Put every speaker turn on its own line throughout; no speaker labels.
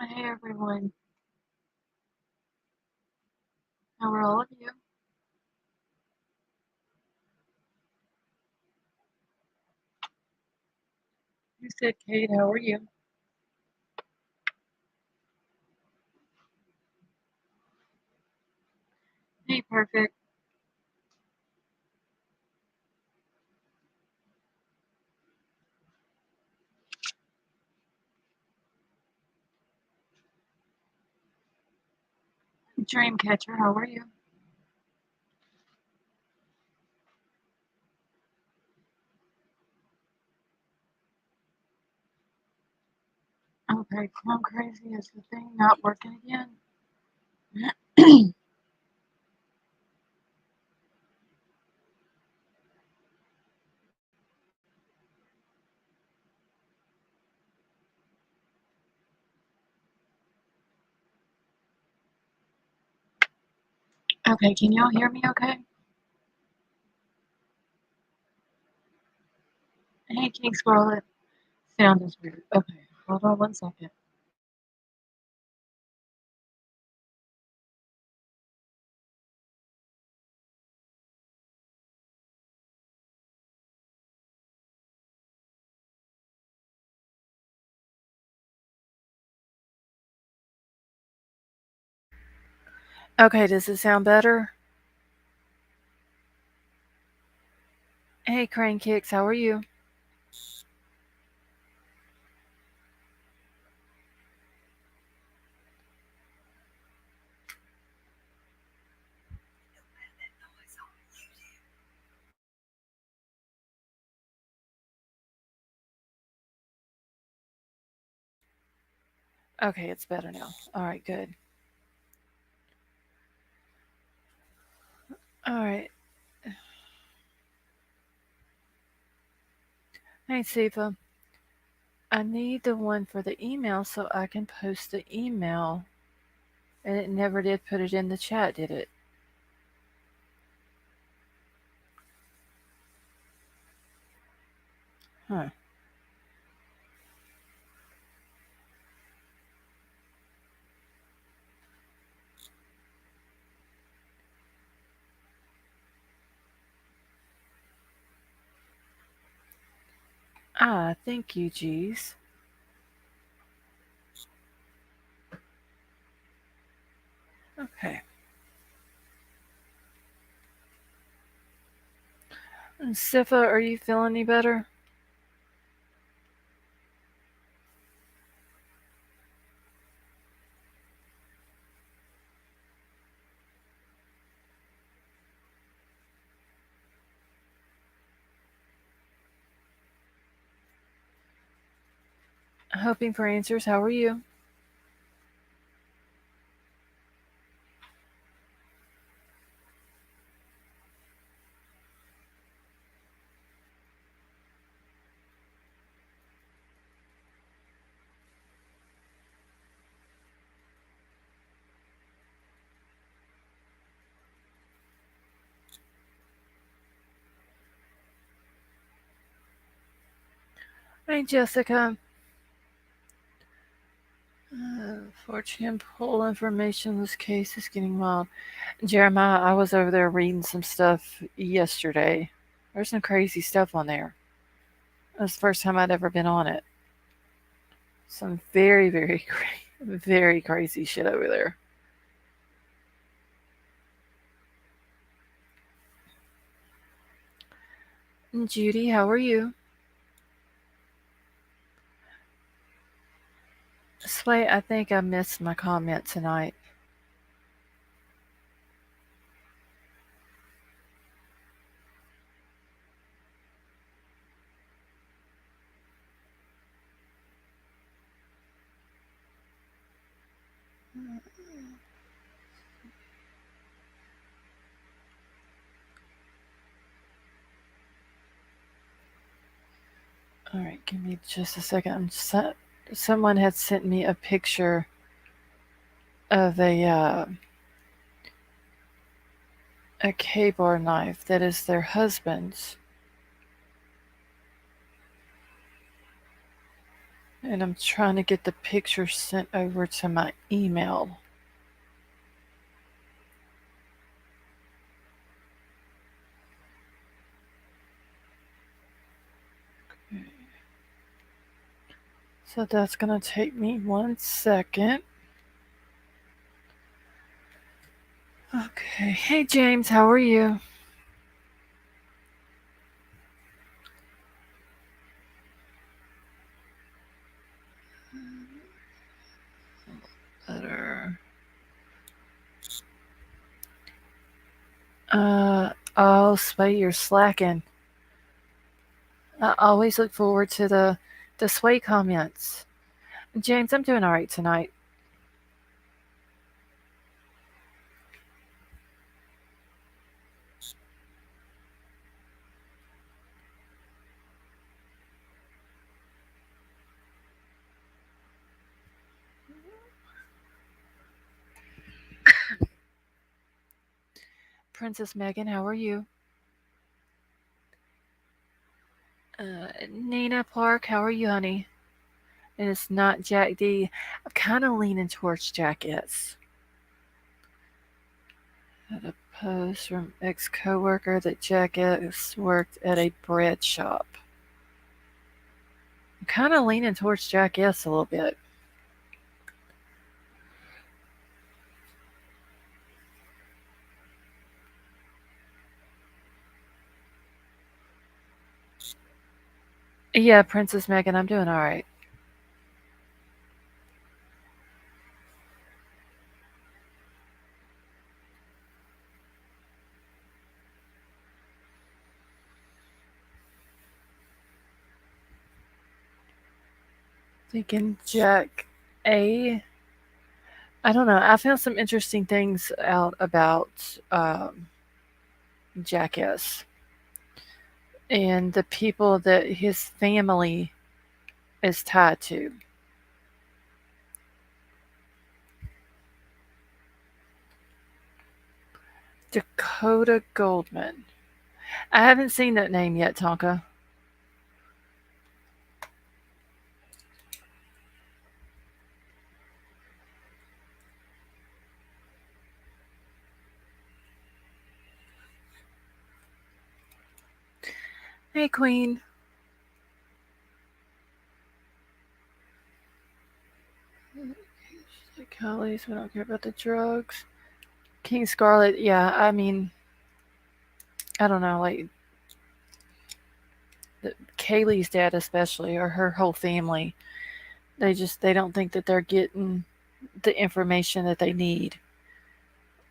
Hey everyone, how are all of you? You said Kate, how are you? Hey, perfect. Dreamcatcher, how are you? Okay, Clone Crazy, is the thing not working again? Okay, can y'all hear me okay? Hey, King Scarlet. Sound is weird. Okay, hold on one second. Okay, does it sound better? Hey, Crane Kicks, how are you? Okay, it's better now. All right, good. All right. Hey, Sifa. I need the one for the email so I can post the email. And it never did put it in the chat, did it? Huh. Ah, thank you, Jeez. Okay. Sifa, are you feeling any better? Hoping for answers. How are you? Hey, Jessica. Fortune pull information. This case is getting wild. Jeremiah, I was over there reading some stuff yesterday. There's some crazy stuff on there. That's the first time I'd ever been on it. Some very, very, very crazy shit over there. And Judy, how are you? Sway, I think I missed my comment tonight. All right, give me just a second. Someone had sent me a picture of a K-bar knife that is their husband's. And I'm trying to get the picture sent over to my email. So that's going to take me 1 second. Okay. Hey, James, how are you? Better. Oh, Sway, you're slacking. I always look forward to the Sway comments. James, I'm doing all right tonight. Princess Megan, how are you? Nina Park, how are you, honey? And it's not Jack D. I'm kind of leaning towards Jack S. Had a post from ex-coworker that Jack S worked at a bread shop. I'm kind of leaning towards Jack S a little bit. Yeah, Princess Megan, I'm doing all right. Thinking Jack A. I don't know. I found some interesting things out about Jack S. And the people that his family is tied to. Dakota Goldman. I haven't seen that name yet, Tonka. Hey, Queen. Like Hollies, we don't care about the drugs. King Scarlet, yeah, I mean, I don't know, like Kaylee's dad especially, or her whole family. They don't think that they're getting the information that they need,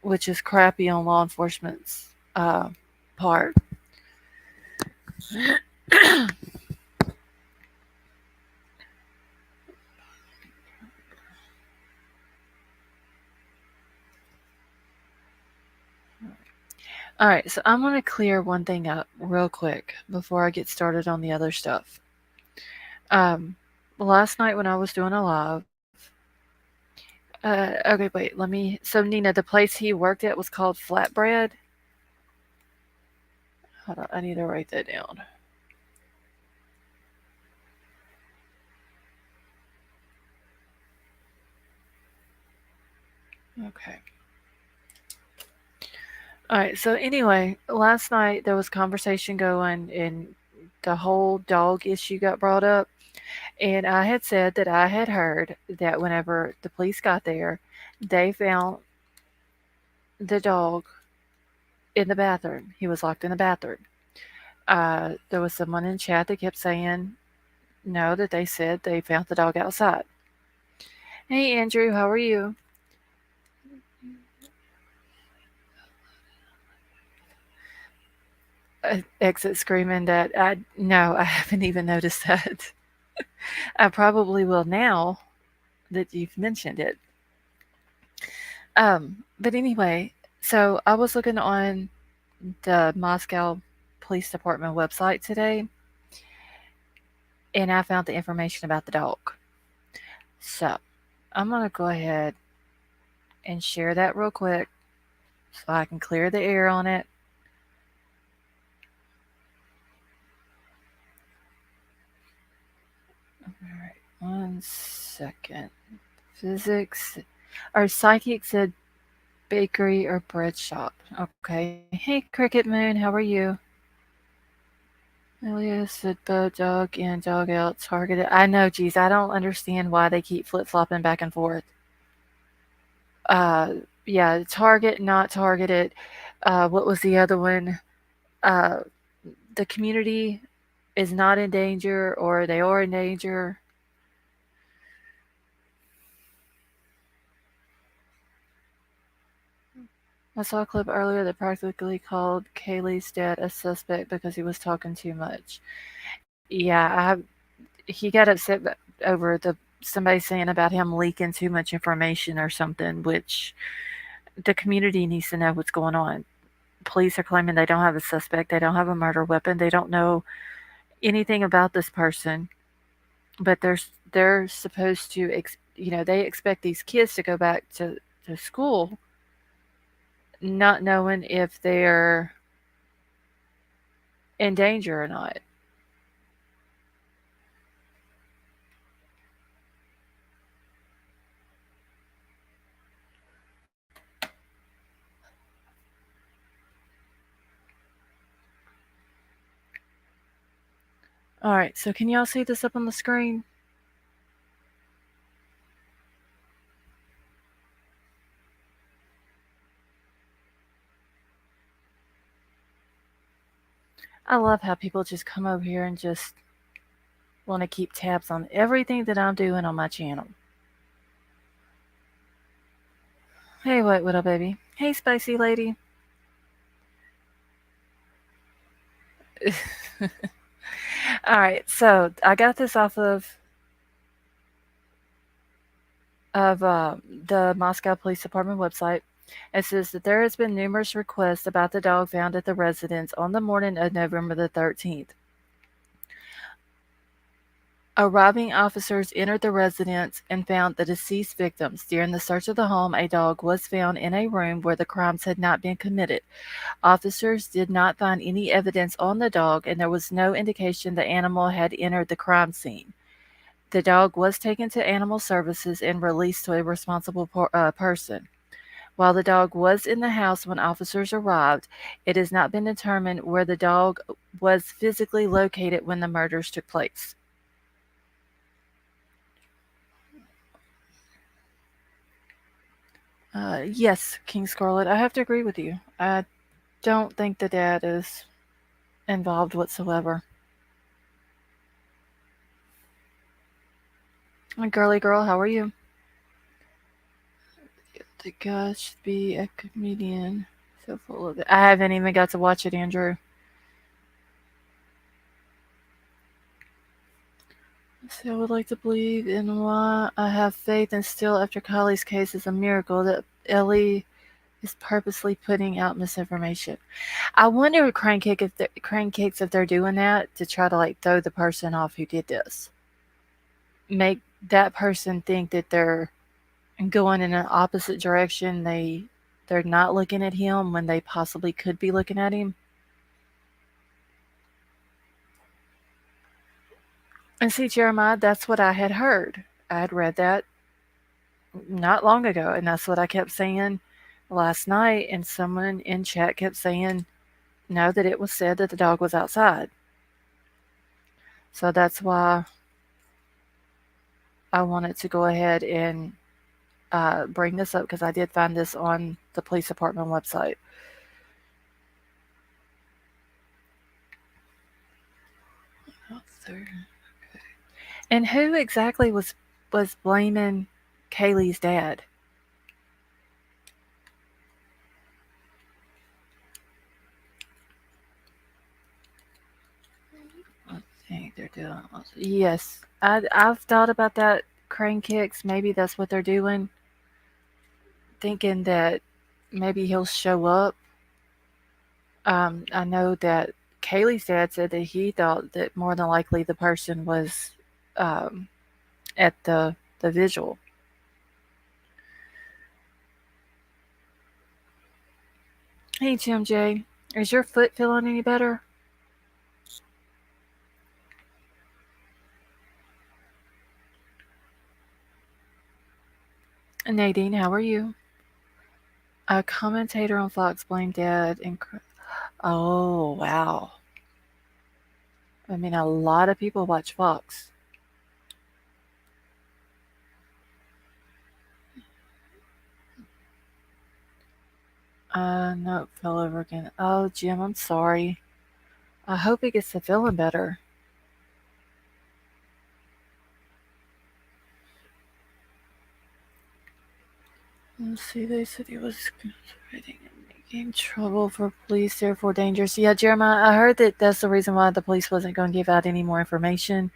which is crappy on law enforcement's part. All right, so I'm going to clear one thing up real quick before I get started on the other stuff. Um, Last night when I was doing a live, okay, wait, let me. So, Nina, the place he worked at was called Flatbread. Hold on, I need to write that down. Okay. All right, so anyway, last night there was conversation going, and the whole dog issue got brought up. And I had said that I had heard that whenever the police got there, they found the dog in the bathroom. He was locked in the bathroom. There was someone in chat that kept saying no, that they said they found the dog outside. Hey, Andrew, how are you? Exit screaming that I no, I haven't even noticed that. I probably will now that you've mentioned it. But anyway, so I was looking on the Moscow Police Department website today, and I found the information about the dog. So I'm gonna go ahead and share that real quick so I can clear the air on it. All right. 1 second. Physics or psychic said bakery or bread shop. Okay. Hey, Cricket Moon, how are you? Elias said boat dog in, dog out, targeted. I know, geez, I don't understand why they keep flip flopping back and forth. Uh, yeah, target, not targeted. What was the other one? Uh, the community is not in danger or they are in danger. I saw a clip earlier that practically called Kaylee's dad a suspect because he was talking too much. Yeah, he got upset over somebody saying about him leaking too much information or something, which the community needs to know what's going on. Police are claiming they don't have a suspect, they don't have a murder weapon, they don't know anything about this person, but they're supposed to they expect these kids to go back to school not knowing if they're in danger or not. All right, so can y'all see this up on the screen? I love how people just come over here and just want to keep tabs on everything that I'm doing on my channel. Hey, White Widow Baby. Hey, Spicy Lady. All right, so I got this off of the Moscow Police Department website. It says that there has been numerous requests about the dog found at the residence on the morning of November the 13th. Arriving officers entered the residence and found the deceased victims. During the search of the home, a dog was found in a room where the crimes had not been committed. Officers did not find any evidence on the dog, and there was no indication the animal had entered the crime scene. The dog was taken to animal services and released to a responsible person. While the dog was in the house when officers arrived, it has not been determined where the dog was physically located when the murders took place. Yes, King Scarlet, I have to agree with you. I don't think the dad is involved whatsoever. Girly girl, how are you? The guy should be a comedian. So full of it. I haven't even got to watch it, Andrew. So I would like to believe in why I have faith and still after Kylie's case is a miracle that Ellie is purposely putting out misinformation. I wonder with Crane Cakes if they're doing that to try to like throw the person off who did this. Make that person think that they're going in an opposite direction. They're not looking at him when they possibly could be looking at him. And see, Jeremiah, that's what I had heard. I had read that not long ago, and that's what I kept saying last night. And someone in chat kept saying, no, that it was said that the dog was outside. So that's why I wanted to go ahead and bring this up because I did find this on the police department website. And who exactly was blaming Kaylee's dad? I think they're doing. Yes, I've thought about that. Crane kicks. Maybe that's what they're doing. Thinking that maybe he'll show up. I know that Kaylee's dad said that he thought that more than likely the person was um, at the vigil. Hey, Jim J, is your foot feeling any better? Nadine, how are you? A commentator on Fox blamed dad and. Oh, wow. I mean, a lot of people watch Fox. No, fell over again. Oh, Jim, I'm sorry. I hope he gets to feeling better. Let's see, they said he was concentrating and making trouble for police, therefore dangerous. Yeah, Jeremiah, I heard that that's the reason why the police wasn't going to give out any more information,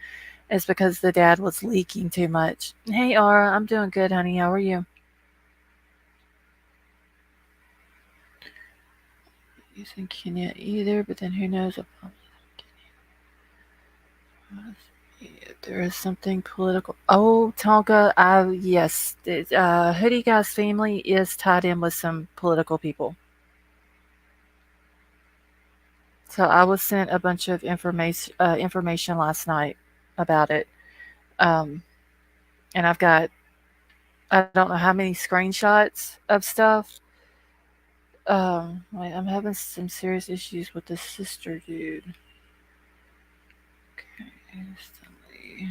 is because the dad was leaking too much. Hey, Ara, I'm doing good, honey. How are you? Using Kenya either, but then who knows if there is something political. Oh, Tonka, yes, Hoodie Guy's family is tied in with some political people. So I was sent a bunch of information last night about it, um, and I've got I don't know how many screenshots of stuff. Wait, I'm having some serious issues with the sister dude. Okay, instantly.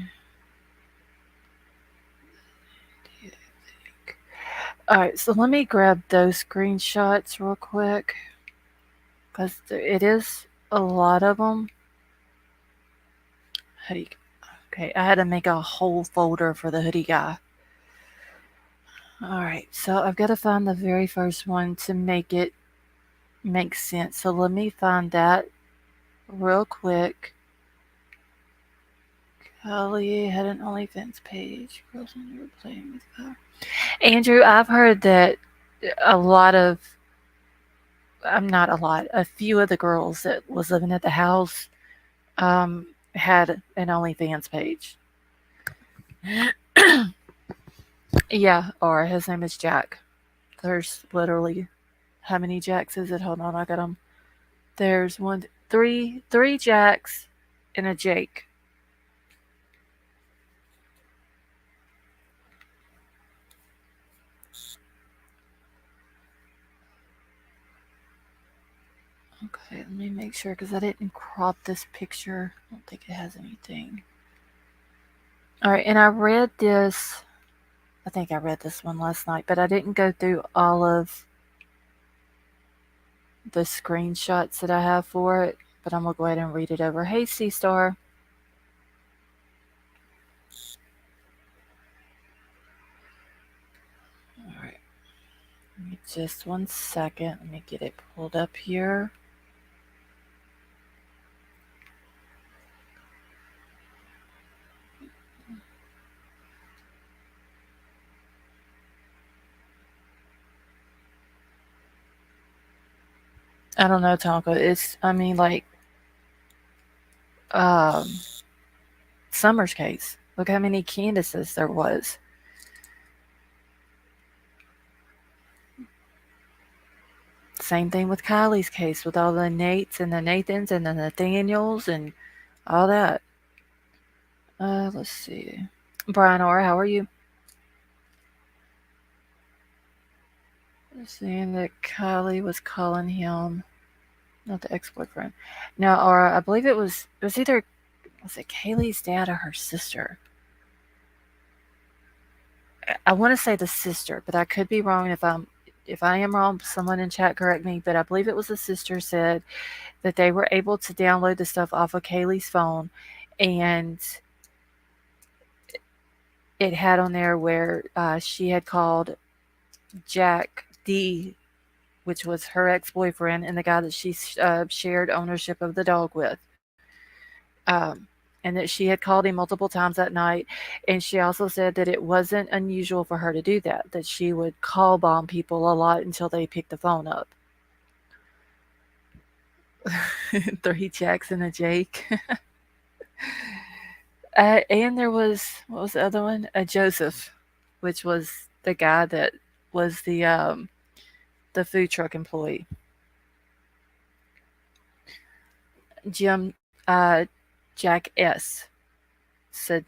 All right, so let me grab those screenshots real quick because it is a lot of them. Hoodie. Okay, I had to make a whole folder for the hoodie guy. All right, so I've got to find the very first one to make it make sense. So let me find that real quick. Kelly had an OnlyFans page. Girls on there playing with her. Andrew, I've heard that a lot of, I'm not a lot, a few of the girls that was living at the house had an OnlyFans page. Yeah, or his name is Jack. There's literally, how many Jacks is it? Hold on, I got them. There's three Jacks and a Jake. Okay, let me make sure because I didn't crop this picture. I don't think it has anything. All right, and I read this. I think I read this one last night, but I didn't go through all of the screenshots that I have for it. But I'm gonna go ahead and read it over. Hey, C Star. All right, just 1 second. Let me get it pulled up here. I don't know, Tonka. It's, I mean, like, um, Summer's case. Look how many Candaces there was. Same thing with Kylie's case, with all the Nates and the Nathans and the Nathaniels and all that. Let's see. Brian R., how are you? Saying that Kylie was calling him, not the ex-boyfriend. No, or I believe it was either, was it Kaylee's dad or her sister? I want to say the sister, but I could be wrong. If I am wrong, someone in chat correct me. But I believe it was the sister said that they were able to download the stuff off of Kaylee's phone, and it had on there where she had called Jack D, which was her ex-boyfriend and the guy that she shared ownership of the dog with. Um, and that she had called him multiple times that night. And she also said that it wasn't unusual for her to do that, that she would call bomb people a lot until they picked the phone up. 3 Jacks and a Jake. And there was, what was the other one? A Joseph, which was the guy that was the food truck employee. Jim Jack S said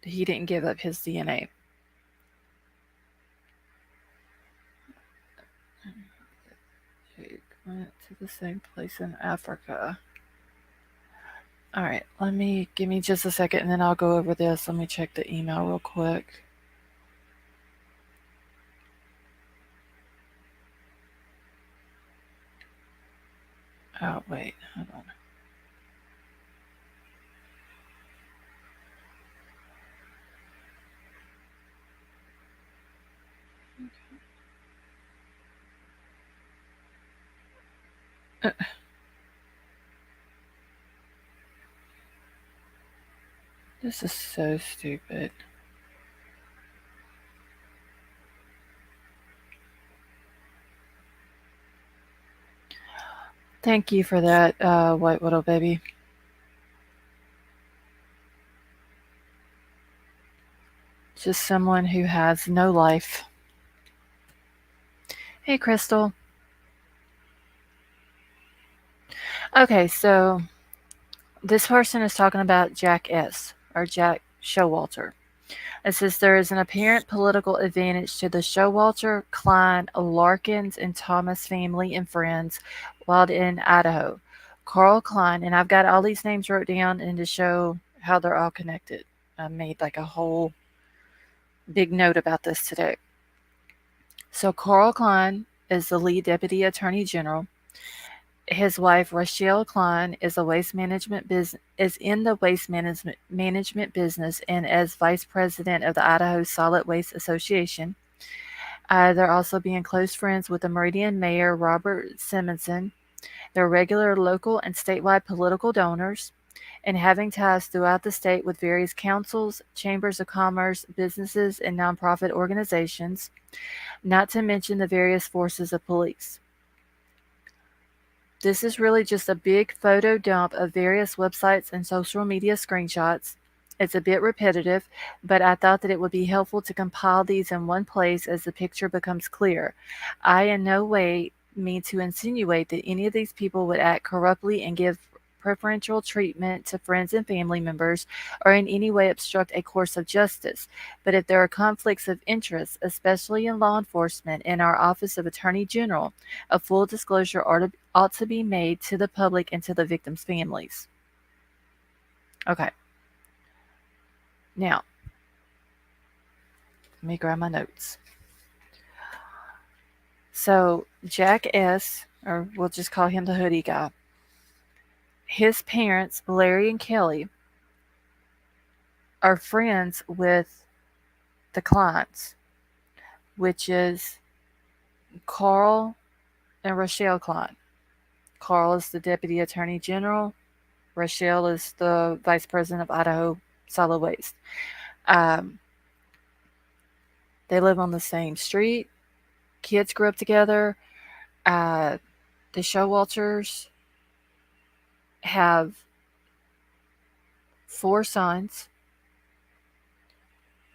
he didn't give up his DNA. went to the same place in Africa. All right, give me just a second and then I'll go over this. Let me check the email real quick. Oh, wait, hold on. This is so stupid. Thank you for that, White Widow Baby. Just someone who has no life. Hey, Crystal. Okay, so this person is talking about Jack S. or Jack Showalter. It says there is an apparent political advantage to the Showalter, Klein, Larkins, and Thomas family and friends while in Idaho. Carl Klein, and I've got all these names wrote down and to show how they're all connected. I made like a whole big note about this today. So Carl Klein is the lead deputy attorney general. His wife Rochelle Klein is in the waste management business and as vice president of the Idaho Solid Waste Association. They're also being close friends with the Meridian Mayor Robert Simonson. They're regular local and statewide political donors and having ties throughout the state with various councils, chambers of commerce, businesses, and nonprofit organizations, not to mention the various forces of police. This is really just a big photo dump of various websites and social media screenshots. It's a bit repetitive, but I thought that it would be helpful to compile these in one place as the picture becomes clear. I in no way mean to insinuate that any of these people would act corruptly and give preferential treatment to friends and family members or in any way obstruct a course of justice. But if there are conflicts of interest, especially in law enforcement and our Office of Attorney General, a full disclosure ought to be made to the public and to the victims' families. Okay. Now, let me grab my notes. So, Jack S., or we'll just call him the hoodie guy, his parents, Larry and Kelly, are friends with the Kleins, which is Carl and Rochelle Klein. Carl is the deputy attorney general. Rochelle is the vice president of Idaho Solid Waste. They live on the same street. Kids grew up together. The Showalters have 4 sons.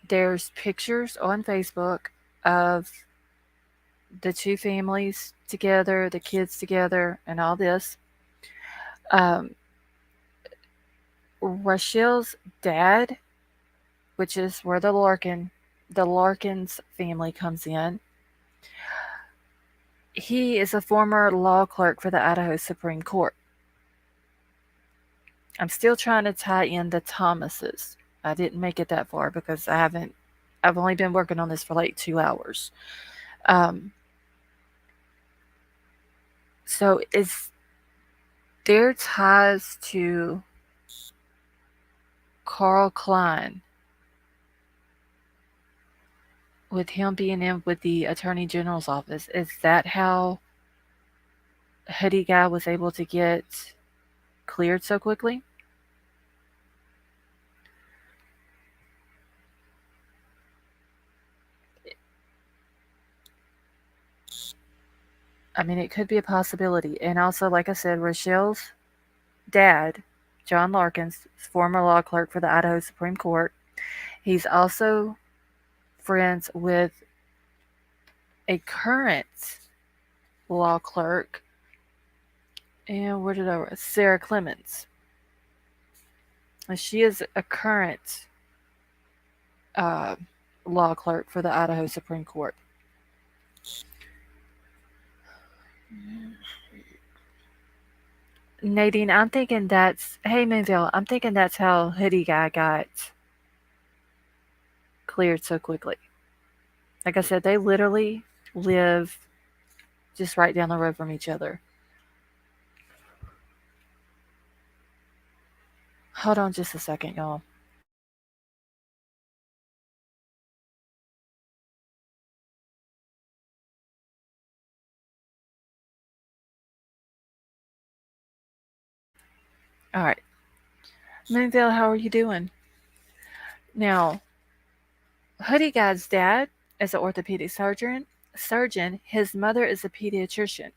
There's pictures on Facebook of the 2 families together, the kids together, and all this. Rochelle's dad, which is where the Larkins family comes in, he is a former law clerk for the Idaho Supreme Court. I'm still trying to tie in the Thomases. I didn't make it that far because I've only been working on this for like 2 hours. So is their ties to Carl Klein, with him being in with the Attorney General's office, is that how Hoodie Guy was able to get cleared so quickly? I mean, it could be a possibility. And also, like I said, Rochelle's dad, John Larkins, is former law clerk for the Idaho Supreme Court. He's also friends with a current law clerk. And where did I write? Sarah Clemens. She is a current law clerk for the Idaho Supreme Court. Nadine, I'm thinking that's, hey Moonville, I'm thinking that's how Hoodie Guy got cleared so quickly. Like I said, they literally live just right down the road from each other. Hold on just a second, y'all. All right. Moonville, how are you doing? Now, Hoodie Guy's dad is an orthopedic surgeon. His mother is a pediatrician.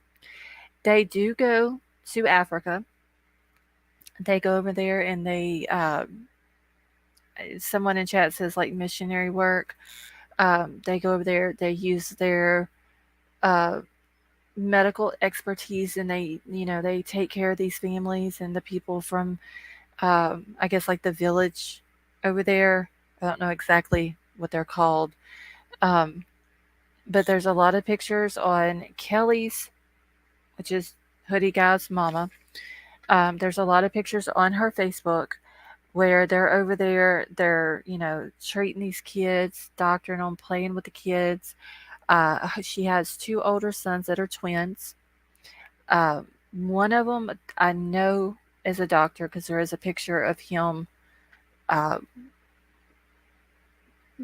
They do go to Africa. They go over there and someone in chat says like missionary work. They go over there, they use their uh, medical expertise, and they take care of these families and the people from, I guess, like the village over there. I don't know exactly what they're called. Um, but there's a lot of pictures on Kelly's, which is Hoodie Guy's mama. There's a lot of pictures on her Facebook where they're over there, they're, treating these kids, doctoring them, playing with the kids. She has two older sons that are twins. One of them I know is a doctor because there is a picture of him uh,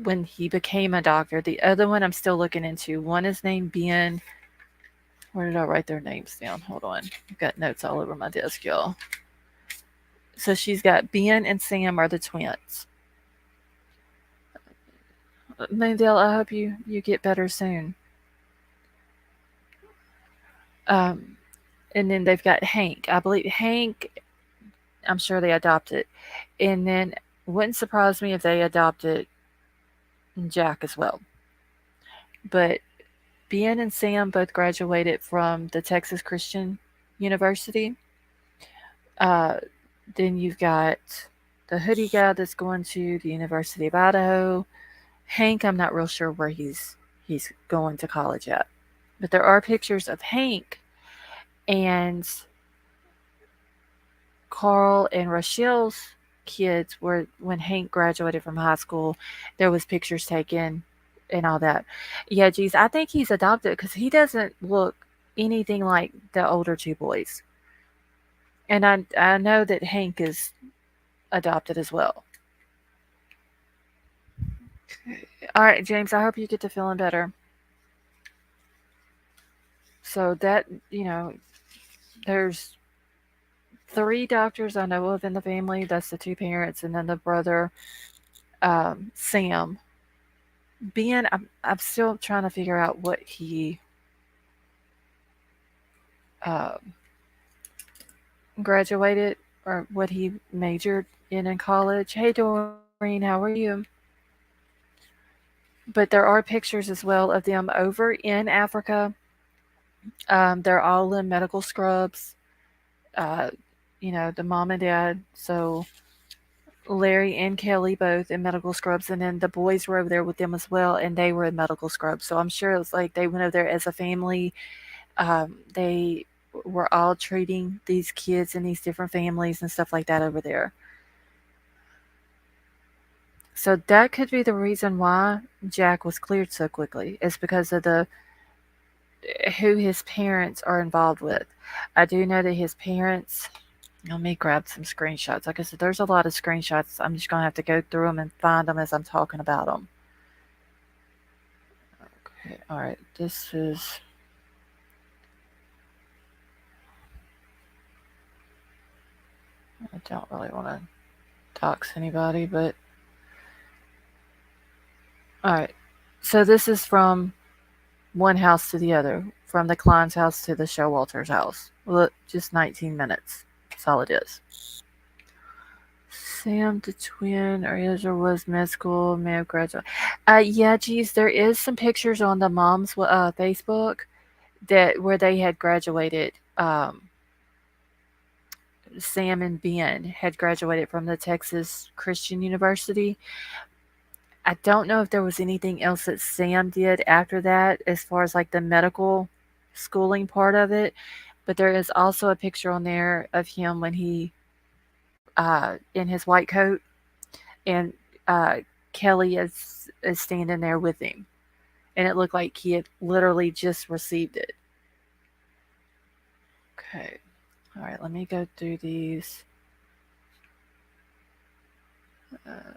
when he became a doctor. The other one I'm still looking into. One is named Ben. Where did I write their names down? Hold on. I've got notes all over my desk, y'all. So she's got Ben and Sam are the twins. Moondale, I hope you get better soon. Um, and then they've got Hank. I believe Hank, I'm sure they adopted. And then wouldn't surprise me if they adopted Jack as well. But Ben and Sam both graduated from the Texas Christian University. Uh, then you've got the Hoodie Guy that's going to the University of Idaho. Hank, I'm not real sure where he's going to college at. But there are pictures of Hank and Carl and Rochelle's kids were when Hank graduated from high school. There was pictures taken and all that. Yeah, geez, I think he's adopted because he doesn't look anything like the older two boys. And I know that Hank is adopted as well. All right, James, I hope you get to feeling better. So that, there's three doctors I know of in the family. That's the two parents, and then the brother, Sam. Ben, I'm still trying to figure out what he uh, graduated or what he majored in college. Hey, Doreen, how are you? But there are pictures as well of them over in Africa. They're all in medical scrubs. Uh, the mom and dad. So Larry and Kelly both in medical scrubs, and then the boys were over there with them as well, and they were in medical scrubs. So I'm sure it was like they went over there as a family. They were all treating these kids in these different families and stuff like that over there. So that could be the reason why Jack was cleared so quickly. Is because of the who his parents are involved with. I do know that his parents. Let me grab some screenshots. Like I said, there's a lot of screenshots. I'm just gonna have to go through them and find them as I'm talking about them. Okay, all right. This is. I don't really want to dox anybody, but all right. So this is from one house to the other, from the Klein's house to the Showalter's house. Look, just 19 minutes. That's all it is. Sam the twin, or is or was med school, may have graduated. Yeah, geez, there is some pictures on the mom's Facebook that where they had graduated. Sam and Ben had graduated from the Texas Christian University. I don't know if there was anything else that Sam did after that as far as like the medical schooling part of it. But there is also a picture on there of him when he in his white coat, and uh, Kelly is standing there with him, and it looked like he had literally just received it. Okay, all right, let me go through these. Uh,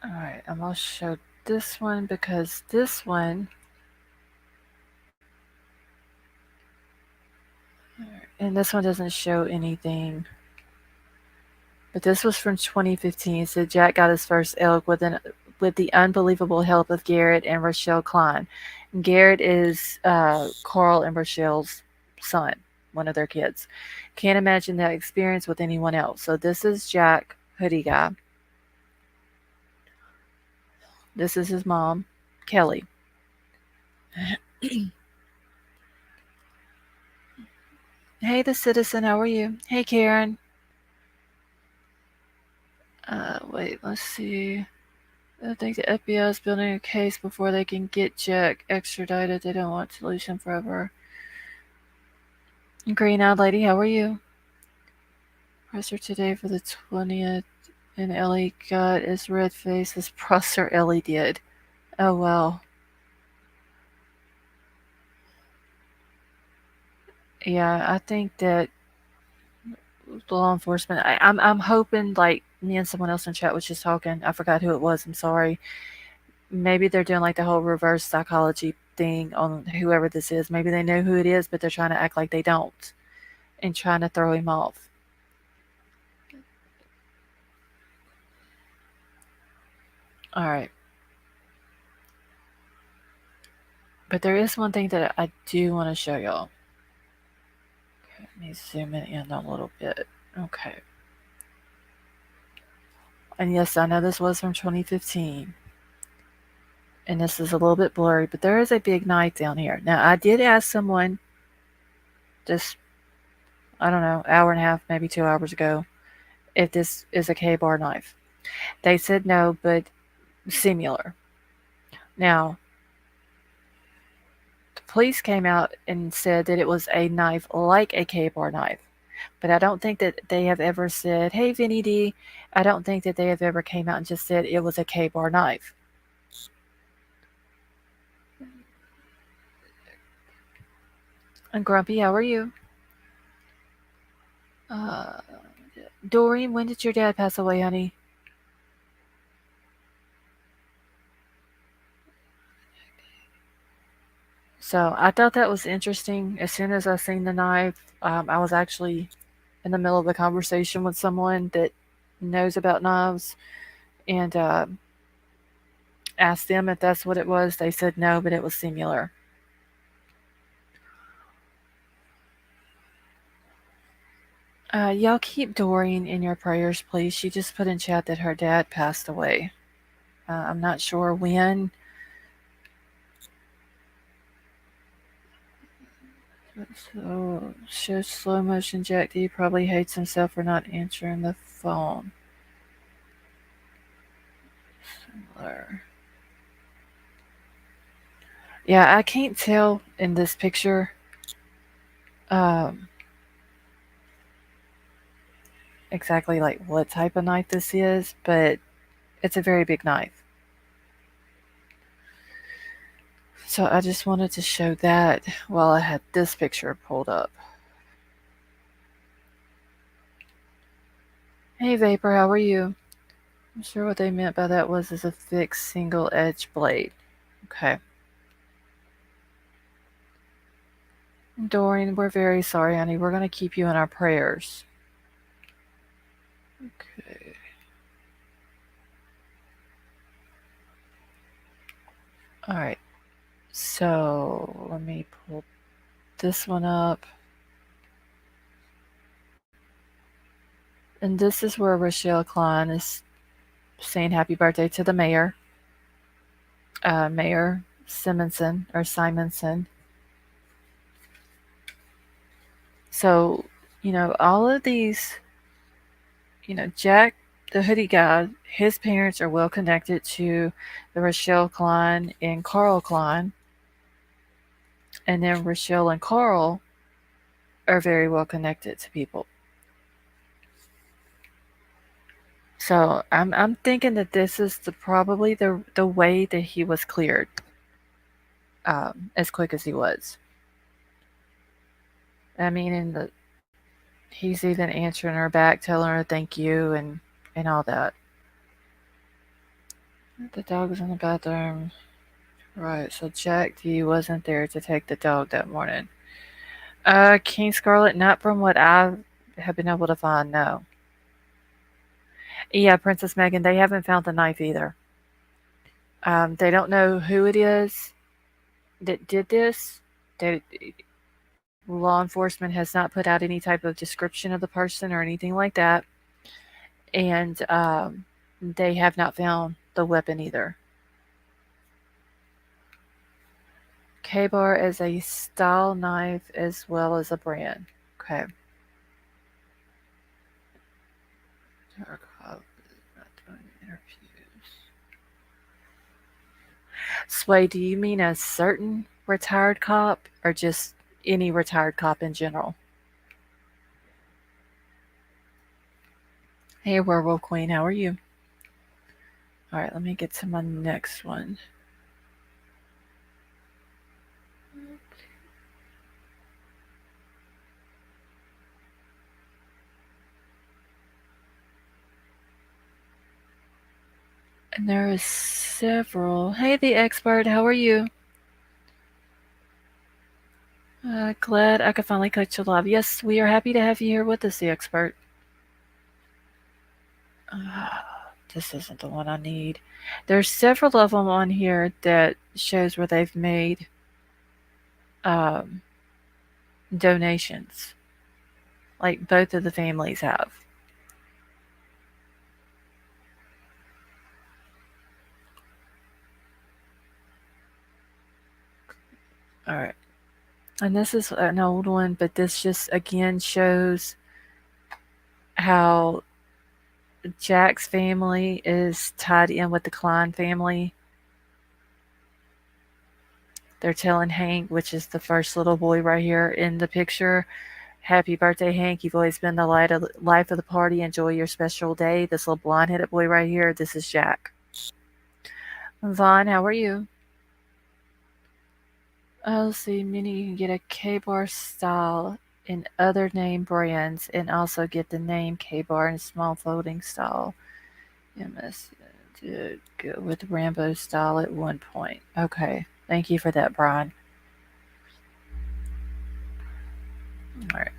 all right, I'm gonna show this one because this one, and this one doesn't show anything. But this was from 2015. It said Jack got his first elk with the unbelievable help of Garrett and Rochelle Klein. And Garrett is Carl and Rochelle's son, one of their kids. Can't imagine that experience with anyone else. So this is Jack, hoodie guy. This is his mom, Kelly. Hey, the citizen, how are you? Hey, Karen. Wait, let's see. I think the FBI is building a case before they can get Jack extradited. They don't want to lose him forever. Green Eyed Lady, how are you? Presser today for the 20th, and Ellie got as red face as Prosser Ellie did. Oh, wow. Yeah, I think that law enforcement, I'm hoping, like, me and someone else in chat was just talking. I forgot who it was. I'm sorry. Maybe they're doing like the whole reverse psychology thing on whoever this is. Maybe they know who it is, but they're trying to act like they don't and trying to throw him off. All right. But there is one thing that I do want to show y'all. Okay, let me zoom it in a little bit. Okay. And yes, I know this was from 2015. And this is a little bit blurry, but there is a big knife down here. Now, I did ask someone just, I don't know, hour and a half, maybe 2 hours ago, if this is a K-bar knife. They said no, but similar. Now, the police came out and said that it was a knife like a K-bar knife. But I don't think that they have ever said, hey, Vinny D. I don't think that they have ever came out and just said it was a K-bar knife. And Grumpy, how are you? Uh, Doreen, when did your dad pass away, honey? So I thought that was interesting. As soon as I seen the knife, I was actually in the middle of a conversation with someone that knows about knives, and asked them if that's what it was. They said no, but it was similar. Y'all keep Doreen in your prayers, please. She just put in chat that her dad passed away. I'm not sure when. So, show slow motion Jack D probably hates himself for not answering the phone. Similar. Yeah, I can't tell in this picture um, exactly like what type of knife this is, but it's a very big knife. So I just wanted to show that while I had this picture pulled up. Hey Vapor, how are you? I'm sure what they meant by that was a fixed single edge blade. Okay. Doreen, we're very sorry, honey. We're going to keep you in our prayers. Okay. All right. So let me pull this one up. And this is where Rochelle Klein is saying happy birthday to the mayor, Mayor Simonson. So, all of these, Jack the hoodie guy, his parents are well connected to the Rochelle Klein and Carl Klein, and then Rochelle and Carl are very well connected to people. So I'm thinking that this is probably the way that he was cleared, as quick as he was. I mean, and he's even answering her back, telling her thank you and all that. The dog was in the bathroom. Right, so Jack D wasn't there to take the dog that morning. King Scarlet, not from what I have been able to find, no. Yeah, Princess Megan, they haven't found the knife either. They don't know who it is that did this. They, law enforcement has not put out any type of description of the person or anything like that. And they have not found the weapon either. K-Bar as a style knife as well as a brand. Okay. Dark Hub is not doing interviews. Sway, do you mean a certain retired cop or just any retired cop in general? Hey, Werewolf Queen, how are you? All right, let me get to my next one. And there is several. Hey, the expert, how are you? Glad I could finally catch you live. Yes, we are happy to have you here with us, the expert. This isn't the one I need. There's several of them on here that shows where they've made um, donations. Like both of the families have. All right. And this is an old one, but this just again shows how Jack's family is tied in with the Klein family. They're telling Hank, which is the first little boy right here in the picture, happy birthday, Hank. You've always been the life of the party. Enjoy your special day. This little blonde headed boy right here, this is Jack. Vaughn, how are you? Oh, let's see, Minnie, you can get a K-Bar style in other name brands and also get the name K-Bar in small folding style. MS did go with Rambo style at one point. Okay, thank you for that, Brian. All right.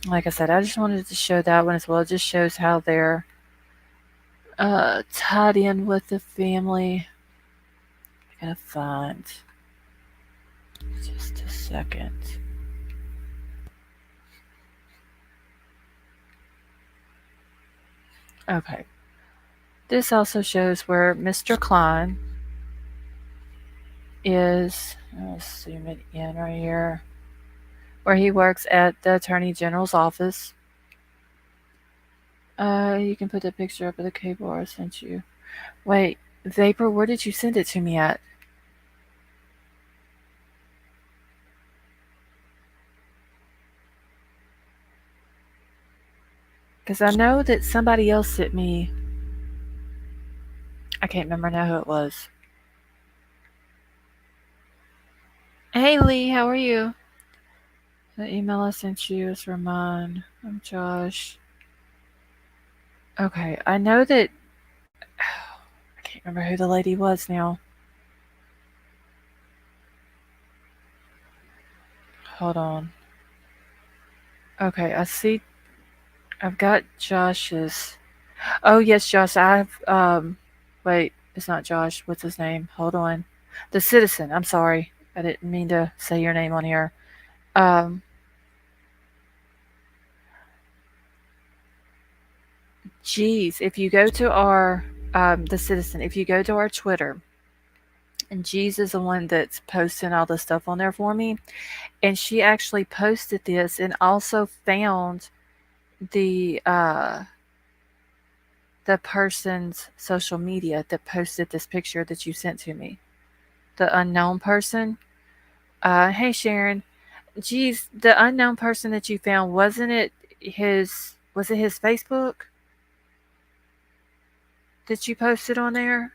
Like I said, I just wanted to show that one as well. It just shows how they're tied in with the family. I gotta find just a second. Okay. This also shows where Mr. Klein is. I'll zoom it in right here. Where he works at the Attorney General's office. You can put the picture up of the cable I sent you. Wait, Vapor, where did you send it to me at? Because I know that somebody else sent me. I can't remember now who it was. Hey Lee, how are you? The email I sent you is Ramon. I'm Josh. Okay, I know that. I can't remember who the lady was now. Hold on. Okay, I see. I've got Josh's. Oh yes, Josh. Wait, it's not Josh. What's his name? Hold on. The Citizen. I'm sorry. I didn't mean to say your name on here. Um, Geez, if you go to our the Citizen, if you go to our Twitter, and Geez is the one that's posting all the stuff on there for me, and she actually posted this and also found the the person's social media that posted this picture that you sent to me. The unknown person. Hey Sharon. Geez, the unknown person that you found, wasn't it his was it his Facebook that you posted on there?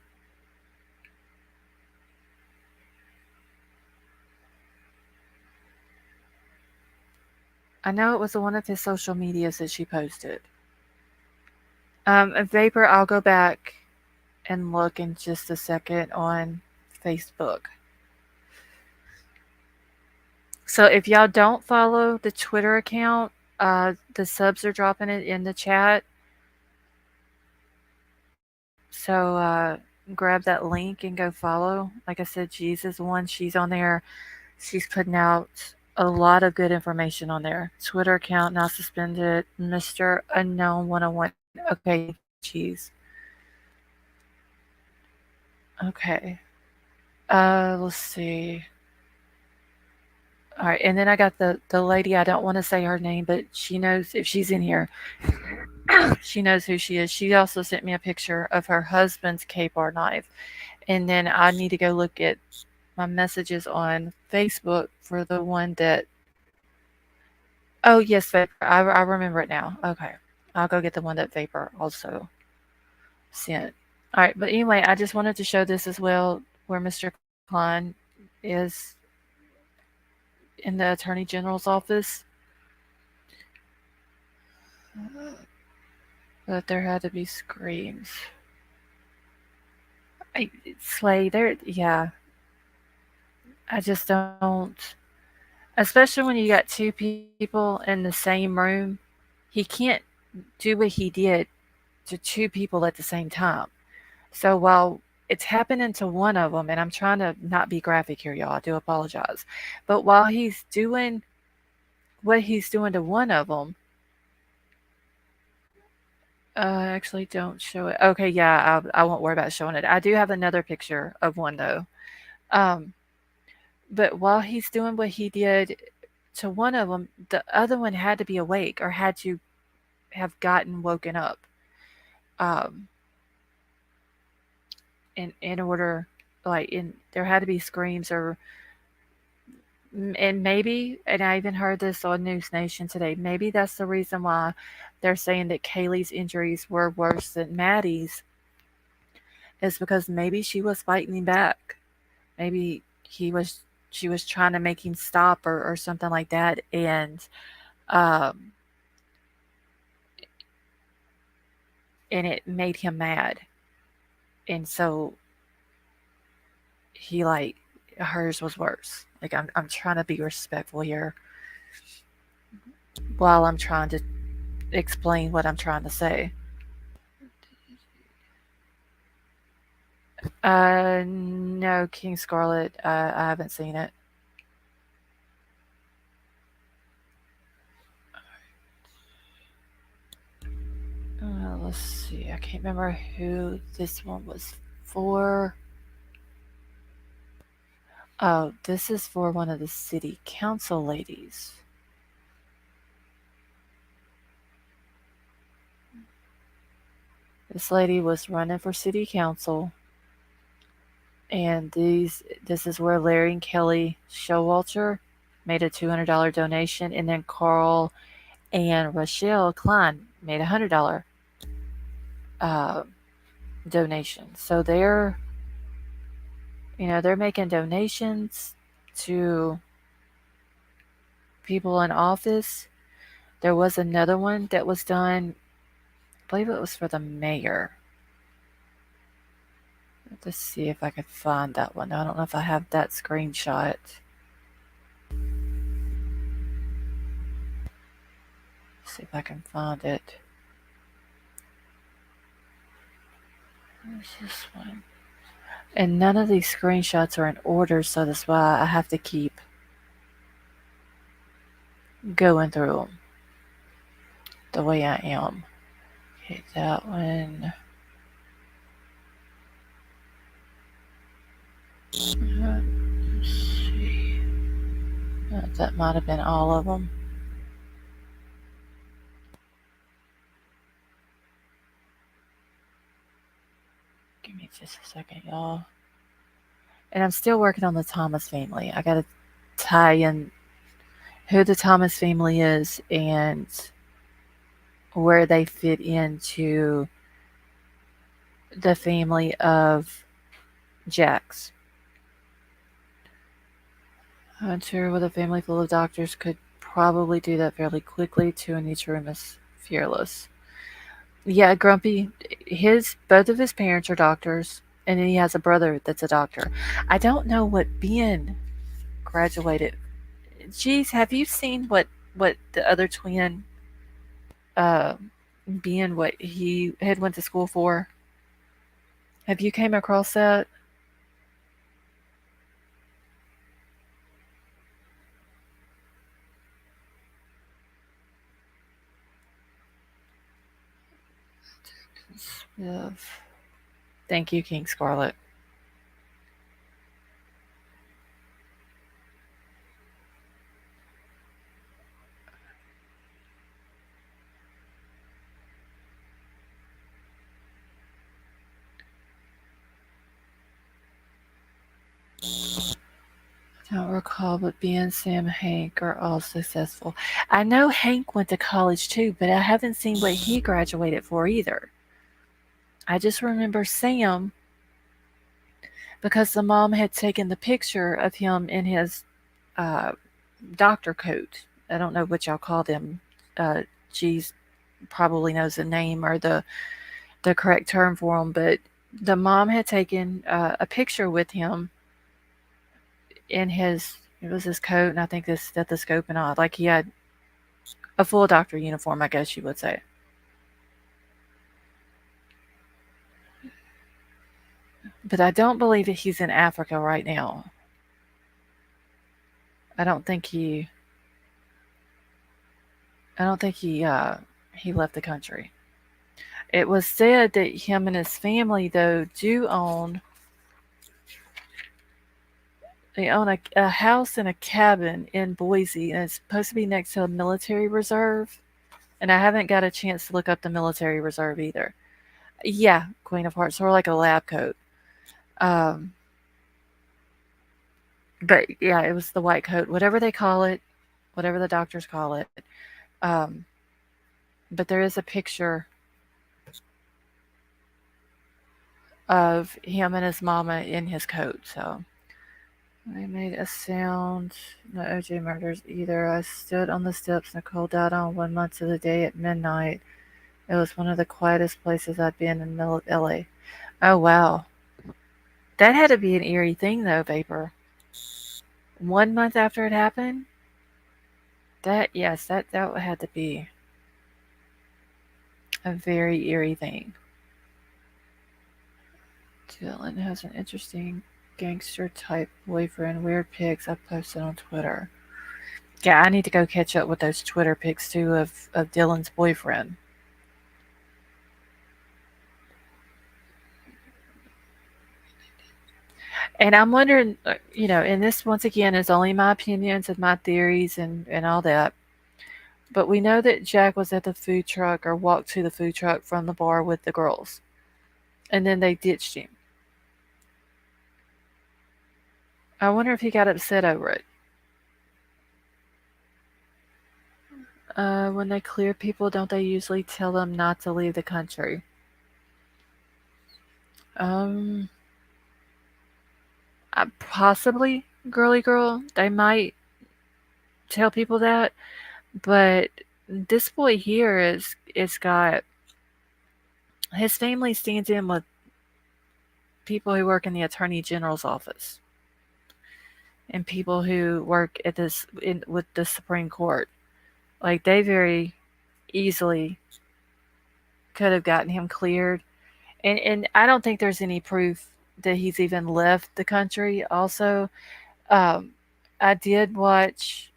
I know it was one of his social medias that she posted. Vapor, I'll go back and look in just a second on Facebook. So if y'all don't follow the Twitter account, the subs are dropping it in the chat. So grab that link and go follow. Like I said, Jesus one, she's on there. She's putting out a lot of good information on there. Twitter account now suspended. Mr. Unknown 101. Okay, cheese. Okay. Let's see. All right, and then I got the lady. I don't want to say her name, but she knows if she's in here. She knows who she is. She also sent me a picture of her husband's K-bar knife, and then I need to go look at my messages on Facebook for the one that. Oh yes, Vapor. I remember it now. Okay, I'll go get the one that Vapor also sent. All right, but anyway, I just wanted to show this as well, where Mr. Klein is in the Attorney General's office. But there had to be screams. Slay, there, yeah. I just don't. Especially when you got two people in the same room, he can't do what he did to two people at the same time. So while it's happening to one of them, and I'm trying to not be graphic here, y'all, I do apologize. But while he's doing what he's doing to one of them, actually don't show it. Okay, yeah, I won't worry about showing it. I do have another picture of one though. Um, but while he's doing what he did to one of them, the other one had to be awake or had to have gotten woken up. Um, in order, like in there had to be screams or and maybe, and I even heard this on News Nation today, maybe that's the reason why they're saying that Kaylee's injuries were worse than Maddie's, is because maybe she was fighting back. Maybe she was trying to make him stop or something like that, um and it made him mad. And so he like hers was worse. Like I'm trying to be respectful here while I'm trying to explain what I'm trying to say. No, King Scarlet. I haven't seen it. Let's see. I can't remember who this one was for. Oh, this is for one of the city council ladies. This lady was running for city council, and this is where Larry and Kelly Showalter made a $200 donation, and then Carl and Rochelle Klein made a $100 uh, donation. So they're making donations to people in office. There was another one that was done, I believe it was for the mayor. Let's see if I can find that one. I don't know if I have that screenshot. Let's see if I can find it. Where's this one? And none of these screenshots are in order, so that's why I have to keep going through them the way I am. Okay, that one. Let's see. That might have been all of them. just a second, y'all. And I'm still working on the Thomas family. I got to tie in who the Thomas family is and where they fit into the family of Jack's. Hunter with a family full of doctors could probably do that fairly quickly. Two in each room is fearless. Yeah, Grumpy, his both of his parents are doctors, and then he has a brother that's a doctor. I don't know what Ben graduated. Geez, have you seen what the other twin, uh, Ben, what he had went to school for? Have you came across that? Yeah. Thank you, King Scarlet. I don't recall, but Ben, Sam, Hank are all successful. I know Hank went to college too, but I haven't seen what he graduated for either. I just remember Sam because the mom had taken the picture of him in his uh, doctor coat. I don't know what y'all call them. Uh, Geez, probably knows the name or the correct term for them, but the mom had taken a picture with him in his it was his coat and I think this stethoscope and all. Like he had a full doctor uniform, I guess you would say. But I don't believe that he's in Africa right now. I don't think he. I don't think he left the country. It was said that him and his family though do own. They own a house and a cabin in Boise, and it's supposed to be next to a military reserve. And I haven't got a chance to look up the military reserve either. Yeah, Queen of Hearts, or like a lab coat. Um, but yeah, it was the white coat, whatever they call it, whatever the doctors call it. Um, but there is a picture of him and his mama in his coat. So I made a sound. No OJ murders either. I stood on the steps Nicole died on 1 month to the day at midnight. It was one of the quietest places I'd been in the middle of LA. Oh wow. That had to be an eerie thing though, Vapor. 1 month after it happened? That yes, that had to be a very eerie thing. Dylan has an interesting gangster type boyfriend. Weird pics I posted on Twitter. Yeah, I need to go catch up with those Twitter pics too of Dylan's boyfriend. And I'm wondering, and this once again is only my opinions and my theories and all that. But we know that Jack was at the food truck or walked to the food truck from the bar with the girls. And then they ditched him. I wonder if he got upset over it. When they clear people, don't they usually tell them not to leave the country? Um, Possibly, girly girl. They might tell people that, but this boy here is got his family stands in with people who work in the attorney general's office and people who work at with the Supreme Court. Like they very easily could have gotten him cleared, and I don't think there's any proof that he's even left the country. Also, um, I did watch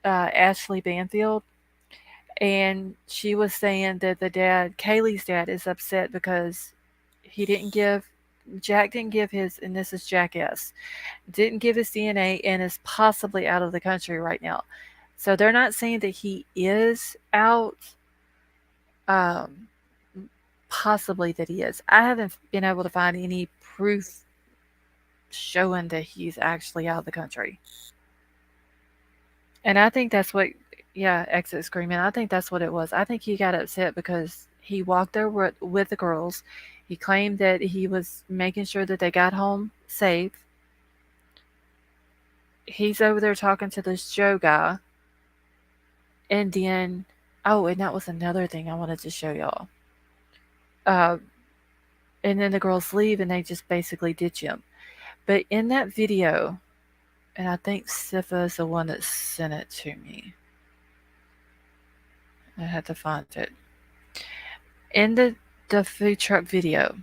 Ashley Banfield, and she was saying that Kaylee's dad, is upset because he didn't give Jack didn't give his, and this is Jackass, didn't give his DNA and is possibly out of the country right now. So they're not saying that he is out, um, possibly that he is. I haven't been able to find any proof showing that he's actually out of the country. And I think that's what, yeah, exit screaming. I think that's what it was. I think he got upset because he walked there with the girls. He claimed that he was making sure that they got home safe. He's over there talking to this Joe guy. And then, oh, and that was another thing I wanted to show y'all. Uh, and then the girls leave and they just basically ditch him. But in that video, and I think Sifa is the one that sent it to me. I had to find it. In the food truck video,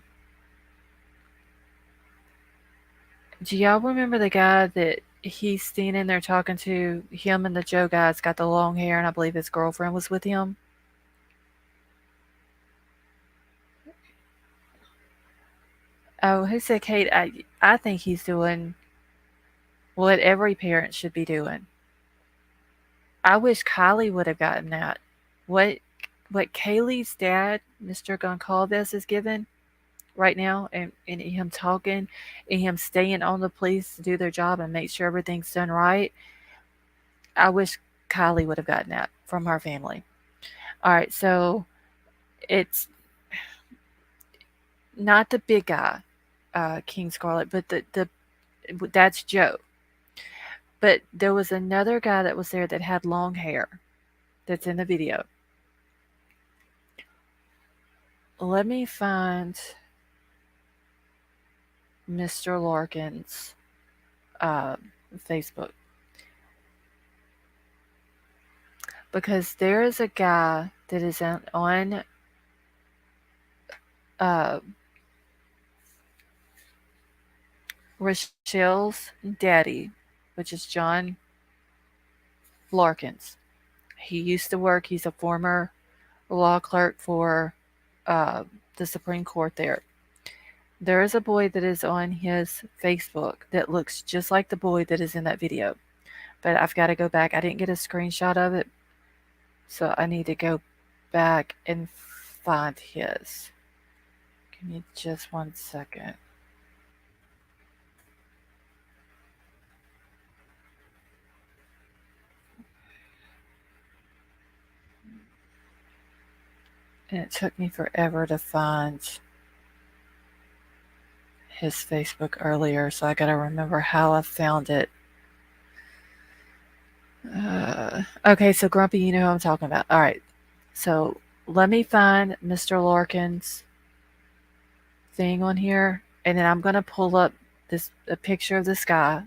do y'all remember the guy that he's standing there talking to him and the Joe guy's got the long hair, and I believe his girlfriend was with him? Oh, who said Kate? I think he's doing what every parent should be doing. I wish Kylie would have gotten that. What what Kaylee's dad, Mr. Goncalves, is given right now, and him talking and him staying on the police to do their job and make sure everything's done right. I wish Kylie would have gotten that from her family. All right, so it's not the big guy, King Scarlet, but the that's Joe. But there was another guy that was there that had long hair that's in the video. Let me find Mr. Larkin's uh, Facebook, because there is a guy that is on uh, Rochelle's daddy, which is John Larkins. He used to work, he's a former law clerk for uh, the Supreme Court there. There is a boy that is on his Facebook that looks just like the boy that is in that video. But I've got to go back. I didn't get a screenshot of it, so I need to go back and find his. Give me just 1 second. And it took me forever to find his Facebook earlier, so I gotta remember how I found it. Okay, so Grumpy, you know who I'm talking about. All right, so let me find Mr. Larkin's thing on here, and then I'm gonna pull up a picture of this guy,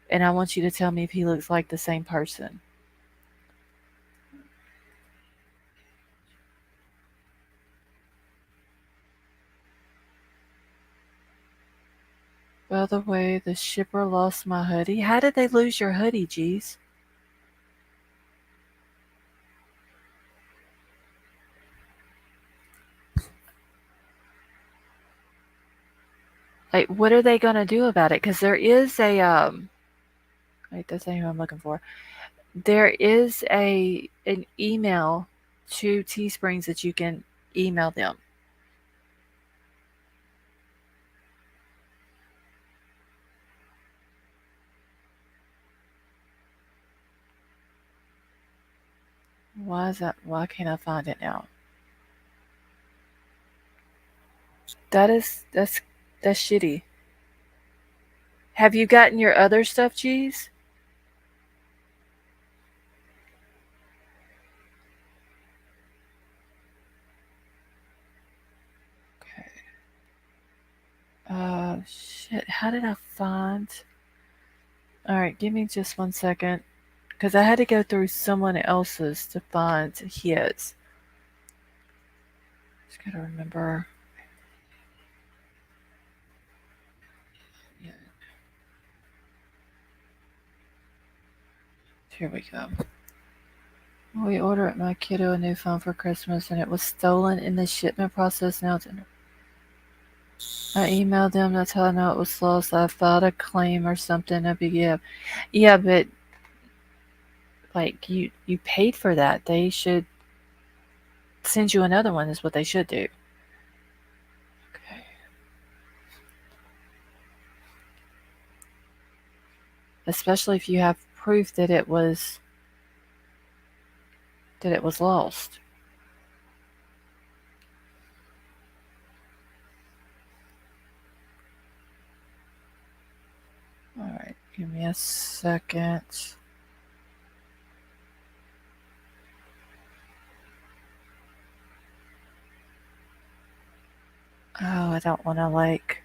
and I want you to tell me if he looks like the same person. By the way, the shipper lost my hoodie. How did they lose your hoodie, geez? Like, what are they gonna do about it? Because there is a wait, that's not who I'm looking for. There is an email to Teesprings that you can email them. Why is that? Why can't I find it now? That's shitty. Have you gotten your other stuff, G's? Okay. Shit. How did I find? All right, give me just 1 second, because I had to go through someone else's to find his. Just gotta remember. Yeah. Here we go. We ordered my kiddo a new phone for Christmas, and it was stolen in the shipment process. Now I emailed them. That's how I know it was lost. I filed a claim or something. A big yeah, yeah, but like you paid for that. They should send you another one. Is what they should do. especially if you have proof that it was lost. All right, give me a second. Oh, I don't want to like.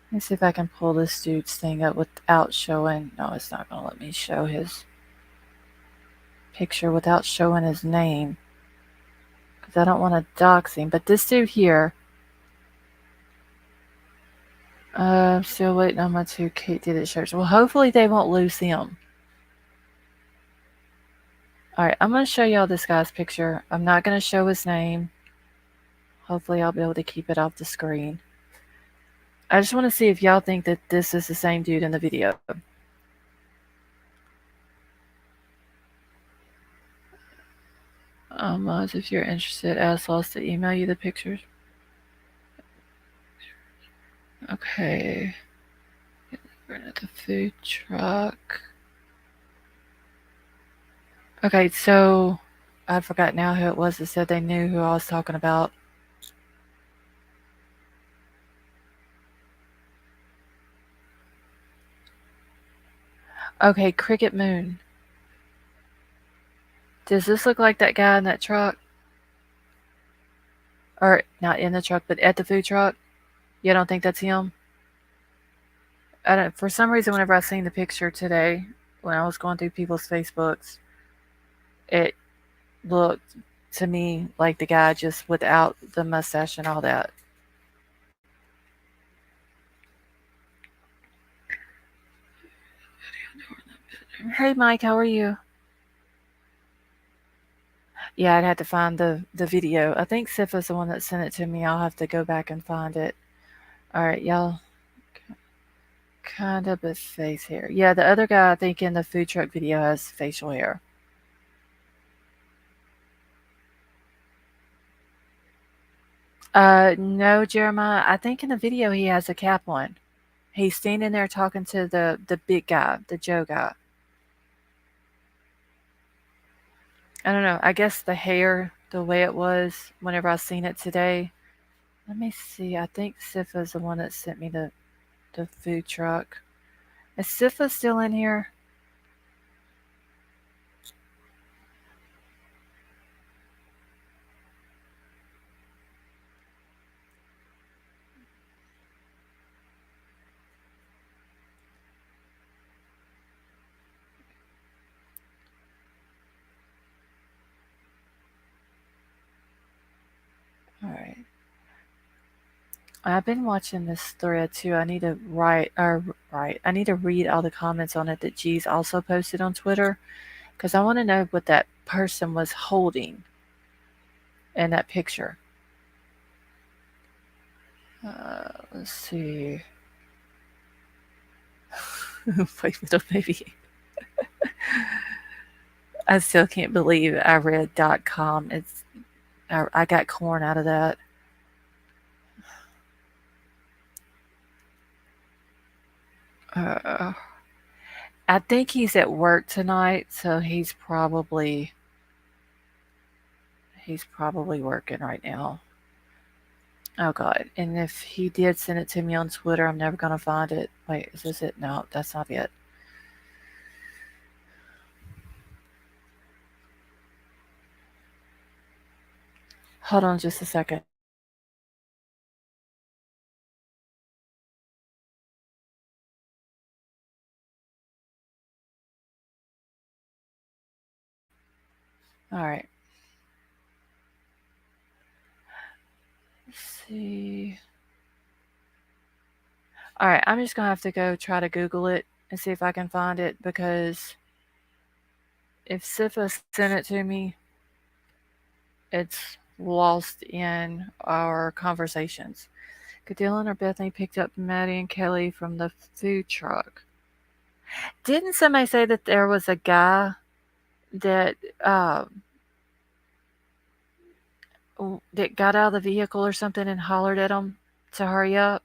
Let me see if I can pull this dude's thing up without showing. No, it's not going to let me show his picture without showing his name. Because I don't want to dox him. But this dude here. I'm still waiting on my two Kate did it shirts. Well, hopefully they won't lose him. Alright, I'm going to show y'all this guy's picture. I'm not going to show his name. Hopefully I'll be able to keep it off the screen. I just want to see if y'all think that this is the same dude in the video. If you're interested, ask Lost to email you the pictures. Okay. We're at the food truck. Okay, so I forgot now who it was that said they knew who I was talking about. Okay, Cricket Moon. Does this look like that guy in that truck? Or not in the truck, but at the food truck? You don't think that's him? I don't. For some reason, whenever I seen the picture today, when I was going through people's Facebooks, it looked to me like the guy just without the mustache and all that. Hey, Mike, how are you? Yeah, I'd have to find the video. I think Sifa's the one that sent it to me. I'll have to go back and find it. All right, y'all. Kind of a face hair. Yeah, the other guy, I think, in the food truck video has facial hair. No, Jeremiah. I think in the video he has a cap on. He's standing there talking to the big guy, the Joe guy. I don't know. I guess the hair, the way it was whenever I seen it today. Let me see. I think Sifa's the one that sent me the food truck. Is Sifa still in here? All right. I've been watching this thread too. I need to I need to read all the comments on it that G's also posted on Twitter because I want to know what that person was holding in that picture. Let's see. Wait, little baby. I still can't believe I read .com. I got corn out of that. I think he's at work tonight, so he's probably working right now. Oh god! And if he did send it to me on Twitter, I'm never gonna find it. Wait, is this it? No, that's not it. Hold on just a second. All right. Let's see. All right, I'm just gonna have to go try to Google it and see if I can find it because if Sifa sent it to me, it's lost in our conversations. Dylan or Bethany picked up Maddie and Kelly from the food truck. Didn't somebody say that there was a guy that that got out of the vehicle or something and hollered at them to hurry up?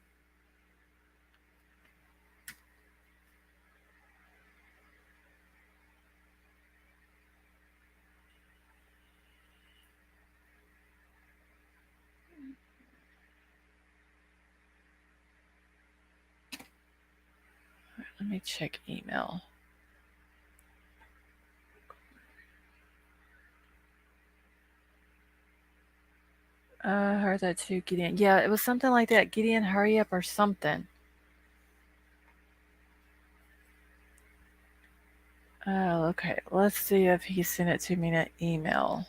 Let me check email. I heard that too, Gideon. Yeah, it was something like that. Gideon, hurry up or something. Oh, okay. Let's see if he sent it to me in an email.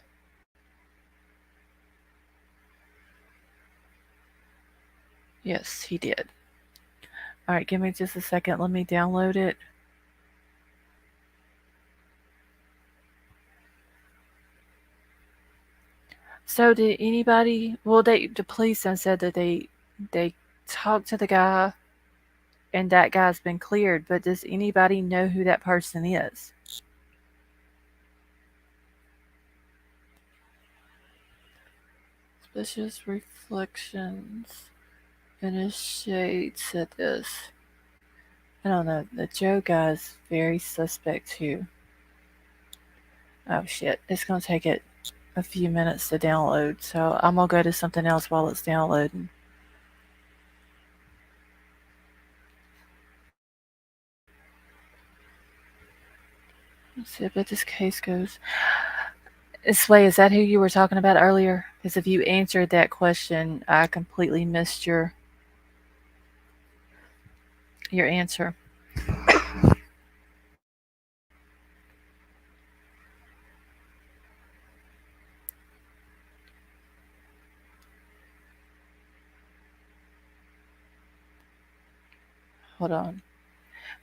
Yes, he did. All right, give me just a second. Let me download it. So did anybody? Well, the police then said that they talked to the guy, and that guy's been cleared. But does anybody know who that person is? Suspicious reflections in his shade said this. I don't know. The Joe guy's very suspect too. Oh shit! It's gonna take it a few minutes to download, so I'm gonna go to something else while it's downloading. Let's see if this case goes. Sway, is that who you were talking about earlier? Because if you answered that question, I completely missed your answer. Hold on.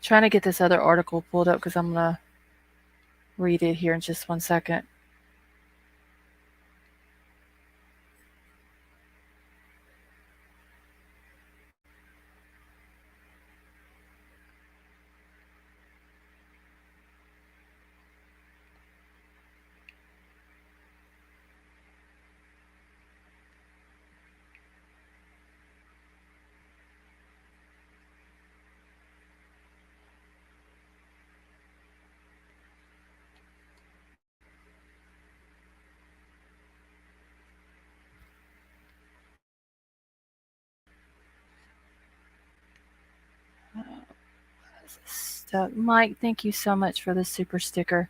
Trying to get this other article pulled up because I'm gonna read it here in just 1 second. Stuck. Mike, thank you so much for the super sticker.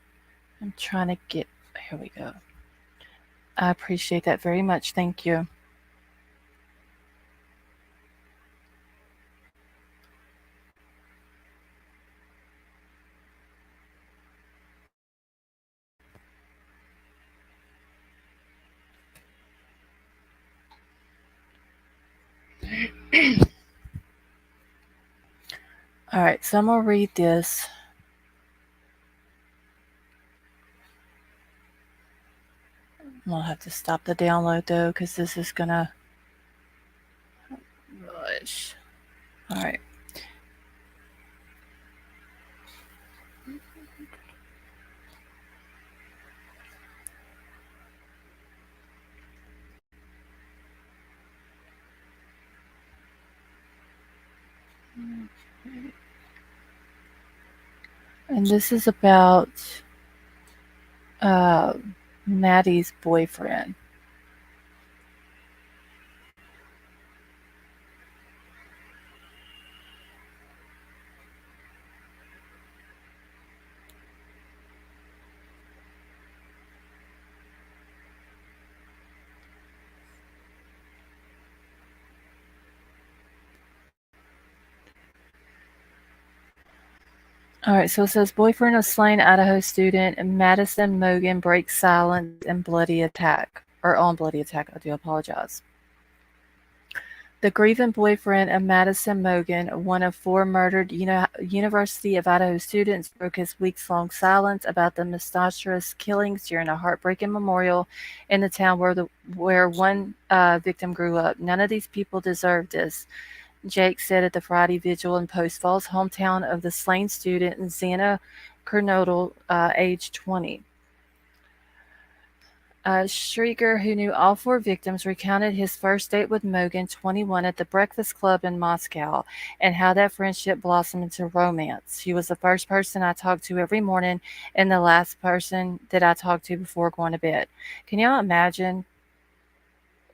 I'm trying to get. Here we go. I appreciate that very much. Thank you. All right, so I'm gonna read this. I'm gonna have to stop the download though, because this is gonna. Gosh. All right. And this is about uh, Maddie's boyfriend. All right, so it says boyfriend of slain Idaho student Madison Mogan breaks silence in bloody attack. Or on bloody attack, I do apologize. The grieving boyfriend of Madison Mogan, one of four murdered University of Idaho students, broke his weeks-long silence about the monstrous killings during a heartbreaking memorial in the town where one victim grew up. None of these people deserve this, Jake said at the Friday Vigil in Post Falls, hometown of the slain student Xana Kernodle, age 20. Shrieger, who knew all four victims, recounted his first date with Mogan, 21, at the Breakfast Club in Moscow, and how that friendship blossomed into romance. She was the first person I talked to every morning and the last person that I talked to before going to bed. Can y'all imagine?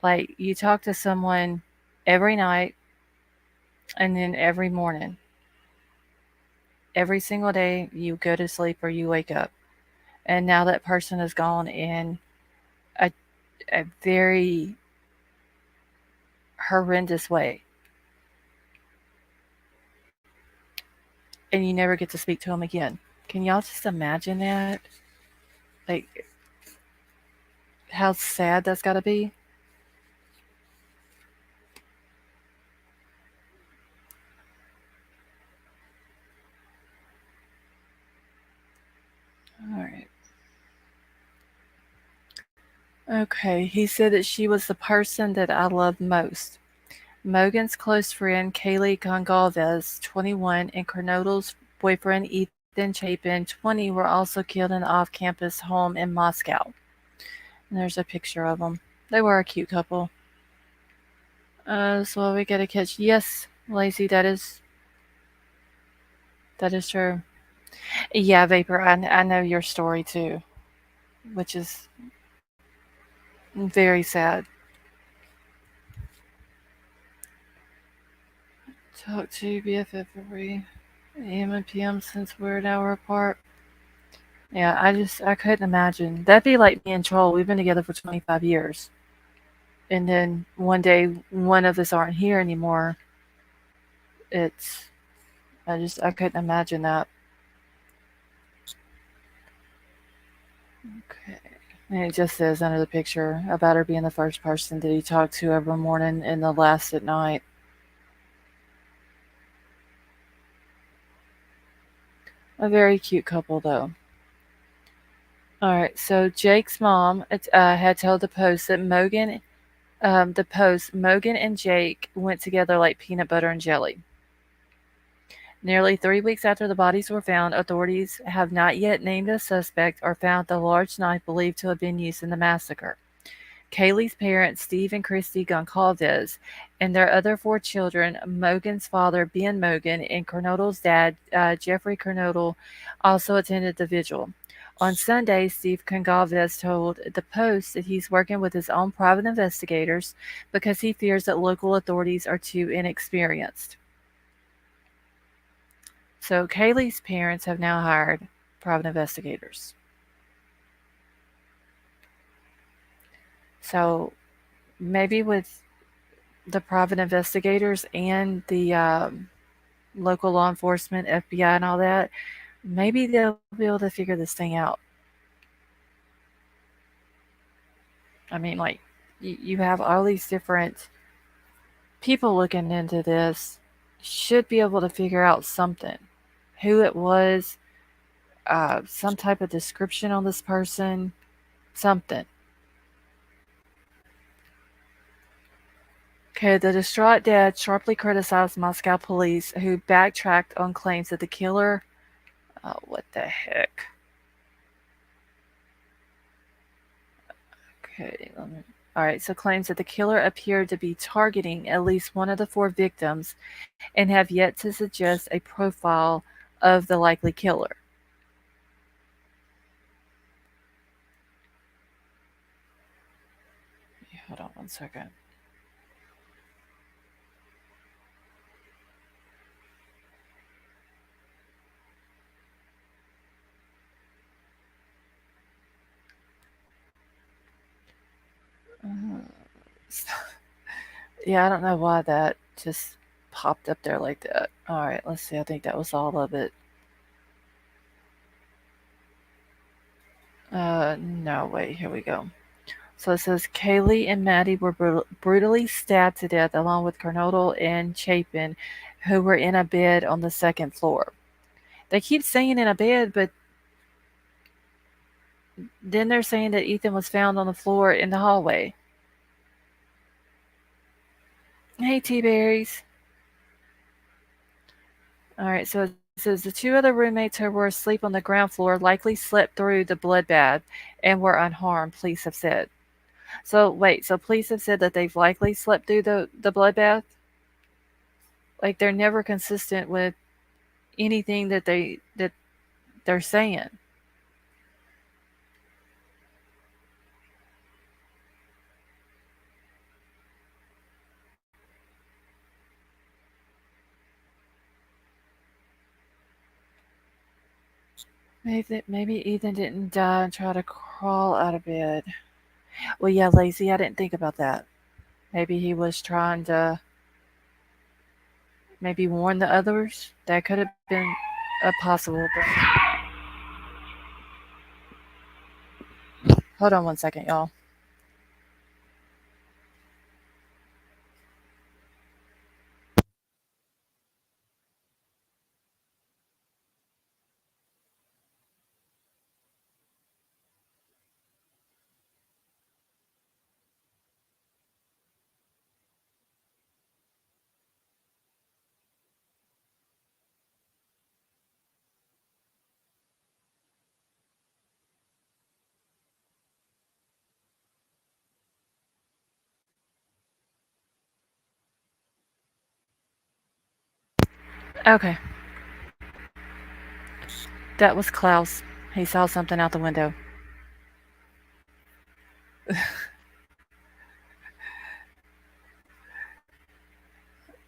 Like, you talk to someone every night and then every morning. every single day you go to sleep or you wake up. And now that person is gone in a, a very horrendous way. And you never get to speak to them again. Can y'all just imagine that? Like, how sad that's got to be? All right. Okay. He said that she was the person that I loved most. Mogan's close friend, Kaylee Gongalves, 21, and Cornodle's boyfriend, Ethan Chapin, 20, were also killed in an off campus home in Moscow. And there's a picture of them. They were a cute couple. So we gotta catch. Yes, Lacey, that is true. Yeah, Vapor, I know your story too, which is very sad. Talk to BFF every AM and PM since we're an hour apart. Yeah, I couldn't imagine. That'd be like me and Troll. We've been together for 25 years. And then one day one of us aren't here anymore. It's I couldn't imagine that. Okay. And it just says under the picture about her being the first person that he talked to every morning and the last at night. A very cute couple, though. All right, so Jake's mom had told the Post, Mogan and Jake went together like peanut butter and jelly. Nearly 3 weeks after the bodies were found, authorities have not yet named a suspect or found the large knife believed to have been used in the massacre. Kaylee's parents, Steve and Christy Goncalves, and their other four children, Mogan's father, Ben Mogan, and Kernodle's dad, Jeffrey Kernodle, also attended the vigil. On Sunday, Steve Goncalves told the Post that he's working with his own private investigators because he fears that local authorities are too inexperienced. So Kaylee's parents have now hired private investigators. So maybe with the private investigators and the local law enforcement, FBI, and all that, maybe they'll be able to figure this thing out. I mean, like, you have all these different people looking into this, should be able to figure out something. Who it was, some type of description on this person, something. Okay, the distraught dad sharply criticized Moscow police who backtracked on claims that the killer. Oh, what the heck? Okay, Alright, so claims that the killer appeared to be targeting at least one of the four victims and have yet to suggest a profile of the likely killer. Hold on one second. Uh, yeah, I don't know why that just popped up there like that. Alright, let's see. I think that was all of it. No, wait, here we go. So it says Kaylee and Maddie were brutally stabbed to death along with Kernodle and Chapin, who were in a bed on the second floor. They keep saying in a bed, but then they're saying that Ethan was found on the floor in the hallway. Hey, T Berries. Alright, so it says the two other roommates who were asleep on the ground floor likely slept through the bloodbath and were unharmed, police have said. So, wait, so police have said that they've likely slept through the bloodbath? Like, they're never consistent with anything that they're saying. Maybe Ethan didn't die and try to crawl out of bed. Well, yeah, lazy. I didn't think about that. Maybe he was trying to maybe warn the others. That could have been a possible. But hold on 1 second, y'all. Okay, that was Klaus. He saw something out the window.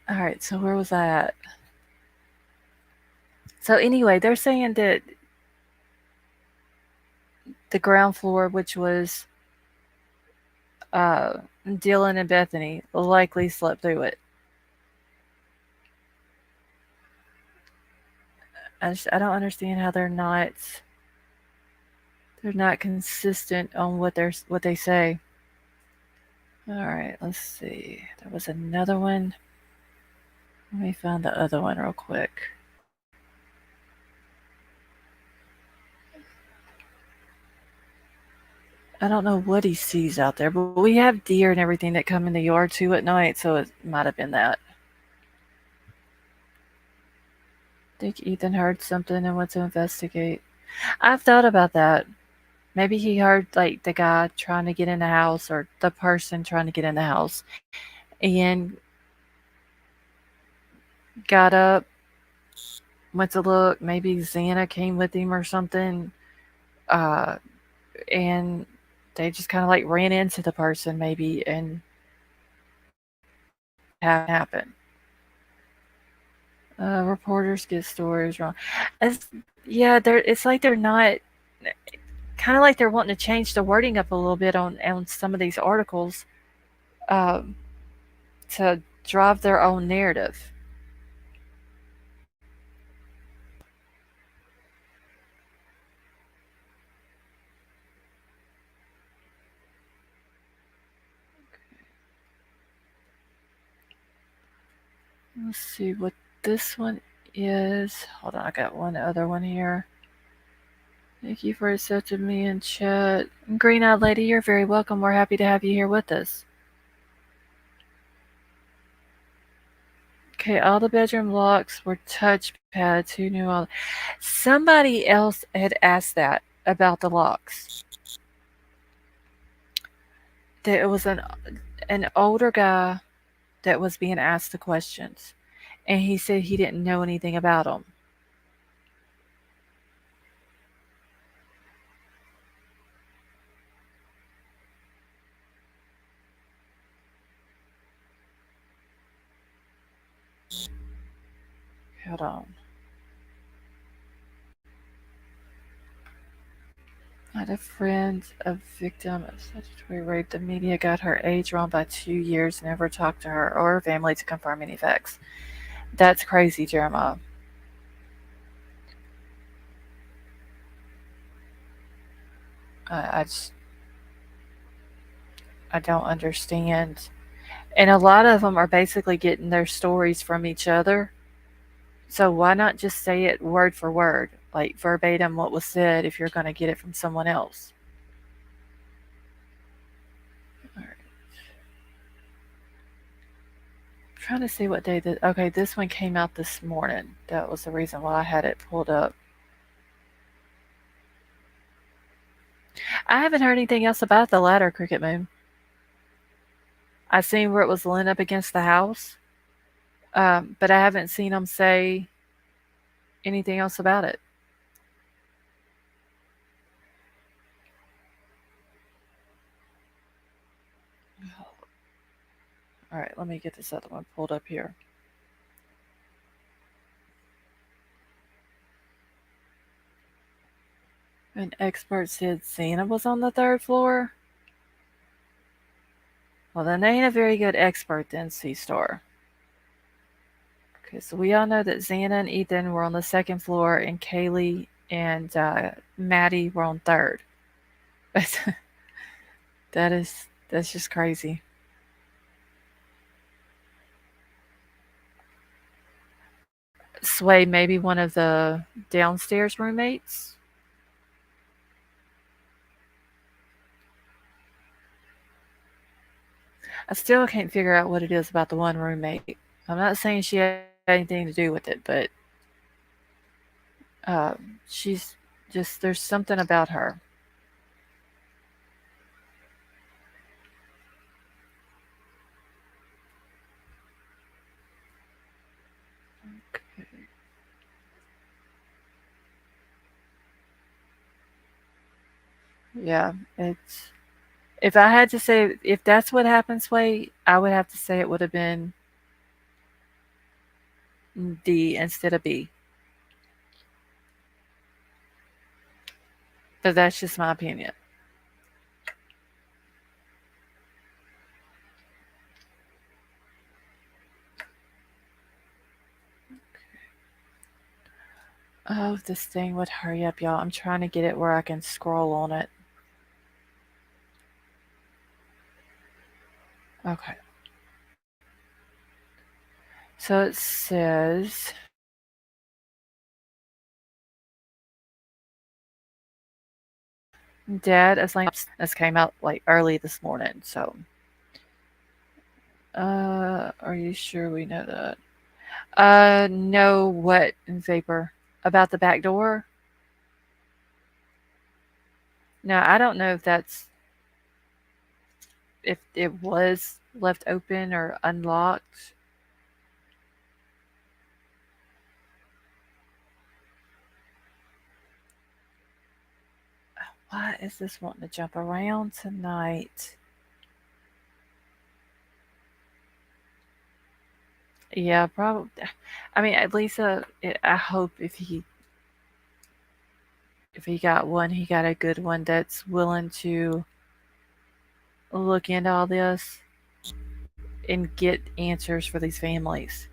All right, so where was I at? So anyway, they're saying that the ground floor, which was uh, Dylan and Bethany, likely slept through it. I don't understand how they're not consistent on what they say. All right, let's see. There was another one. Let me find the other one real quick. I don't know what he sees out there, but we have deer and everything that come in the yard too at night, so it might have been that. I think Ethan heard something and went to investigate. I've thought about that. Maybe he heard like the guy trying to get in the house or the person trying to get in the house and got up, went to look. Maybe Xana came with him or something. Uh, and they just kind of like ran into the person maybe and happened. Reporters get stories wrong. It's, yeah, it's like they're not kind of like they're wanting to change the wording up a little bit on some of these articles um, to drive their own narrative. Let's see what this one is. Hold on, I got one other one here. Thank you for accepting me in chat. Green Eyed Lady, you're very welcome. We're happy to have you here with us. Okay, all the bedroom locks were touchpads. Who knew all? Somebody else had asked that about the locks. That it was an older guy that was being asked the questions, and he said he didn't know anything about them. Hold on. I had a friend, a victim of statutory rape. The media got her age wrong by 2 years. Never talked to her or her family to confirm any facts. That's crazy, Jeremiah. I just I don't understand. And a lot of them are basically getting their stories from each other. So why not just say it word for word, like verbatim what was said if you're going to get it from someone else? All right. I'm trying to see what day that. Okay, this one came out this morning. That was the reason why I had it pulled up. I haven't heard anything else about the ladder cricket moon. I seen where it was lit up against the house, but I haven't seen them say anything else about it. All right, let me get this other one pulled up here. An expert said Santa was on the third floor. Well, then they ain't a very good expert then, C-Star. Okay, so we all know that Xana and Ethan were on the second floor, and Kaylee and Maddie were on third. That's just crazy. Sway, maybe one of the downstairs roommates. I still can't figure out what it is about the one roommate. I'm not saying she had anything to do with it, but she's just there's something about her. Yeah, it's if I had to say if that's what happened, Sway, I would have to say it would have been D instead of B. But that's just my opinion. Oh, if this thing would hurry up, y'all. I'm trying to get it where I can scroll on it. Okay. So it says Dad is laying. This came out like early this morning. So, are you sure we know that? No, what vapor about the back door? No, I don't know if it was left open or unlocked. Why is this wanting to jump around tonight? Yeah, probably. I mean, at least I hope if he got one, he got a good one that's willing to look into all this and get answers for these families.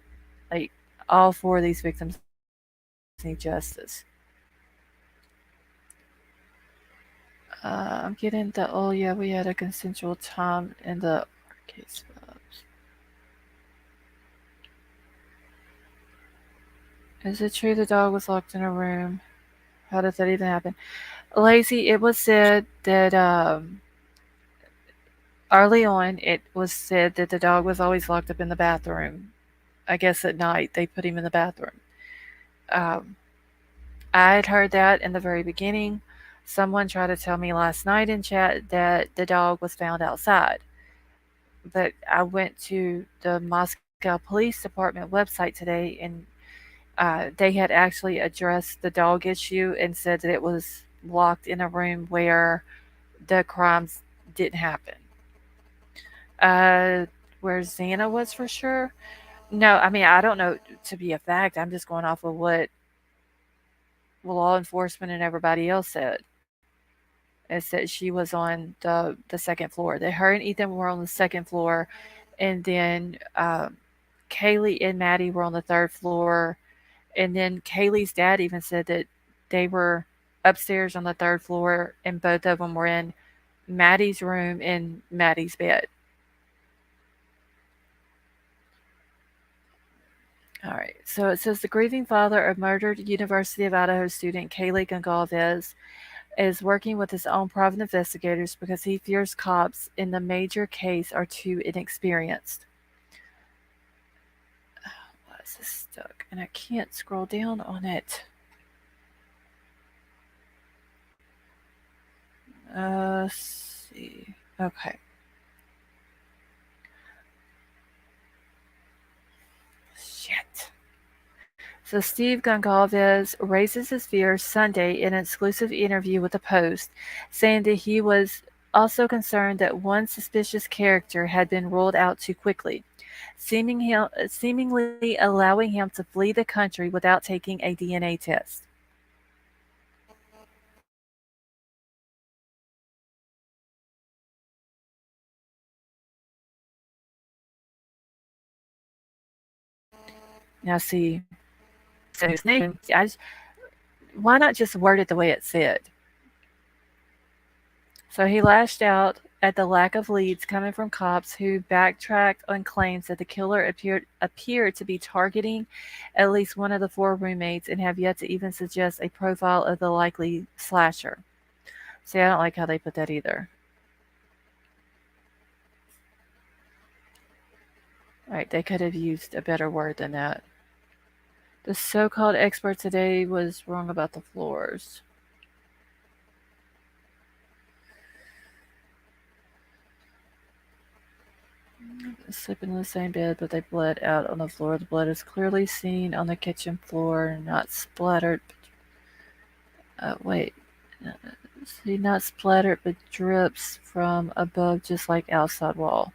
Like all four of these victims need justice. I'm getting the oh yeah, we had a consensual time in the case. Is it true the dog was locked in a room? How did that even happen? Lacey, it was said that early on, it was said that the dog was always locked up in the bathroom. I guess at night they put him in the bathroom. Um, I had heard that in the very beginning. Someone tried to tell me last night in chat that the dog was found outside. But I went to the Moscow Police Department website today and they had actually addressed the dog issue and said that it was locked in a room where the crimes didn't happen. Uh, where Xana was for sure. No, I mean I don't know to be a fact. I'm just going off of what law enforcement and everybody else said. It said she was on the second floor. That her and Ethan were on the second floor, and then Kaylee and Maddie were on the third floor, and then Kaylee's dad even said that they were upstairs on the third floor, and both of them were in Maddie's room in Maddie's bed. All right. So it says the grieving father of murdered University of Idaho student Kaylee Gongalves is working with his own private investigators because he fears cops in the major case are too inexperienced. Why is this stuck? And I can't scroll down on it. Let's see. Okay. Shit. So Steve Goncalves raises his fears Sunday in an exclusive interview with the Post, saying that he was also concerned that one suspicious character had been ruled out too quickly, seemingly allowing him to flee the country without taking a DNA test. Now, see, so his name, why not just word it the way it said? So he lashed out at the lack of leads coming from cops who backtracked on claims that the killer appeared to be targeting at least one of the four roommates and have yet to even suggest a profile of the likely slasher. See, I don't like how they put that either. Right, they could have used a better word than that. The so-called expert today was wrong about the floors. Sleeping in the same bed, but they bled out on the floor. The blood is clearly seen on the kitchen floor, not splattered. Wait. See, not splattered, but drips from above, just like outside wall.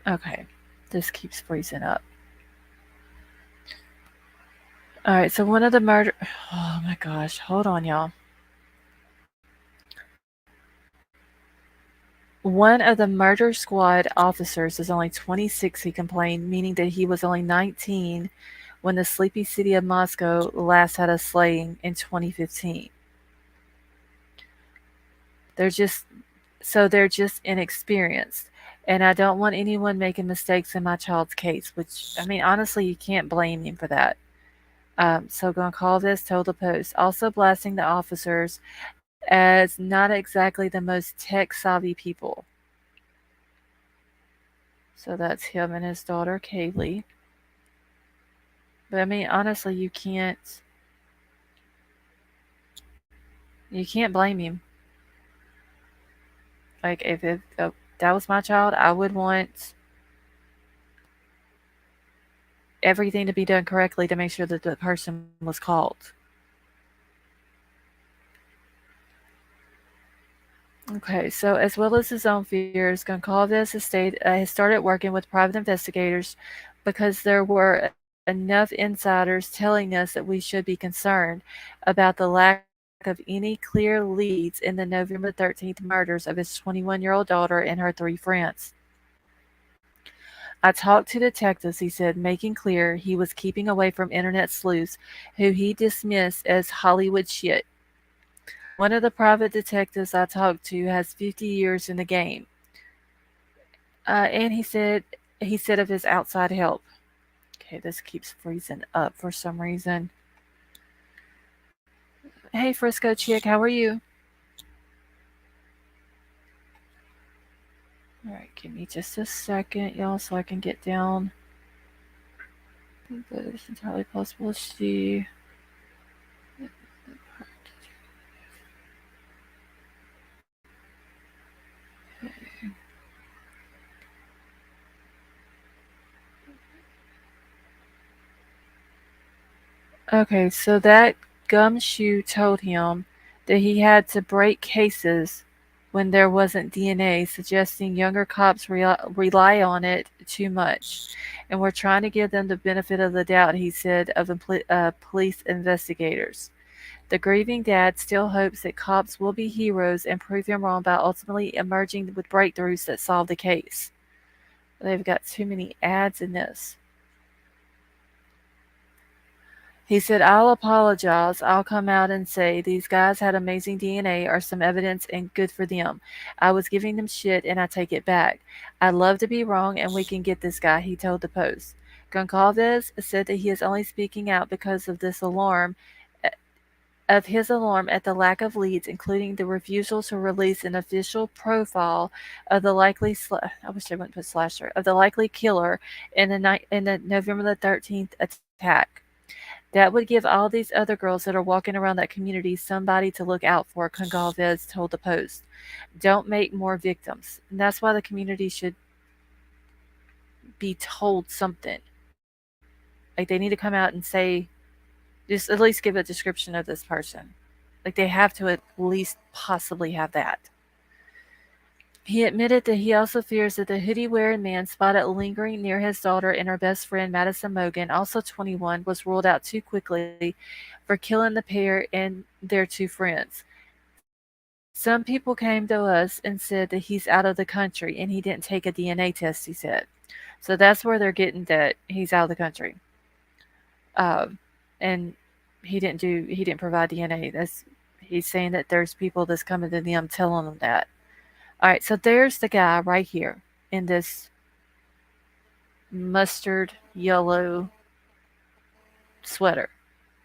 Okay, this keeps freezing up. All right, so one of the murder. Oh my gosh, hold on, y'all. One of the murder squad officers is only 26, he complained, meaning that he was only 19 when the sleepy city of Moscow last had a slaying in 2015. They're just they're just inexperienced. And I don't want anyone making mistakes in my child's case, which, I mean, honestly, you can't blame him for that. So Goncalves told the Post, also blasting the officers as not exactly the most tech-savvy people. So that's him and his daughter, Kaylee. But I mean, honestly, you can't blame him. Like, if that was my child, I would want everything to be done correctly to make sure that the person was called. Okay, so as well as his own fears, Goncalves has started working with private investigators because there were enough insiders telling us that we should be concerned about the lack of any clear leads in the November 13th murders of his 21-year-old daughter and her three friends. I talked to detectives, he said, making clear he was keeping away from internet sleuths who he dismissed as Hollywood shit. One of the private detectives I talked to has 50 years in the game. And he said of his outside help. Okay, this keeps freezing up for some reason. Hey, Frisco Chick, how are you? All right, give me just a second, y'all, so I can get down. But it's entirely possible she. Okay, so that gumshoe told him that he had to break cases when there wasn't DNA, suggesting younger cops rely on it too much. And we're trying to give them the benefit of the doubt, he said, of police investigators. The grieving dad still hopes that cops will be heroes and prove him wrong by ultimately emerging with breakthroughs that solve the case. They've got too many ads in this. He said, I'll apologize. I'll come out and say these guys had amazing DNA or some evidence and good for them. I was giving them shit and I take it back. I'd love to be wrong and we can get this guy, he told the Post. Goncalves said that he is only speaking out because of his alarm at the lack of leads, including the refusal to release an official profile of the likely I wish they wouldn't put slasher of the likely killer in the November the 13th attack. That would give all these other girls that are walking around that community somebody to look out for, Goncalves told the Post. Don't make more victims. And that's why the community should be told something. Like, they need to come out and say, just at least give a description of this person. Like, they have to at least possibly have that. He admitted that he also fears that the hoodie-wearing man spotted lingering near his daughter and her best friend Madison Mogan, also 21, was ruled out too quickly for killing the pair and their two friends. Some people came to us and said that he's out of the country and he didn't take a DNA test, he said. So that's where they're getting that he's out of the country. And he didn't provide DNA. That's he's saying that there's people that's coming to them telling them that. All right, so there's the guy right here in this mustard yellow sweater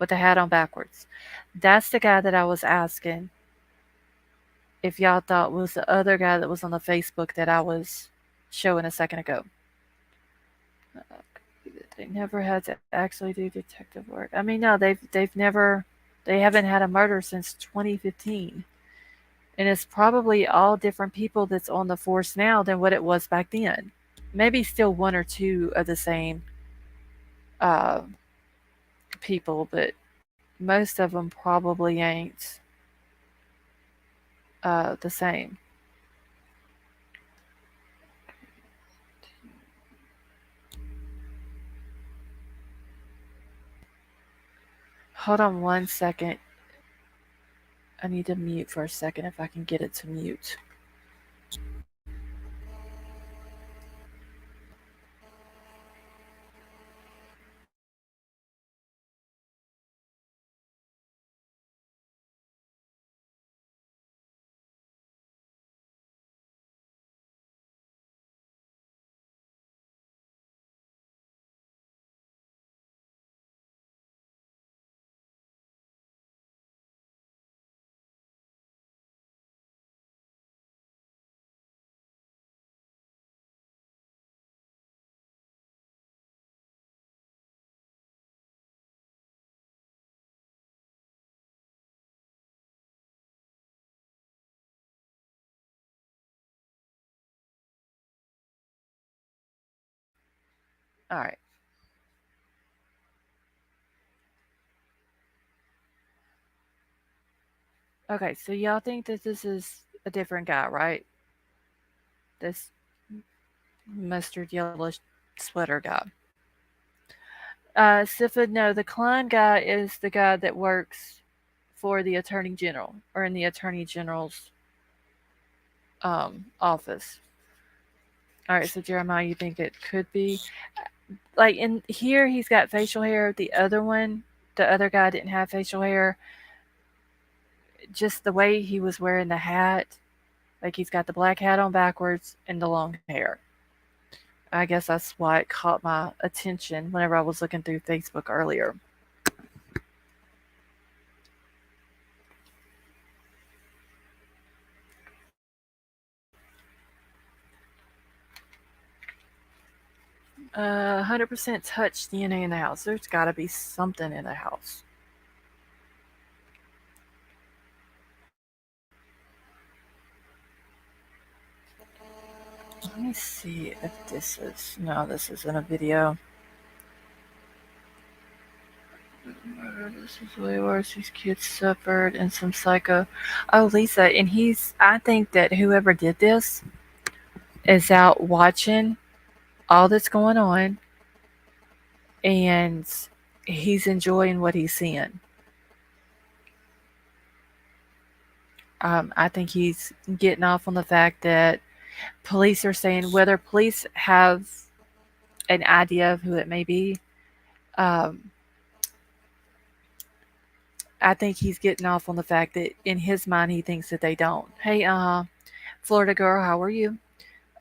with the hat on backwards. That's the guy that I was asking if y'all thought was the other guy that was on the Facebook that I was showing a second ago. They never had to actually do detective work. I mean, no, they haven't had a murder since 2015, and it's probably all different people that's on the force now than what it was back then. Maybe still one or two of the same uh, people, but most of them probably ain't the same. Hold on one second. I need to mute for a second if I can get it to mute. All right. Okay, so y'all think that this is a different guy, right? This mustard yellow sweater guy. Sifa, no, the Klein guy is the guy that works for the Attorney General or in the Attorney General's office. All right, so Jeremiah, you think it could be like in here? He's got facial hair. The other guy didn't have facial hair. Just the way he was wearing the hat, like he's got the black hat on backwards and the long hair. I guess that's why it caught my attention whenever I was looking through Facebook earlier. Uh, 100% touch DNA in the house. There's got to be something in the house. Let me see if this is. No, this isn't a video. This is way worse. These kids suffered and some psycho. Oh, Lisa, and he's. I think that whoever did this is out watching all that's going on and he's enjoying what he's seeing. I think he's getting off on the fact that police are saying whether police have an idea of who it may be. Um, I think he's getting off on the fact that in his mind he thinks that they don't. Hey, Florida girl, how are you?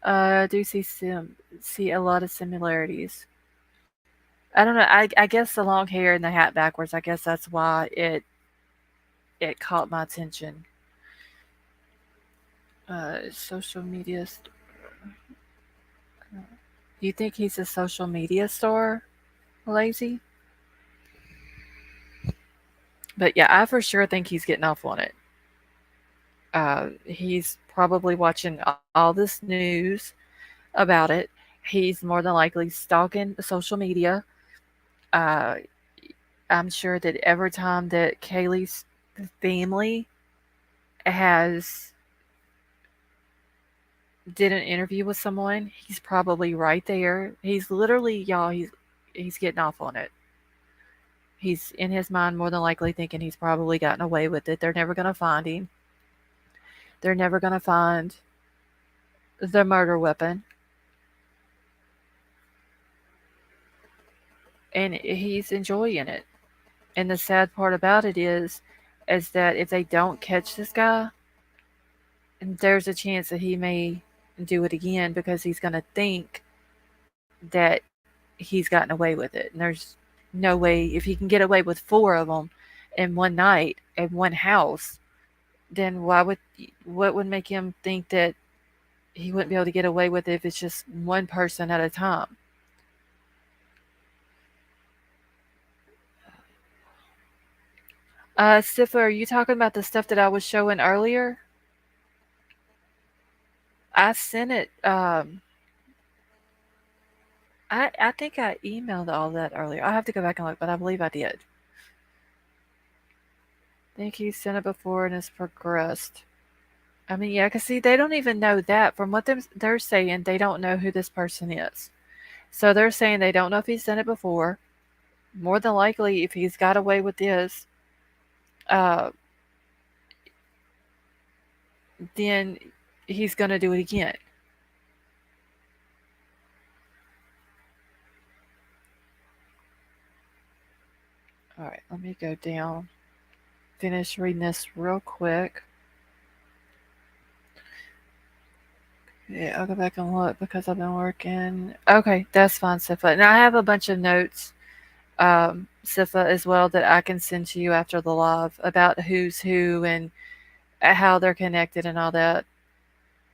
Do see a lot of similarities. I don't know. I guess the long hair and the hat backwards. I guess that's why it caught my attention. Social media. You think he's a social media star, Lazy? But yeah, I for sure think he's getting off on it. He's probably watching all this news about it. He's more than likely stalking social media. Uh, I'm sure that every time that Kaylee's family has did an interview with someone, he's probably right there. He's literally, y'all, he's getting off on it. He's in his mind more than likely thinking he's probably gotten away with it. They're never going to find him. They're never going to find the murder weapon. And he's enjoying it. And the sad part about it is that if they don't catch this guy, there's a chance that he may do it again because he's going to think that he's gotten away with it. And there's no way, if he can get away with four of them in one night in one house, then what would make him think that he wouldn't be able to get away with it if it's just one person at a time? Sifa, are you talking about the stuff that I was showing earlier? I sent it. I think I emailed all that earlier. I have to go back and look, but I believe I did. I think he sent it before and it's progressed. I mean, yeah, because see, they don't even know that. From what they're saying, they don't know who this person is. So they're saying they don't know if he's done it before. More than likely, if he's got away with this, uh, then he's going to do it again. All right, let me go down, finish reading this real quick. Yeah, I'll go back and look because I've been working. Okay, that's fine, Sifa. Now I have a bunch of notes, Sifa, as well that I can send to you after the live about who's who and how they're connected and all that.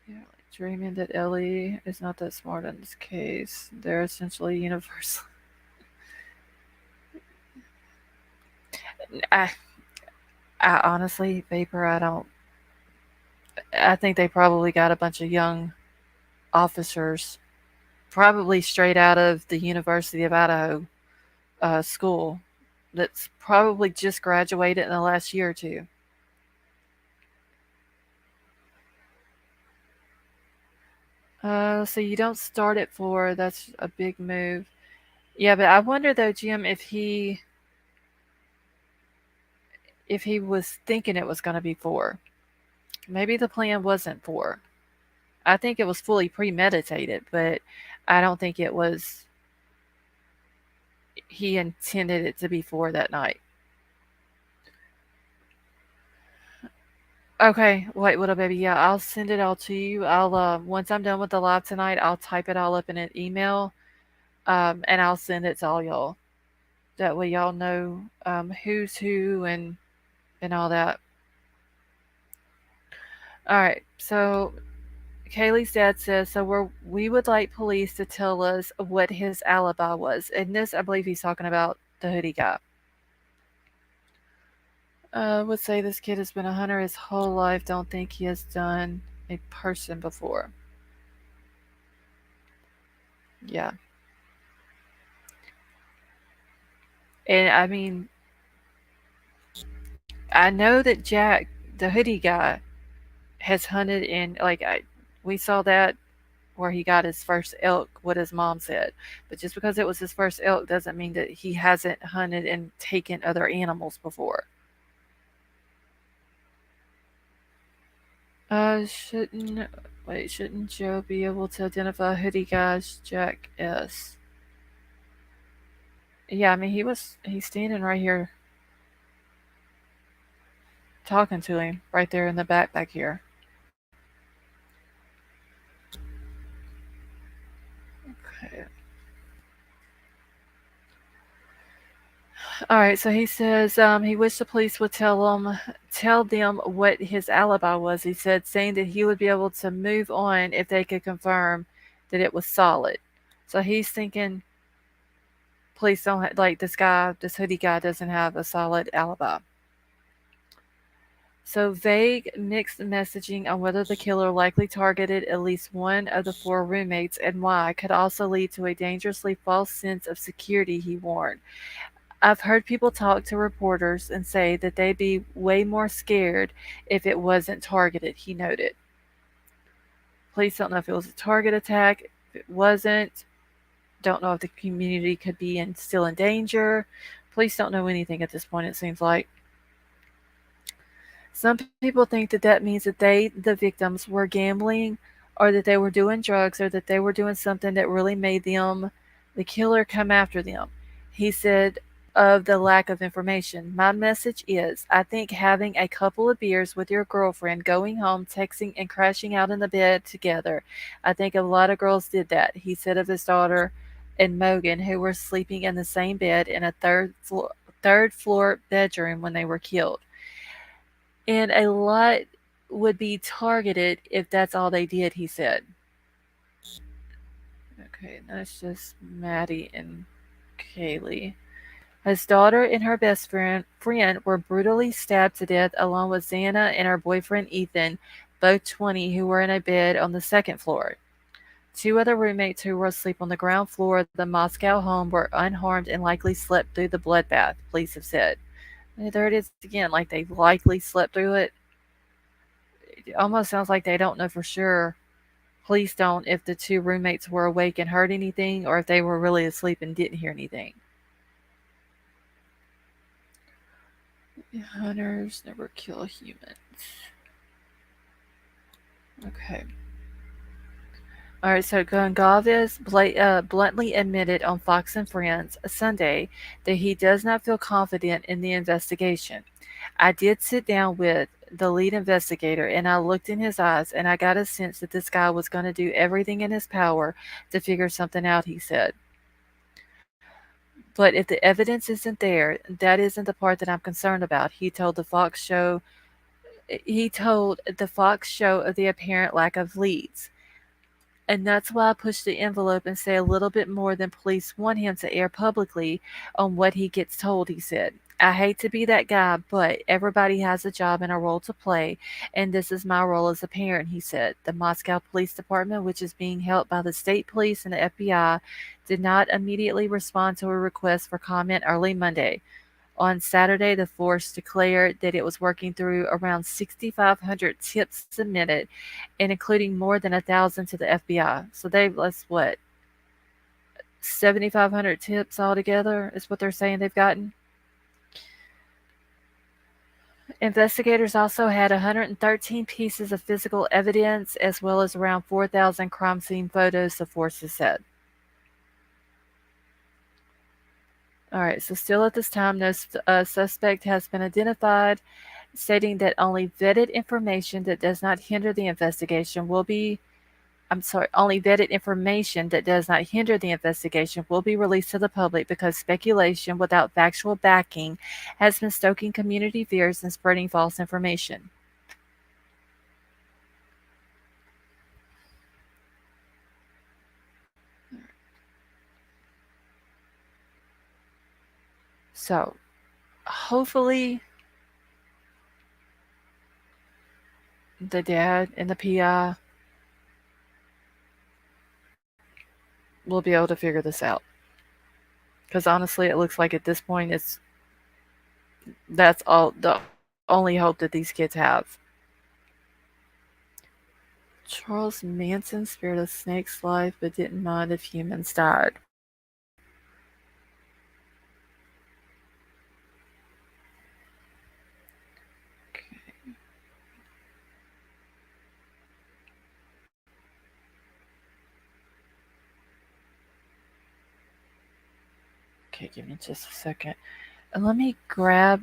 Yeah, like dreaming that Ellie is not that smart in this case. They're essentially universal. I, I honestly, Vapor, I don't. I think they probably got a bunch of young officers, probably straight out of the University of Idaho school, that's probably just graduated in the last year or two. So you don't start at 4. That's a big move. Yeah, but I wonder though, Jim, if he was thinking it was going to be 4. Maybe the plan wasn't 4. I think it was fully premeditated, but I don't think it was. He intended it to be 4 that night. Okay, wait, little baby. Yeah, I'll send it all to you. I'll once I'm done with the live tonight, I'll type it all up in an email, and I'll send it to all y'all. That way, y'all know who's who and all that. All right. So Kaylee's dad says so. We would like police to tell us what his alibi was, and this I believe he's talking about the hoodie guy. Would say this kid has been a hunter his whole life. Don't think he has done a person before. Yeah. And I mean, I know that Jack, the hoodie guy, has hunted in we saw that where he got his first elk, what his mom said. But just because it was his first elk doesn't mean that he hasn't hunted and taken other animals before. Shouldn't Joe be able to identify hoodie guys Jack S? Yeah, I mean he's standing right here talking to him right there in the back here. Okay. All right, so he says he wished the police would tell them what his alibi was. He said, saying that he would be able to move on if they could confirm that it was solid. So he's thinking police don't like this hoodie guy doesn't have a solid alibi. So vague, mixed messaging on whether the killer likely targeted at least one of the 4 roommates and why could also lead to a dangerously false sense of security, he warned. I've heard people talk to reporters and say that they'd be way more scared if it wasn't targeted, he noted. Police don't know if it was a target attack, if it wasn't, don't know if the community could be still in danger. Police don't know anything at this point, it seems like. Some people think that that means that they, the victims, were gambling or that they were doing drugs or that they were doing something that really made them, the killer, come after them. He said of the lack of information, my message is I think having a couple of beers with your girlfriend, going home, texting, and crashing out in the bed together. I think a lot of girls did that. He said of his daughter and Mogan, who were sleeping in the same bed in a third floor bedroom when they were killed. And a lot would be targeted if that's all they did, he said. Okay, that's just Maddie and Kaylee. His daughter and her friend were brutally stabbed to death along with Xana and her boyfriend Ethan, both 20, who were in a bed on the second floor. Two other roommates who were asleep on the ground floor of the Moscow home were unharmed and likely slept through the bloodbath, police have said. There it is again, like they likely slept through it. It almost sounds like they don't know for sure. Police don't if the two roommates were awake and heard anything or if they were really asleep and didn't hear anything. Hunters never kill humans. Okay. Alright, so Gonzalez bluntly admitted on Fox and Friends Sunday that he does not feel confident in the investigation. I did sit down with the lead investigator and I looked in his eyes and I got a sense that this guy was going to do everything in his power to figure something out, he said. But if the evidence isn't there, that isn't the part that I'm concerned about, he told the Fox show. He told the Fox show of the apparent lack of leads. And that's why I push the envelope and say a little bit more than police want him to air publicly on what he gets told, he said. I hate to be that guy, but everybody has a job and a role to play, and this is my role as a parent, he said. The Moscow Police Department, which is being held by the state police and the FBI, did not immediately respond to a request for comment early Monday. On Saturday, the force declared that it was working through around 6,500 tips submitted, and including more than 1,000 to the FBI. So that's what, 7,500 tips altogether is what they're saying they've gotten. Investigators also had 113 pieces of physical evidence as well as around 4,000 crime scene photos, the forces said. All right, so still at this time, no suspect has been identified, stating that only vetted information that does not hinder the investigation will be only vetted information that does not hinder the investigation will be released to the public because speculation without factual backing has been stoking community fears and spreading false information. So, hopefully, the dad and the PI will be able to figure this out. Because honestly, it looks like at this point, that's all the only hope that these kids have. Charles Manson spared a snake's life but didn't mind if humans died. Okay, give me just a second. And let me grab,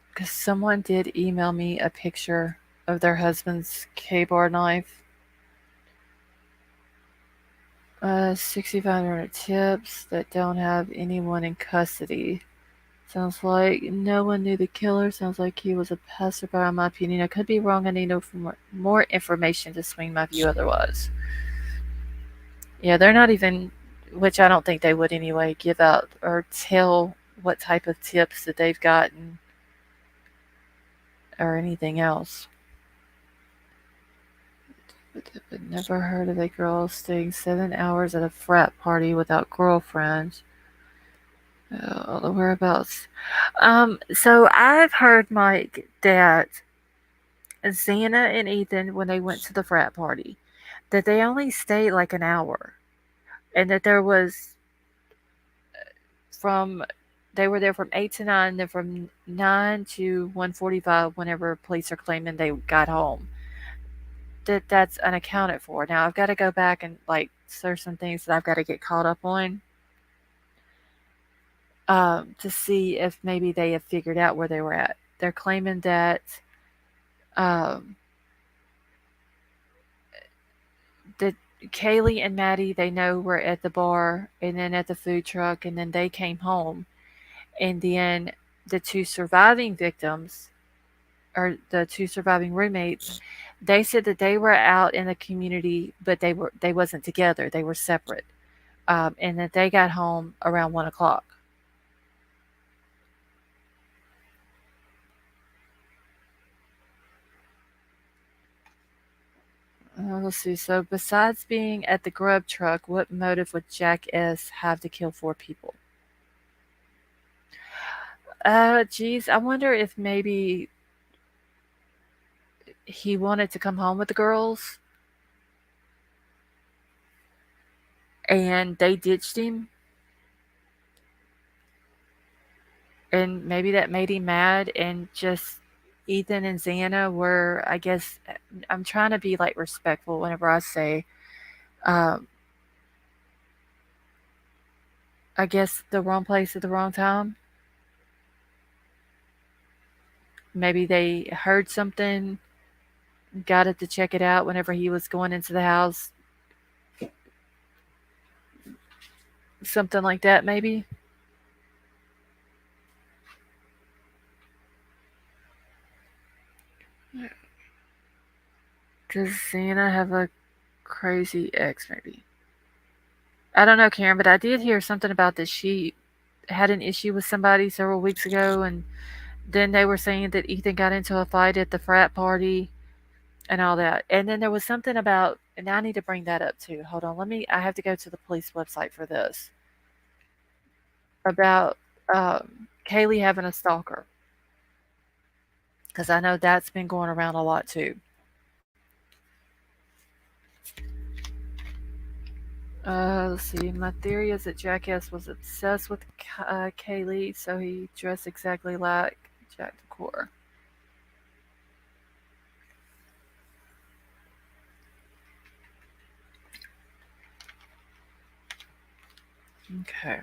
because someone did email me a picture of their husband's K-bar knife. 6,500 tips that don't have anyone in custody. Sounds like no one knew the killer. Sounds like he was a passerby, in my opinion. I could be wrong. I need no more information to swing my view otherwise. Yeah, they're not even, which I don't think they would anyway, give out or tell what type of tips that they've gotten or anything else. But never heard of a girl staying 7 hours at a frat party without girlfriends. The whereabouts. So I've heard, Mike, that Xana and Ethan, when they went to the frat party, that they only stayed like an hour. And that there was from They were there from 8 to 9, then from 9 to 1:45 whenever police are claiming they got home. That's unaccounted for. Now I've got to go back and like there's some things that I've got to get caught up on to see if maybe they have figured out where they were at. They're claiming that um, that Kaylee and Maddie they know were at the bar and then at the food truck and then they came home and then the two surviving victims or the two surviving roommates they said that they were out in the community but they wasn't together, they were separate, and that they got home around 1 o'clock. Let's see. So, besides being at the grub truck, what motive would Jack S have to kill four people? Geez, I wonder if maybe he wanted to come home with the girls and they ditched him, and maybe that made him mad, and just Ethan and Xana were, I guess, I'm trying to be like respectful whenever I say, um, I guess the wrong place at the wrong time. Maybe they heard something, got it to check it out whenever he was going into the house, something like that, maybe. Does Xana have a crazy ex, maybe? I don't know, Karen, but I did hear something about that she had an issue with somebody several weeks ago, and then they were saying that Ethan got into a fight at the frat party and all that. And then there was something about, and I need to bring that up too. Hold on, I have to go to the police website for this about Kaylee having a stalker because I know that's been going around a lot too. Let's see. My theory is that Jackass was obsessed with Kaylee, so he dressed exactly like Jack the Okay.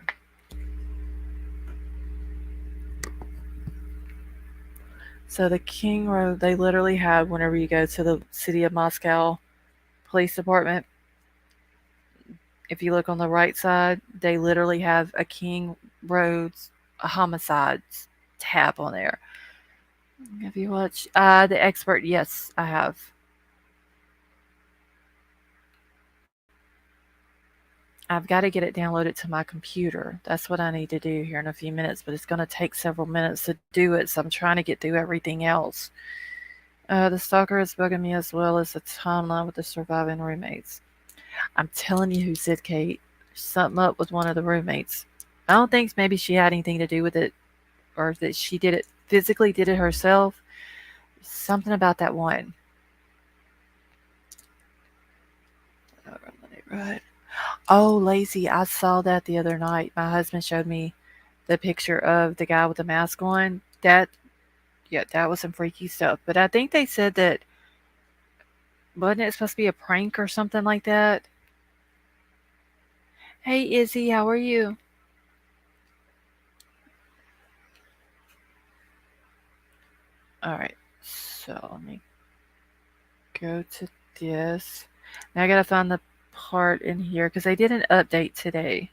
So the King Road, they literally have, whenever you go to the city of Moscow police department, if you look on the right side, they literally have a King Roads homicides tab on there. Have you watched The Expert? Yes, I have. I've got to get it downloaded to my computer. That's what I need to do here in a few minutes, but it's going to take several minutes to do it, so I'm trying to get through everything else. The stalker is bugging me as well as the timeline with the surviving roommates. I'm telling you who said Kate. Something up with one of the roommates. I don't think maybe she had anything to do with it or that she did it physically, did it herself. Something about that one. Right. Oh, lazy. I saw that the other night. My husband showed me the picture of the guy with the mask on. Yeah, that was some freaky stuff. But I think they said that, wasn't it supposed to be a prank or something like that? Hey, Izzy, how are you? All right. So let me go to this. Now I gotta find the part in here because they did an update today.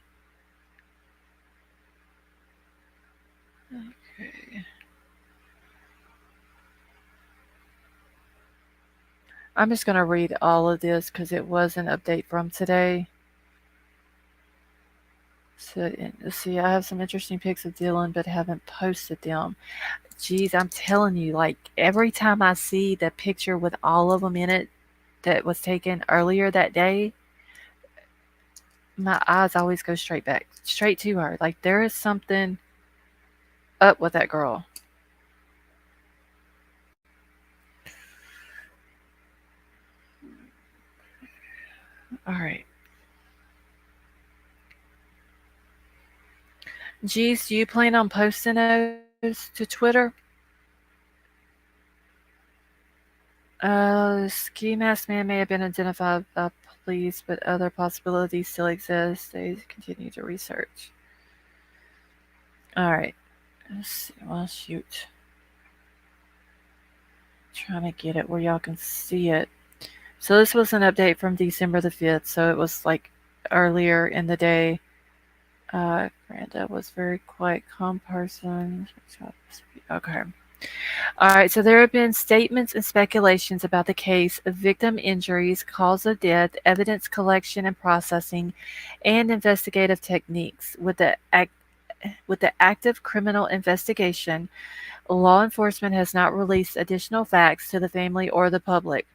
Okay. I'm just gonna read all of this because it was an update from today. So, let's see, I have some interesting pics of Dylan, but haven't posted them. Geez, I'm telling you, like every time I see the picture with all of them in it that was taken earlier that day, my eyes always go straight to her. Like there is something up with that girl. All right. Geez, do you plan on posting those to Twitter? The ski mask man may have been identified by police, but other possibilities still exist. They continue to research. All right. Let's see. Well, shoot. Trying to get it where y'all can see it. So this was an update from December the 5th. So it was like earlier in the day. Granda was very quiet, calm person. Okay. All right, so there have been statements and speculations about the case of victim injuries, cause of death, evidence collection and processing, and investigative techniques. With the active criminal investigation, law enforcement has not released additional facts to the family or the public.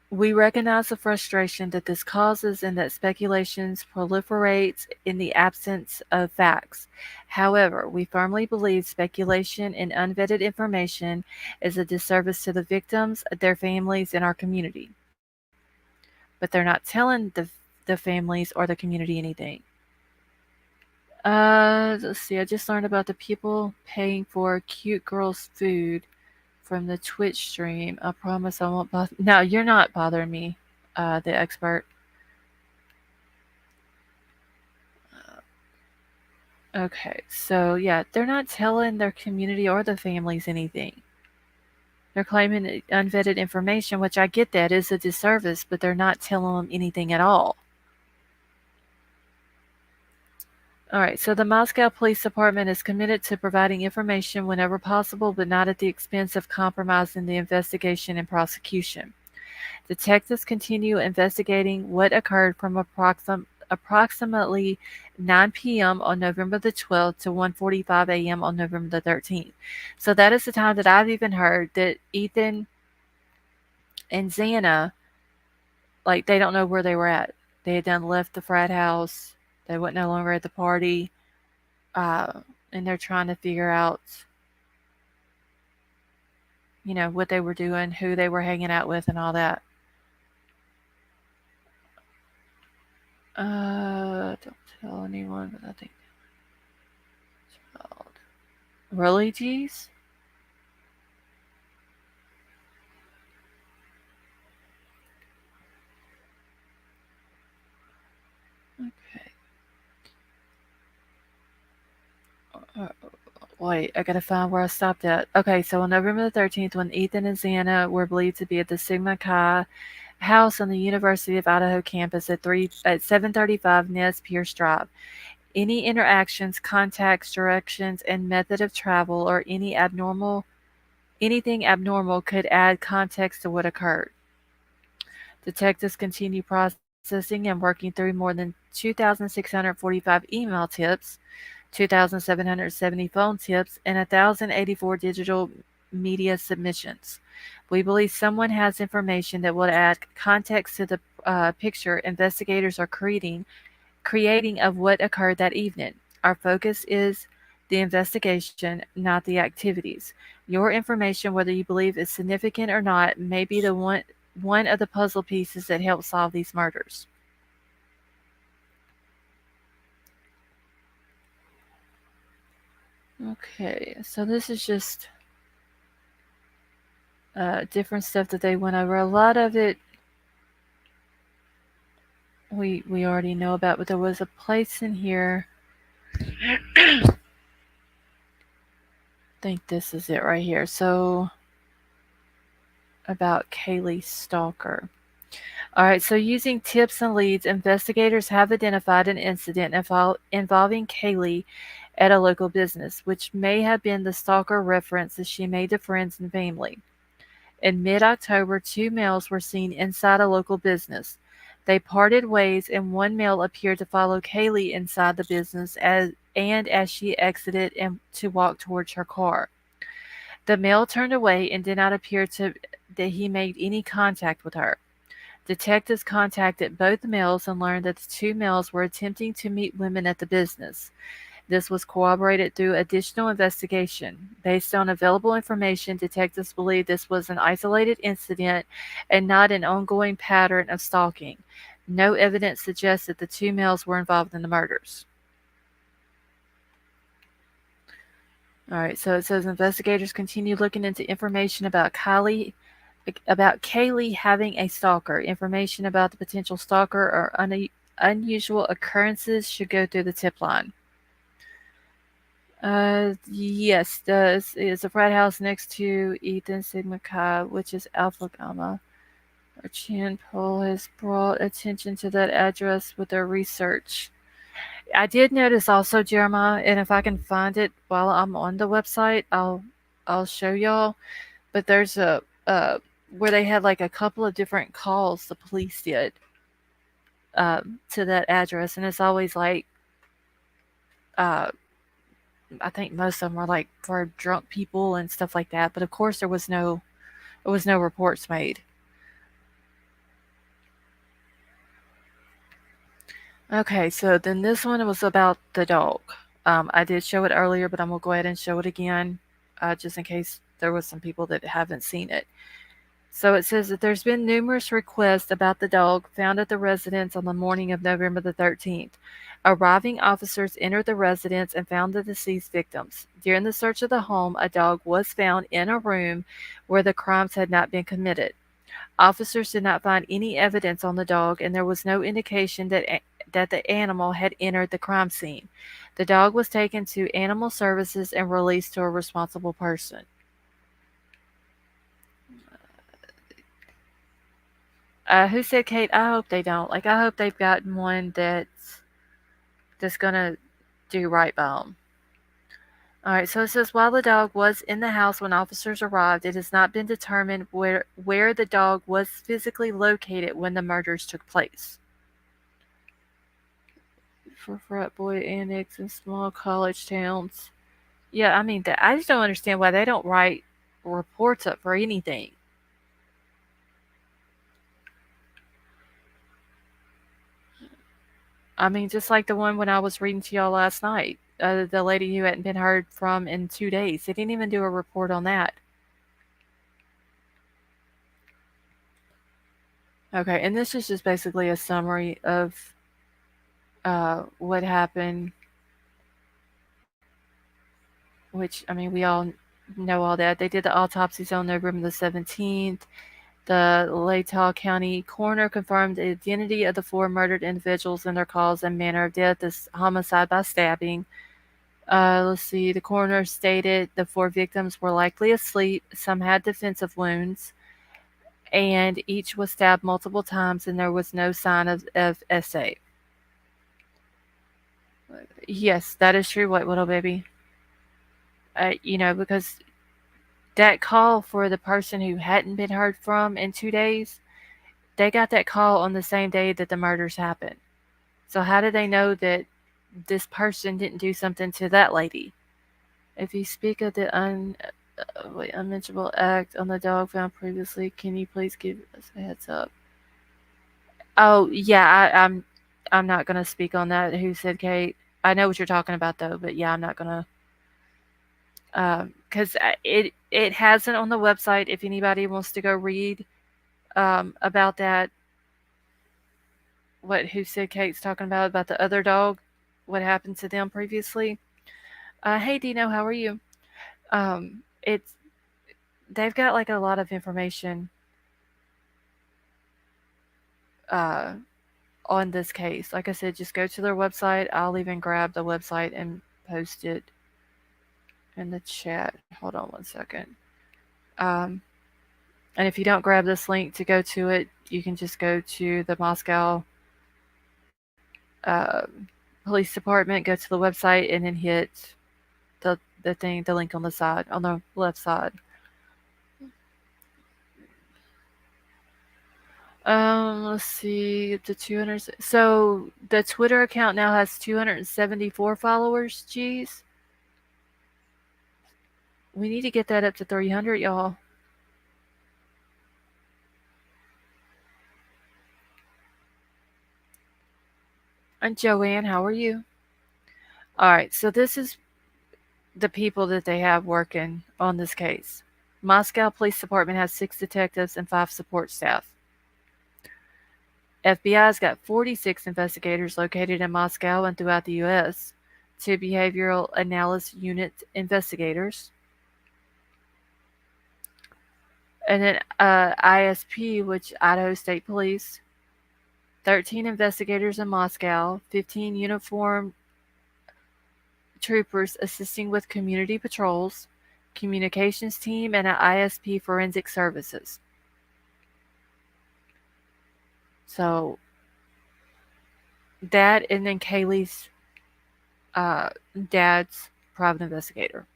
We recognize the frustration that this causes and that speculations proliferates in the absence of facts. However, we firmly believe speculation and unvetted information is a disservice to the victims, their families, and our community. But they're not telling the families or the community anything. Let's see. I just learned about the people paying for cute girls' food from the Twitch stream. I promise I won't bother. No, you're not bothering me, the expert. Okay, so yeah, they're not telling their community or the families anything. They're claiming unvetted information, which I get that is a disservice, but they're not telling them anything at all. All right, so the Moscow Police Department is committed to providing information whenever possible, but not at the expense of compromising the investigation and prosecution. Detectives continue investigating what occurred from approximately 9 p.m. on November the 12th to 1:45 a.m. on November the 13th. So that is the time that I've even heard that Ethan and Xana, like, they don't know where they were at. They had done left the frat house. They were no longer at the party. And they're trying to figure out, what they were doing, who they were hanging out with, and all that. Don't tell anyone, but I think child. Really, geez? Okay. Uh, Wait, I gotta find where I stopped at. Okay, so on November the 13th, when Ethan and Xana were believed to be at the Sigma Chi house on the University of Idaho campus at 735 Nez Pierce Drive. Any interactions, contacts, directions, and method of travel, or anything abnormal could add context to what occurred. Detectives continue processing and working through more than 2,645 email tips, 2,770 phone tips, and 1,084 digital media submissions. We believe someone has information that will add context to the picture investigators are creating of what occurred that evening. Our focus is the investigation, not the activities. Your information, whether you believe it's significant or not, may be the one of the puzzle pieces that help solve these murders. Okay, so this is just different stuff that they went over. A lot of it we already know about, but there was a place in here. I think this is it right here. So about Kaylee Stalker. All right, so using tips and leads, investigators have identified an incident involving Kaylee at a local business, which may have been the stalker references she made to friends and family. In mid-October, two males were seen inside a local business. They parted ways, and one male appeared to follow Kaylee inside the business as she exited and to walk towards her car. The male turned away and did not appear that he made any contact with her. Detectives contacted both males and learned that the two males were attempting to meet women at the business. This was corroborated through additional investigation. Based on available information, detectives believe this was an isolated incident and not an ongoing pattern of stalking. No evidence suggests that the two males were involved in the murders. All right, so it says investigators continue looking into information about Kaylee having a stalker. Information about the potential stalker or unusual occurrences should go through the tip line. Yes, this is a frat house next to Ethan Sigma Chi, which is Alpha Gamma. Our Chan poll has brought attention to that address with their research. I did notice also, Jeremiah, and if I can find it while I'm on the website, I'll show y'all. But there's a where they had like a couple of different calls the police did to that address, and it's always like uh, I think most of them were like for drunk people and stuff like that. But of course, there was no reports made. Okay, so then this one was about the dog. I did show it earlier, but I'm gonna go ahead and show it again, just in case there was some people that haven't seen it. So it says that there's been numerous requests about the dog found at the residence on the morning of November the 13th. Arriving officers entered the residence and found the deceased victims. During the search of the home, a dog was found in a room where the crimes had not been committed. Officers did not find any evidence on the dog, and there was no indication that the animal had entered the crime scene. The dog was taken to animal services and released to a responsible person. Who said Kate? I hope they don't. Like, I hope they've gotten one that's gonna do right by them. All right, so it says while the dog was in the house when officers arrived, it has not been determined where the dog was physically located when the murders took place. For frat boy annex in small college towns. Yeah, I mean, I just don't understand why they don't write reports up for anything. I mean, just like the one when I was reading to y'all last night, the lady who hadn't been heard from in 2 days. They didn't even do a report on that. Okay, and this is just basically a summary of what happened, which, I mean, we all know all that. They did the autopsies on November the 17th. The Latah County coroner confirmed the identity of the four murdered individuals and their cause and manner of death as homicide by stabbing. Let's see. The coroner stated the four victims were likely asleep. Some had defensive wounds, and each was stabbed multiple times, and there was no sign of SA. Yes, that is true, White Widow Baby. Because that call for the person who hadn't been heard from in 2 days, they got that call on the same day that the murders happened. So how do they know that this person didn't do something to that lady? If you speak of the unmentionable act on the dog found previously, can you please give us a heads up? Oh yeah, I'm not gonna speak on that. Who said Kate? I know what you're talking about though, but yeah, I'm not gonna. Because it hasn't on the website. If anybody wants to go read about that, what who said Kate's talking about the other dog, what happened to them previously. Hey Dino, how are you? It's they've got like a lot of information uh, on this case. Like I said, just go to their website. I'll even grab the website and post it in the chat. Hold on one second. Um, and if you don't grab this link to go to it, you can just go to the Moscow uh, police department, go to the website, and then hit the link on the side, on the left side. Let's see, the 200. So the Twitter account now has 274 followers. Jeez, we need to get that up to 300, y'all. And Joanne, how are you? All right, so this is the people that they have working on this case. Moscow Police Department has 6 detectives and 5 support staff. FBI's got 46 investigators located in Moscow and throughout the U.S. 2 behavioral analysis unit investigators, and then ISP, which Idaho State Police, 13 investigators in Moscow, 15 uniformed troopers assisting with community patrols, communications team, and an ISP forensic services. So that, and then Kaylee's dad's private investigator.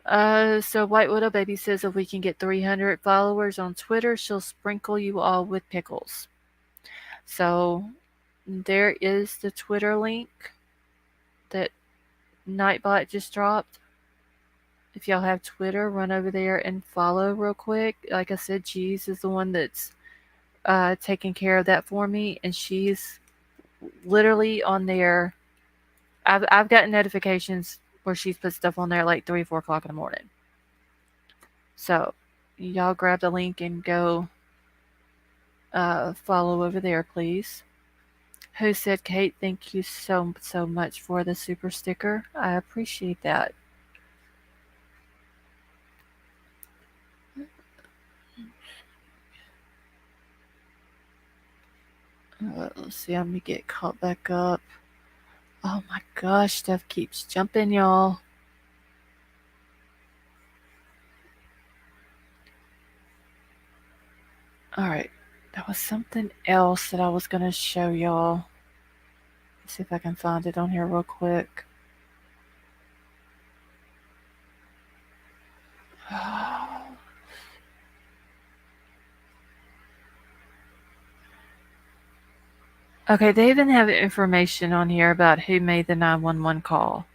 So White Widow Baby says if we can get 300 followers on Twitter, she'll sprinkle you all with pickles. So there is the Twitter link that Nightbot just dropped. If y'all have Twitter, run over there and follow real quick. Like I said, Jeez is the one that's taking care of that for me, and she's literally on there. I've gotten notifications where she's put stuff on there like 3 or 4 o'clock in the morning. So y'all grab the link and go follow over there, please. Who said, Kate, thank you so much for the super sticker. I appreciate that. Let's see, I'm gonna get caught back up. Oh my gosh, stuff keeps jumping, y'all. Alright, there was something else that I was gonna show y'all. Let's see if I can find it on here real quick. Okay, they even have information on here about who made the 911 call.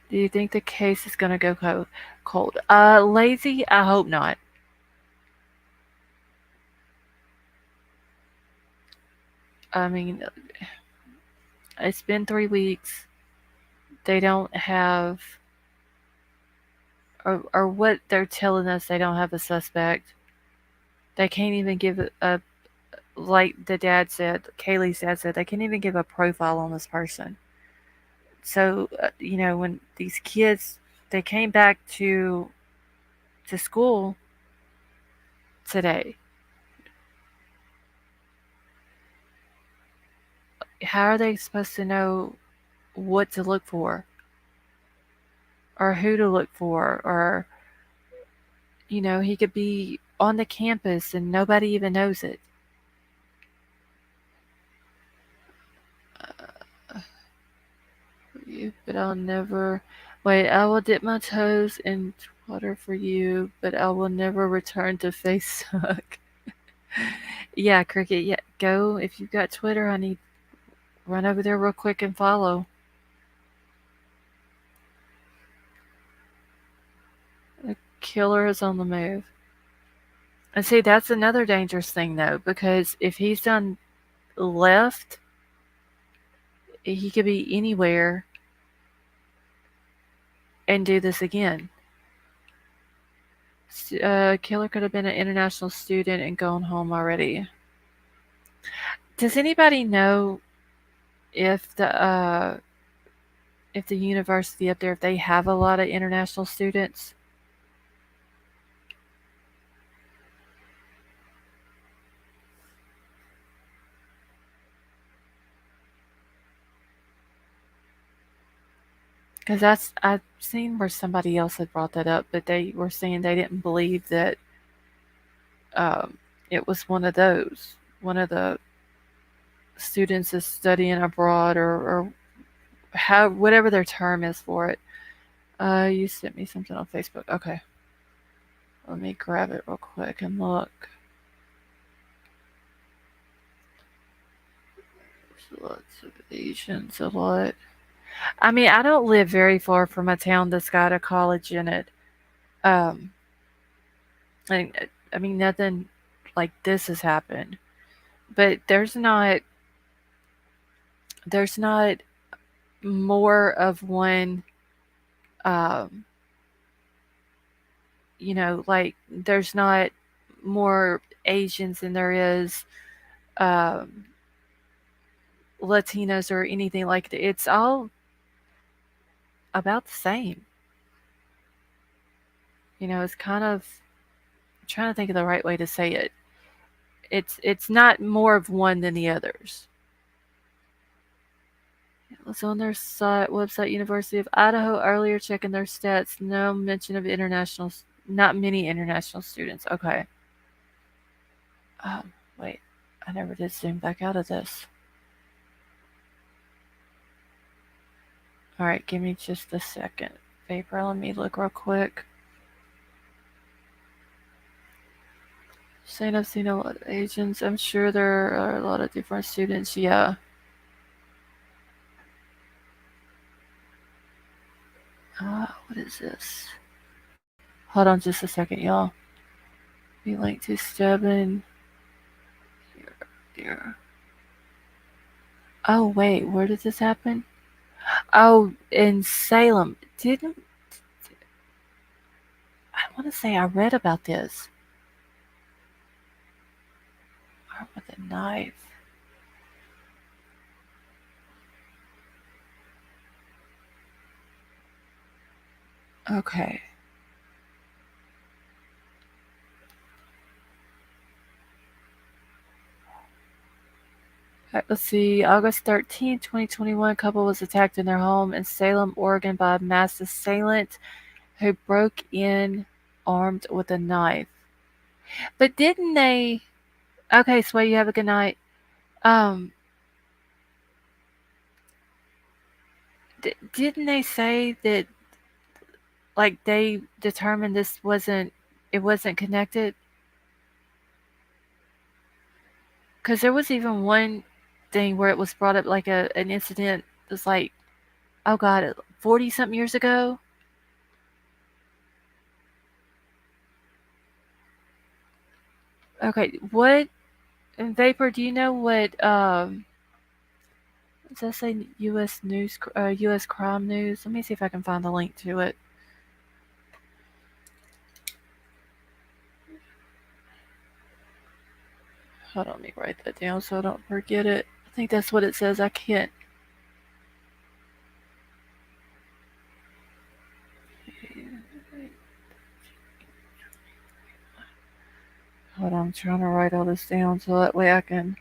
Do you think the case is going to go cold? Lazy? I hope not. I mean, it's been 3 weeks. They don't have, or what they're telling us, they don't have a suspect. They can't even give a, like the dad said, Kaylee's dad said, they can't even give a profile on this person. So, when these kids, they came back to school today. How are they supposed to know what to look for? Or who to look for? Or, he could be on the campus and nobody even knows it. But I'll never... Wait, I will dip my toes in water for you, but I will never return to Facebook. Yeah, Cricket, yeah, go. If you've got Twitter, honey, run over there real quick and follow. The killer is on the move. And see, that's another dangerous thing, though, because if he's done left, he could be anywhere and do this again. Killer could have been an international student and gone home already. Does anybody know if the university up there, if they have a lot of international students? Because I've seen where somebody else had brought that up, but they were saying they didn't believe that it was one of the students is studying abroad or how, whatever their term is for it. You sent me something on Facebook. Okay. Let me grab it real quick and look. There's lots of Asians, a lot. I mean, I don't live very far from a town that's got a college in it. And, I mean, nothing like this has happened. But there's not more of one, like there's not more Asians than there is um, Latinos or anything like that. It's all about the same. It's kind of I'm trying to think of the right way to say it. It's not more of one than the others. It was on their website, University of Idaho, earlier checking their stats. No mention of not many international students. Okay. Wait, I never did zoom back out of this. All right, give me just a second. Vapor, let me look real quick. Saying I've seen a lot of Asians. I'm sure there are a lot of different students. Yeah. What is this? Hold on just a second, y'all. Be linked to Stebbin. Here. Oh, wait, where did this happen? Oh, in Salem. I want to say I read about this. Armed with a knife. Okay. Let's see. August 13th, 2021, couple was attacked in their home in Salem, Oregon by a masked assailant who broke in armed with a knife. But didn't they? Okay, Sway, you have a good night. Um, didn't they say that like they determined it wasn't connected? Because there was even one thing where it was brought up like an incident that's like, oh god, 40 something years ago. Okay, what Vapor? Do you know what? Does that say U.S. news? U.S. crime news? Let me see if I can find the link to it. Hold on, let me write that down so I don't forget it. I think that's what it says. I can't. Hold on, I'm trying to write all this down so that way I can.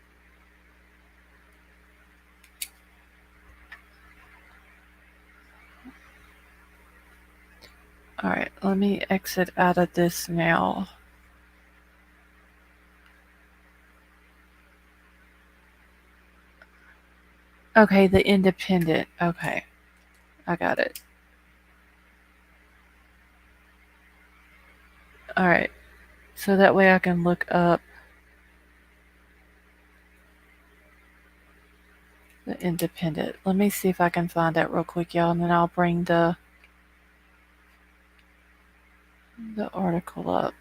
Alright, let me exit out of this now. Okay, the Independent. Okay, I got it. Alright, so that way I can look up the Independent. Let me see if I can find that real quick, y'all, and then I'll bring the article up.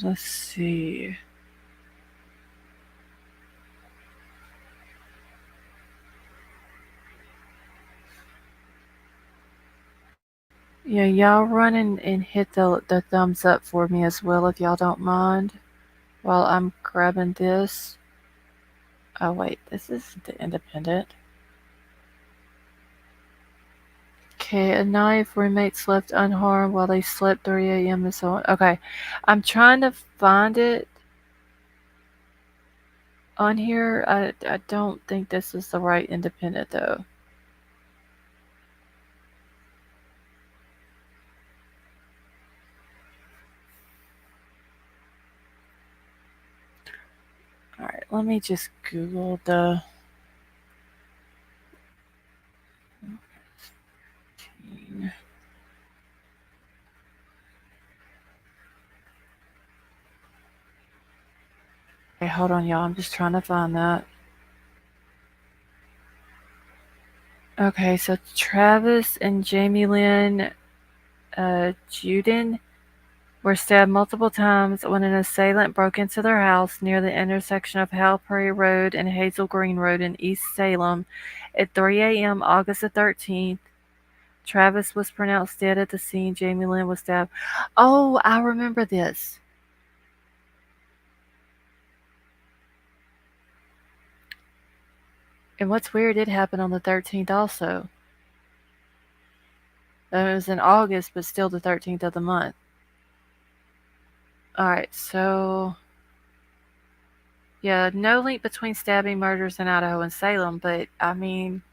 Let's see. Yeah, y'all run and hit the thumbs up for me as well if y'all don't mind while I'm grabbing this. Oh, wait, this is the Independent. Okay, a knife. Roommates left unharmed while they slept 3 a.m. and so on. Okay, I'm trying to find it on here. I don't think this is the right Independent though. Alright, let me just Google the. Okay, hold on, y'all. I'm just trying to find that. Okay, so Travis and Jamie Lynn Juden were stabbed multiple times when an assailant broke into their house near the intersection of Howell Prairie Road and Hazel Green Road in East Salem at 3 a.m. August the 13th. Travis was pronounced dead at the scene. Jamie Lynn was stabbed. Oh, I remember this. And what's weird, it happened on the 13th also. It was in August, but still the 13th of the month. Alright, so. Yeah, no link between stabbing murders in Idaho and Salem, but I mean.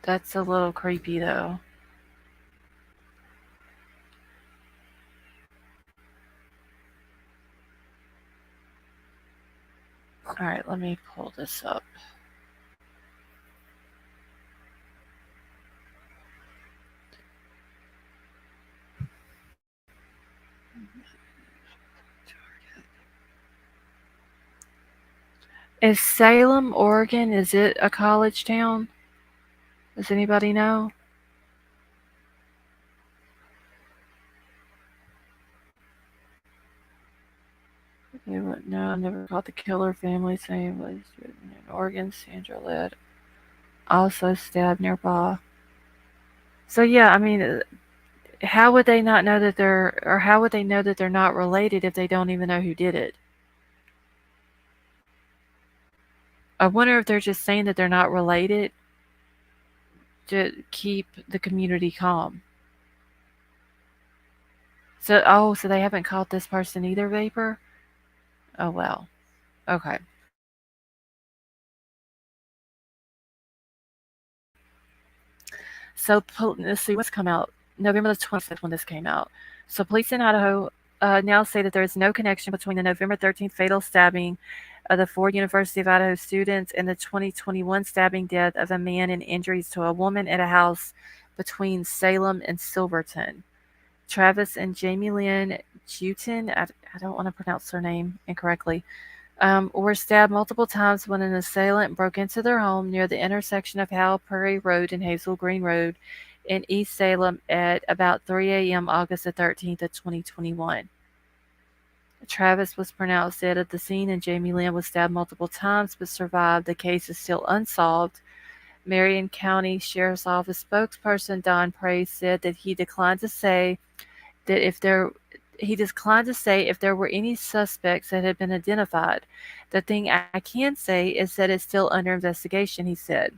That's a little creepy though. Alright, let me pull this up. Is Salem, Oregon, is it a college town? Does anybody know? They wouldn't know. I never caught the killer. Family saying was written in Oregon. Sandra led. Also stabbed nearby. So yeah, I mean, how would they not know that they're, or how would they know that they're not related if they don't even know who did it? I wonder if they're just saying that they're not related to keep the community calm. So they haven't caught this person either, Vapor? Oh well. Okay. So let's see what's come out. November the 25th when this came out. So police in Idaho now say that there is no connection between the November 13th fatal stabbing of the 4 University of Idaho students and the 2021 stabbing death of a man and injuries to a woman at a house between Salem and Silverton. Travis and Jamie Lynn Jewton, I don't want to pronounce their name incorrectly, were stabbed multiple times when an assailant broke into their home near the intersection of Howell Prairie Road and Hazel Green Road in East Salem at about 3 a.m. August the 13th of 2021. Travis was pronounced dead at the scene and Jamie Lynn was stabbed multiple times but survived. The case is still unsolved. Marion County Sheriff's Office spokesperson Don Praise said that he declined to say if there were any suspects that had been identified. The thing I can say is that it's still under investigation, he said.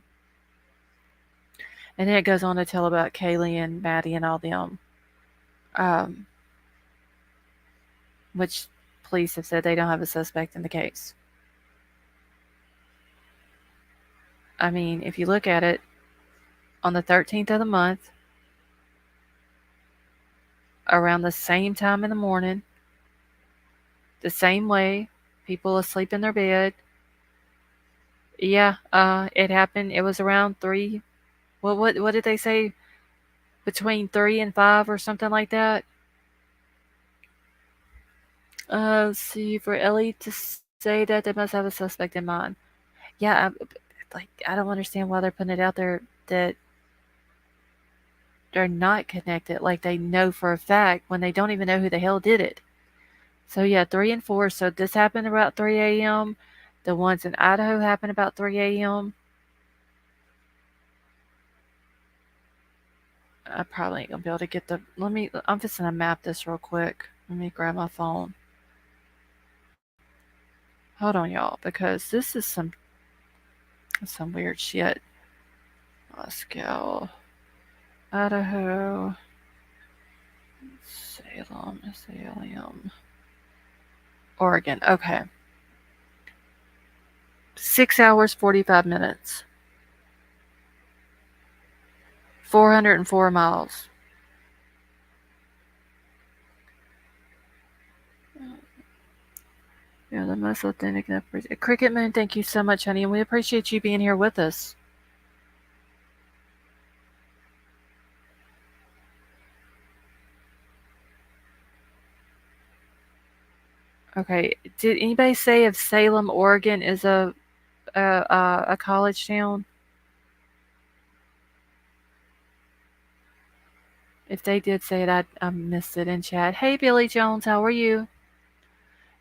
And then it goes on to tell about Kaylee and Maddie and all them, which police have said they don't have a suspect in the case. I mean, if you look at it, on the 13th of the month, around the same time in the morning, the same way, people asleep in their bed. Yeah, it happened. It was around 3. What did they say? Between 3 and 5 or something like that? Let's see, for Ellie to say that, they must have a suspect in mind. Yeah, I don't understand why they're putting it out there that they're not connected, like they know for a fact when they don't even know who the hell did it. So yeah, 3 and 4. So this happened about 3 a.m. The ones in Idaho happened about 3 a.m. I probably ain't gonna be able to get I'm just gonna map this real quick. Let me grab my phone. Hold on, y'all, because this is some weird shit. Moscow, Idaho, Salem, Oregon. Okay. 6 hours, 45 minutes. 404 miles. Yeah, the most authentic. Cricket Moon, thank you so much, honey, and we appreciate you being here with us. Okay, did anybody say if Salem, Oregon is a college town? If they did say it, I missed it in chat. Hey, Billy Jones, how are you?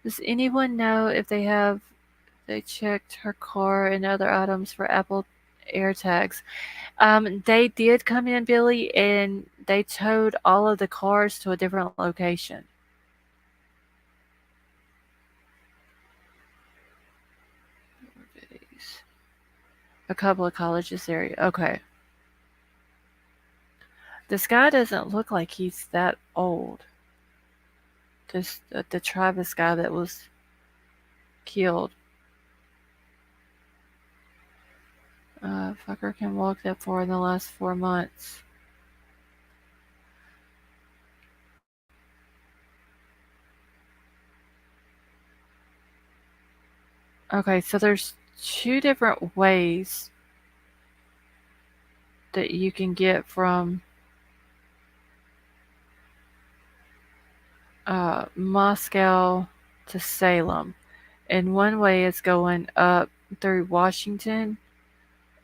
Does anyone know if they checked her car and other items for Apple AirTags? They did come in, Billy, and they towed all of the cars to a different location. A couple of colleges area. Okay. This guy doesn't look like he's that old. This the Travis guy that was killed. Fucker can walk that far in the last 4 months. Okay, so there's two different ways that you can get from Moscow to Salem. And one way is going up through Washington,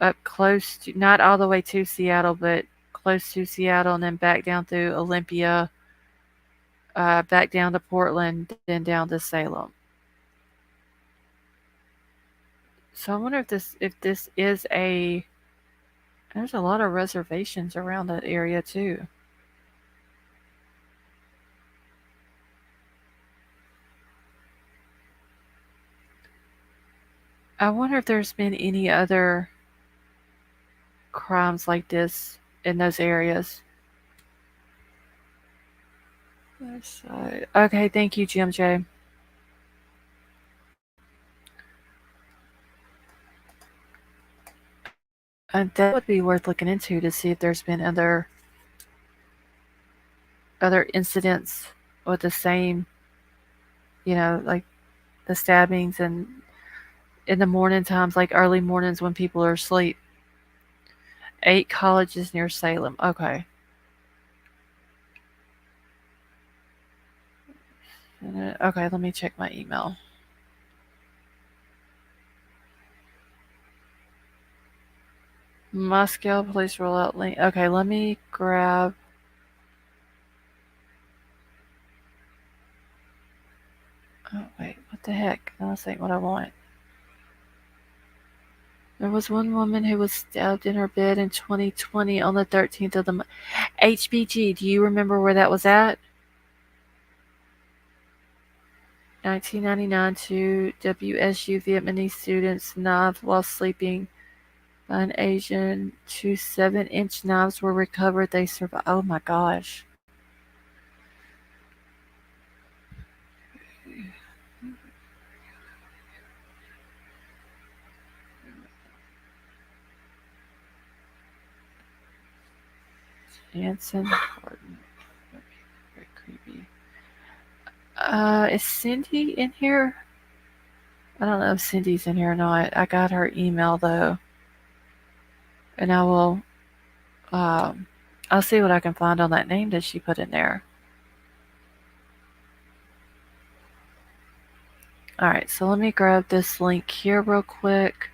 up close to, not all the way to Seattle, but close to Seattle, and then back down through Olympia, back down to Portland, then down to Salem. So I wonder if this is a. There's a lot of reservations around that area too. I wonder if there's been any other crimes like this in those areas. Okay, thank you, Jim J. That would be worth looking into to see if there's been other incidents with the same, like the stabbings and in the morning times, like early mornings when people are asleep. 8 colleges near Salem. Okay. Okay, let me check my email. Moscow police rollout link. Okay, let me grab. Oh, wait, what the heck? That's ain't what I want. There was one woman who was stabbed in her bed in 2020 on the 13th of the month. HBG, do you remember where that was at? 1999 to WSU Vietnamese students knifed while sleeping by an Asian. 2 7-inch knives were recovered. They survived. Oh my gosh. Jansen Horton. Very creepy. Is Cindy in here? I don't know if Cindy's in here or not. I got her email though. And I will I'll see what I can find on that name that she put in there. Alright, so let me grab this link here real quick.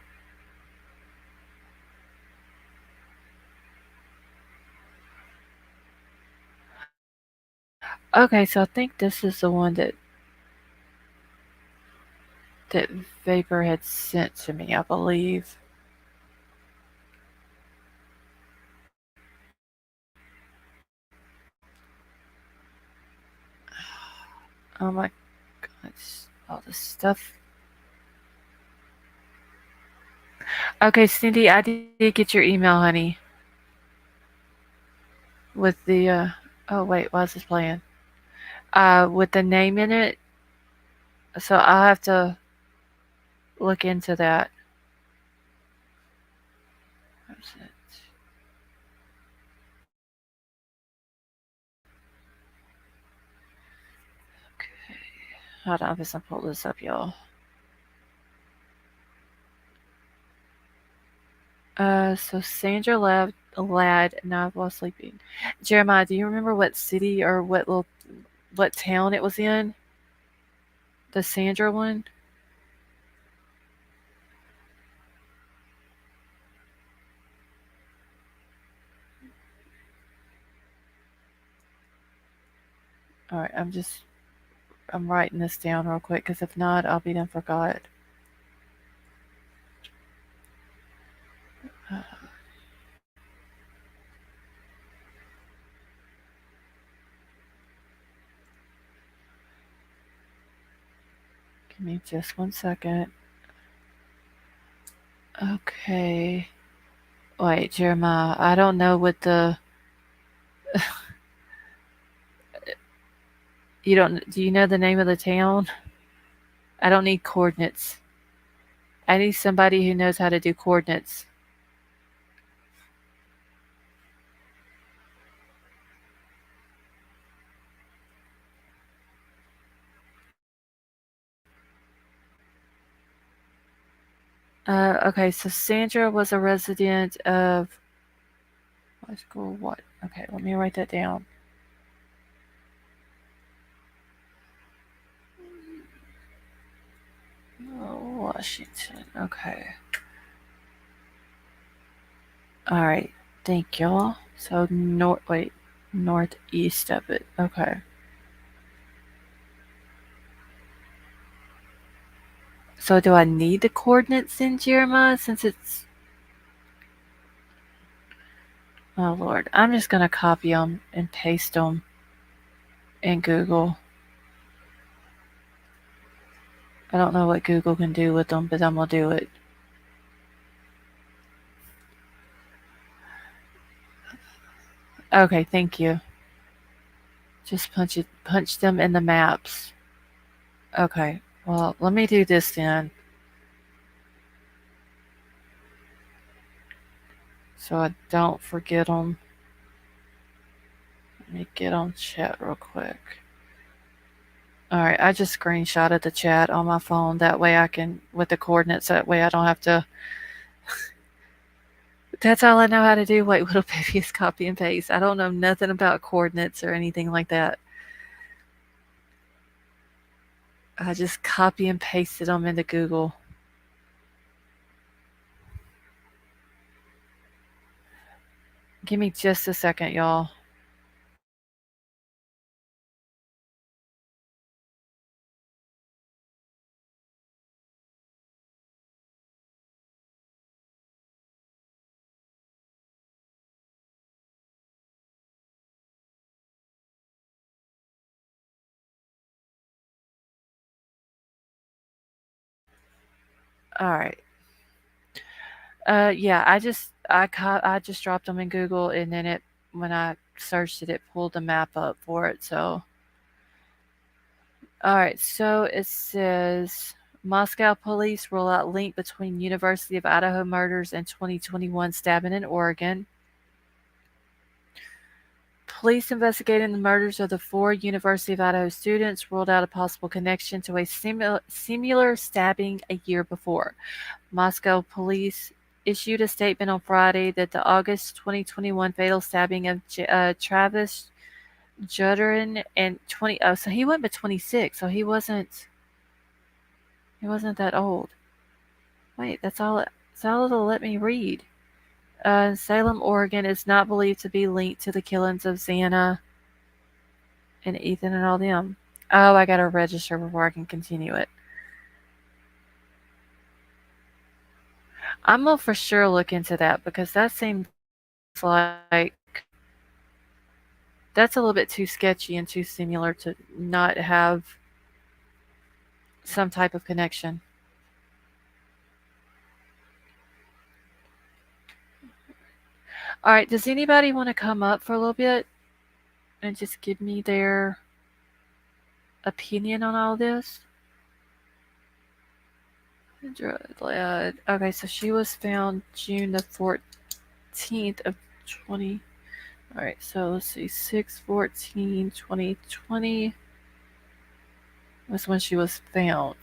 Okay, so I think this is the one that Vapor had sent to me, I believe. Oh my god, all this stuff. Okay, Cindy, I did get your email, honey. With the oh wait, why is this playing? With the name in it. So I'll have to look into that. Where's it? Okay. Hold on, I'm just gonna pull this up, y'all. So Sandra Ladd not while sleeping. Jeremiah, do you remember what city or what town it was in? The Sandra one? All right, I'm writing this down real quick because if not, I'll be done forgot. Uh, Give me just 1 second. Okay. Wait, Jeremiah, I don't know what the. You don't. Do you know the name of the town? I don't need coordinates. I need somebody who knows how to do coordinates. Okay, so Sandra was a resident of what school? What? Okay, let me write that down. Oh, Washington. Okay. All right. Thank y'all. So northeast of it. Okay. So do I need the coordinates in Jeremiah since it's? Oh Lord, I'm just gonna copy them and paste them in Google. I don't know what Google can do with them, but I'm gonna do it. Okay, thank you. Just punch them in the maps. Okay. Well, let me do this then, so I don't forget them. Let me get on chat real quick. All right, I just screenshotted the chat on my phone. That way I can, with the coordinates, that way I don't have to. That's all I know how to do. Wait, little baby is copy and paste. I don't know nothing about coordinates or anything like that. I just copy and pasted them into Google. Give me just a second, y'all. All right. Yeah, I just dropped them in Google, and then it when I searched it, it pulled the map up for it. So, all right. So it says Moscow police rule out link between University of Idaho murders and 2021 stabbing in Oregon. Police investigating the murders of the four University of Idaho students ruled out a possible connection to a similar stabbing a year before. Moscow police issued a statement on Friday that the August 2021 fatal stabbing of Travis Juderin and 20 oh so he went to 26, so he wasn't that old. Wait, that's all it'll let me read. Salem, Oregon is not believed to be linked to the killings of Xana and Ethan and all them. Oh, I gotta register before I can continue it. I'm gonna for sure look into that because that seems like that's a little bit too sketchy and too similar to not have some type of connection. All right, does anybody want to come up for a little bit and just give me their opinion on all this? Okay, so she was found June the 14th of 20. All right, so let's see, 6/14/2020 was when she was found.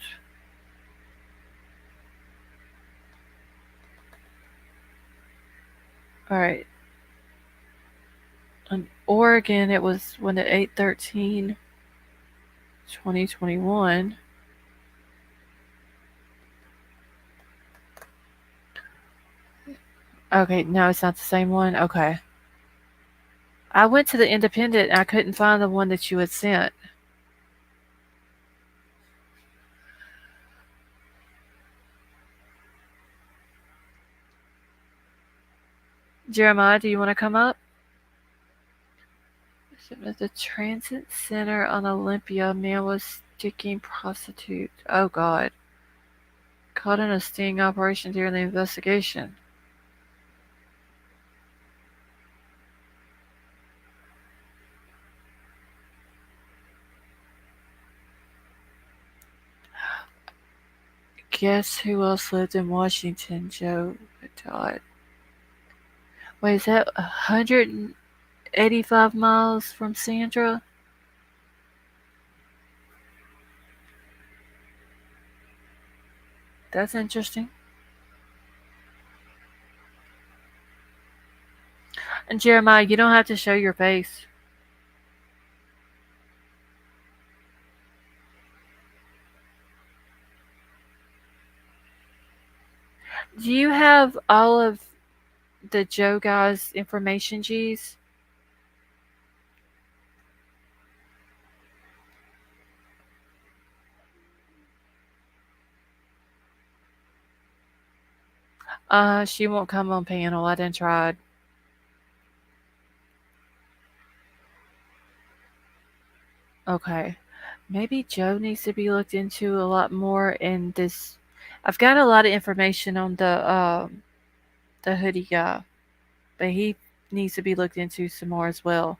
All right, in Oregon, it was when at 8/13/2021. Okay, no, it's not the same one. Okay. I went to the Independent and I couldn't find the one that you had sent. Jeremiah, do you want to come up? At the transit center on Olympia, man was sticking prostitute. Oh God. Caught in a sting operation during the investigation. Guess who else lived in Washington? Joe died. Wait, is that 185 miles from Sandra? That's interesting. And Jeremiah, you don't have to show your face. Do you have all of the Joe guy's information, G's? She won't come on panel. I done tried. Okay. Maybe Joe needs to be looked into a lot more in this. I've got a lot of information on the hoodie guy, but he needs to be looked into some more as well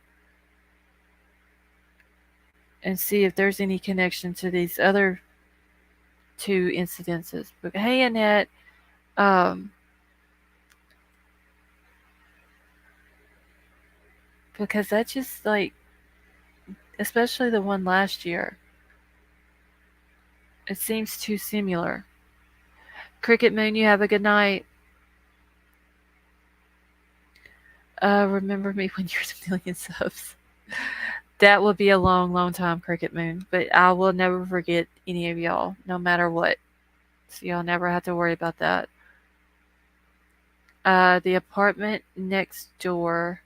and see if there's any connection to these other two incidences. But hey, Annette, um, because that's just like, especially the one last year, it seems too similar. Cricket Moon, you have a good night. Remember me when you're a million subs. That will be a long, long time, Cricket Moon, but I will never forget any of y'all, no matter what. So y'all never have to worry about that. The apartment next door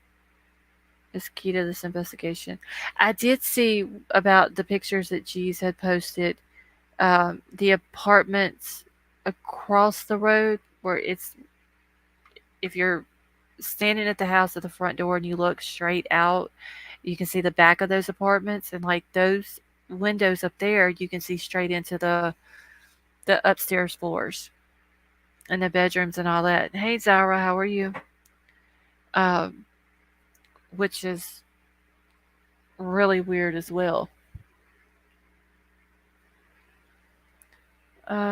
is key to this investigation. I did see about the pictures that G's had posted. The apartments across the road, where it's, if you're standing at the house at the front door and you look straight out, you can see the back of those apartments, and like those windows up there, you can see straight into the upstairs floors and the bedrooms and all that. Hey Zara, how are you? Um, which is really weird as well.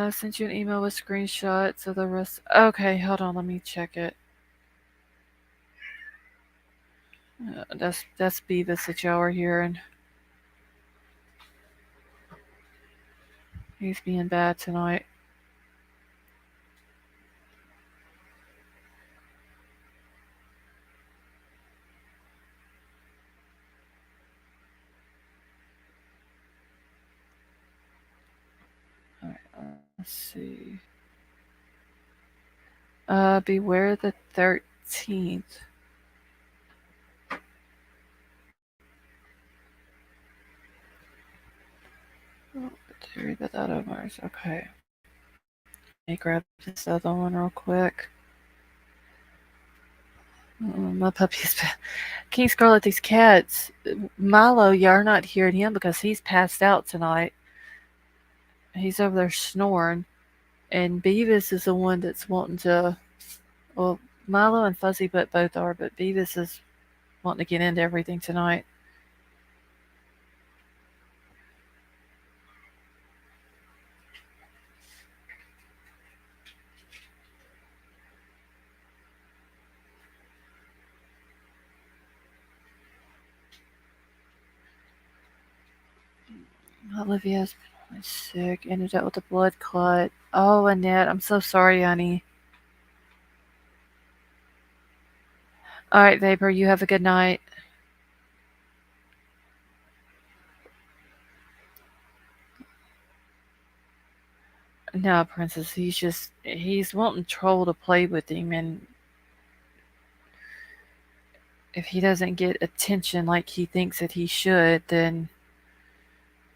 Sent you an email with screenshots of the rest. Okay, hold on, let me check it. That's Beavis that y'all are hearing. He's being bad tonight. Alright, let's see. Beware the 13th. Oh, Terry the Mars. Okay. Let me grab this other one real quick. My puppy's King Scarlet, these cats. Milo, you're not hearing him because he's passed out tonight. He's over there snoring. And Beavis is the one that's wanting to. Well, Milo and Fuzzy Butt both are, but Beavis is wanting to get into everything tonight. Olivia's been sick, ended up with a blood clot. Oh, Annette, I'm so sorry, honey. All right, Vapor, you have a good night. No, Princess, he's wanting Troll to play with him, and if he doesn't get attention like he thinks that he should, then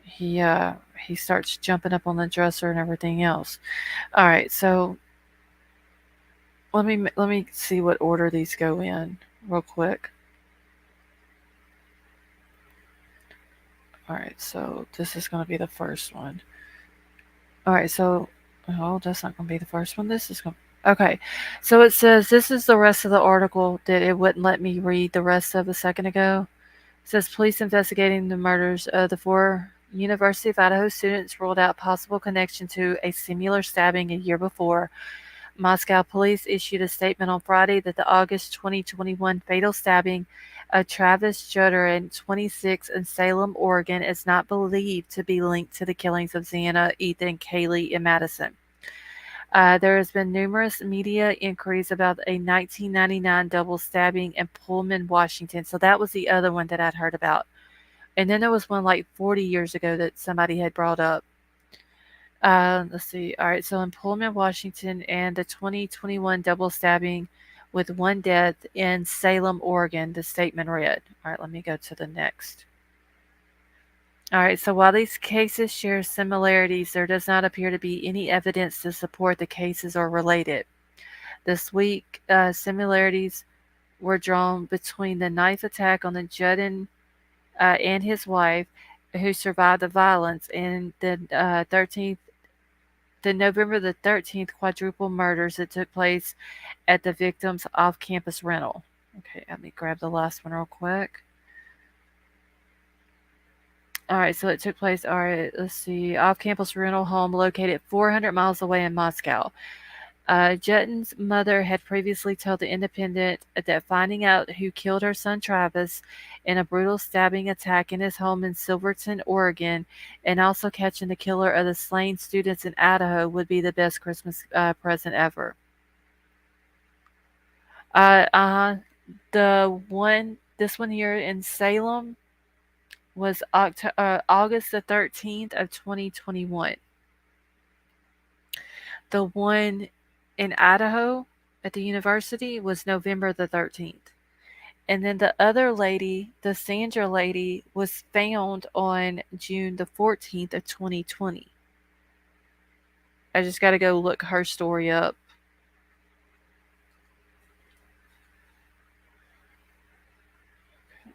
he uh he starts jumping up on the dresser and everything else. All right, so let me see what order these go in real quick. All right, so this is going to be the first one. All right, so oh, that's not going to be the first one. This is going. Okay, so it says this is the rest of the article that it wouldn't let me read the rest of a second ago. It says police investigating the murders of the four University of Idaho students ruled out possible connection to a similar stabbing a year before. Moscow police issued a statement on Friday that the August 2021 fatal stabbing of Travis Jutter, 26, in Salem, Oregon, is not believed to be linked to the killings of Xana, Ethan, Kaylee, and Madison. There has been numerous media inquiries about a 1999 double stabbing in Pullman, Washington. So that was the other one that I'd heard about. And then there was one like 40 years ago that somebody had brought up. Let's see. All right, so in Pullman, Washington, and the 2021 double stabbing with one death in Salem, Oregon, the statement read. All right, let me go to the next. All right, so while these cases share similarities, there does not appear to be any evidence to support the cases are related. This week, similarities were drawn between the knife attack on the Judin and his wife, who survived the violence, and the November the 13th quadruple murders that took place at the victim's off-campus rental. Okay, let me grab the last one real quick. All right, so it took place, all right, let's see, off-campus rental home located 400 miles away in Moscow. Jutton's mother had previously told The Independent that finding out who killed her son Travis in a brutal stabbing attack in his home in Silverton, Oregon, and also catching the killer of the slain students in Idaho would be the best Christmas present ever. This one here in Salem was August the 13th of 2021. The one in Idaho at the university was November the 13th. And then the other lady, the Sandra lady, was found on June the 14th of 2020. I just got to go look her story up.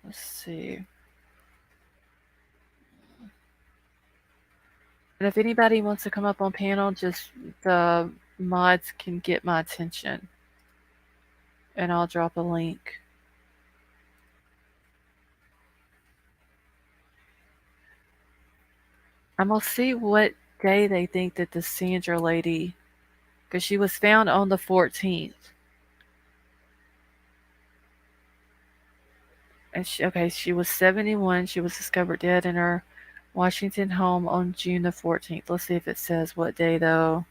Let's see. And if anybody wants to come up on panel, just the mods can get my attention. And I'll drop a link. I'm going to see what day they think that the Sandra lady, because she was found on the 14th. And she was 71. She was discovered dead in her Washington home on June the 14th. Let's see if it says what day, though.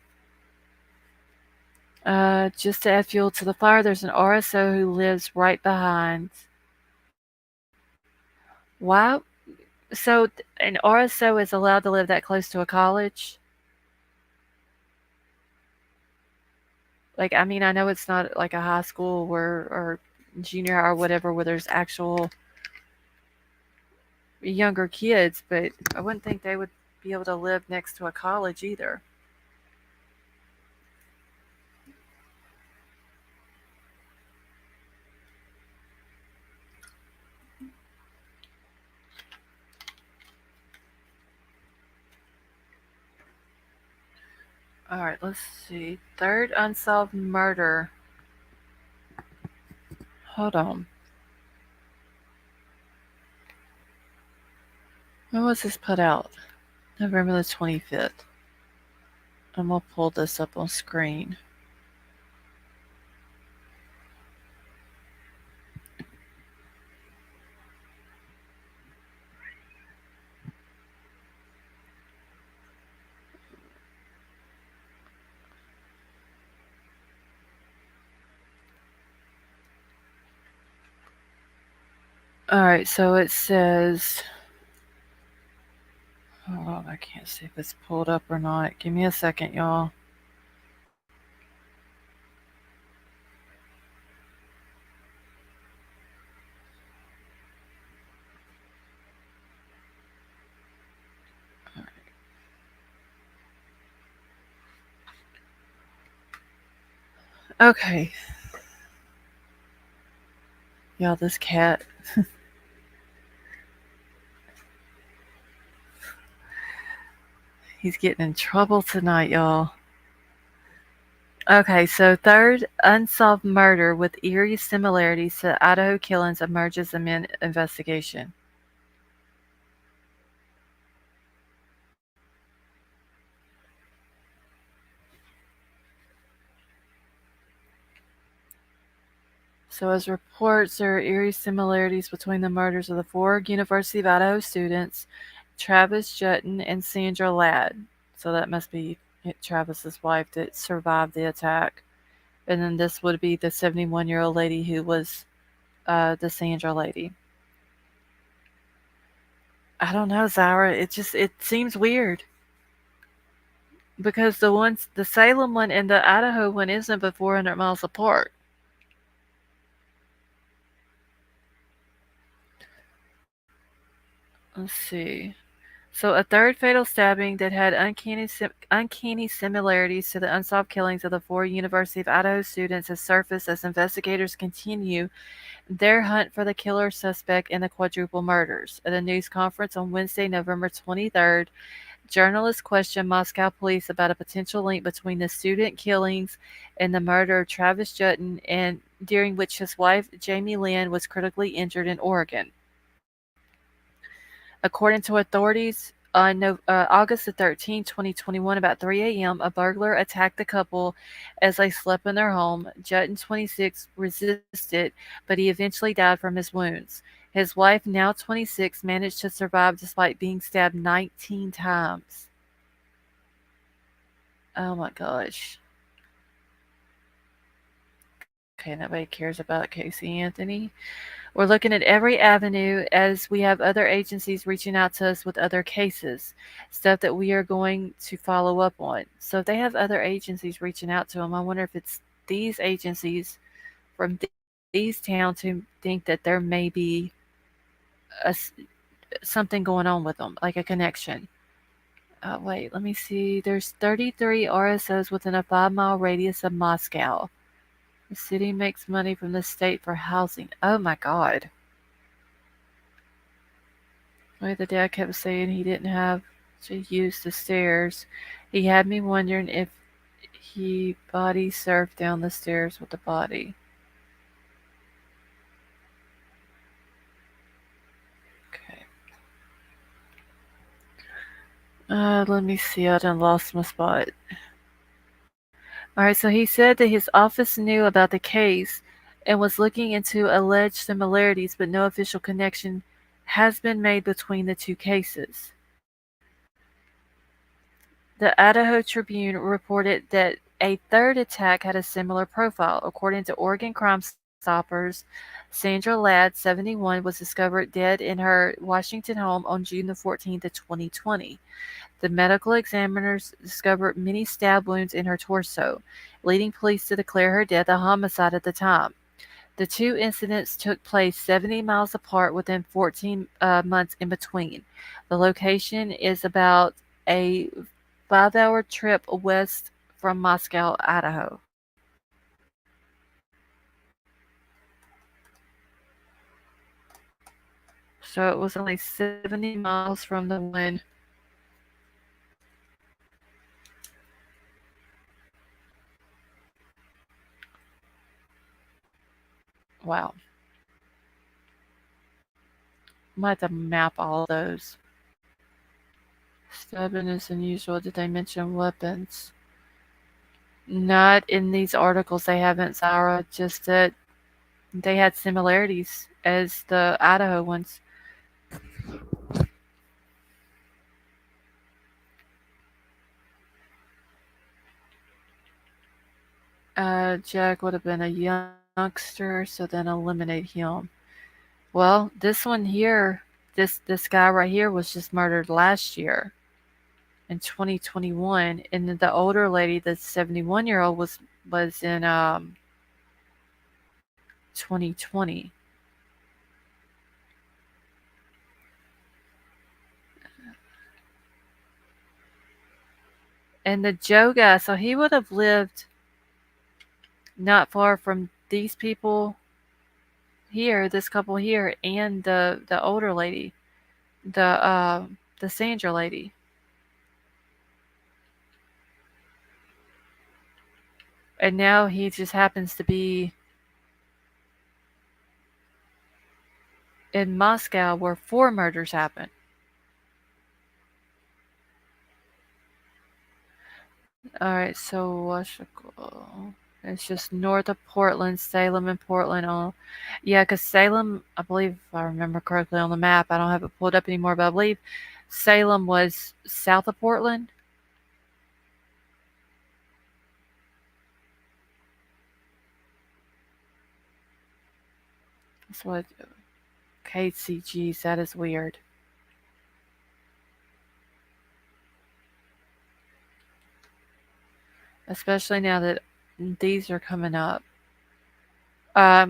Just to add fuel to the fire, there's an RSO who lives right behind. Why? So an RSO is allowed to live that close to a college? Like, I mean, I know it's not like a high school or junior high or whatever where there's actual younger kids, but I wouldn't think they would be able to live next to a college either. All right, let's see. Third unsolved murder. Hold on. When was this put out? November the 25th. I'm going to pull this up on screen. All right, so it says, hold on, I can't see if it's pulled up or not. Give me a second, y'all. Okay, y'all, this cat, he's getting in trouble tonight, y'all. Okay, so third unsolved murder with eerie similarities to Idaho killings emerges amid investigation. So, as reports, there are eerie similarities between the murders of the four University of Idaho students, Travis Jutton and Sandra Ladd. So, that must be Travis's wife that survived the attack. And then this would be the 71-year-old lady who was the Sandra lady. I don't know, Zyra. It seems weird because the Salem one and the Idaho one isn't but 400 miles apart. Let's see. So, a third fatal stabbing that had uncanny similarities to the unsolved killings of the four University of Idaho students has surfaced as investigators continue their hunt for the killer suspect in the quadruple murders. At a news conference on Wednesday, November 23rd, journalists questioned Moscow police about a potential link between the student killings and the murder of Travis Jutton, and during which his wife, Jamie Lynn, was critically injured in Oregon. According to authorities, on August the 13th, 2021, about 3 a.m., a burglar attacked the couple as they slept in their home. Jutton, 26, resisted, but he eventually died from his wounds. His wife, now 26, managed to survive despite being stabbed 19 times. Oh my gosh. Okay, nobody cares about Casey Anthony. We're looking at every avenue as we have other agencies reaching out to us with other cases, stuff that we are going to follow up on. So if they have other agencies reaching out to them, I wonder if it's these agencies from these towns who think that there may be a, something going on with them, like a connection. Wait, let me see. There's 33 RSOs within a 5-mile radius of Moscow. The city makes money from the state for housing. Oh my god. Why the dad kept saying he didn't have to use the stairs. He had me wondering if he body surfed down the stairs with the body. Okay. Let me see. I done lost my spot. Alright, so he said that his office knew about the case and was looking into alleged similarities, but no official connection has been made between the two cases. The Idaho Tribune reported that a third attack had a similar profile. According to Oregon Crime Stoppers, Sandra Ladd, 71, was discovered dead in her Washington home on June the 14th of 2020. The medical examiners discovered many stab wounds in her torso, leading police to declare her death a homicide at the time. The two incidents took place 70 miles apart within 14 months in between. The location is about a 5-hour trip west from Moscow, Idaho. So it was only 70 miles from the one. Wow. I might have to map all those. Stabbing is unusual. Did they mention weapons? Not in these articles, they haven't, Zara. Just that they had similarities as the Idaho ones. Jack would have been a youngster, so then eliminate him. Well, this one here, this guy right here was just murdered last year in 2021, and then the older lady, the 71-year-old, was in 2020. And the Joe guy, so he would have lived not far from these people here, this couple here, and the older lady, the Sandra lady. And now he just happens to be in Moscow where 4 murders happened. All right, so Washington. It's just north of Portland, Salem and Portland. Yeah, because Salem, I believe, if I remember correctly on the map, I don't have it pulled up anymore, but I believe Salem was south of Portland. That's what KCGs. That is weird, especially now that these are coming up.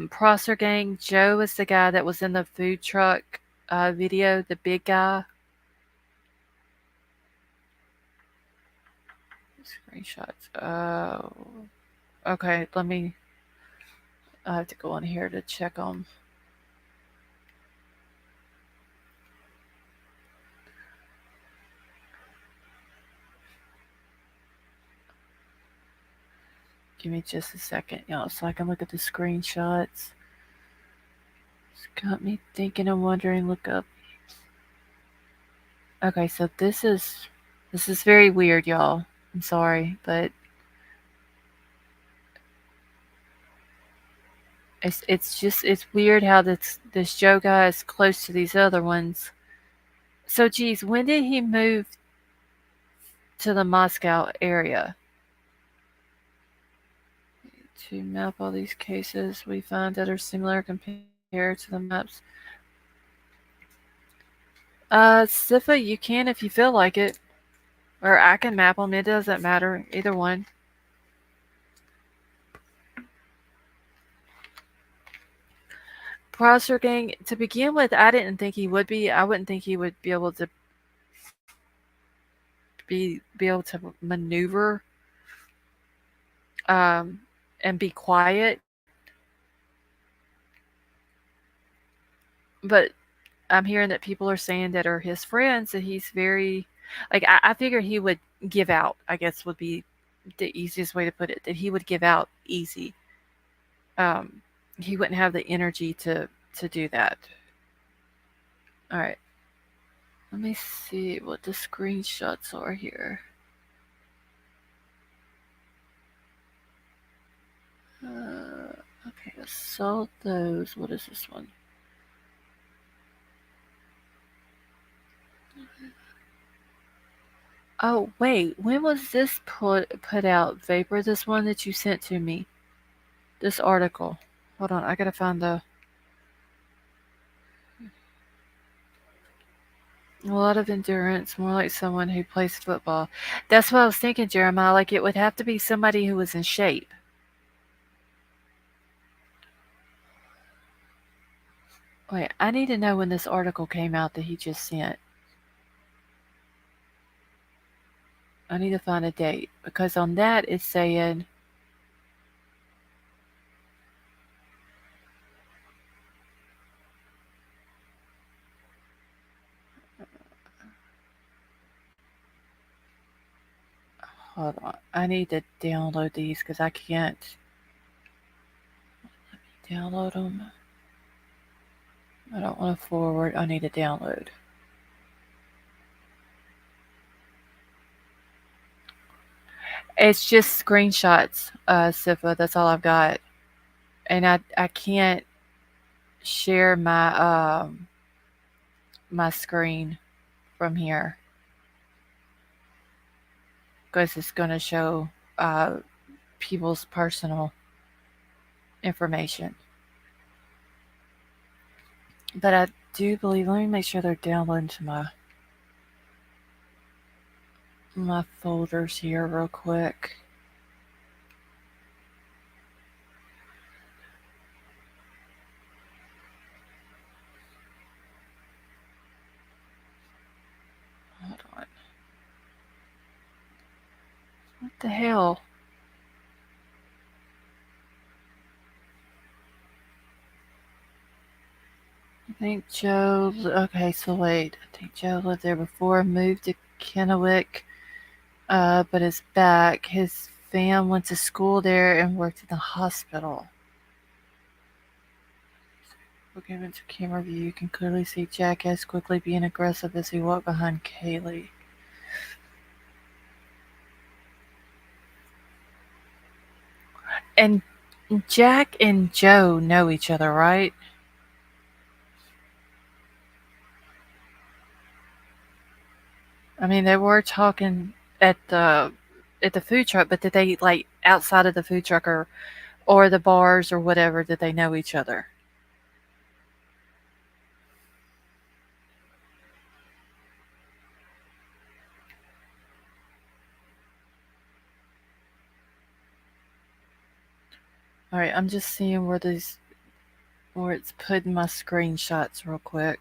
Prosser Gang. Joe is the guy that was in the food truck video, the big guy. Screenshots. Oh, okay. Let me. I have to go on here to check on. Give me just a second, y'all, so I can look at the screenshots. It's got me thinking and wondering. Look up. Okay, so this is very weird, y'all. I'm sorry, but it's weird how this Joe guy is close to these other ones. So, geez, when did he move to the Moscow area? To map all these cases we find that are similar compared to the maps. Sifa, you can if you feel like it. Or I can map them, it doesn't matter. Either one. Prosser Gang, to begin with, I didn't think he would be. I wouldn't think he would be able to be able to maneuver um, and be quiet. But I'm hearing that people are saying that are his friends that he's very like I figure he would give out, I guess would be the easiest way to put it, that he would give out easy. Um, he wouldn't have the energy to do that. All right, let me see what the screenshots are here. Okay, I saw those. What is this one? Oh wait, when was this put out? Vapor, this one that you sent to me, this article. Hold on, I gotta find the. A lot of endurance, more like someone who plays football. That's what I was thinking, Jeremiah. Like it would have to be somebody who was in shape. Wait, I need to know when this article came out that he just sent. I need to find a date because on that it's saying. Hold on, I need to download these because I can't download them. I don't want to forward. I need to download. It's just screenshots, Sifa. That's all I've got, and I can't share my screen from here because it's going to show uh, people's personal information. But I do believe. Let me make sure they're downloading to my folders here real quick. Hold on. What the hell? think Joe. Okay, so wait. I think Joe lived there before, moved to Kennewick, but is back. His fam went to school there and worked in the hospital. Looking into camera view, you can clearly see Jackass quickly being aggressive as he walked behind Kaylee. And Jack and Joe know each other, right? I mean, they were talking at the food truck, but did they like outside of the food truck or the bars or whatever? Did they know each other? All right, I'm just seeing where it's putting my screenshots real quick.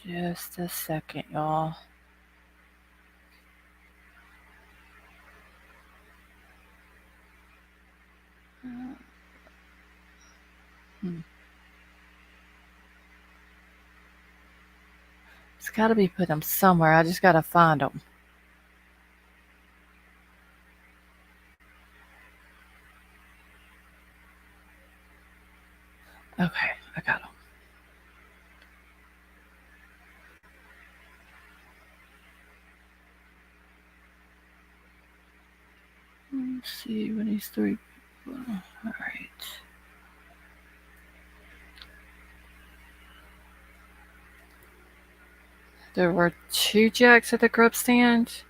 Just a second, y'all. Hmm. It's got to be put them somewhere. I just got to find them. Okay, I got them. Let's see when these three people. All right. There were two Jacks at the grub stand.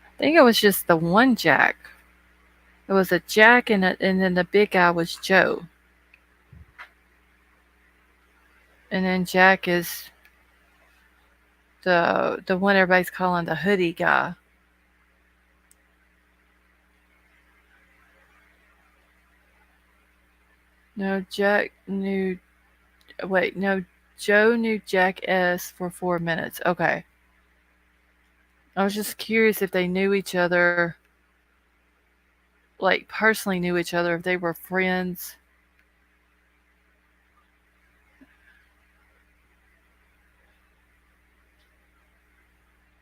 I think it was just the one Jack. It was a Jack and then the big guy was Joe. And then Jack is the one everybody's calling the hoodie guy. No, Jack knew. Wait, no, Joe knew Jack S for 4 minutes. Okay. I was just curious if they knew each other, like personally knew each other, if they were friends.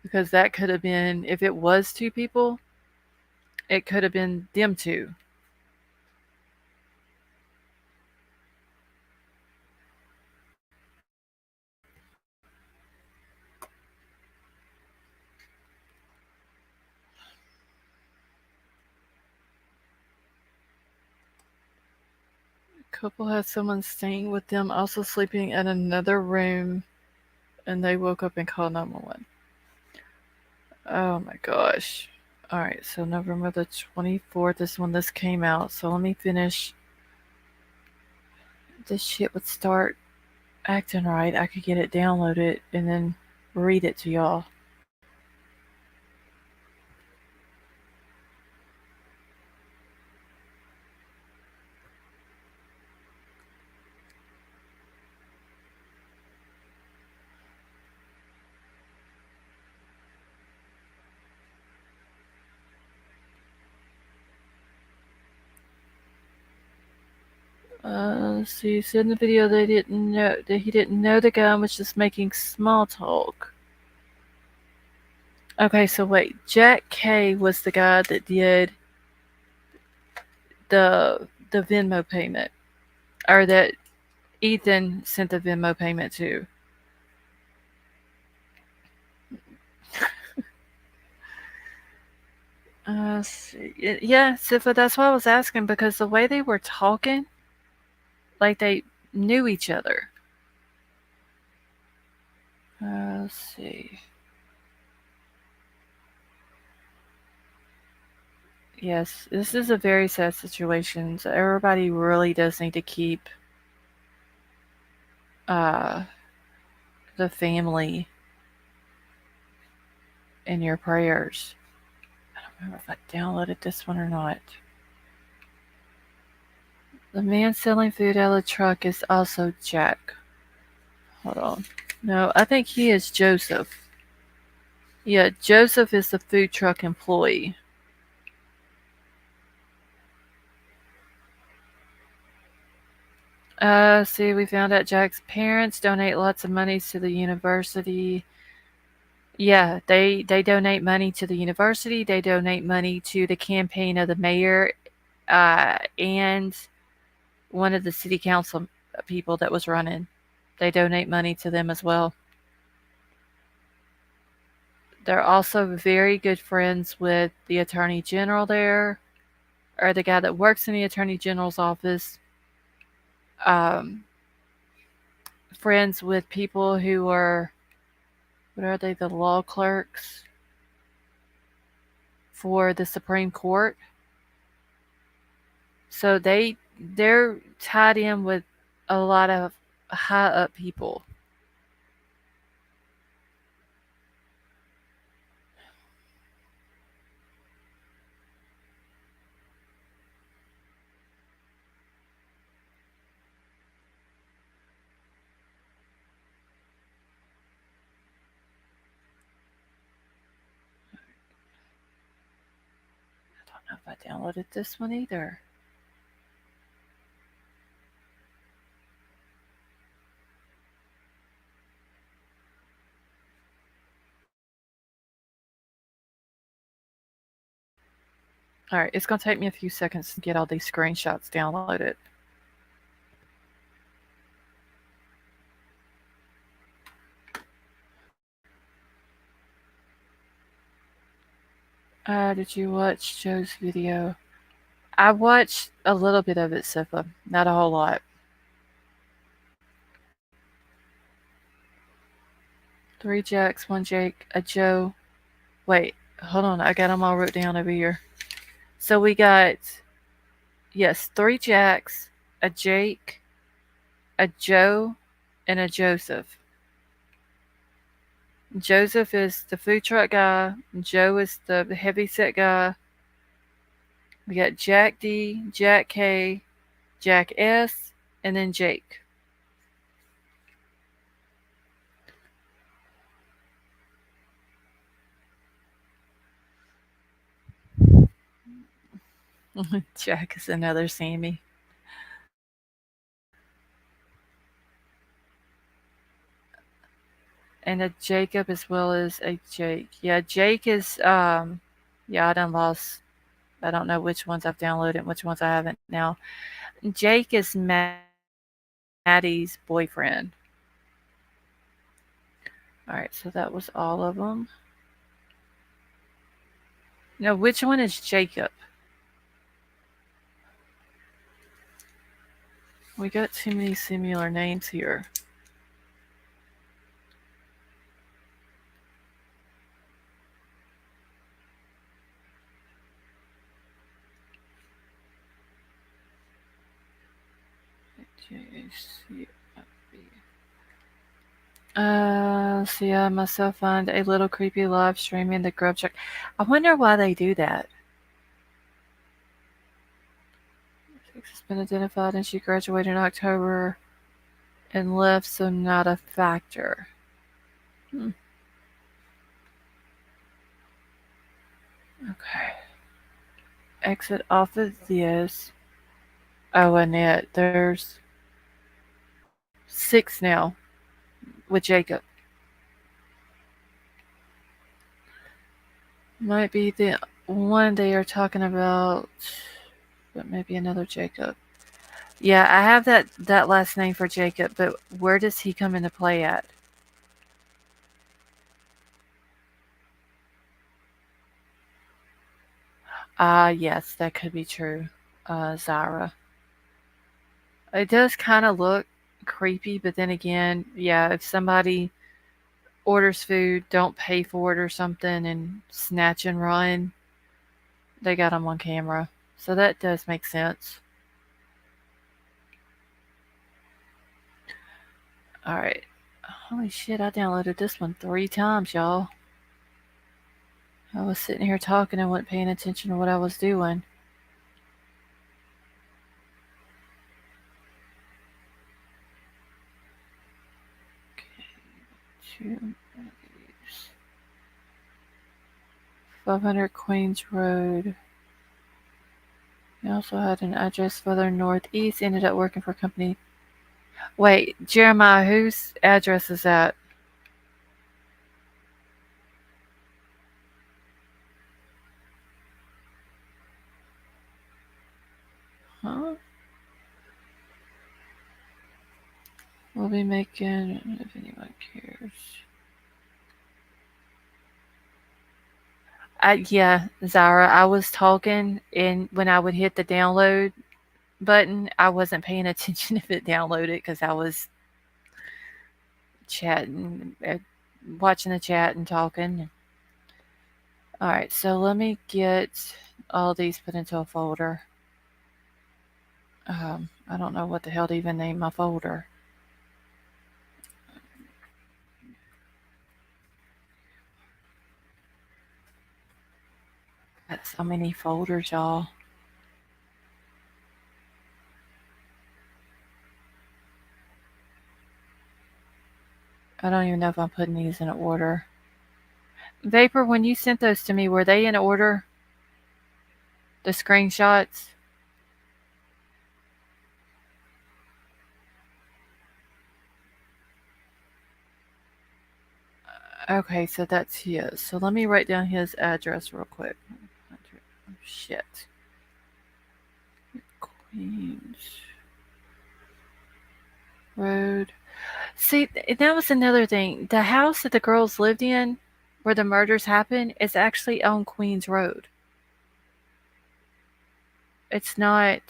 Because that could have been, if it was two people, it could have been them two. Couple had someone staying with them, also sleeping in another room, and they woke up and called 911. Oh my gosh. Alright, so November the 24th is when this came out. So let me finish. This shit would start acting right. I could get it downloaded and then read it to y'all. Let's see. Said in the video they didn't know that he didn't know the guy and was just making small talk. Okay, so wait. Jack K was the guy that did the Venmo payment, or that Ethan sent the Venmo payment to. Yeah, so but that's why I was asking because the way they were talking, like they knew each other. Let's see. Yes, this is a very sad situation. So everybody really does need to keep uh, the family in your prayers. remember if I downloaded this one or not. The man selling food out of the truck is also Jack. Hold on. No, I think he is Joseph. Yeah, Joseph is the food truck employee. See, we found out Jack's parents donate lots of money to the university. Yeah, they donate money to the university. They donate money to the campaign of the mayor, and one of the city council people that was running. They donate money to them as well. They're also very good friends with the attorney general there, or the guy that works in the attorney general's office. Um, Friends with people who are, what are they, the law clerks for the Supreme Court. So they're tied in with a lot of high up people. I don't know if I downloaded this one either. All right, it's going to take me a few seconds to get all these screenshots downloaded. Did you watch Joe's video? I watched a little bit of it, Sifa. Not a whole lot. Three Jacks, one Jake, a Joe. Wait, hold on. I got them all wrote down over here. So we got, yes, three Jacks, a Jake, a Joe, and a Joseph. Joseph is the food truck guy. Joe is the heavy set guy. We got Jack D, Jack K, Jack S, and then Jake. Jack is another Sammy. And a Jacob as well as a Jake. Yeah, Jake is yeah, I done lost. I don't know which ones I've downloaded and which ones I haven't now. Jake is Maddie's boyfriend. All right, so that was all of them. Now, which one is Jacob? We got too many similar names here. See, I myself find a little creepy live stream in the grub check. I wonder why they do that. Six has been identified and she graduated in October and left, so not a factor. Okay. Exit off of this. Oh, Annette, there's six now with Jacob. Might be the one they are talking about, but maybe another Jacob. Yeah, I have that last name for Jacob, but where does he come into play at? Yes, that could be true. Zara. It does kind of look creepy, but then again, yeah, if somebody orders food, don't pay for it or something, and snatch and run, they got them on camera. So that does make sense. Alright. Holy shit, I downloaded this one 3 times, y'all. I was sitting here talking and wasn't paying attention to what I was doing. Two, 500 Queens Road. He also had an address further northeast. Ended up working for a company. Wait, Jeremiah, whose address is that? Huh? We'll be making, if anyone cares. Yeah, Zara, I was talking, and when I would hit the download button, I wasn't paying attention if it downloaded because I was chatting, watching the chat and talking. All right, so let me get all these put into a folder. I don't know what the hell to even name my folder. Got so many folders, y'all. I don't even know if I'm putting these in order. Vapor, when you sent those to me, were they in order? The screenshots? Okay, so that's his. So let me write down his address real quick. Oh, shit. Queens Road. See, that was another thing. The house that the girls lived in, where the murders happened, is actually on Queens Road. It's not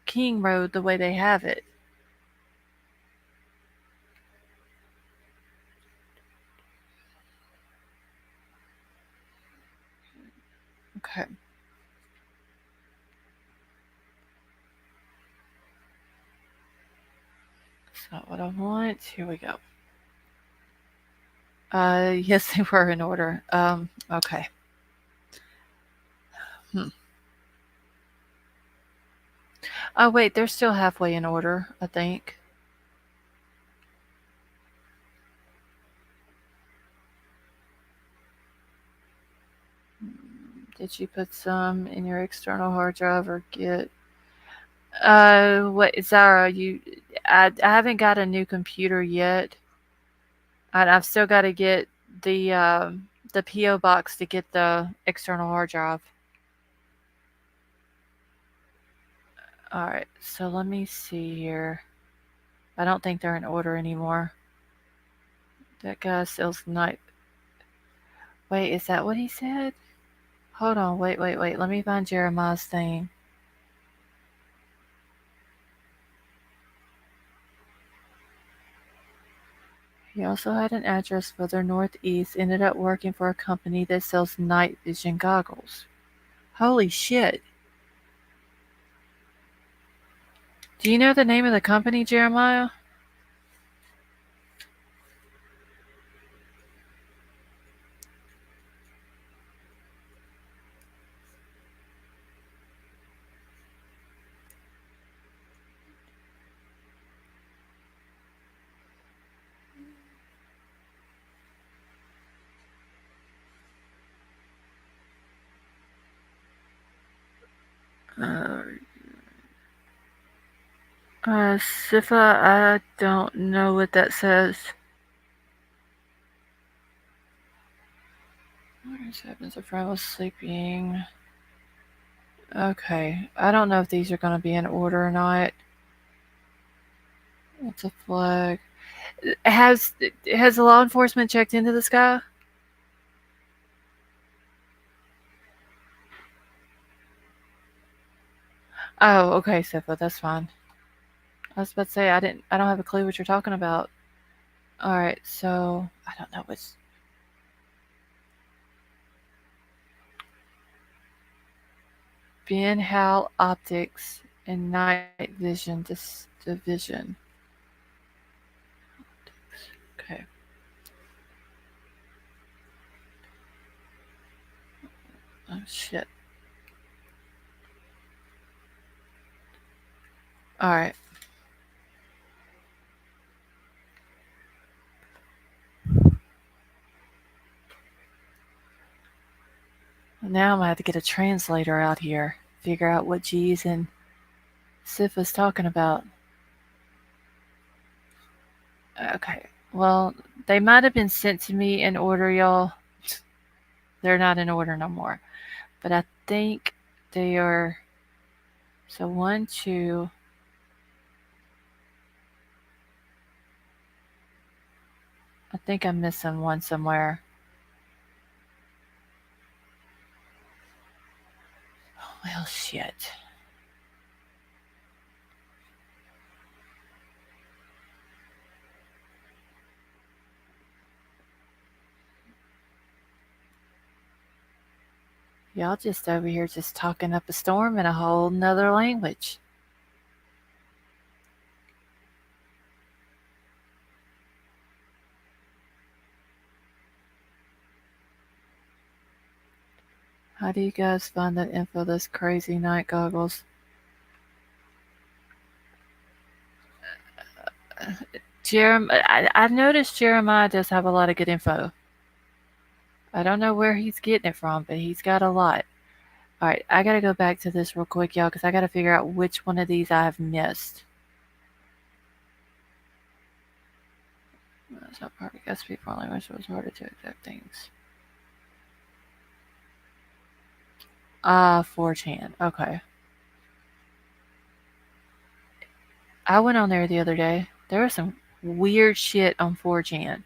King Road the way they have it. Okay. That's not what I want. Here we go. Yes, they were in order. Okay. Hmm. Oh, wait, they're still halfway in order, I think. Did you put some in your external hard drive or get? What, Zara? I haven't got a new computer yet. I've still got to get the PO box to get the external hard drive. All right, so let me see here. I don't think they're in order anymore. That guy sells night. Wait, is that what he said? Hold on, wait. Let me find Jeremiah's thing. He also had an address further northeast, ended up working for a company that sells night vision goggles. Holy shit. Do you know the name of the company, Jeremiah? Uh, Sifa, I don't know what that says. What happens if I was sleeping? Okay, I don't know if these are going to be in order or not. It's a flag. Has the law enforcement checked into this guy? Oh, okay, Sifa, that's fine. I was about to say I don't have a clue what you're talking about. All right, so I don't know what's Ben Hal Optics and Night Vision Division. Okay. Shit. Alright. Now I'm gonna have to get a translator out here. Figure out what G's and Sif was talking about. Okay. Well, they might have been sent to me in order, y'all. They're not in order no more. But I think they are. So 1, 2. I think I'm missing one somewhere. Well, shit. Y'all just over here just talking up a storm in a whole nother language. How do you guys find that info? Those crazy night goggles. I've noticed Jeremiah does have a lot of good info. I don't know where he's getting it from, but he's got a lot. Alright, I gotta go back to this real quick, y'all, because I gotta figure out which one of these I have missed. That's not part of it. Speak foreign language, so it's harder to exact things. 4chan. Okay. I went on there the other day. There was some weird shit on 4chan.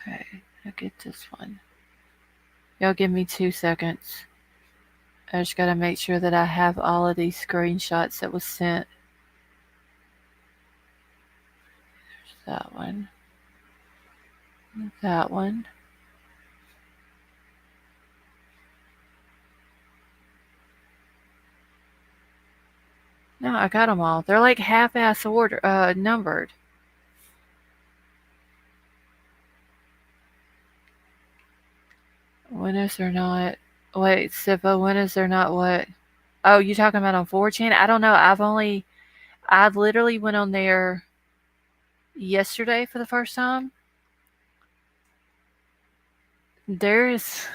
Okay, I'll get this one. Y'all give me 2 seconds. I just gotta make sure that I have all of these screenshots that was sent. There's that one. That one. No, I got them all. They're like half-ass order, numbered. When is there not? Wait, Sipa, when is there not what? Oh, you talking about on 4chan? I don't know. I literally went on there yesterday for the first time. There's,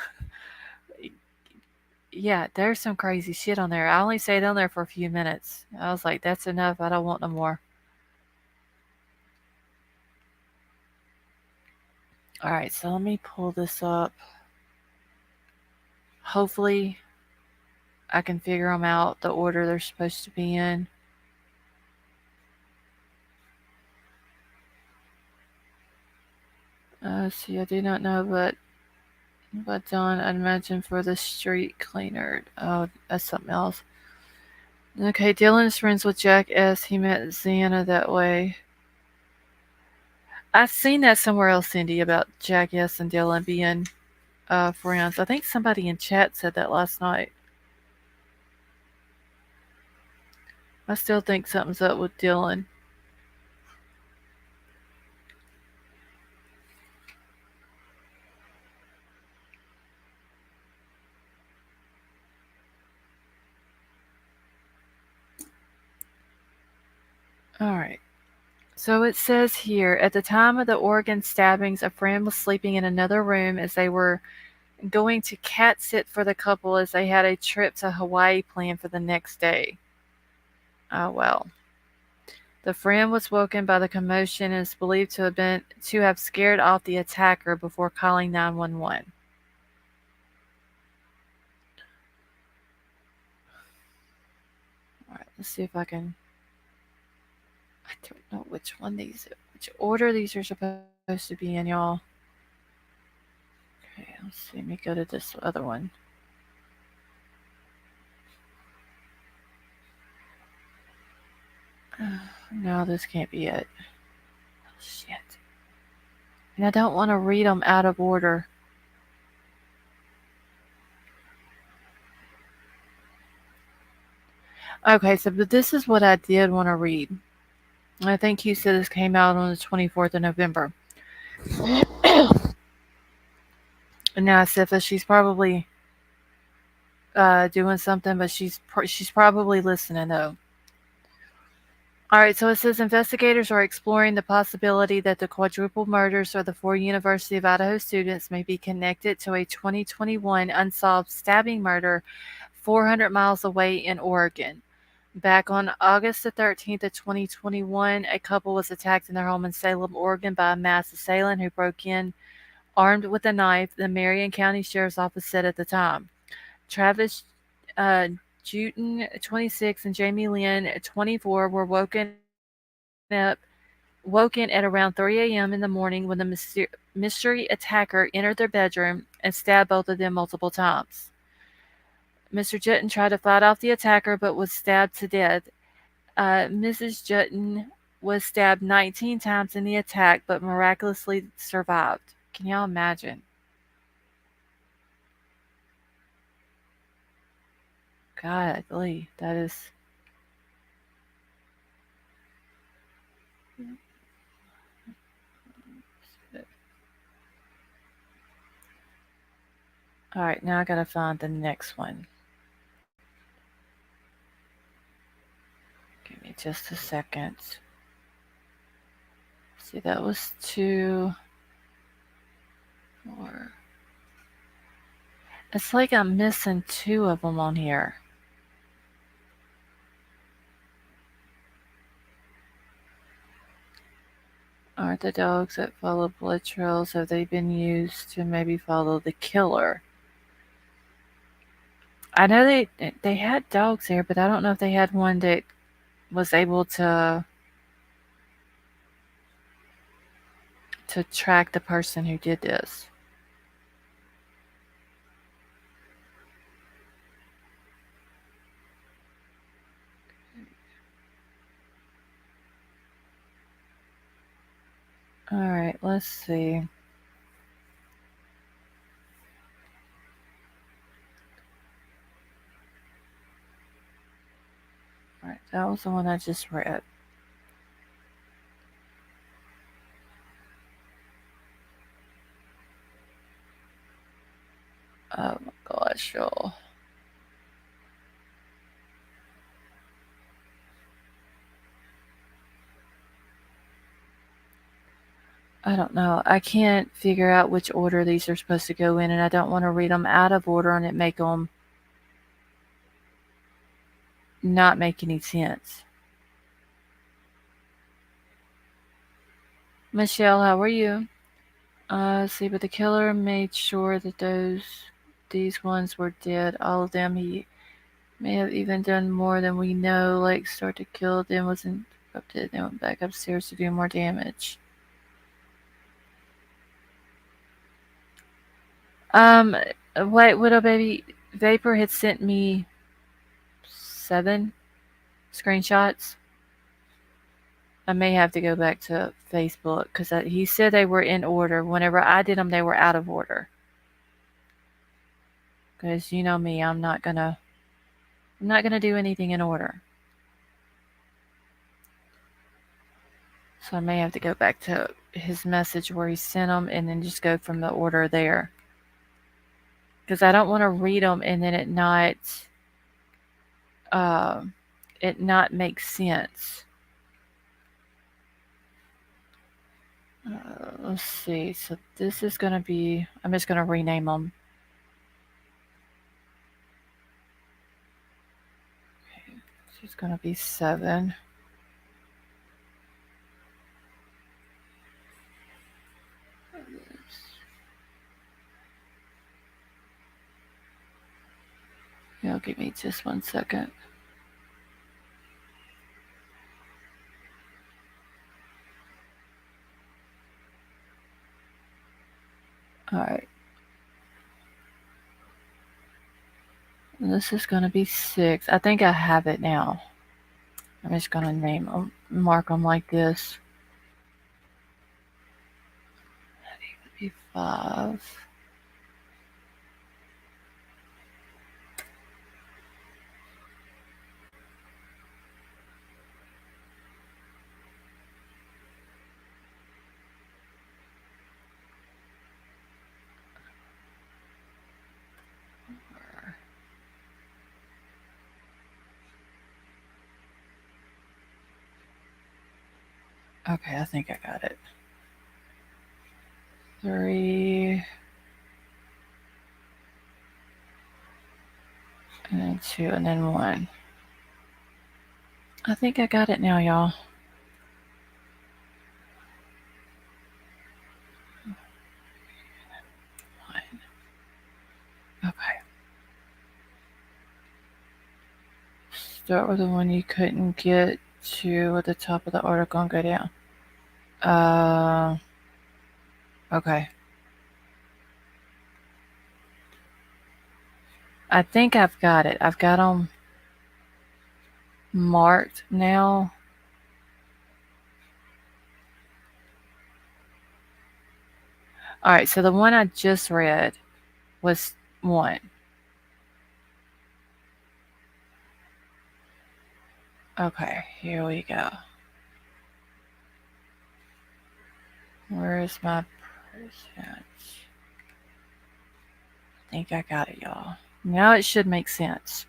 yeah, there's some crazy shit on there. I only stayed on there for a few minutes. I was like, that's enough. I don't want no more. Alright, so let me pull this up. Hopefully, I can figure them out, the order they're supposed to be in. See, I do not know, but done, I'd imagine for the street cleaner. Oh, that's something else. Okay, Dylan is friends with Jack S. He met Xana that way. I've seen that somewhere else, Cindy, about Jack S. and Dylan being friends. I think somebody in chat said that last night. I still think something's up with Dylan. Alright. So it says here, at the time of the Oregon stabbings, a friend was sleeping in another room as they were going to cat sit for the couple as they had a trip to Hawaii planned for the next day. Oh well. The friend was woken by the commotion and is believed to have scared off the attacker before calling 911. Alright, let's see if I can. I don't know which order these are supposed to be in, y'all. Okay, let's see. Let me go to this other one. No, this can't be it. Oh, shit. And I don't want to read them out of order. Okay, so but this is what I did want to read. I think you said this came out on the 24th of November. Now, Sifa, she's probably doing something, but she's probably listening though. All right, so it says investigators are exploring the possibility that the quadruple murders of the 4 University of Idaho students may be connected to a 2021 unsolved stabbing murder 400 miles away in Oregon. Back on August the 13th of 2021, a couple was attacked in their home in Salem, Oregon by a masked assailant who broke in armed with a knife, the Marion County Sheriff's Office said at the time. Travis uh, Juten, 26, and Jamie Lynn, 24, were woken at around 3 a.m. in the morning when the mystery attacker entered their bedroom and stabbed both of them multiple times. Mr. Juten tried to fight off the attacker but was stabbed to death. Mrs. Juten was stabbed 19 times in the attack but miraculously survived. Can y'all imagine? Golly, that is. Alright, now I gotta find the next one. Give me just a second. See, that was 2, 4. It's like I'm missing 2 of them on here. Aren't the dogs that follow blood trails, have they been used to maybe follow the killer? I know they had dogs there, but I don't know if they had one that was able to track the person who did this. Alright, let's see. Alright, that was the one I just read. Oh my gosh, y'all. I don't know. I can't figure out which order these are supposed to go in, and I don't want to read them out of order and it make them not make any sense. Michelle, how are you? See, but the killer made sure that these ones were dead. All of them. He may have even done more than we know, like start to kill them, was interrupted, then went back upstairs to do more damage. Wait, Widow Baby, Vapor had sent me 7 screenshots. I may have to go back to Facebook because he said they were in order. Whenever I did them, they were out of order. Because you know me, I'm not gonna do anything in order. So I may have to go back to his message where he sent them and then just go from the order there. Because I don't want to read them and then it not make sense. Let's see. So this is going to be, I'm just going to rename them. Okay, this is going to be 7. Yeah, give me just 1 second. Alright. This is going to be 6. I think I have it now. I'm just going to mark them like this. That would be 5. Okay, I think I got it. 3 and then 2 and then 1. I think I got it now, y'all. Okay. Start with the one you couldn't get to at the top of the article and go down. Uh, okay. I think I've got it. I've got them marked now. All right, so the one I just read was 1. Okay, here we go. Where is my percentage? I think I got it, y'all. Now it should make sense.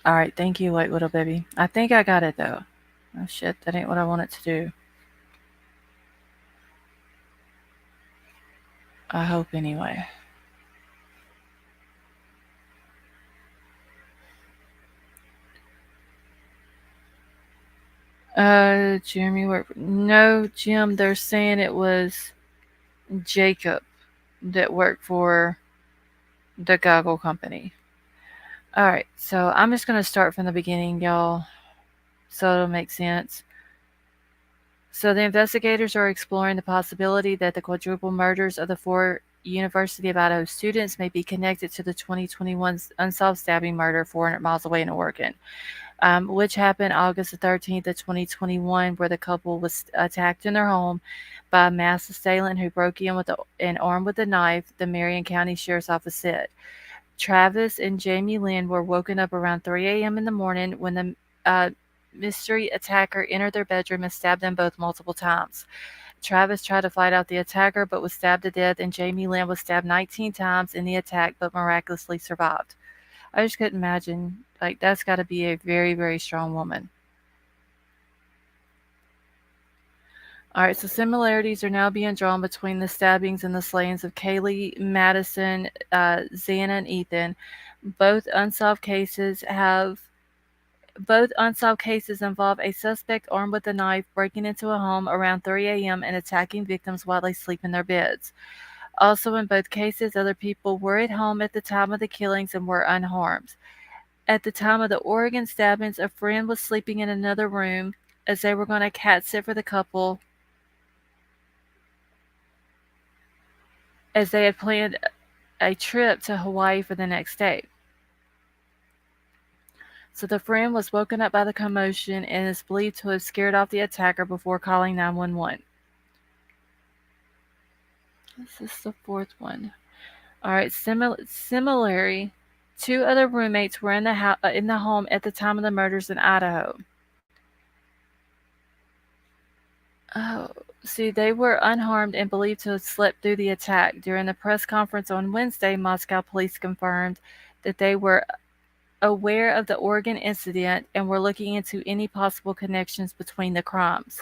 All right, thank you, White Little Baby. I think I got it, though. Oh, shit, that ain't what I wanted to do. I hope, anyway. Jeremy worked. No, Jim, they're saying it was Jacob that worked for the goggle company. All right, so I'm just going to start from the beginning, y'all, so it'll make sense. So the investigators are exploring the possibility that the quadruple murders of the 4 University of Idaho students may be connected to the 2021 unsolved stabbing murder 400 miles away in Oregon, which happened August the 13th of 2021, where the couple was attacked in their home by a masked assailant who broke in with and armed with a knife, the Marion County Sheriff's Office said. Travis and Jamie Lynn were woken up around 3 a.m. in the morning when the mystery attacker entered their bedroom and stabbed them both multiple times. Travis tried to fight out the attacker but was stabbed to death, and Jamie Lynn was stabbed 19 times in the attack but miraculously survived. I just couldn't imagine. Like, that's got to be a very, very strong woman. All right, so similarities are now being drawn between the stabbings and the slayings of Kaylee, Madison, Xana, and Ethan. Both unsolved cases involve a suspect armed with a knife breaking into a home around 3 a.m. and attacking victims while they sleep in their beds. Also, in both cases, other people were at home at the time of the killings and were unharmed. At the time of the Oregon stabbings, a friend was sleeping in another room as they were going to cat sit for the couple, as they had planned a trip to Hawaii for the next day. So the friend was woken up by the commotion and is believed to have scared off the attacker before calling 911. This is the 4th one. All right, similarly, 2 other roommates were in the home at the time of the murders in Idaho. Oh, see, they were unharmed and believed to have slept through the attack. During the press conference on Wednesday, Moscow police confirmed that they were aware of the Oregon incident and were looking into any possible connections between the crimes.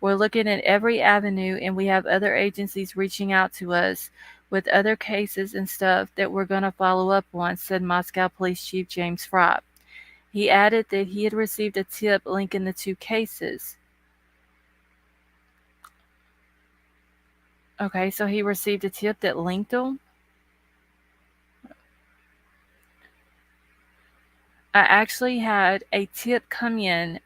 We're looking at every avenue, and we have other agencies reaching out to us with other cases and stuff that we're going to follow up on, said Moscow Police Chief James Fry. He added that he had received a tip linking the 2 cases. Okay, so he received a tip that linked them? I actually had a tip come in.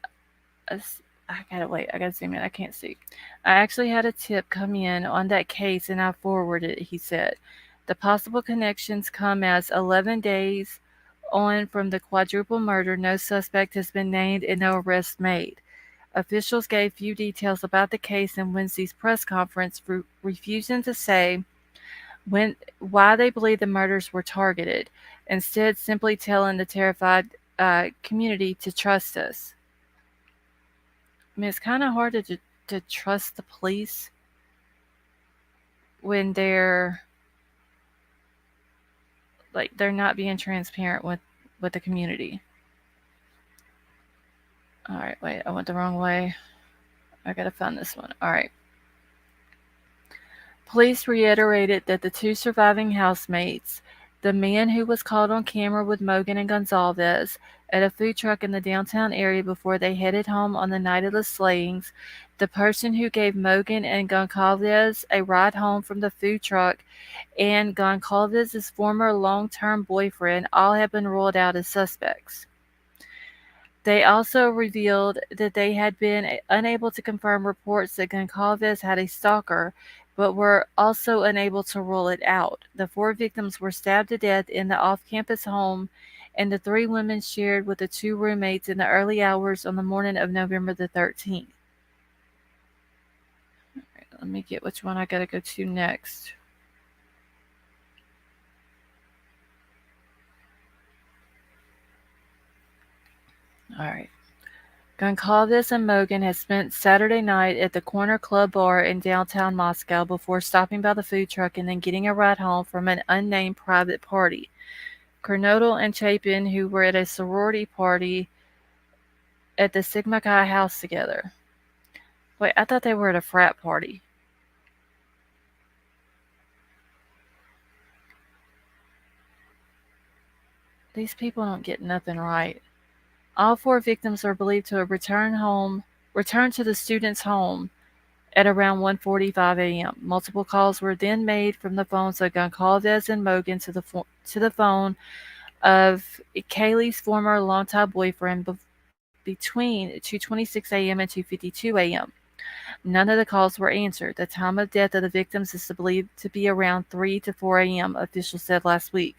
I gotta zoom in. I can't see. I actually had a tip come in on that case and I forwarded it, he said. The possible connections come as 11 days on from the quadruple murder. No suspect has been named and no arrest made. Officials gave few details about the case in Wednesday's press conference, refusing to say why they believe the murders were targeted, instead simply telling the terrified community to trust us. I mean, it's kind of hard to trust the police when they're not being transparent with the community. All right, wait, I went the wrong way. I gotta find this one. All right. Police reiterated that the two surviving housemates, the man who was caught on camera with Mogan and Gonzalez at a food truck in the downtown area before they headed home on the night of the slayings, the person who gave Mogan and Goncalves a ride home from the food truck, and Goncalves' former long-term boyfriend all have been ruled out as suspects. They also revealed that they had been unable to confirm reports that Goncalves had a stalker, but were also unable to rule it out. The four victims were stabbed to death in the off-campus home, and the three women shared with the two roommates in the early hours on the morning of November the 13th. Right, let me get which one I gotta go to next. All right. Goncalves and Mogan had spent Saturday night at the Corner Club bar in downtown Moscow before stopping by the food truck and then getting a ride home from an unnamed private party. Kernodle and Chapin, who were at a sorority party at the Sigma Chi house together. Wait, I thought they were at a frat party. These people don't get nothing right. All four victims are believed to have returned to the student's home at around 1:45 a.m. Multiple calls were then made from the phones of Goncalves and Mogan to the phone of Kaylee's former longtime boyfriend between 2:26 a.m. and 2:52 a.m. None of the calls were answered. The time of death of the victims is believed to be around 3 to 4 a.m., officials said last week.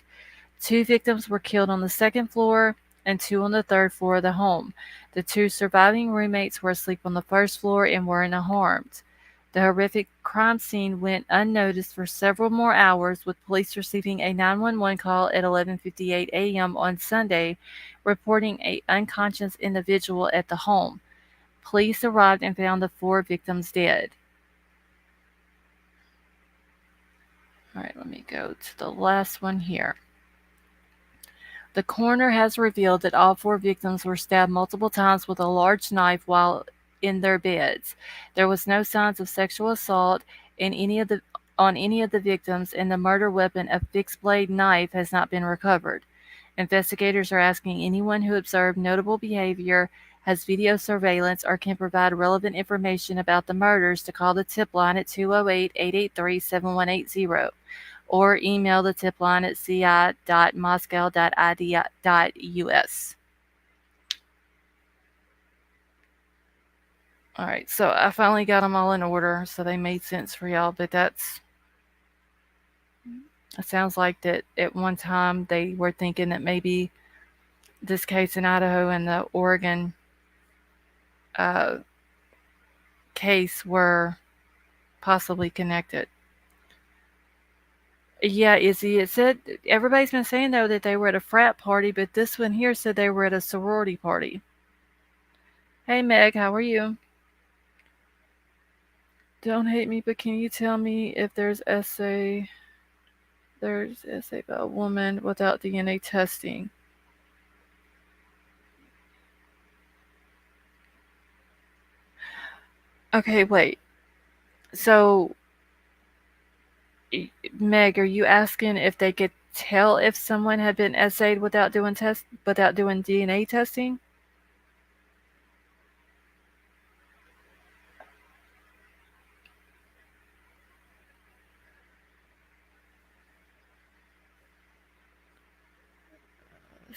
Two victims were killed on the second floor and two on the third floor of the home. The two surviving roommates were asleep on the first floor and weren't unharmed. The horrific crime scene went unnoticed for several more hours, with police receiving a 911 call at 11:58 a.m. on Sunday, reporting an unconscious individual at the home. Police arrived and found the four victims dead. All right, let me go to the last one here. The coroner has revealed that all four victims were stabbed multiple times with a large knife while in their beds. There was no signs of sexual assault on any of the victims, and the murder weapon, a fixed blade knife, has not been recovered. Investigators are asking anyone who observed notable behavior, has video surveillance, or can provide relevant information about the murders to call the tip line at 208-883-7180 or email the tip line at ci.moscow.id.us. All right, so I finally got them all in order, so they made sense for y'all, but it sounds like that at one time they were thinking that maybe this case in Idaho and the Oregon uh, case were possibly connected. Yeah, Izzy, it said everybody's been saying though that they were at a frat party, but this one here said they were at a sorority party. Hey Meg, how are you? Don't hate me, but can you tell me if there's essay about a woman without DNA testing? Okay, wait. So Meg, are you asking if they could tell if someone had been essayed without doing DNA testing?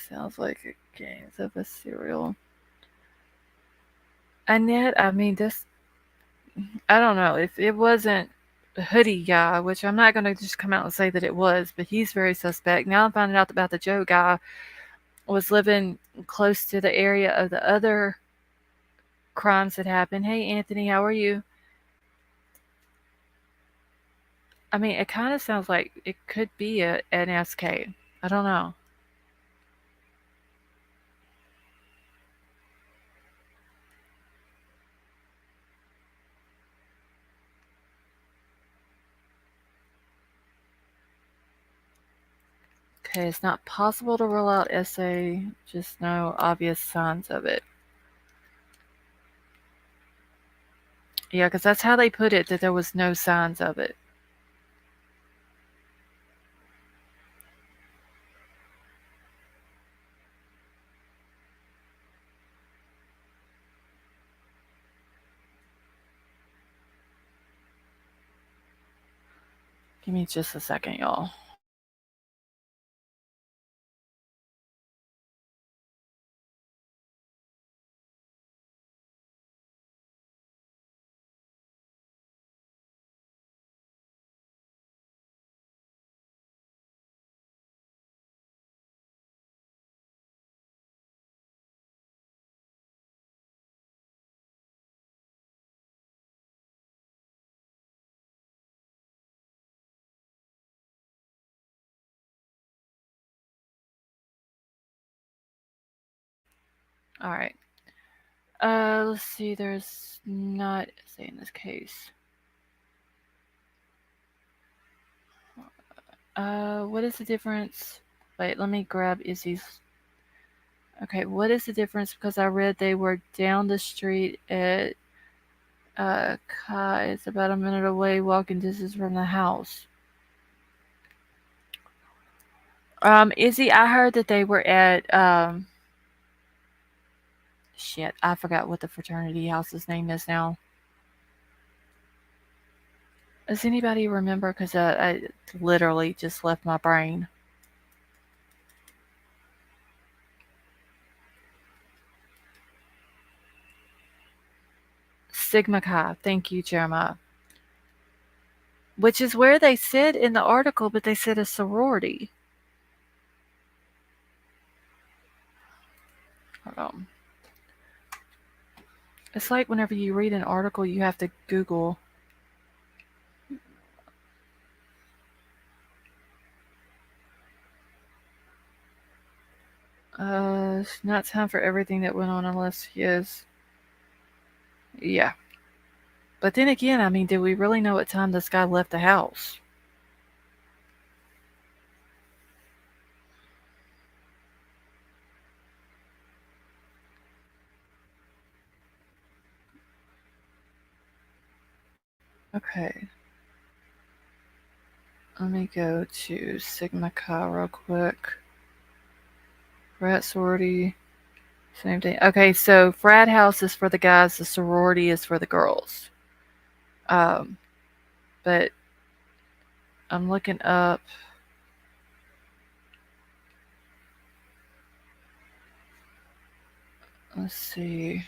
Sounds like a games of a serial. Annette, I mean this I don't know. If it wasn't the hoodie guy, which I'm not gonna just come out and say that it was, but he's very suspect. Now I'm finding out about the Joe guy was living close to the area of the other crimes that happened. Hey Anthony, how are you? I mean, it kind of sounds like it could be an SK. I don't know. Okay, it's not possible to rule out SA, just no obvious signs of it. Yeah, because that's how they put it, that there was no signs of it. Give me just a second, y'all. All right. Let's see. There's not, say in this case. What is the difference? Wait, let me grab Izzy's. Okay, what is the difference? Because I read they were down the street at Kai. It's about a minute away, walking distance from the house. Izzy, I heard that they were at shit. I forgot what the fraternity house's name is now. Does anybody remember? Because I literally just left my brain. Sigma Chi. Thank you, Jeremiah. Which is where they said in the article, but they said a sorority. Hold on. It's like whenever you read an article, you have to Google. It's not time for everything that went on unless he is. Yeah. But then again, I mean, do we really know what time this guy left the house? Okay. Let me go to Sigma Chi real quick. Frat sorority. Same thing. Okay, so frat house is for the guys, the sorority is for the girls. Um, but I'm looking up. Let's see.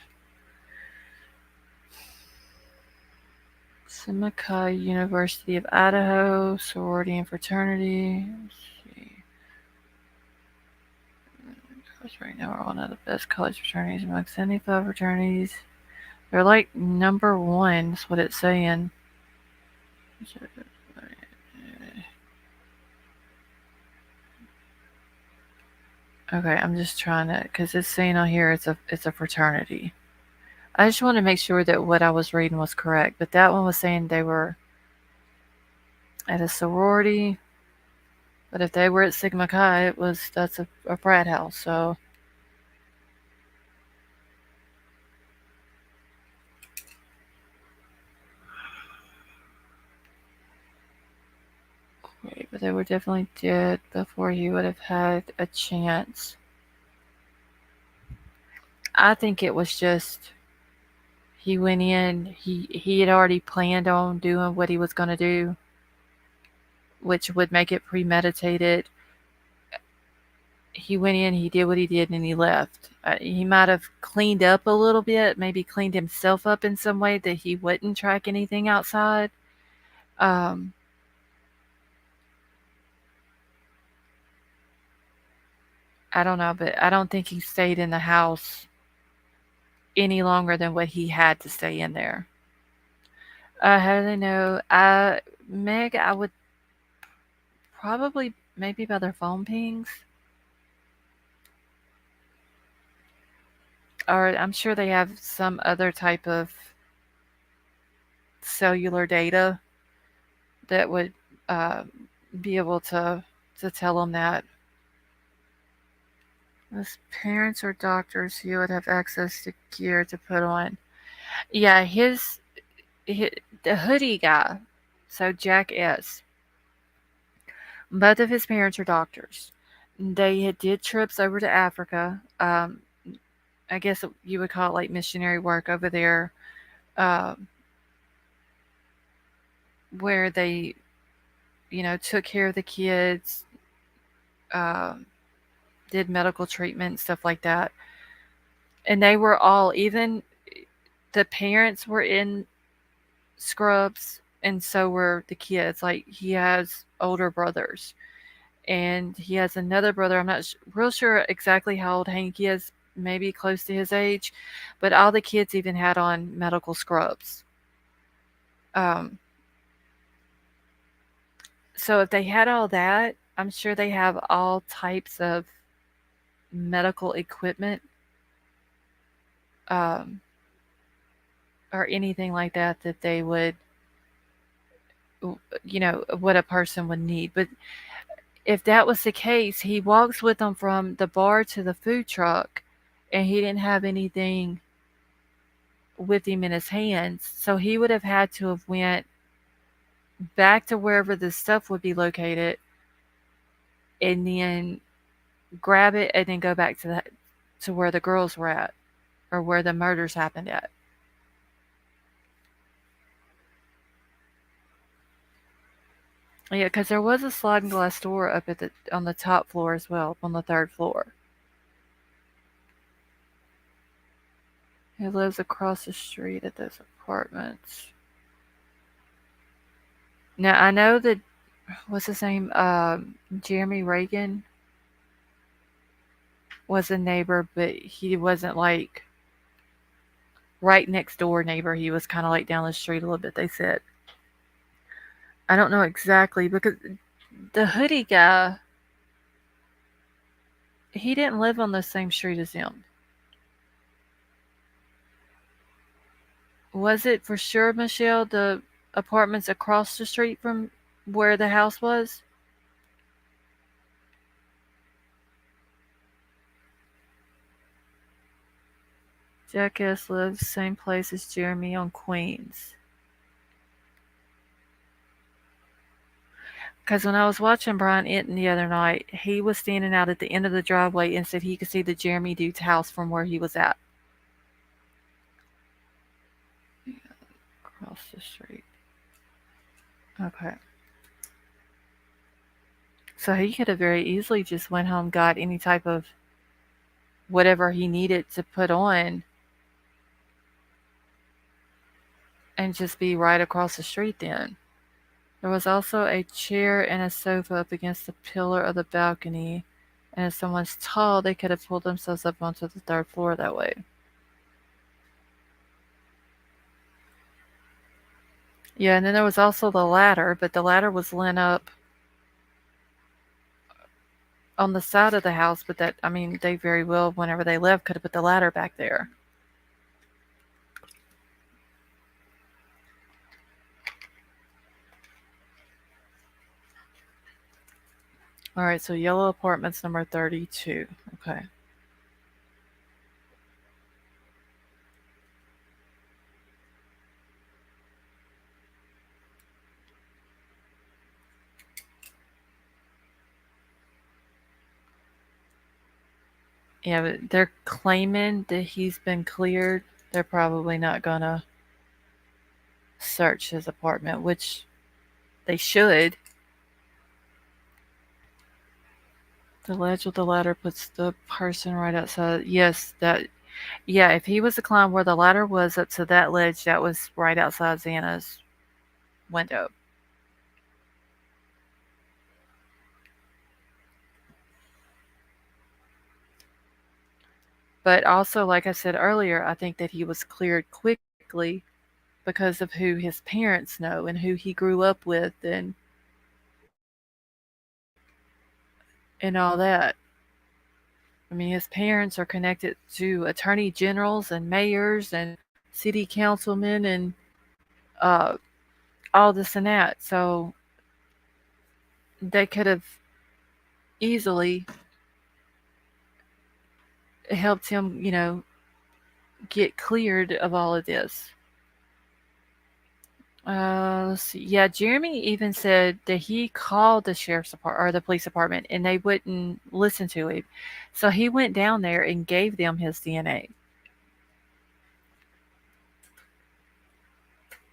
Sigma Chi University of Idaho, sorority and fraternity. Let's see. Because right now we're one of the best college fraternities amongst any five fraternities. They're like number one, is what it's saying. Okay, I'm just trying to, because it's saying on here it's a fraternity. I just want to make sure that what I was reading was correct, but that one was saying they were at a sorority. But if they were at Sigma Chi, that's a frat house. So wait, but they were definitely dead before he would have had a chance. I think it was just he went in. He had already planned on doing what he was going to do, which would make it premeditated. He went in, he did what he did, and he left. He might have cleaned up a little bit, maybe cleaned himself up in some way that he wouldn't track anything outside. Um, I don't know, but I don't think he stayed in the house any longer than what he had to stay in there. How do they know? Meg, I would probably maybe by their phone pings, or I'm sure they have some other type of cellular data that would uh, be able to tell them that. As parents or doctors, he would have access to gear to put on. Yeah, his the hoodie guy, so Jack S. Both of his parents are doctors. They had did trips over to Africa. I guess you would call it like missionary work over there, um, where they, took care of the kids, um, did medical treatment, stuff like that. And they were all, even the parents were in scrubs, and so were the kids. Like, he has older brothers, and he has another brother. I'm not real sure exactly how old Hank is, maybe close to his age, but all the kids even had on medical scrubs. Um, so if they had all that, I'm sure they have all types of medical equipment, um, or anything like that that they would, what a person would need. But if that was the case, he walks with them from the bar to the food truck, and he didn't have anything with him in his hands. So he would have had to have went back to wherever the stuff would be located, and then grab it and then go back to where the girls were at, or where the murders happened at. Yeah, because there was a sliding glass door up on the top floor as well, on the third floor. He lives across the street at those apartments. Now I know that, what's his name? Jeremy Reagan was a neighbor, but he wasn't like right next door neighbor. He was kind of like down the street a little bit. They said. I don't know exactly, because the hoodie guy, he didn't live on the same street as him. Was it for sure, Michelle, the apartments across the street from where the house was? Jackass lives same place as Jeremy on Queens. Because when I was watching Brian Enton the other night, he was standing out at the end of the driveway and said he could see the Jeremy dude's house from where he was at. Across the street. Okay. So he could have very easily just went home, got any type of whatever he needed to put on, and just be right across the street then. There was also a chair and a sofa up against the pillar of the balcony, and if someone's tall, they could have pulled themselves up onto the third floor that way. Yeah, and then there was also the ladder, but the ladder was lit up on the side of the house, but that, I mean, they very well, whenever they left, could have put the ladder back there. All right, so yellow apartments number 32. Okay. Yeah, but they're claiming that he's been cleared. They're probably not gonna search his apartment, which they should. The ledge with the ladder puts the person right outside. Yes, that. Yeah, if he was to climb where the ladder was up to that ledge, that was right outside Xana's window. But also, like I said earlier, I think that he was cleared quickly because of who his parents know and who he grew up with, and all that. I mean, his parents are connected to attorney generals and mayors and city councilmen and uh, all this and that. So they could have easily helped him, get cleared of all of this. Let's see. Yeah, Jeremy even said that he called the sheriff's department or the police department and they wouldn't listen to him. So he went down there and gave them his DNA.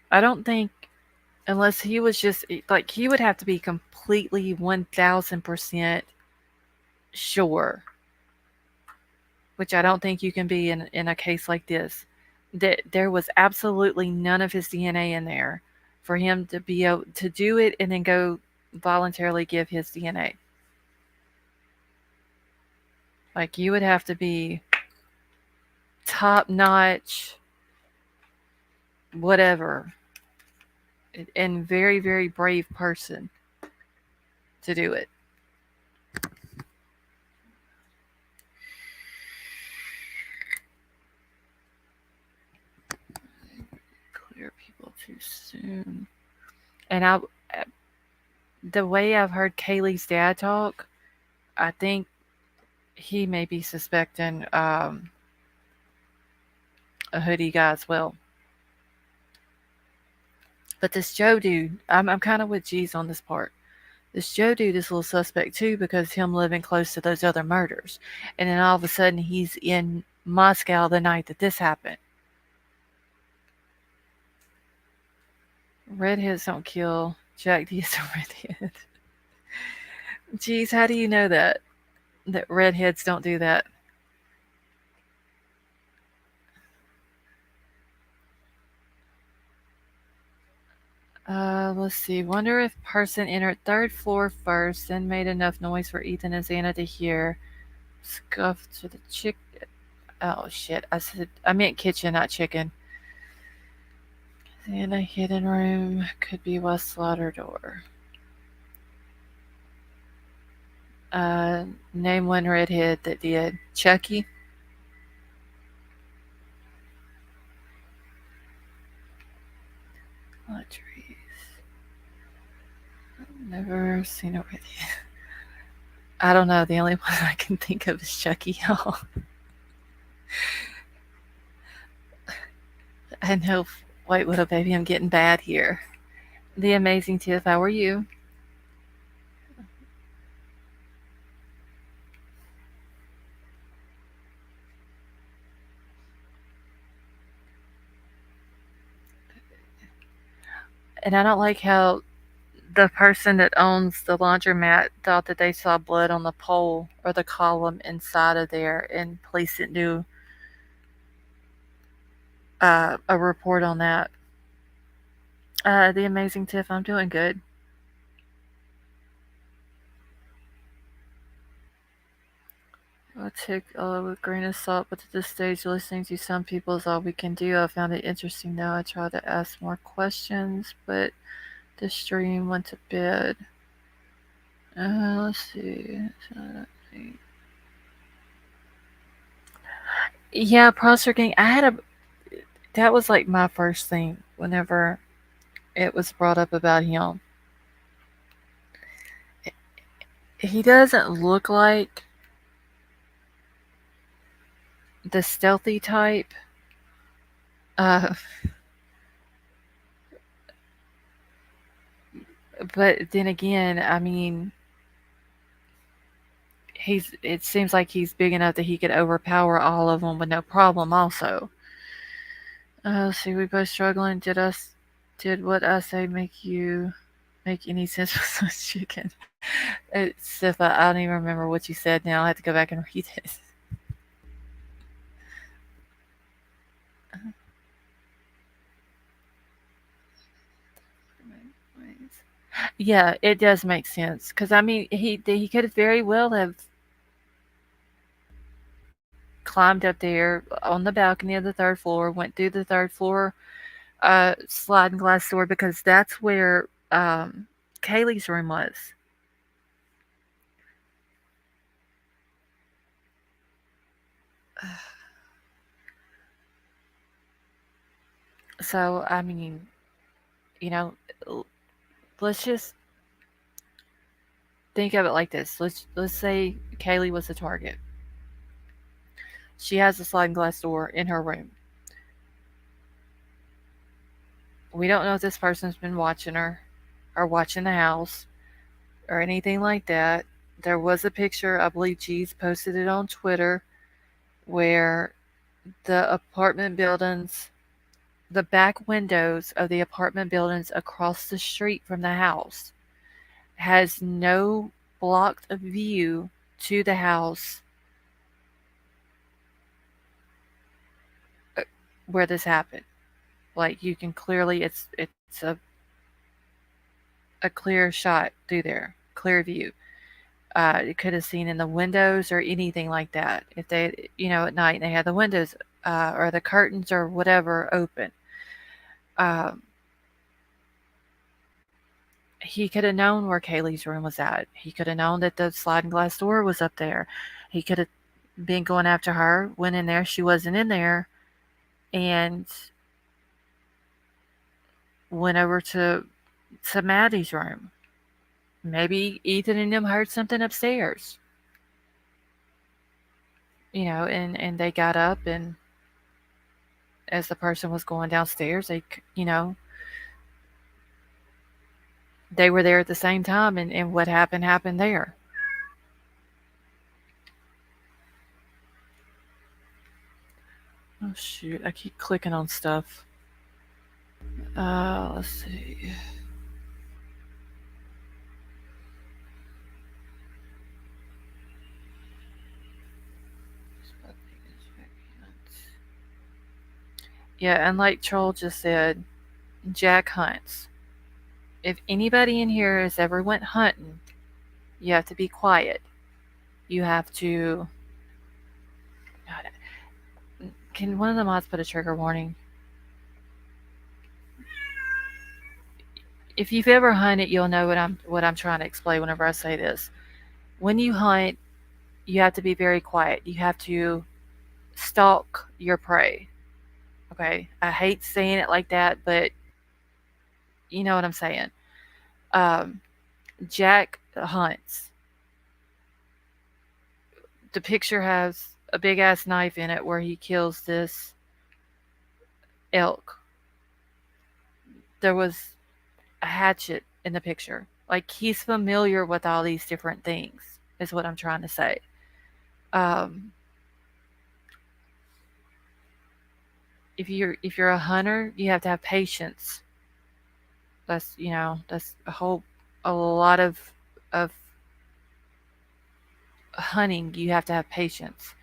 I don't think, unless he was just like, he would have to be completely 1000% sure, which I don't think you can be in a case like this, that there was absolutely none of his DNA in there for him to be able to do it and then go voluntarily give his DNA. Like, you would have to be top notch, whatever, and very, very brave person to do it. Clear people too soon. And the way I've heard Kaylee's dad talk, I think he may be suspecting a hoodie guy as well. But this Joe dude, I'm kind of with G's on this part. This Joe dude is a little suspect too because him living close to those other murders. And then all of a sudden he's in Moscow the night that this happened. Redheads don't kill. Jack D is a redhead. Geez, how do you know that? That redheads don't do that? Let's see. Wonder if person entered third floor first, then made enough noise for Ethan and Xana to hear. Scuffed to the chick. Oh shit! I meant kitchen, not chicken. Xana hidden room could be west slaughter door. Name one redhead that did. Chucky. Trees. Never seen a redhead. I don't know. The only one I can think of is Chucky. Oh, I know. White Widow baby, I'm getting bad here. The amazing Tiff, how are you? And I don't like how the person that owns the laundromat thought that they saw blood on the pole or the column inside of there, and police didn't do a report on that. The amazing Tiff, I'm doing good. I'll take all with a grain of salt, but at this stage, listening to some people is all we can do. I found it interesting though. I tried to ask more questions, but the stream went to bed. Let's see. Yeah, Prosser Gang. I had a. That was like my first thing whenever it was brought up about him. He doesn't look like the stealthy type. Uh, but then again, I mean, he's. It seems like he's big enough that he could overpower all of them with no problem. Also, let's see. We both struggling. Did what I say make any sense with such chicken? It's if I don't even remember what you said now. I have to go back and read it. Yeah, it does make sense because I mean he could very well have climbed up there on the balcony of the third floor, went through the third floor sliding glass door because that's where Kaylee's room was. So I mean, you know, let's just think of it like this. Let's say Kaylee was the target. She has a sliding glass door in her room. We don't know if this person's been watching her or watching the house or anything like that. There was a picture, I believe G's posted it on Twitter, where the apartment buildings, the back windows of the apartment buildings across the street from the house has no blocked view to the house uh, where this happened. Like you can clearly, it's a clear shot through there, clear view. You could have seen in the windows or anything like that. If they, at night they had the windows or the curtains or whatever open, um, he could have known where Kaylee's room was at. He could have known that the sliding glass door was up there. He could have been going after her, went in there, she wasn't in there, and went over to Maddie's room. Maybe Ethan and them heard something upstairs, and they got up, and as the person was going downstairs, they were there at the same time, and what happened there. Oh shoot, I keep clicking on stuff. Let's see. Yeah, and like Troll just said, Jack hunts. If anybody in here has ever went hunting, you have to be quiet. You have to. Can one of the mods put a trigger warning? If you've ever hunted, you'll know what I'm trying to explain whenever I say this. When you hunt, you have to be very quiet. You have to stalk your prey. Okay, I hate saying it like that, but you know what I'm saying. Um, Jack hunts. The picture has a big ass knife in it where he kills this elk. There was a hatchet in the picture. Like he's familiar with all these different things, is what I'm trying to say. Um, if you're a hunter, you have to have patience. That's a lot of hunting. You have to have patience.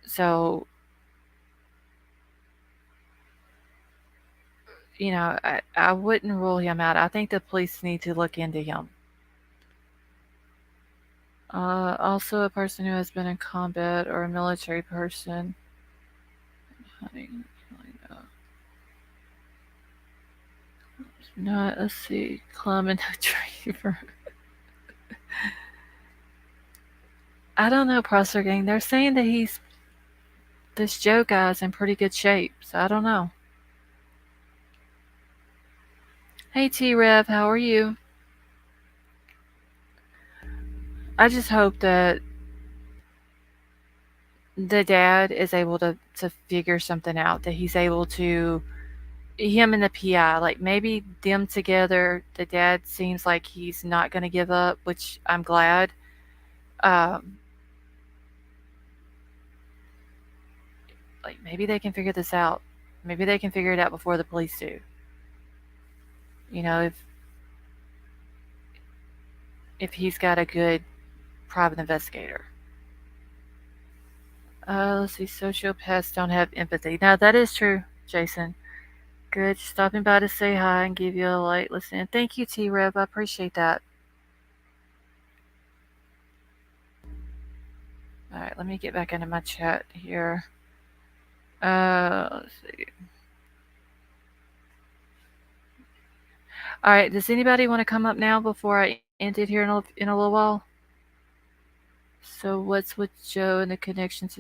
So I wouldn't rule him out. I think the police need to look into him. Also, a person who has been in combat or a military person. Hunting, not, let's see, climbing a tree for. I don't know, Prosser Gang. They're saying that this Joe guy's in pretty good shape, so I don't know. Hey T Rev, how are you? I just hope that the dad is able to figure something out, that he's able to, him and the PI, like maybe them together, the dad seems like he's not going to give up, which I'm glad. Um, like maybe they can figure this out. Maybe they can figure it out before the police do. If he's got a good private investigator. Let's see, sociopaths don't have empathy. Now that is true, Jason. Good, stopping by to say hi and give you a light listen. Thank you, T Rev. I appreciate that. All right, let me get back into my chat here. Let's see. All right, does anybody want to come up now before I end it here in a little while? So what's with Joe and the connections?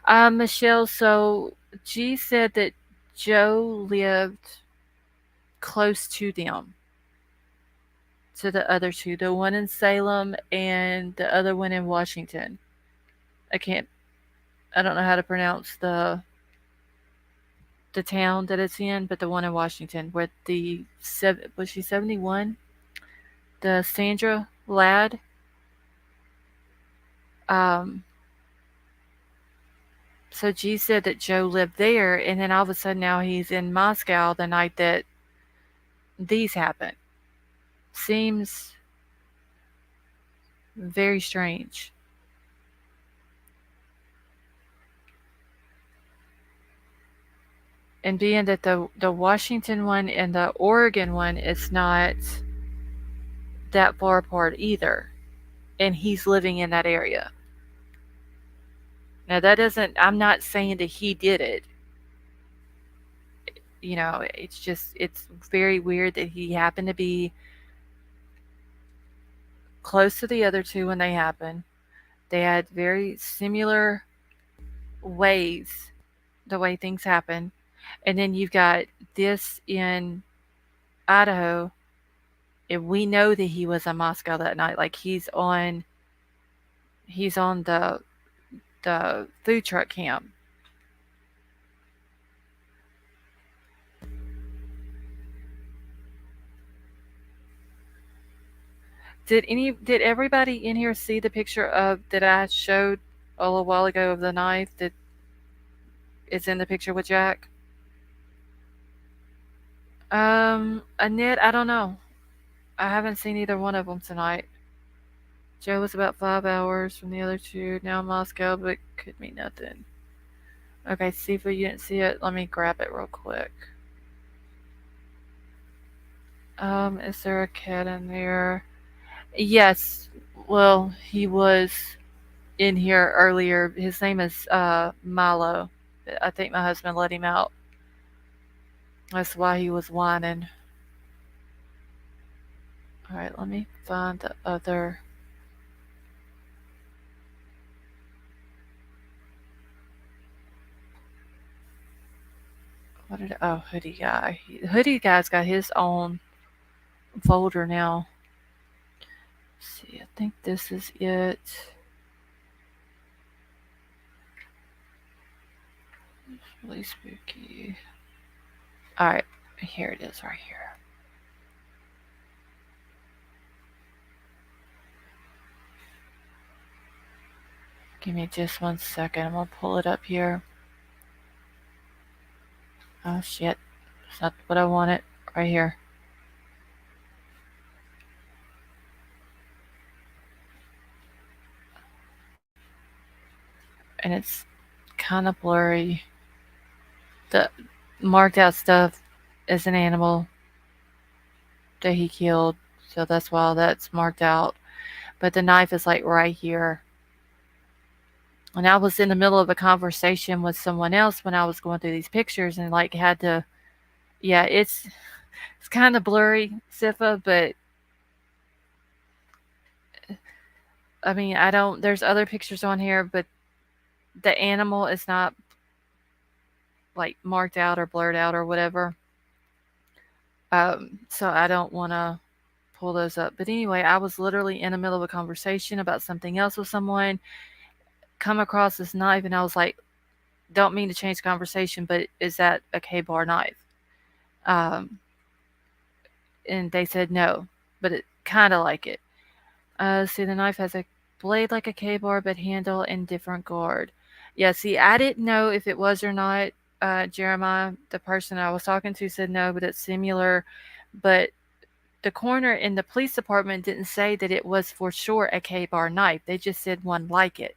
Michelle, so G said that Joe lived close to them, to the other two, the one in Salem and the other one in Washington. I don't know how to pronounce the town that it's in, but the one in Washington, where was she 71? The Sandra lad. Um, so G said that Joe lived there, and then all of a sudden now he's in Moscow the night that these happened. Seems very strange. And being that the Washington one and the Oregon one is not that far apart either, and he's living in that area. Now that doesn't. I'm not saying that he did it. It's just it's very weird that he happened to be close to the other two when they happened. They had very similar ways, the way things happen. And then you've got this in Idaho, and we know that he was in Moscow that night. Like he's on the food truck camp. Did everybody in here see the picture of that I showed a little while ago of the knife that is in the picture with Jack? Annette, I don't know. I haven't seen either one of them tonight. Joe was about 5 hours from the other two, now in Moscow, but could mean nothing. Okay, see if you didn't see it. Let me grab it real quick. Is there a cat in there? Yes. Well, he was in here earlier. His name is Milo. I think my husband let him out. That's why he was whining. Alright, let me find the other. Hoodie guy. Hoodie guy's got his own folder now. Let's see, I think this is it. It's really spooky. Alright, here it is right here. Give me just 1 second. I'm gonna pull it up here. Oh shit. It's not what I wanted. Right here. And it's kind of blurry. The marked out stuff is an animal that he killed, so that's why that's marked out. But the knife is like right here. And I was in the middle of a conversation with someone else when I was going through these pictures and like had to, yeah, it's kind of blurry, Sifa, but I mean, I don't, there's other pictures on here, but the animal is not like marked out or blurred out or whatever. So I don't want to pull those up. But anyway, I was literally in the middle of a conversation about something else with someone, come across this knife, and I was like, don't mean to change the conversation, but is that a K-bar knife? And they said no, but it kind of like it. See, the knife has a blade like a K-bar, but handle and different guard. Yeah, see, I didn't know if it was or not. Jeremiah, the person I was talking to, said no, but it's similar. But the coroner in the police department didn't say that it was for sure a K-bar knife. They just said one like it.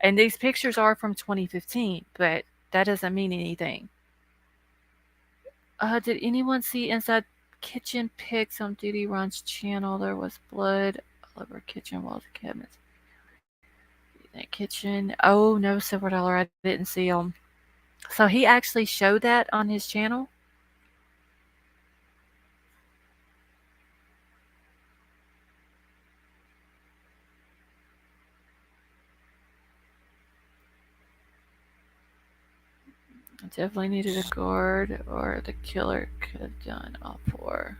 And these pictures are from 2015, but that doesn't mean anything. Did anyone see inside kitchen pics on Duty Run's channel? There was blood all over kitchen walls and cabinets. That kitchen. Oh no, $silver. I didn't see them. So he actually showed that on his channel. I definitely needed a guard, or the killer could have done all four.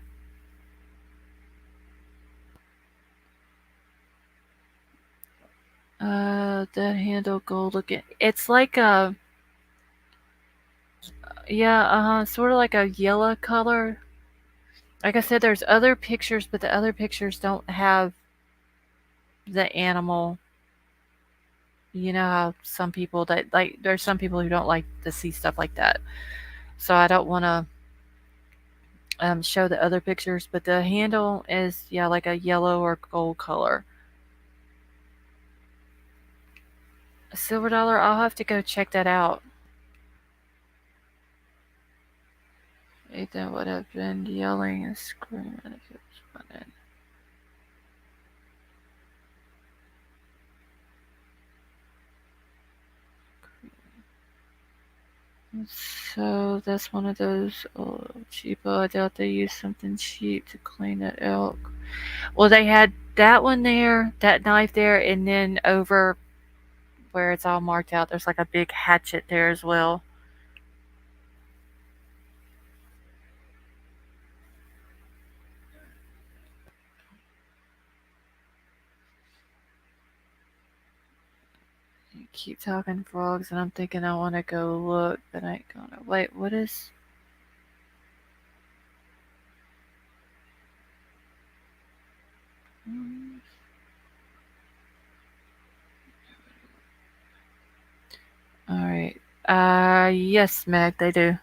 That handle gold looking. It's like a. Yeah, sort of like a yellow color. Like I said, there's other pictures, but the other pictures don't have the animal. You know how some people that like, there's some people who don't like to see stuff like that. So I don't want to show the other pictures, but the handle is, yeah, like a yellow or gold color. A silver dollar, I'll have to go check that out. Ethan would have been yelling and screaming if it was running. So that's one of those cheapo. I doubt they used something cheap to clean that elk. Well, they had that one there, that knife there, and then over where it's all marked out, there's like a big hatchet there as well. You keep talking frogs, and I'm thinking I want to go look, but I ain't gonna. Wait, what is. Alright. Yes, Meg, they do.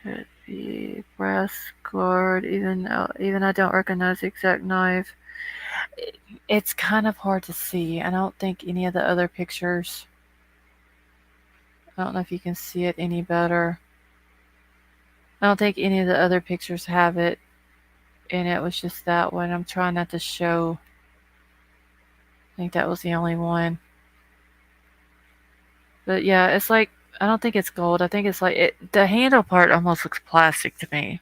Could be brass guard, even I don't recognize the exact knife. It's kind of hard to see. I don't think any of the other pictures. I don't know if you can see it any better. I don't think any of the other pictures have it, and it was just that one. I'm trying not to show. I think that was the only one. But yeah, it's like, I don't think it's gold. I think it's like the handle part almost looks plastic to me.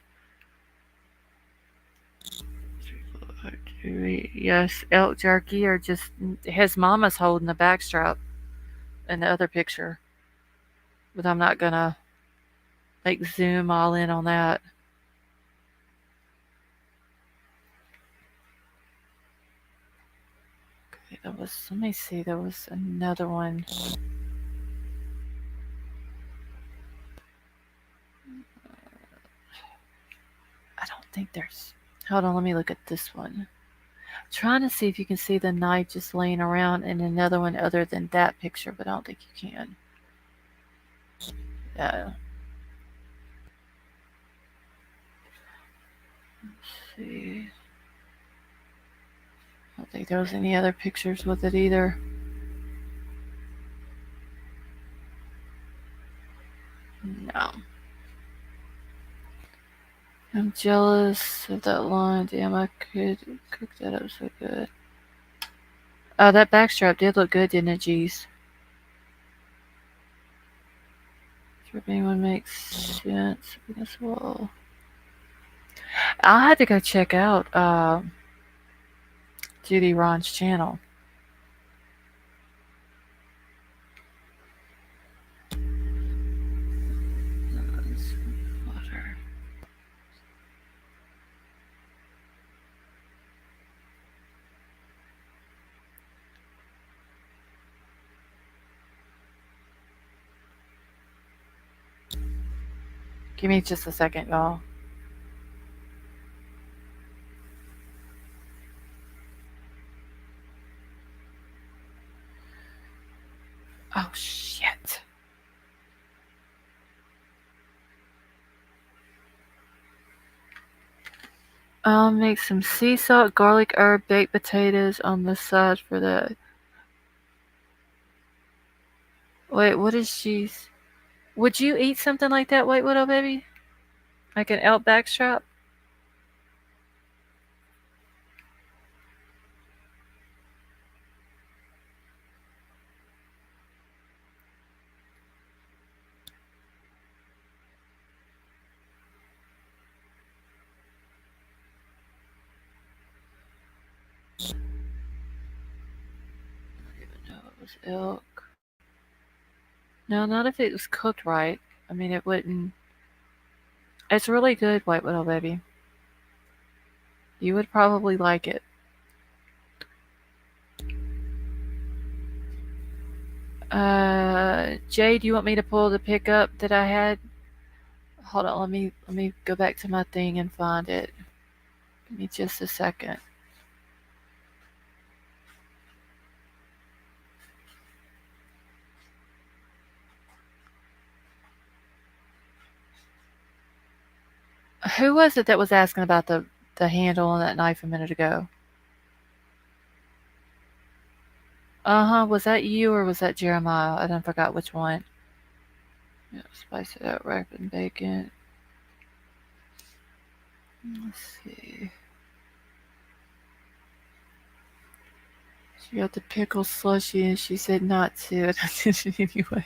Yes, elk jerky, or just his mama's holding the backstrap in the other picture. But I'm not gonna like zoom all in on that. Okay, let me see, there was another one. I don't think there's. Hold on, let me look at this one. I'm trying to see if you can see the knife just laying around in another one other than that picture, but I don't think you can. Yeah. Let's see. I don't think there was any other pictures with it either. No. I'm jealous of that line. Damn, I could cook that up so good. Oh, that backstrap did look good, didn't it, geez? Sure, if anyone makes sense. This wall. I'll have to go check out Judy Ron's channel. Water. Give me just a second, y'all. Oh, shit. I'll make some sea salt, garlic, herb, baked potatoes on the side for that. Wait, what is she? Would you eat something like that, White Widow baby? Like an elk backstrap? I don't even know it was elk. No, not if it was cooked right. I mean, it wouldn't. It's really good, White Widow baby. You would probably like it. Jay, do you want me to pull the pickup that I had? Hold on, let me go back to my thing and find it. Give me just a second. Who was it that was asking about the handle on that knife a minute ago? Was that you or was that Jeremiah? I done forgot which one. Yeah, spice it up, wrap it in bacon. Let's see. She got the pickle slushy and she said not to. And I did it anyway.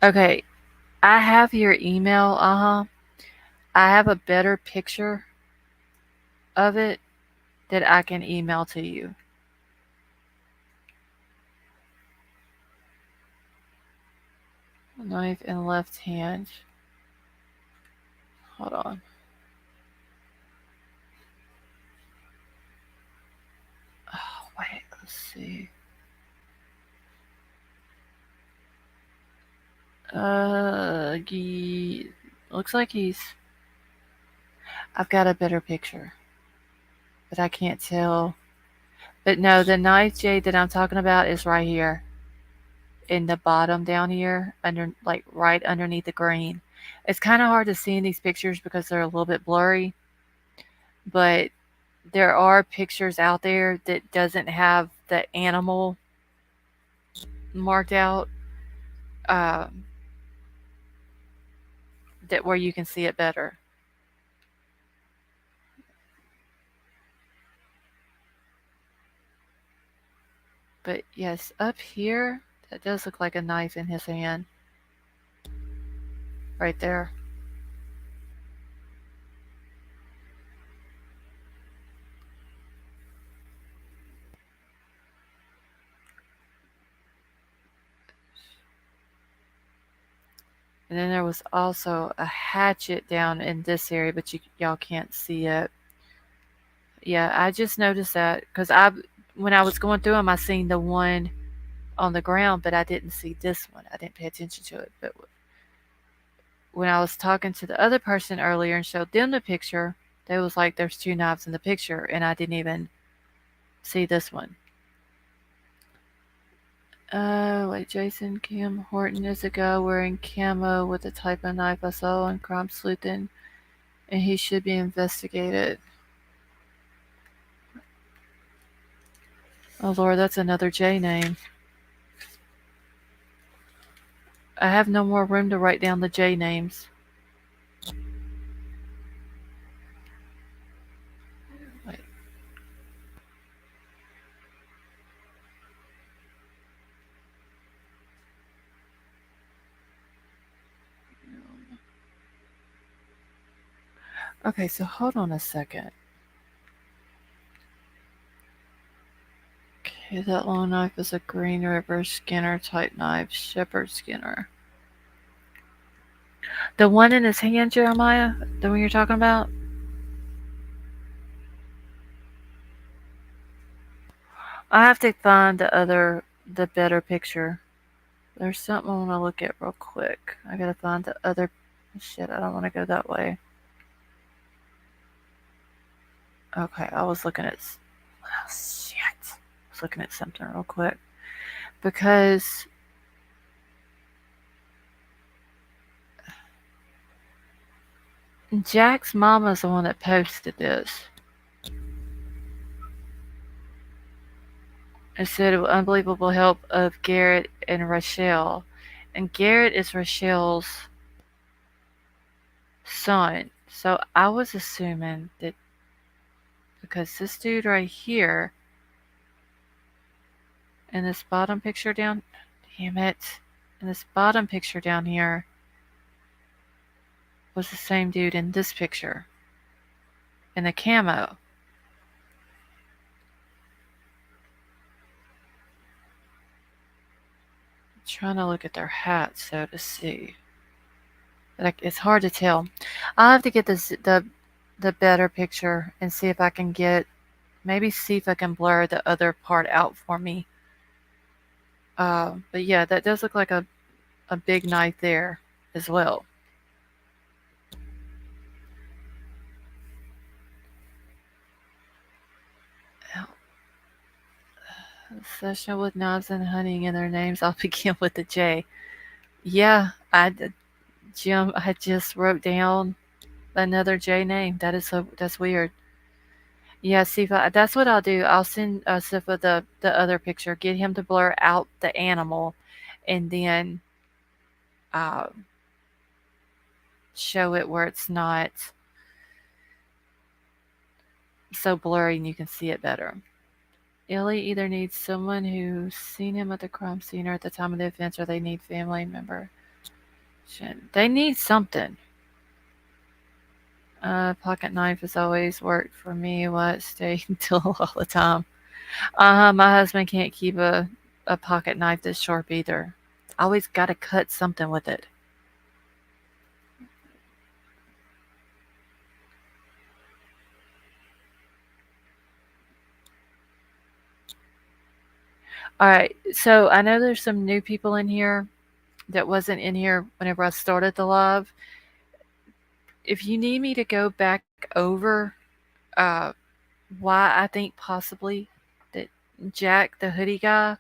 Okay, I have your email. I have a better picture of it that I can email to you. Knife in left hand. Hold on. Oh, wait, let's see. Looks like he's. I've got a better picture, but I can't tell. But no, the knife jade that I'm talking about is right here, in the bottom down here, under like right underneath the green. It's kind of hard to see in these pictures because they're a little bit blurry, but there are pictures out there that doesn't have the animal marked out, um, that where you can see it better. But yes, up here, that does look like a knife in his hand. Right there. And then there was also a hatchet down in this area, but y'all can't see it. Yeah, I just noticed that because when I was going through them, I seen the one on the ground, but I didn't see this one. I didn't pay attention to it. But when I was talking to the other person earlier and showed them the picture, they was like, "There's two knives in the picture," and I didn't even see this one. Wait, Jason Kim Horton is a guy wearing camo with the type of knife I saw on Crime Sleuthing, and he should be investigated. Oh Lord, that's another J name. I have no more room to write down the J names. Wait. Okay, so hold on a second. Okay, that long knife is a Green River Skinner type knife, Shepherd Skinner. The one in his hand, Jeremiah? The one you're talking about? I have to find the better picture. There's something I want to look at real quick. I gotta find the other. Shit, I don't want to go that way. Okay, I was looking at. Oh, shit. I was looking at something real quick. Because Jack's mama's the one that posted this. It said unbelievable help of Garrett and Rochelle. And Garrett is Rochelle's son. So I was assuming that because this dude right here in this bottom picture down, damn it, in this bottom picture down here was the same dude in this picture in the camo. I'm trying to look at their hats though to see. Like it's hard to tell. I'll have to get the better picture and see if I can get maybe see if I can blur the other part out for me. But yeah, that does look like a big knife there as well. Session with knives and hunting in their names. I'll begin with the J. Yeah, Jim, I just wrote down another J name. That's weird. Yeah, see, that's what I'll do. I'll send Sifa the other picture, get him to blur out the animal, and then uh, show it where it's not so blurry and you can see it better. Illy either needs someone who's seen him at the crime scene or at the time of the offense, or they need family member. They need something. Pocket knife has always worked for me. What stay until all the time. My husband can't keep a pocket knife this sharp either. Always got to cut something with it. All right, so I know there's some new people in here that wasn't in here whenever I started the live. If you need me to go back over uh, why I think possibly that Jack, the hoodie guy,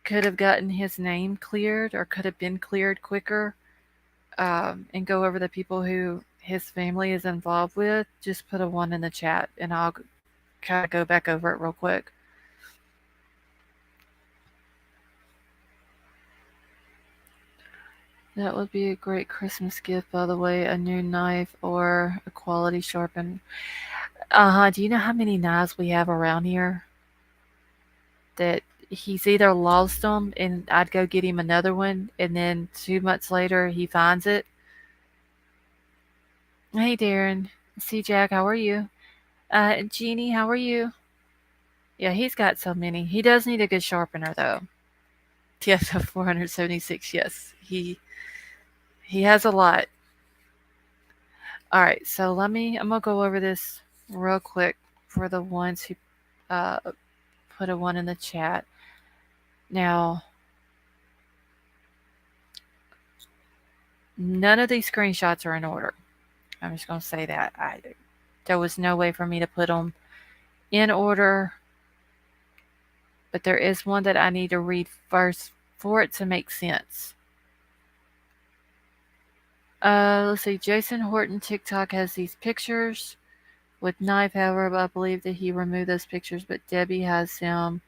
could have gotten his name cleared or could have been cleared quicker, and go over the people who his family is involved with, just put a one in the chat and I'll kind of go back over it real quick. That would be a great Christmas gift, by the way, a new knife or a quality sharpened. Do you know how many knives we have around here? That he's either lost them and I'd go get him another one, and then 2 months later he finds it. Hey, Darren. See, Jack, how are you? Jeannie, how are you? Yeah, he's got so many. He does need a good sharpener, though. TFF 476, yes. He has a lot. All right, so I'm going to go over this real quick for the ones who uh, put a one in the chat. Now, none of these screenshots are in order. I'm just going to say that. There was no way for me to put them in order, but there is one that I need to read first for it to make sense. Let's see. Jason Horton TikTok has these pictures with knife. However, I believe that he removed those pictures, but Debbie has them,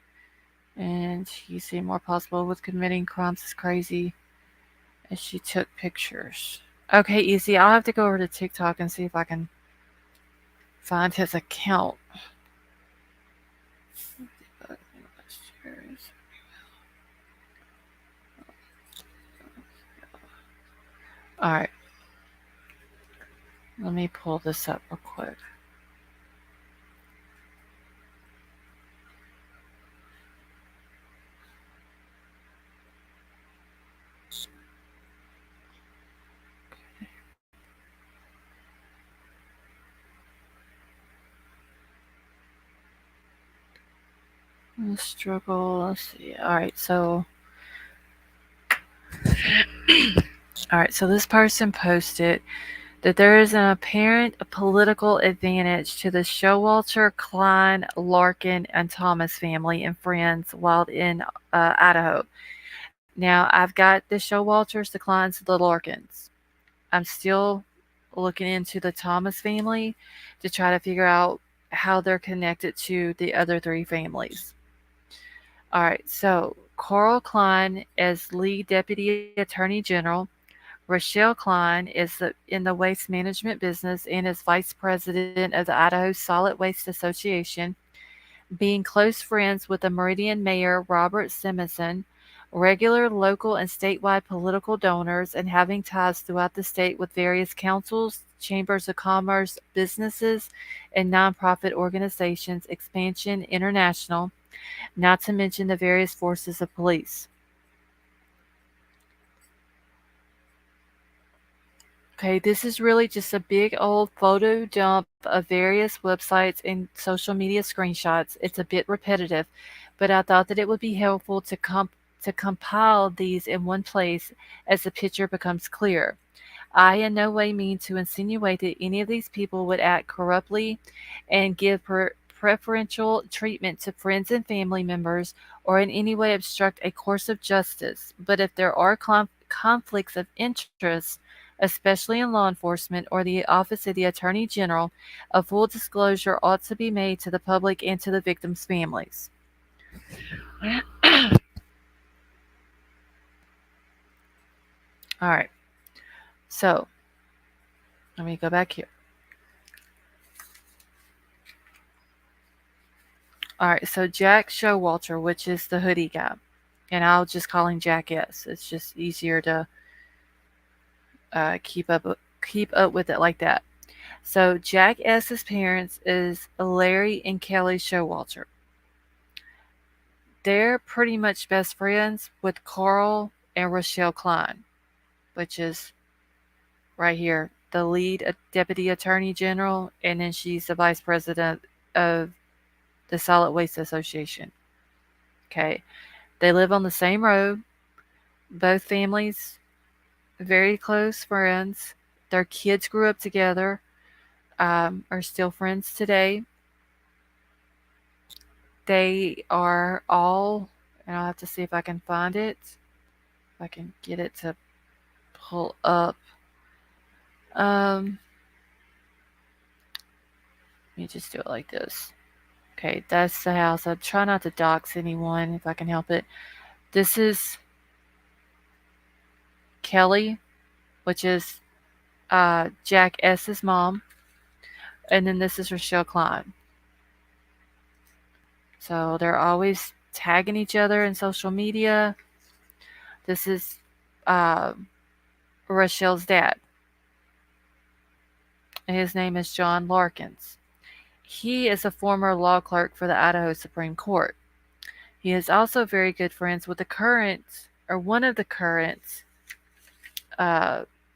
and she seemed more possible with committing crimes. Is crazy, as she took pictures. Okay, easy. I'll have to go over to TikTok and see if I can find his account. All right. Let me pull this up real quick. Struggle. Let's see. All right. So this person posted that there is an apparent political advantage to the Showalter, Klein, Larkin, and Thomas family and friends while in Idaho. Now, I've got the Showalters, the Kleins, the Larkins. I'm still looking into the Thomas family to try to figure out how they're connected to the other three families. All right, so Carl Klein as lead deputy attorney general. Rochelle Klein is in the waste management business and is vice president of the Idaho Solid Waste Association, being close friends with the Meridian mayor Robert Simonson, regular local and statewide political donors, and having ties throughout the state with various councils, chambers of commerce, businesses, and nonprofit organizations, Expansion International, not to mention the various forces of police. Okay, this is really just a big old photo dump of various websites and social media screenshots. It's a bit repetitive, but I thought that it would be helpful to to compile these in one place as the picture becomes clear. I in no way mean to insinuate that any of these people would act corruptly and give preferential treatment to friends and family members or in any way obstruct a course of justice. But if there are conflicts of interest, especially in law enforcement or the Office of the Attorney General, a full disclosure ought to be made to the public and to the victims' families. All right, so let me go back here. All right, so Jack Showalter, which is the hoodie guy, and I'll just call him Jack S. It's just easier to keep up with it like that. So Jack S.'s parents is Larry and Kelly Showalter. They're pretty much best friends with Carl and Rochelle Klein, which is right here, the lead deputy attorney general, and then she's the vice president of the Solid Waste Association. Okay. They live on the same road. Both families, very close friends. Their kids grew up together, are still friends today. They are all, and I'll have to see if I can find it, if I can get it to pull up. Let me just do it like this. Okay, that's the house. I try not to dox anyone if I can help it. This is Kelly, which is Jack S.'s mom. And then this is Rochelle Klein. So they're always tagging each other in social media. This is Rochelle's dad. His name is John Larkins. He is a former law clerk for the Idaho Supreme Court. He is also very good friends with the current, or one of the current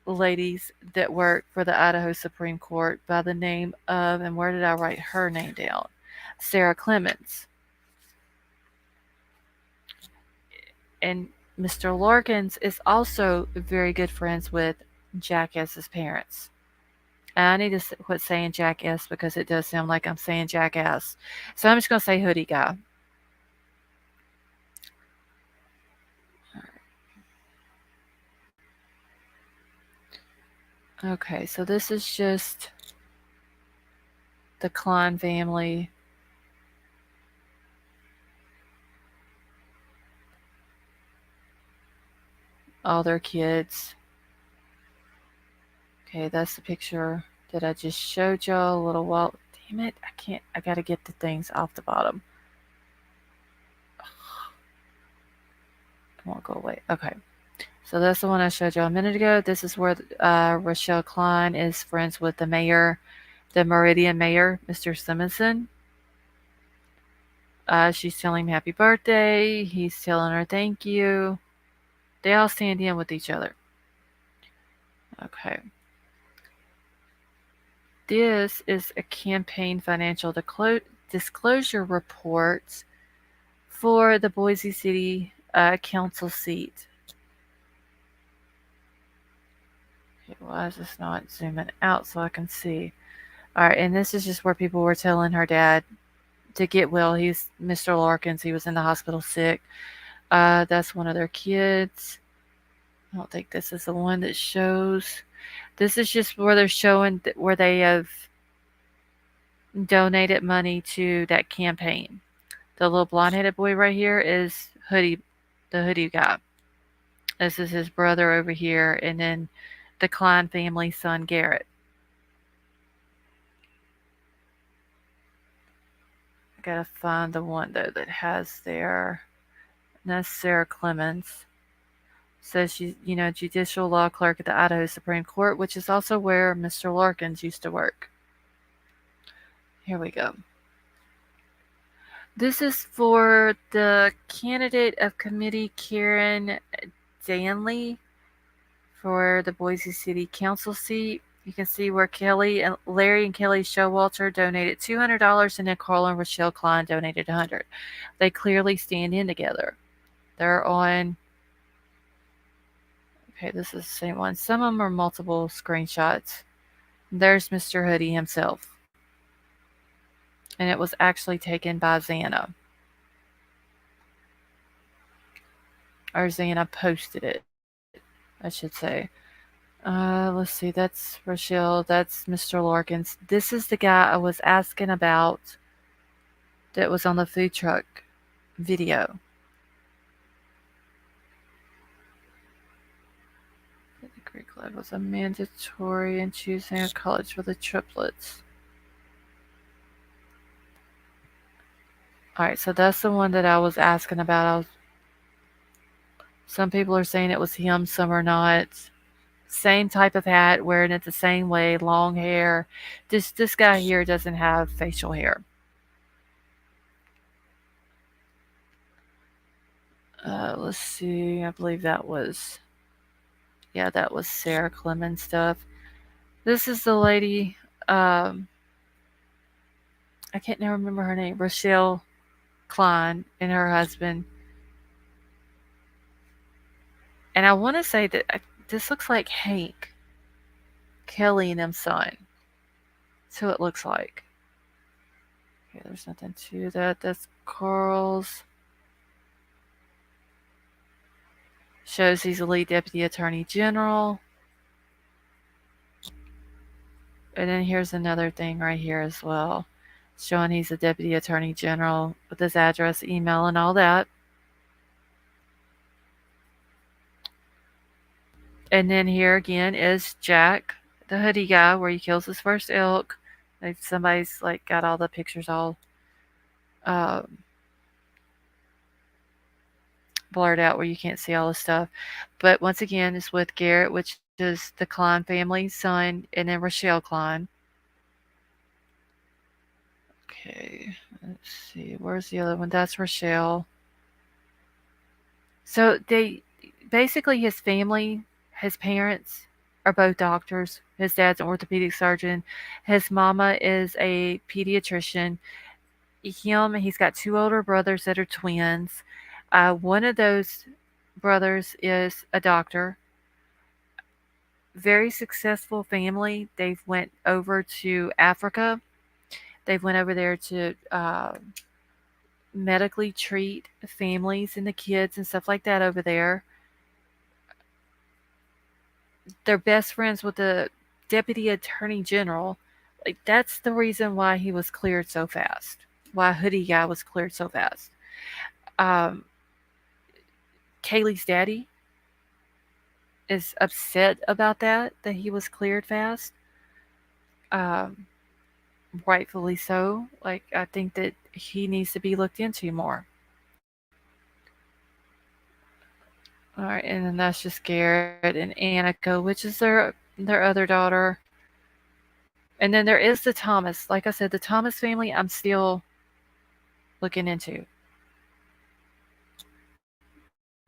ladies that work for the Idaho Supreme Court by the name of, and where did I write her name down? Sarah Clemens. And Mr. Larkins is also very good friends with Jackass's parents. And I need to quit saying Jackass because it does sound like I'm saying Jackass. So I'm just going to say hoodie guy. Okay, so this is just the Klein family. All their kids. Okay, that's the picture that I just showed y'all a little while. Damn it, I gotta get the things off the bottom. It won't go away. Okay. So that's the one I showed y'all a minute ago. This is where Rochelle Klein is friends with the mayor, the Meridian mayor, Mr. Simonson. She's telling him happy birthday. He's telling her thank you. They all stand in with each other. Okay. This is a campaign financial disclosure report for the Boise City council seat. Okay, why is this not zooming out so I can see? All right, and this is just where people were telling her dad to get well. He's Mr. Larkins. He was in the hospital sick. That's one of their kids. I don't think this is the one that shows. This is just where they're showing where they have donated money to that campaign. The little blonde-headed boy right here is the hoodie guy. This is his brother over here, and then the Klein family son, Garrett. I gotta find the one, though, that has their... And that's Sarah Clemens. Says she's, judicial law clerk at the Idaho Supreme Court, which is also where Mr. Larkins used to work. Here we go. This is for the candidate of committee, Karen Danley, for the Boise City Council seat. You can see where Larry and Kelly Showalter donated $200, and then Carl and Rochelle Klein donated $100. They clearly stand in together. They're on. Okay, this is the same one. Some of them are multiple screenshots. There's Mr. Hoodie himself. And it was actually taken by Xana. Or Xana posted it, I should say. Let's see, that's Rochelle, that's Mr. Larkins. This is the guy I was asking about that was on the food truck video. The Greek life was a mandatory in choosing a college for the triplets. Alright, so that's the one that I was asking about. Some people are saying it was him, some are not. Same type of hat, wearing it the same way, long hair. This guy here doesn't have facial hair. Let's see. I believe that was, yeah, that was Sarah Clemens stuff. This is the lady. I can't now remember her name. Rochelle Klein and her husband. And I want to say that this looks like Hank, Kelly, and them son. That's who it looks like. Okay, there's nothing to that. That's Carl's. Shows he's a lead deputy attorney general. And then here's another thing right here as well, showing he's a deputy attorney general with his address, email, and all that. And then here again is Jack, the hoodie guy, where he kills his first elk. Like somebody's like got all the pictures all um, blurred out where you can't see all the stuff. But once again, it's with Garrett, which is the Klein family, son, and then Rochelle Klein. Okay, let's see. Where's the other one? That's Rochelle. So they basically his family, his parents are both doctors. His dad's an orthopedic surgeon. His mama is a pediatrician. He's got two older brothers that are twins. One of those brothers is a doctor. Very successful family. They've went over to Africa. They've went over there to medically treat families and the kids and stuff like that over there. They're best friends with the deputy attorney general. Like that's the reason why he was cleared so fast. Why Hoodie guy was cleared so fast. Um, Kaylee's daddy is upset about that he was cleared fast. Um, Rightfully so. Like I think that he needs to be looked into more. All right, and then that's just Garrett and Annika, which is their other daughter. And then there is the Thomas. Like I said, the Thomas family I'm still looking into.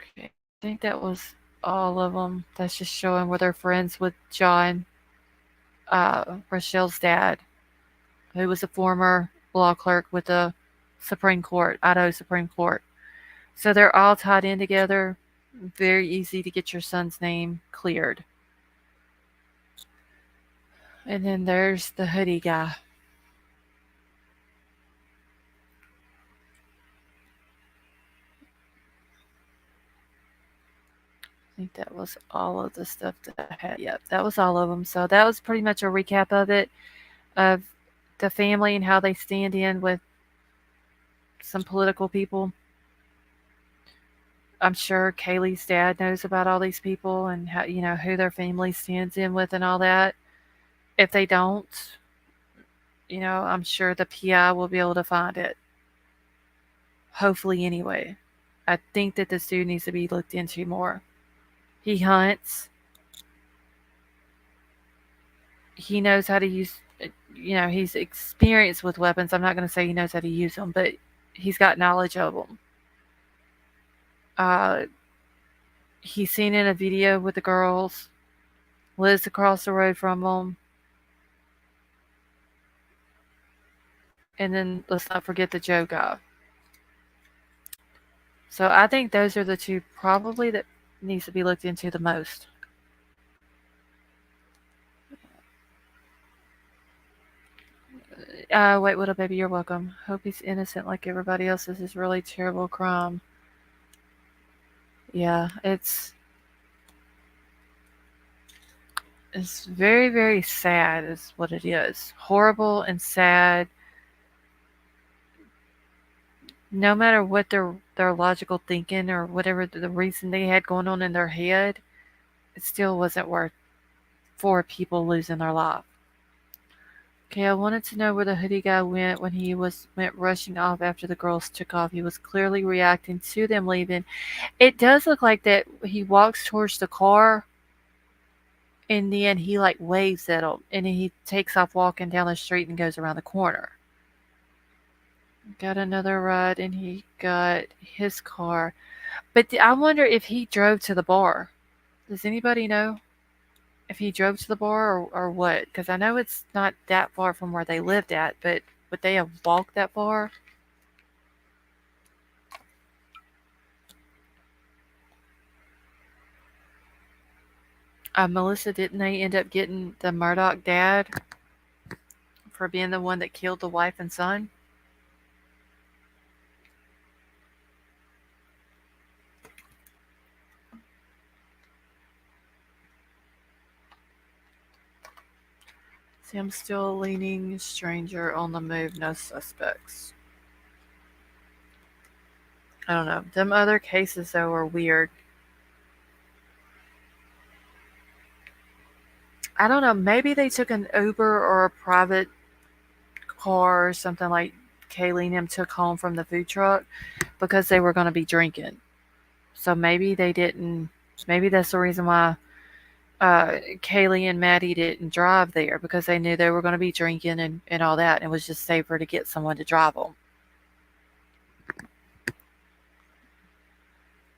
Okay, I think that was all of them. That's just showing where they're friends with John, Rochelle's dad, who was a former law clerk with the Supreme Court, Idaho Supreme Court. So they're all tied in together. Very easy to get your son's name cleared. And then there's the hoodie guy. I think that was all of the stuff that I had. Yep, that was all of them. So that was pretty much a recap of it, of the family and how they stand in with some political people. I'm sure Kaylee's dad knows about all these people and how who their family stands in with and all that. If they don't, I'm sure the PI will be able to find it. Hopefully, anyway. I think that this dude needs to be looked into more. He hunts. He knows how to use, he's experienced with weapons. I'm not going to say he knows how to use them, but he's got knowledge of them. He's seen in a video with the girls, lives across the road from them. And then let's not forget the Joe guy. So I think those are the two probably that needs to be looked into the most. Wait, little baby, you're welcome. Hope he's innocent like everybody else. This is really terrible crime. Yeah, it's very, very sad is what it is. Horrible and sad. No matter what their logical thinking or whatever the reason they had going on in their head, it still wasn't worth four people losing their life. Okay, I wanted to know where the hoodie guy went when he went rushing off after the girls took off. He was clearly reacting to them leaving. It does look like that he walks towards the car and then he like waves at them and then he takes off walking down the street and goes around the corner. Got another ride and he got his car. But I wonder if he drove to the bar. Does anybody know if he drove to the bar or what? Because I know it's not that far from where they lived at, but would they have walked that far? Melissa, didn't they end up getting the Murdoch dad for being the one that killed the wife and son? See, I'm still leaning stranger on the move, no suspects. I don't know. Them other cases, though, are weird. I don't know. Maybe they took an Uber or a private car or something like Kaylee and him took home from the food truck because they were going to be drinking. So maybe they didn't. Maybe that's the reason why Kaylee and Maddie didn't drive there because they knew they were going to be drinking and all that. And it was just safer to get someone to drive them.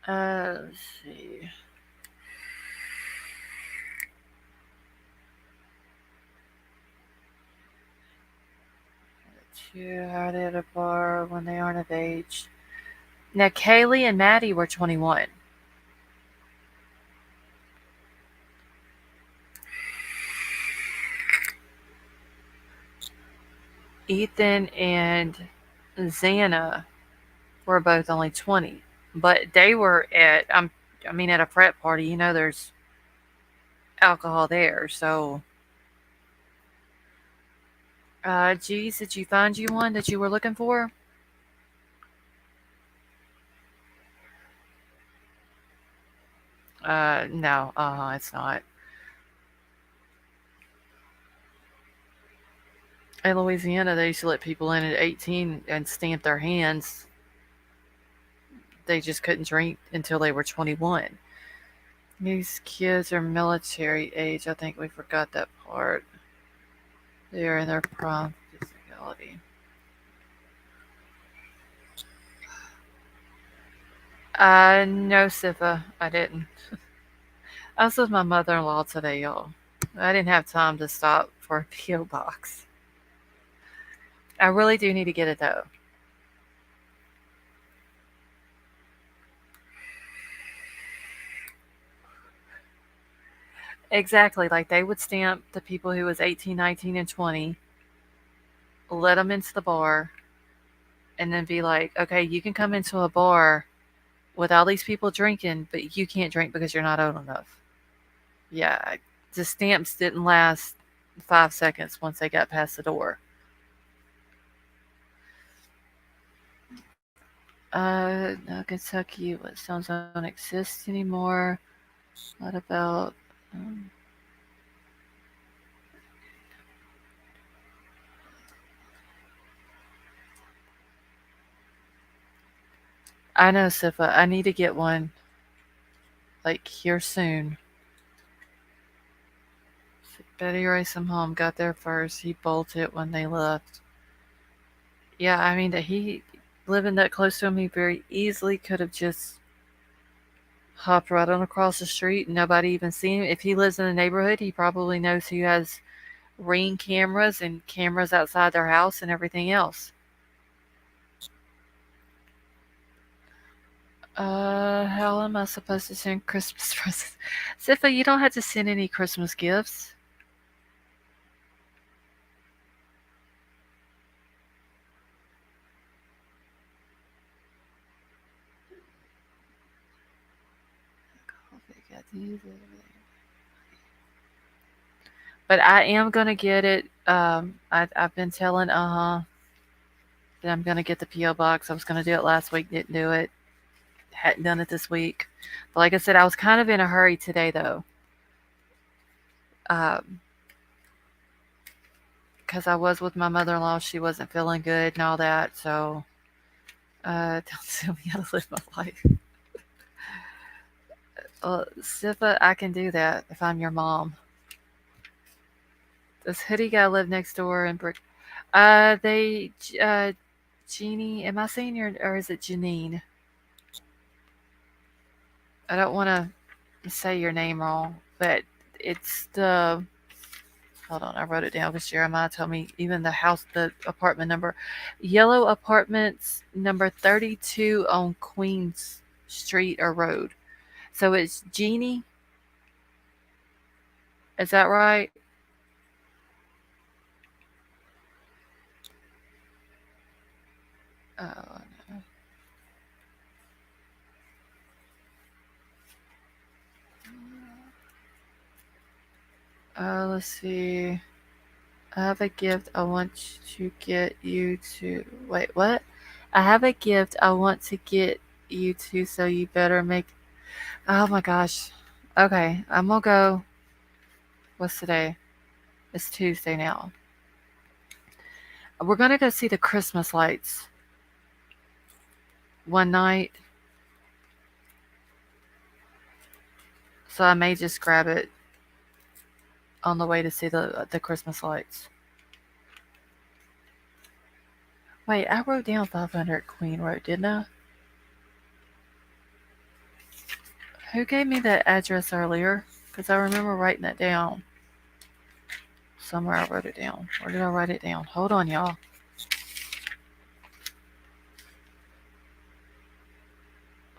Let's see. Two out at a bar when they aren't of age. Now, Kaylee and Maddie were 21. Ethan and Xana were both only 20. But they were at a frat party. You know, there's alcohol there. So, geez, did you find you one that you were looking for? No, it's not. In Louisiana, they used to let people in at 18 and stamp their hands. They just couldn't drink until they were 21. These kids are military age. I think we forgot that part. They are in their prime physicality. No, Sifa, I didn't. I was with my mother-in-law today, y'all. I didn't have time to stop for a P.O. box. I really do need to get it though. Exactly, like they would stamp the people who was 18, 19, and 20, let them into the bar, and then be like, okay, you can come into a bar with all these people drinking, but you can't drink because you're not old enough. Yeah, the stamps didn't last 5 seconds once they got past the door. No, Kentucky, what sounds don't exist anymore. What about? Um, I know, Sifa. I need to get one like here soon. Betty raced him home. Got there first. He bolted when they left. Yeah, I mean that he living that close to him, he very easily could have just hopped right on across the street and nobody even seen him. If he lives in the neighborhood, he probably knows who has Ring cameras and cameras outside their house and everything else. How am I supposed to send Christmas presents? Sifa, you don't have to send any Christmas gifts. But I am gonna get it. I've been telling that I'm gonna get the PO box. I was gonna do it last week, didn't do it. Hadn't done it this week. But like I said, I was kind of in a hurry today though, because I was with my mother-in-law. She wasn't feeling good and all that. So don't tell me how to live my life. Sifa, I can do that if I'm your mom. Does Hoodie guy live next door in Brick? They, Jeannie, am I saying your, or is it Janine? I don't want to say your name wrong, but it's the, hold on, I wrote it down because Jeremiah told me even the house, the apartment number, Yellow Apartments number 32 on Queens Street or Road. So it's Jeannie. Is that right? Oh, let's see. I have a gift I want to get you to. Wait, what? I have a gift I want to get you to, so you better make. Oh my gosh. Okay, I'm gonna go. What's today? It's Tuesday now. We're gonna go see the Christmas lights one night, so I may just grab it on the way to see the Christmas lights. Wait, I wrote down 500 Queen Road, didn't I? Who gave me that address earlier? Because I remember writing that down. Somewhere I wrote it down. Where did I write it down? Hold on, y'all.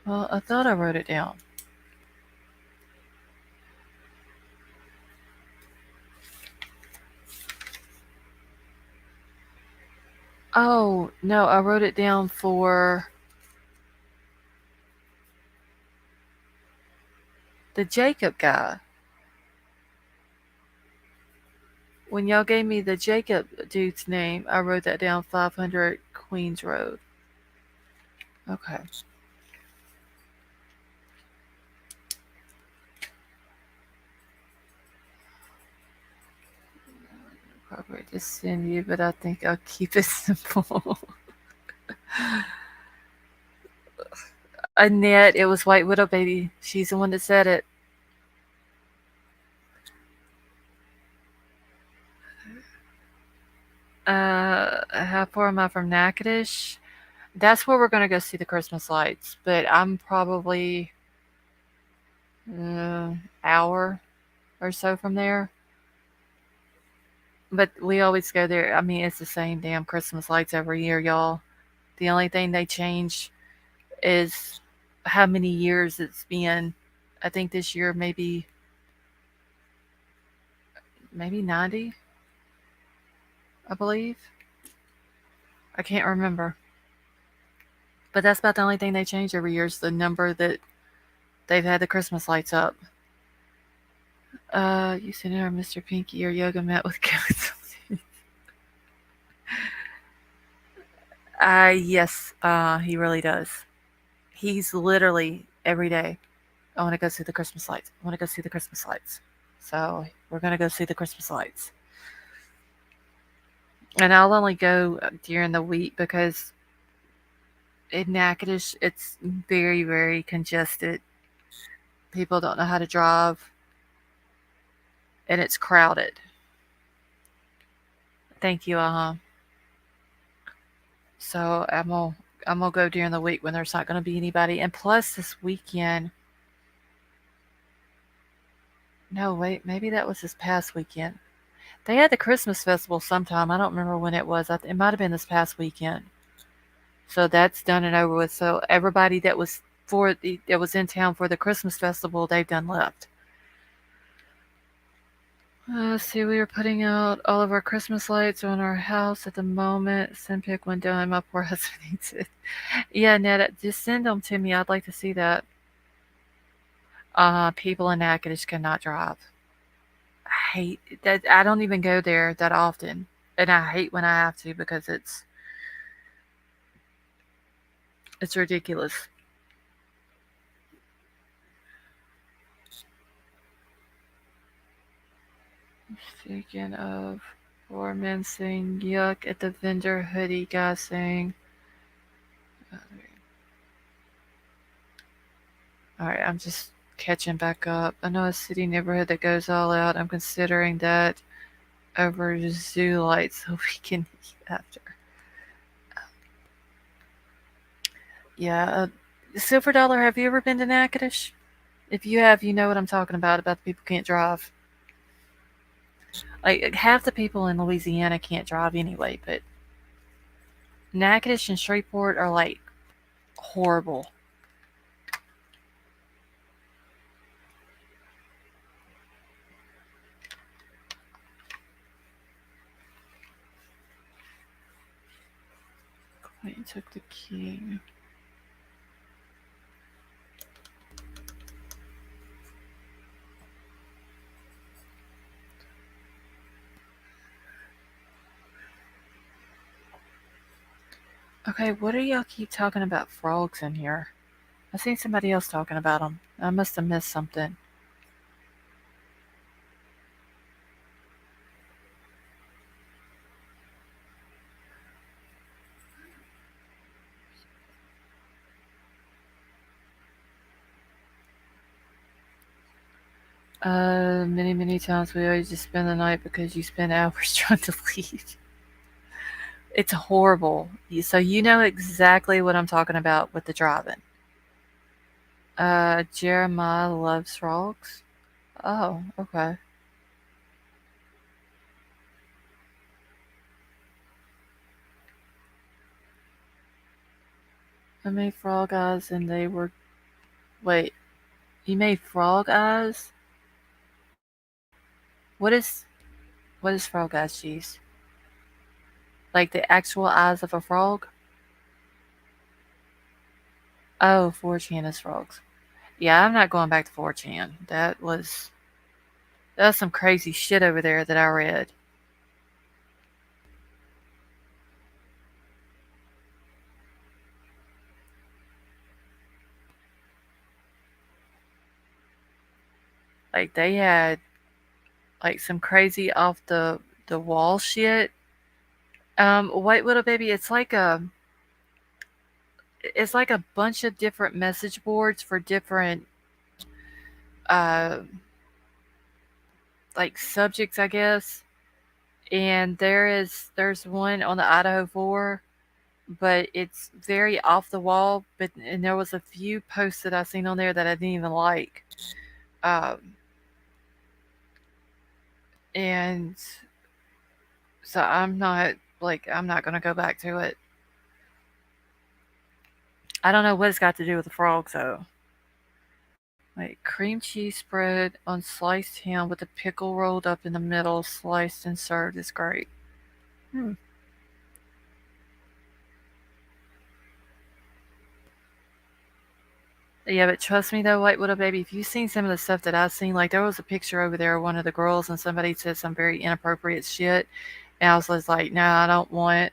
Well, I thought I wrote it down. Oh, no, I wrote it down for the Jacob guy. When y'all gave me the Jacob dude's name, I wrote that down 500 Queens Road. Okay. Probably just send you, but I think I'll keep it simple. Annette, it was White Widow Baby. She's the one that said it. How far am I from Natchitoches? That's where we're gonna go see the Christmas lights, but I'm probably hour or so from there. But we always go there. I mean, it's the same damn Christmas lights every year, y'all. The only thing they change is how many years it's been. I think this year maybe 90, I believe. I can't remember. But that's about the only thing they change every year is the number that they've had the Christmas lights up. You seen her Mr. Pinky or yoga mat with goats. Yes, he really does. He's literally every day. I want to go see the Christmas lights. I want to go see the Christmas lights. So we're gonna go see the Christmas lights. And I'll only go during the week because in Natchitoches it's very, very congested. People don't know how to drive, and it's crowded. Thank you, So I'm gonna go during the week when there's not gonna be anybody. And plus this weekend. No, wait, maybe that was this past weekend. They had the Christmas festival sometime. I don't remember when it was. It might have been this past weekend. So that's done and over with. So everybody that was that was in town for the Christmas festival, they've done left. Let's see, we are putting out all of our Christmas lights on our house at the moment. Pick went down, my poor husband needs it. Yeah, Ned, just send them to me. I'd like to see that. People in Natchitoches cannot drive. I hate that. I don't even go there that often, and I hate when I have to because it's ridiculous. Speaking of, four men saying yuck at the vendor, hoodie guy saying. Alright, I'm just catching back up. I know a city neighborhood that goes all out. I'm considering that over zoo lights so we can eat after. Yeah, Silver Dollar, have you ever been to Natchitoches? If you have, you know what I'm talking about the people can't drive. Like, half the people in Louisiana can't drive anyway, but Natchitoches and Shreveport are, like, horrible. Queen took the king. Okay, what do y'all keep talking about frogs in here? I seen somebody else talking about them. I must have missed something. Many times we always just spend the night because you spend hours trying to leave. It's horrible. So you know exactly what I'm talking about with the driving. Jeremiah loves frogs. Oh, okay. I made frog eyes and they were. Wait, you made frog eyes? What is frog eyes, cheese? Like the actual eyes of a frog? Oh, 4chan is frogs. Yeah, I'm not going back to 4chan. That's some crazy shit over there that I read. Like they had like some crazy off the wall shit. White Widow Baby, it's like a bunch of different message boards for different uh like subjects, I guess. And there's one on the Idaho 4, but it's very off the wall. But and there was a few posts that I seen on there that I didn't even like. Um, and so I'm not gonna go back to it. I don't know what it's got to do with the frogs though. Like cream cheese spread on sliced ham with a pickle rolled up in the middle, sliced and served is great. Hmm. Yeah, but trust me though, White Widow Baby, if you've seen some of the stuff that I've seen, like there was a picture over there of one of the girls and somebody said some very inappropriate shit. And I was just like, no, I don't wanna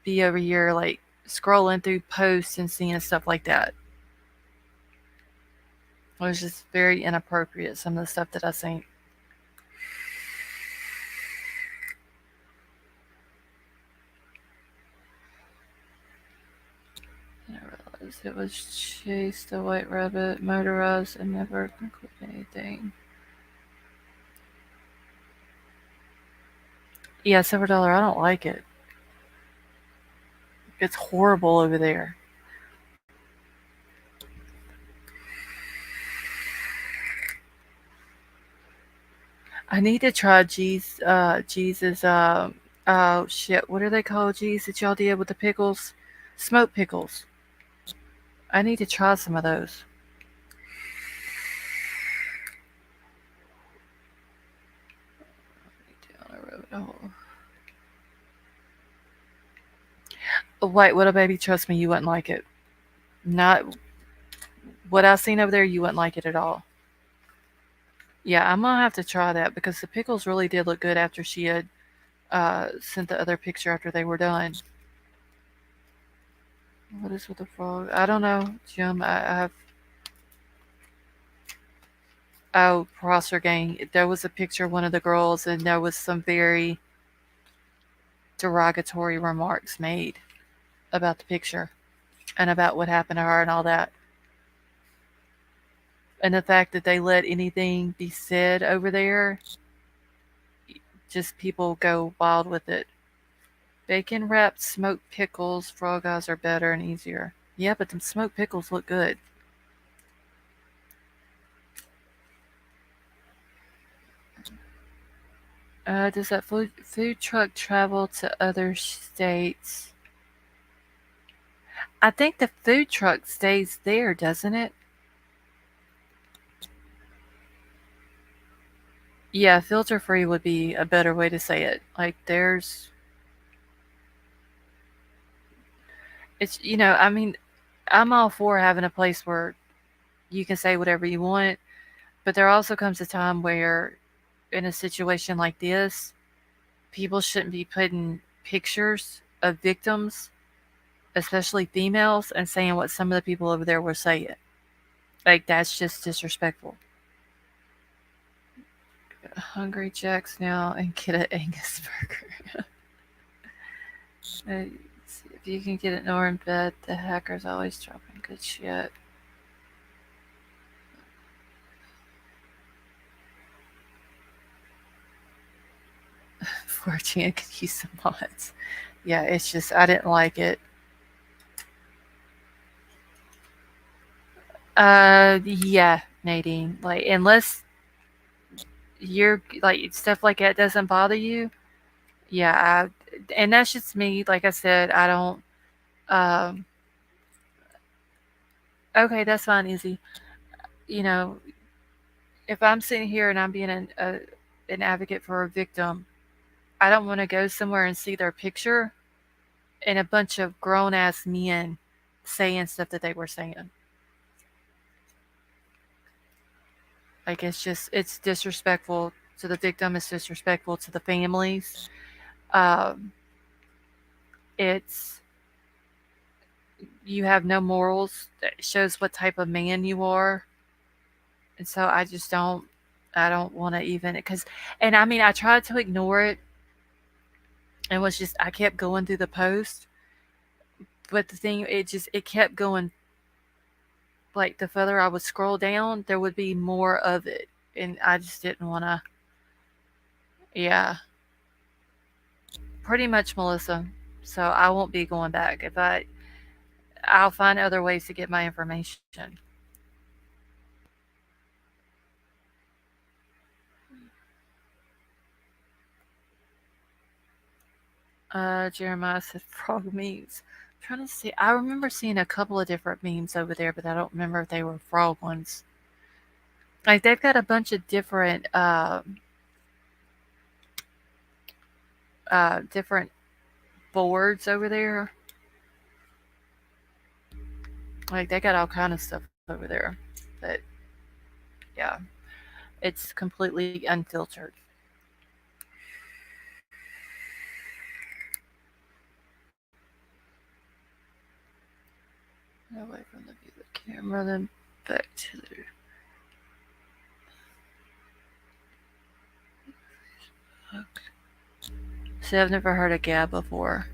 be over here like scrolling through posts and seeing stuff like that. It was just very inappropriate, some of the stuff that I seen. And I realized it was Chase the White Rabbit, motorized, and never conclude anything. Yeah, Silver Dollar, I don't like it. It's horrible over there. I need to try Jesus. Oh shit, what are they called? G's that y'all did with the pickles? Smoked pickles. I need to try some of those. Down a rabbit hole. Oh, wait, what a baby. Trust me, you wouldn't like it. Not what I've seen over there. You wouldn't like it at all. Yeah, I'm gonna have to try that because the pickles really did look good after she had sent the other picture after they were done. What is with the frog? I don't know, Jim. I have. Oh, Prosser Gang. There was a picture of one of the girls, and there was some very derogatory remarks made about the picture and about what happened to her and all that. And the fact that they let anything be said over there, just people go wild with it. Bacon wrapped smoked pickles, frog eyes are better and easier. Yeah, but the smoked pickles look good. Does that food truck travel to other states? I think the food truck stays there, doesn't it? Yeah, filter free would be a better way to say it. Like, I mean, I'm all for having a place where you can say whatever you want, but there also comes a time where, in a situation like this, people shouldn't be putting pictures of victims, especially females, and saying what some of the people over there were saying. Like, that's just disrespectful. Hungry Jacks now and get an Angus burger. If you can get it nor in bed, the hacker's always dropping good shit. 4chan could use some mods. Yeah, it's just I didn't like it. Yeah, Nadine. Like, unless you're like stuff like that doesn't bother you, yeah. And that's just me. Like I said, I don't. Um, okay, that's fine, easy. You know, if I'm sitting here and I'm being an advocate for a victim, I don't want to go somewhere and see their picture and a bunch of grown ass men saying stuff that they were saying. Like, it's disrespectful to the victim. It's disrespectful to the families. Um, it's you have no morals. That shows what type of man you are. And so I just don't. I don't want to even because, and I mean, I tried to ignore it and was just I kept going through the post, but the thing it kept going. Like, the further I would scroll down, there would be more of it, and I just didn't want to. Yeah, pretty much, Melissa. So I won't be going back. I'll find other ways to get my information. Jeremiah said frog memes. I'm trying to see. I remember seeing a couple of different memes over there, but I don't remember if they were frog ones. Like, they've got a bunch of different boards over there. Like, they got all kind of stuff over there. But yeah, it's completely unfiltered. Away from the view of the camera, then back to the. Okay. See, I've never heard of Gab before.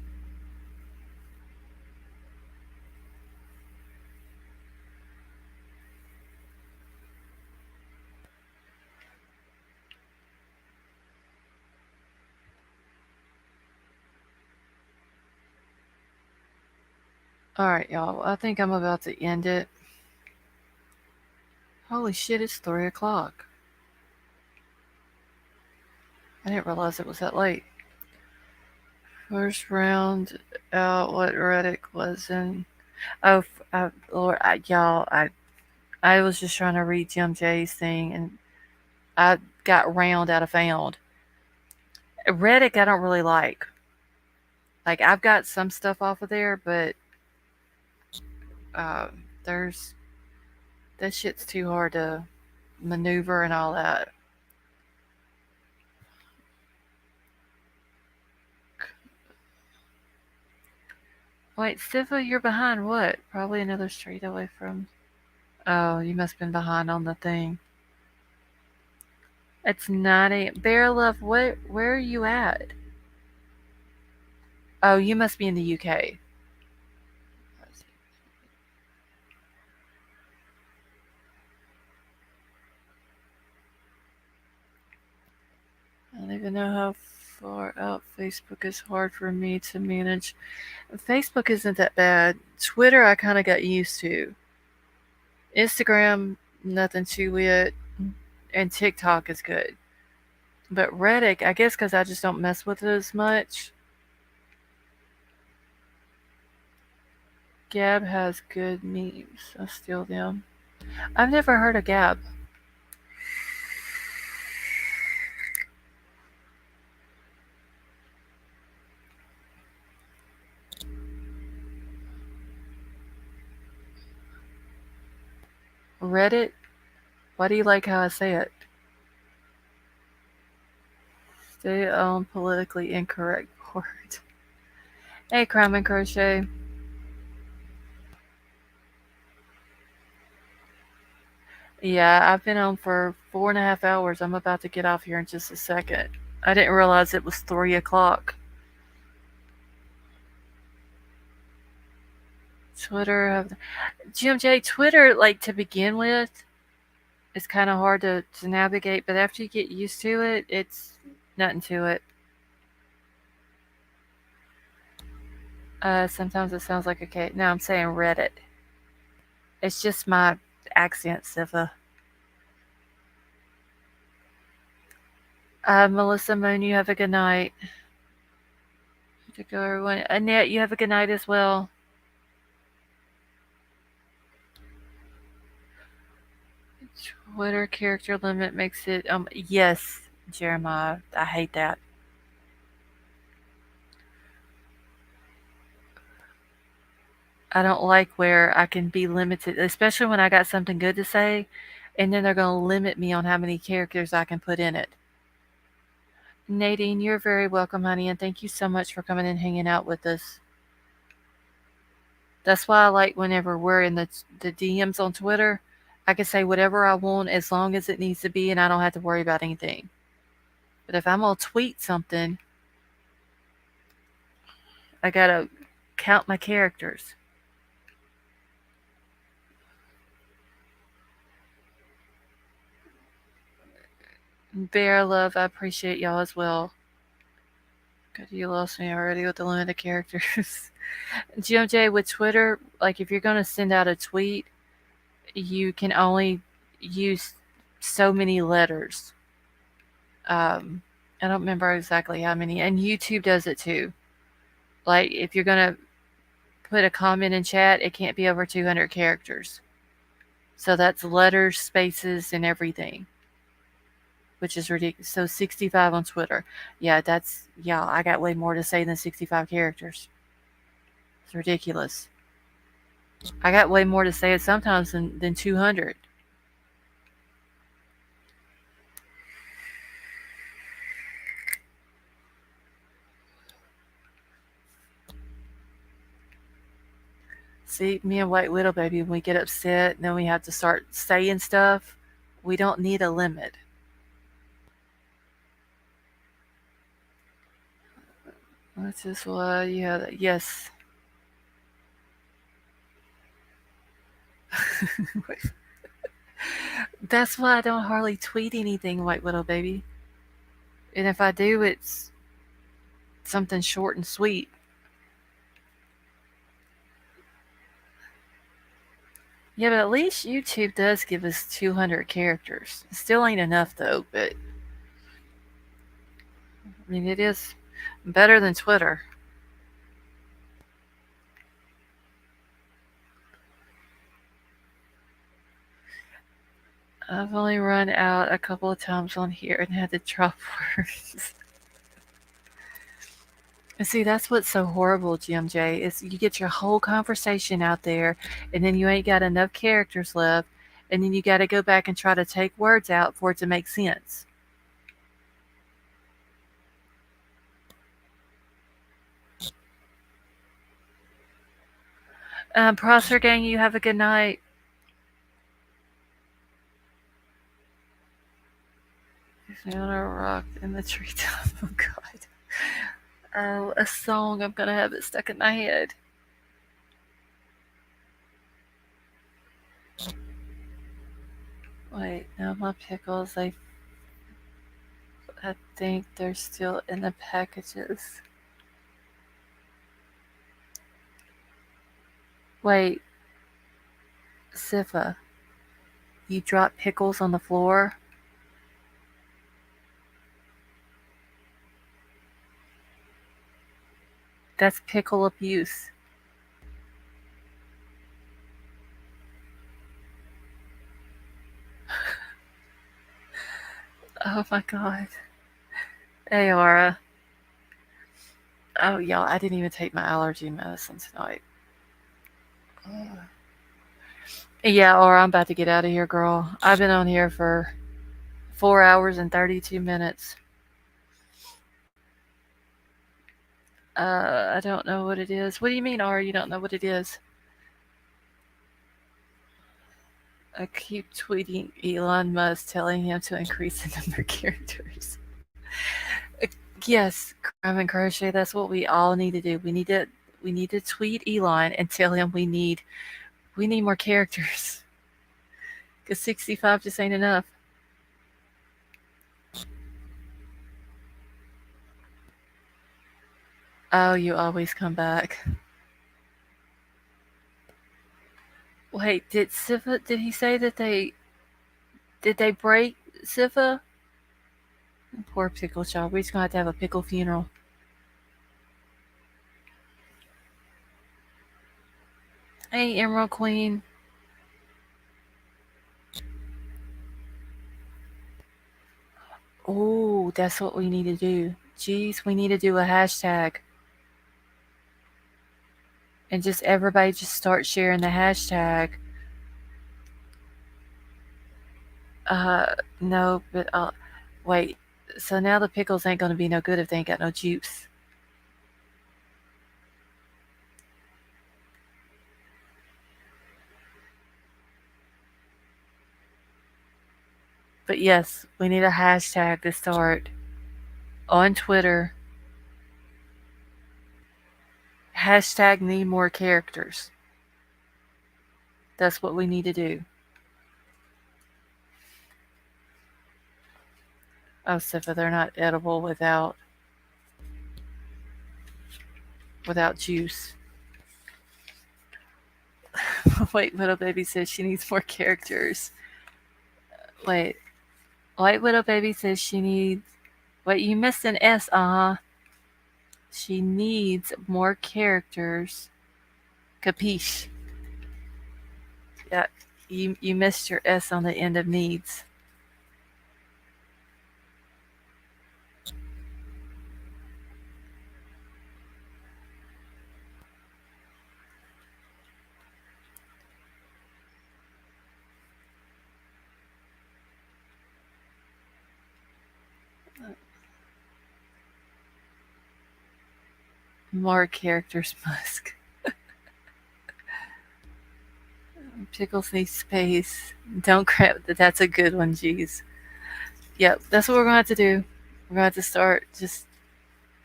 Alright, y'all. I think I'm about to end it. Holy shit, it's 3 o'clock. I didn't realize it was that late. First round out what Reddit was in. Oh, Lord, I was just trying to read Jim J's thing and I got round out of found. Reddit I don't really like. Like I've got some stuff off of there, but there's that shit's too hard to maneuver and all that. Wait, Siva, you're behind what? Probably another street away from. Oh, you must have been behind on the thing. It's 9 a.m. Bear Love, where are you at? Oh, you must be in the UK. I don't even know how far out Facebook is hard for me to manage. Facebook isn't that bad. Twitter, I kind of got used to. Instagram, nothing to it. And TikTok is good. But Reddit, I guess because I just don't mess with it as much. Gab has good memes. I steal them. I've never heard of Gab. Reddit? Why do you like how I say it? Stay on politically incorrect word. Hey, Crime and Crochet. Yeah, I've been on for 4.5 hours. I'm about to get off here in just a second. I didn't realize it was 3 o'clock. Twitter, Jim J. Twitter, like to begin with, is kind of hard to navigate, but after you get used to it, it's nothing to it. Sometimes it sounds like a K. No, I'm saying Reddit. It's just my accent, Siva. Melissa Moon, you have a good night. To go, everyone. Annette, you have a good night as well. Twitter character limit makes it. Yes, Jeremiah. I hate that. I don't like where I can be limited, especially when I got something good to say, and then they're going to limit me on how many characters I can put in it. Nadine, you're very welcome, honey, and thank you so much for coming and hanging out with us. That's why I like whenever we're in the DMs on Twitter, I can say whatever I want as long as it needs to be, and I don't have to worry about anything. But if I'm going to tweet something, I got to count my characters. Bear Love, I appreciate y'all as well. God, you lost me already with the limited characters. GMJ, with Twitter, like if you're going to send out a tweet, you can only use so many letters. I don't remember exactly how many. And YouTube does it too. Like if you're going to put a comment in chat, it can't be over 200 characters. So that's letters, spaces, and everything, which is ridiculous. So 65 on Twitter. Yeah, I got way more to say than 65 characters. It's ridiculous. I got way more to say sometimes than 200. See, me and White Widow, baby, when we get upset and then we have to start saying stuff, we don't need a limit. Which is why you have that. Yes. That's why I don't hardly tweet anything, White Widow, baby. And if I do, it's something short and sweet. Yeah, but at least YouTube does give us 200 characters. It still ain't enough, though, but I mean, it is better than Twitter. I've only run out a couple of times on here and had to drop words. And see, that's what's so horrible, GMJ, is you get your whole conversation out there, and then you ain't got enough characters left, and then you got to go back and try to take words out for it to make sense. Prosser gang, you have a good night. On a rock in the treetop. Oh God. Oh, a song. I'm gonna have it stuck in my head. Wait, no, my pickles. I think they're still in the packages. Wait, Sifa, you dropped pickles on the floor? That's pickle abuse. Oh my God. Hey, Aura. Oh, y'all, I didn't even take my allergy medicine tonight. Yeah, Aura, I'm about to get out of here, girl. I've been on here for 4 hours and 32 minutes. I don't know what it is. What do you mean, Aura? You don't know what it is? I keep tweeting Elon Musk telling him to increase the number of characters. Yes, Crime and Crochet, that's what we all need to do. We need to tweet Elon and tell him we need more characters. Cause 65 just ain't enough. Oh, you always come back. Wait, did he say that did they break Sifa? Poor pickle child. We're just gonna have a pickle funeral. Hey, Emerald Queen. Oh, that's what we need to do. Jeez, we need to do a hashtag. And just everybody just start sharing the hashtag. No, but wait. So now the pickles ain't gonna be no good if they ain't got no juice. But yes, we need a hashtag to start on Twitter. Hashtag need more characters. That's what we need to do. Oh, Sifa, they're not edible without juice. Wait, Little Baby says she needs more characters. Wait, White Widow Baby says she needs. Wait, you missed an S, She needs more characters. Capiche. Yeah, you missed your S on the end of needs. More characters, Musk. Pickles need space. Don't crap. That's a good one, jeez. Yep, that's what we're going to have to do. We're going to have to start just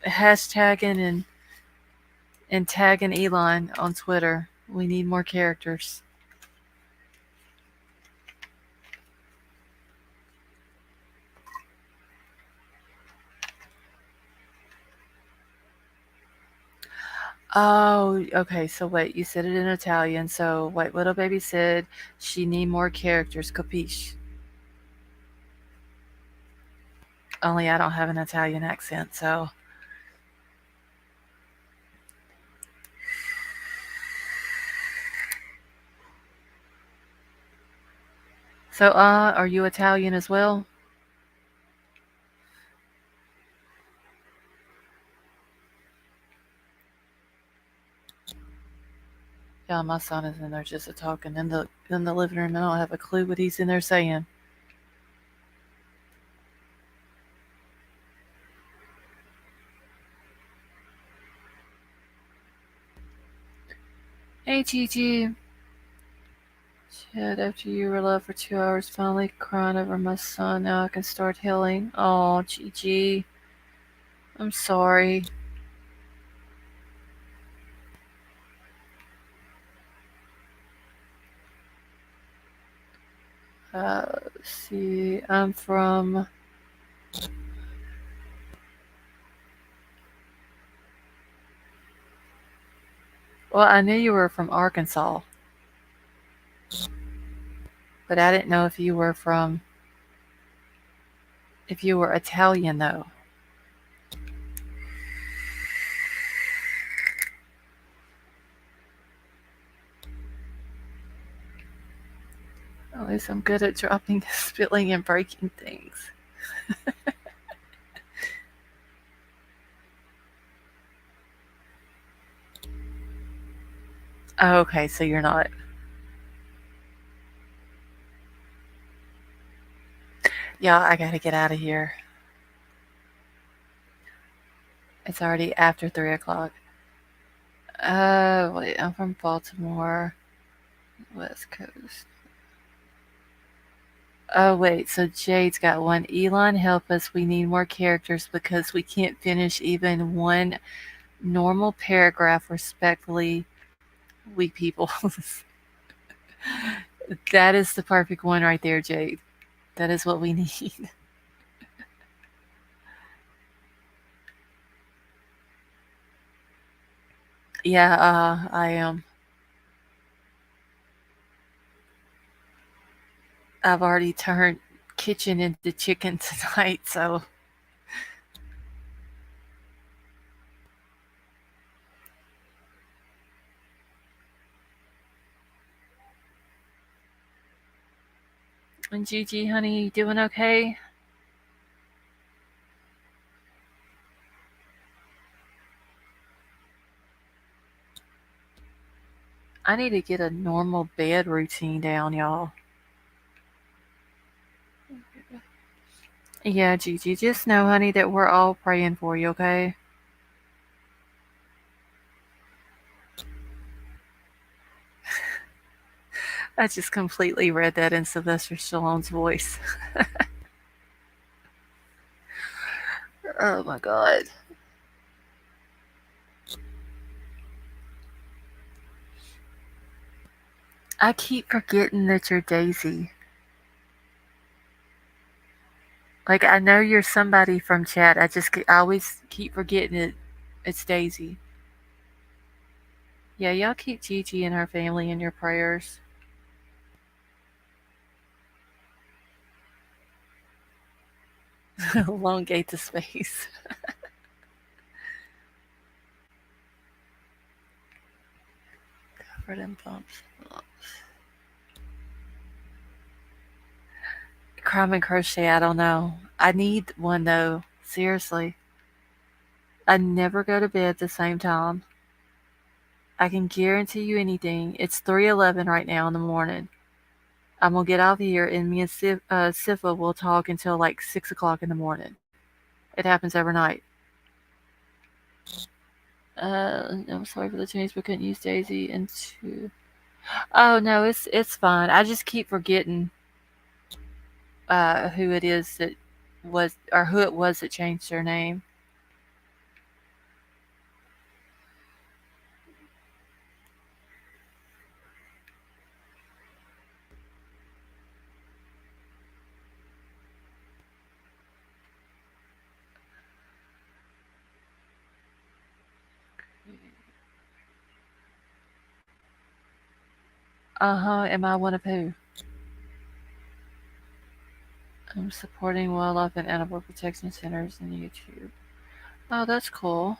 hashtagging and tagging Elon on Twitter. We need more characters. Oh, okay. So wait, you said it in Italian. So White Widow Baby said she need more characters. Capiche? Only I don't have an Italian accent, so So, are you Italian as well? Yeah, my son is in there just a talking in the living room. I don't have a clue what he's in there saying. Hey, Gigi. Chad, after you were love for 2 hours, finally crying over my son. Now I can start healing. Oh, Gigi. I'm sorry. See, I'm from. Well, I knew you were from Arkansas, but I didn't know if you were Italian though. At least I'm good at dropping, spilling, and breaking things. Oh, okay, so you're not. Yeah, I gotta get out of here. It's already after 3 o'clock. Wait, I'm from Baltimore, West Coast. Oh, wait, so Jade's got one. Elon, help us. We need more characters because we can't finish even one normal paragraph respectfully. We people. That is the perfect one right there, Jade. That is what we need. Yeah, I am. I've already turned kitchen into chicken tonight, so. And Gigi, honey, you doing okay? I need to get a normal bed routine down, y'all. Yeah, Gigi, just know, honey, that we're all praying for you, okay? I just completely read that in Sylvester Stallone's voice. Oh my god. I keep forgetting that you're Daisy. Like, I know you're somebody from chat. I always keep forgetting it's Daisy. Yeah, y'all keep Gigi and her family in your prayers. Elongate the space. Covered in bumps. Crumb and crochet, I don't know. I need one though. Seriously. I never go to bed at the same time. I can guarantee you anything. It's 3:11 right now in the morning. I'm gonna get out of here and me and Sifa will talk until like 6 o'clock in the morning. It happens every night. I'm sorry for the change, but couldn't use Daisy into. Oh no, it's fine. I just keep forgetting who it is that was or who it was that changed their name. Uh huh. Am I one of who? I'm supporting wildlife and animal protection centers in YouTube. Oh, that's cool.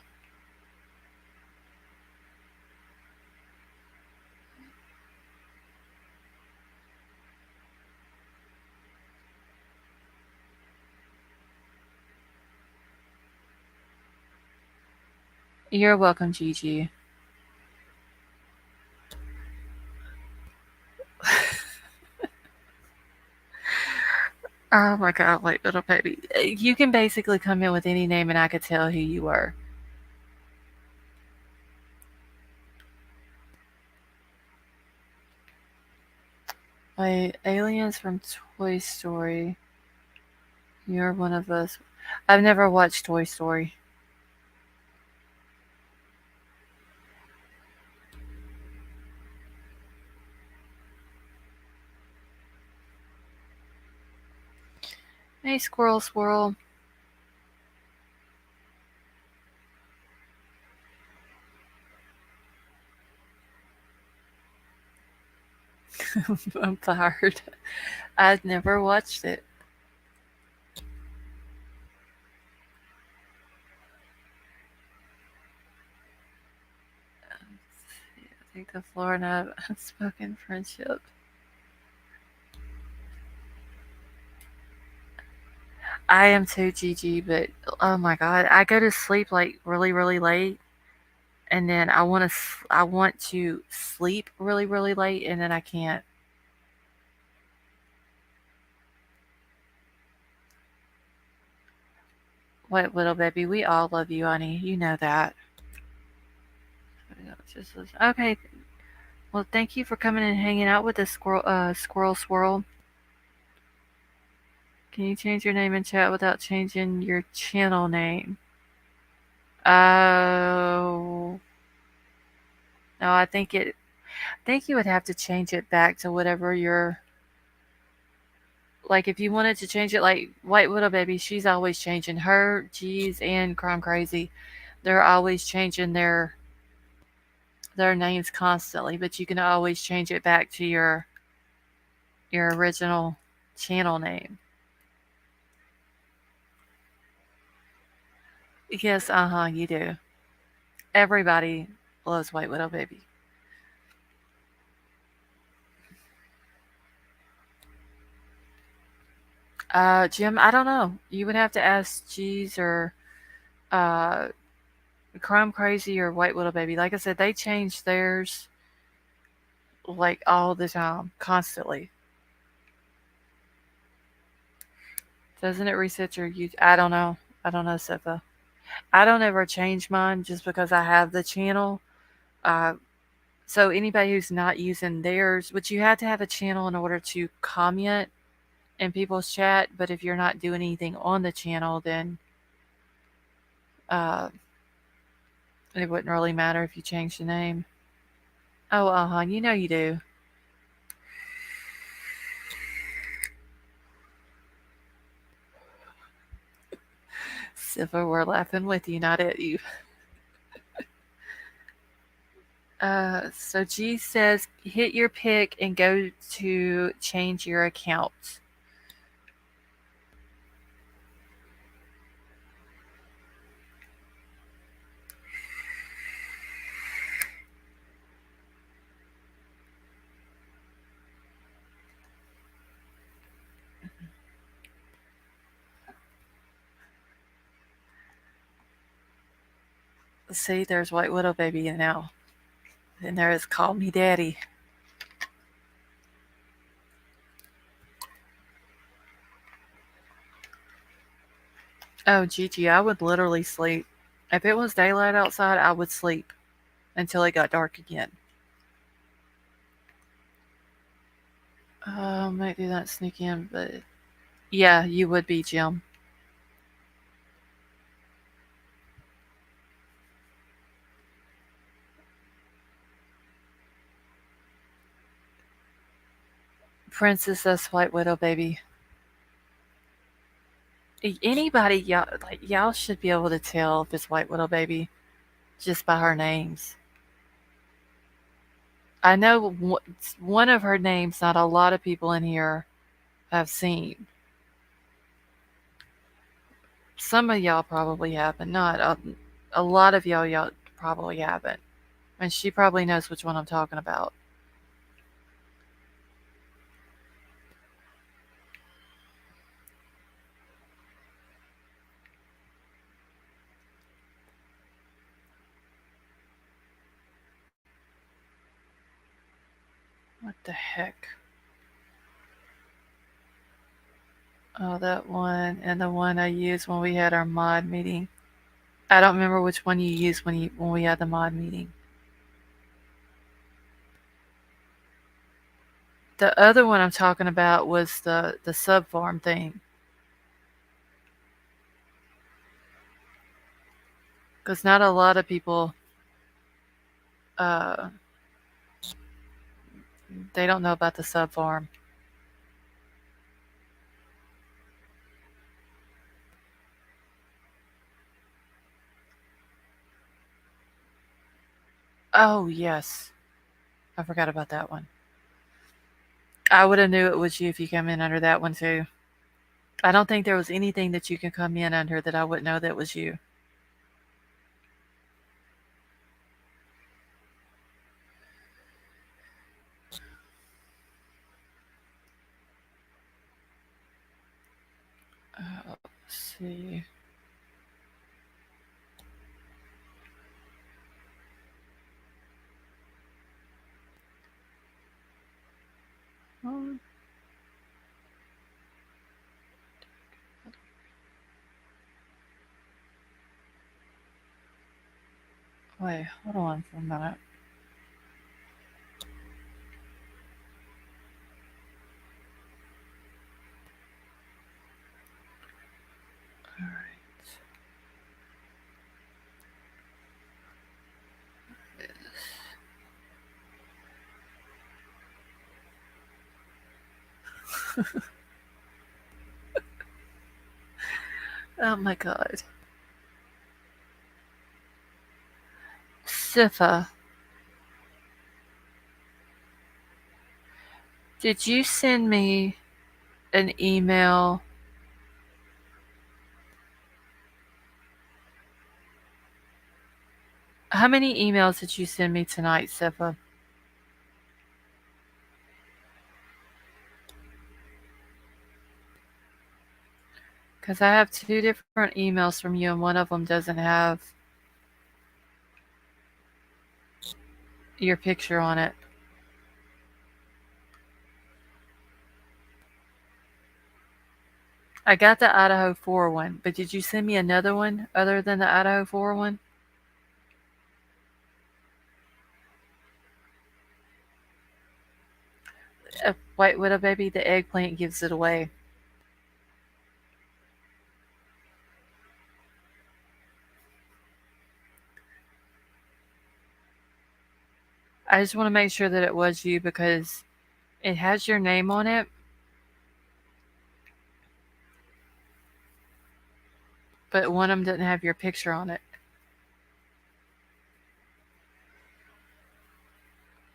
You're welcome, Gigi. Oh my god, wait, little baby. You can basically come in with any name and I could tell who you were. Wait, aliens from Toy Story. You're one of us. I've never watched Toy Story. Hey, squirrel, squirrel. I'm fired. I've never watched it. I think the floor and I have unspoken friendship. I am too, Gigi, but oh my god, I go to sleep like really, really late, and then I want to sleep really, really late, and then I can't. What, little baby? We all love you, honey. You know that. Okay. Well, thank you for coming and hanging out with us, squirrel, squirrel. Can you change your name in chat without changing your channel name? Oh, no, I think it. I think you would have to change it back to whatever your, like if you wanted to change it, like White Widow Baby, she's always changing her, G's, and Crime Crazy. They're always changing their names constantly, but you can always change it back to your original channel name. Yes, you do. Everybody loves White Widow Baby. Jim, I don't know. You would have to ask G's or uh, Crime Crazy or White Widow Baby. Like I said, they change theirs like all the time, constantly. Doesn't it reset your YouTube? I don't know. I don't know, Sifa. I don't ever change mine just because I have the channel. Uh, so anybody who's not using theirs, which you have to have a channel in order to comment in people's chat, but if you're not doing anything on the channel, then uh, it wouldn't really matter if you change the name. Oh, you know you do. Sifa, we're laughing with you, not at you. So G says, hit your pick and go to change your account. See, there's White Widow Baby now. And there is Call Me Daddy. Oh, Gigi, I would literally sleep. If it was daylight outside, I would sleep until it got dark again. Might do that sneak in, but yeah, you would be, Jim. Princess S White Widow Baby. Anybody, y'all should be able to tell if it's White Widow Baby just by her names. I know one of her names, not a lot of people in here have seen. Some of y'all probably have, but not a lot of y'all probably haven't. And she probably knows which one I'm talking about. What the heck? Oh, that one and the one I used when we had our mod meeting. I don't remember which one you used when we had the mod meeting. The other one I'm talking about was the sub farm thing. Because not a lot of people, uh, they don't know about the sub farm. Oh yes, I forgot about that one. I would have knew it was you if you come in under that one too. I don't think there was anything that you can come in under that I wouldn't know that was you. Let's see. Um, Wait, hold on for a minute. All right. Oh my god. Sifa, did you send me an email? How many emails did you send me tonight, Sifa? Because I have two different emails from you, and one of them doesn't have your picture on it. I got the Idaho 4 one, but did you send me another one other than the Idaho 4 one? White widow baby, the eggplant gives it away. I just want to make sure that it was you because it has your name on it, but one of them didn't have your picture on it.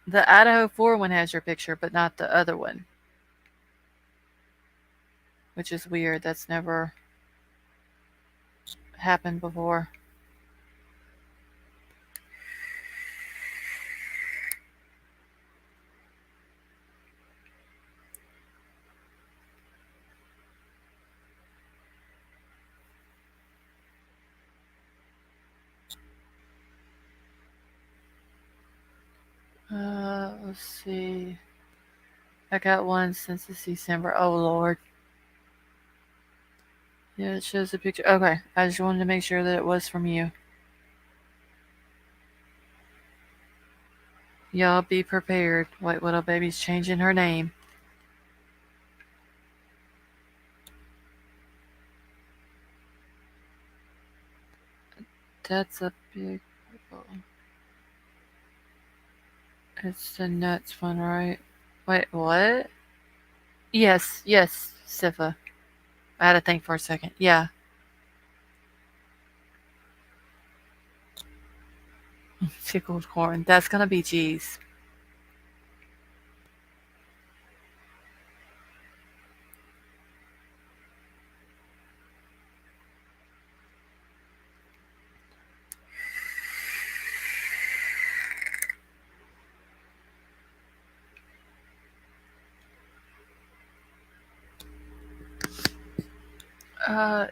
The Idaho 4 one has your picture, but not the other one, which is weird. That's never happened before. Let's see. I got one since this December. Oh, Lord. Yeah, it shows the picture. Okay, I just wanted to make sure that it was from you. Y'all be prepared. White Widow Baby's changing her name. That's a big purple. It's the nuts one, right? Wait, what? Yes, yes, Sifa. I had to think for a second. Yeah. Pickled corn. That's gonna be cheese.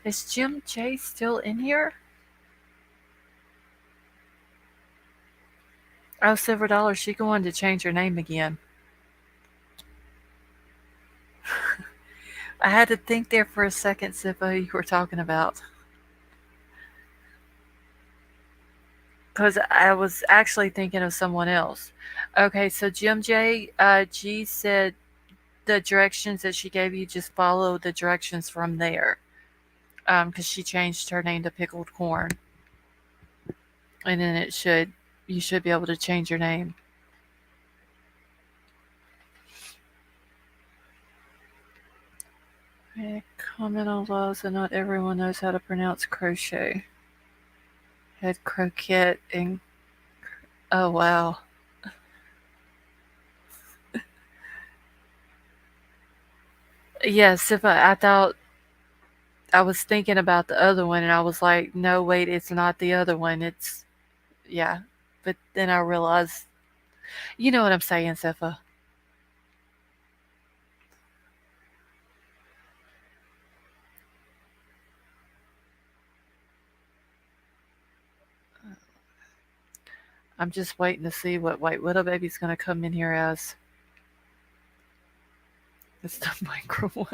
Is Jim Chase still in here? Oh, Silver Dollar, she going to change her name again. I had to think there for a second, Sifa, who you were talking about. Because I was actually thinking of someone else. Okay, so Jim J, G said the directions that she gave you, just follow the directions from there. Because she changed her name to Pickled Corn, and then you should be able to change your name. Okay, comment on laws and not everyone knows how to pronounce crochet. Had croquette and oh wow. Yes, if I thought I was thinking about the other one and I was like, no, wait, it's not the other one. It's, yeah. But then I realized, you know what I'm saying, Sifa. I'm just waiting to see what White Widow Baby's going to come in here as. It's the micro one.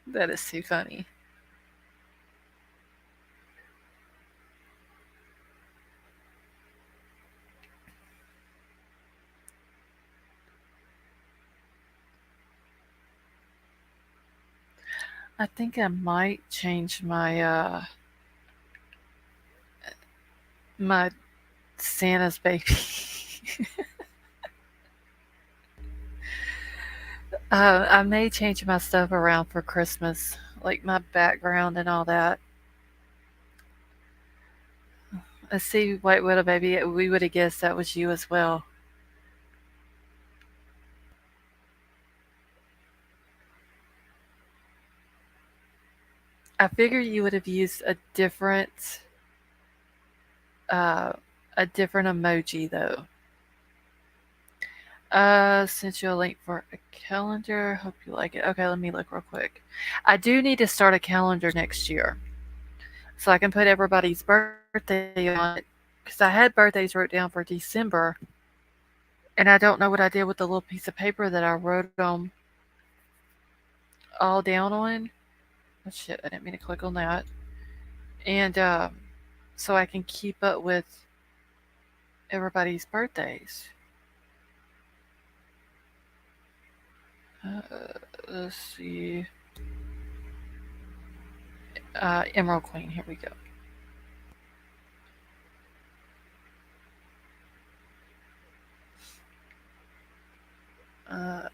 That is too funny. I think I might change my Santa's baby. I may change my stuff around for Christmas, like my background and all that. I see, White Widow Baby. We would have guessed that was you as well. I figured you would have used uh, a different emoji though. Sent you a link for a calendar. Hope you like it. Okay, let me look real quick. I do need to start a calendar next year so I can put everybody's birthday on it. Because I had birthdays wrote down for December, and I don't know what I did with the little piece of paper that I wrote them all down on. Oh, shit, I didn't mean to click on that. And so I can keep up with everybody's birthdays. Uh, let's see. Emerald Queen, here we go.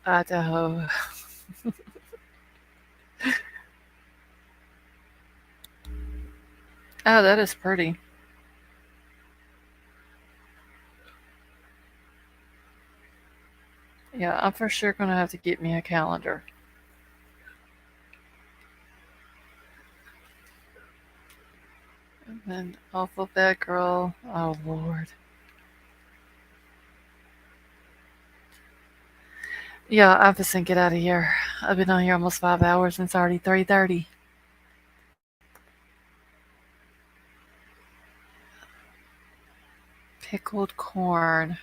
Idaho. Oh, that is pretty. Yeah, I'm for sure gonna have to get me a calendar. And then Awful Bad Girl. Oh, Lord. Yeah, I'm just gonna get out of here. I've been on here almost 5 hours and it's already 3:30. Pickled corn.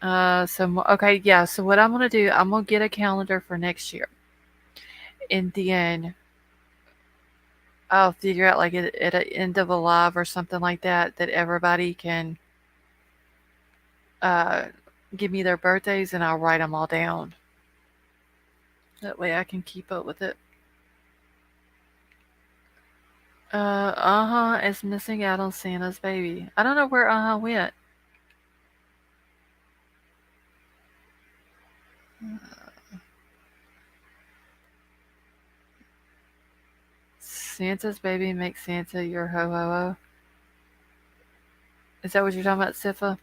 Okay, yeah. So what I'm gonna do, I'm gonna get a calendar for next year, and then I'll figure out like at the end of a live or something like that that everybody can uh give me their birthdays and I'll write them all down. That way I can keep up with it. Is missing out on Santa's baby. I don't know where went. Santa's baby makes Santa your ho ho ho. Is that what you're talking about, Sifa?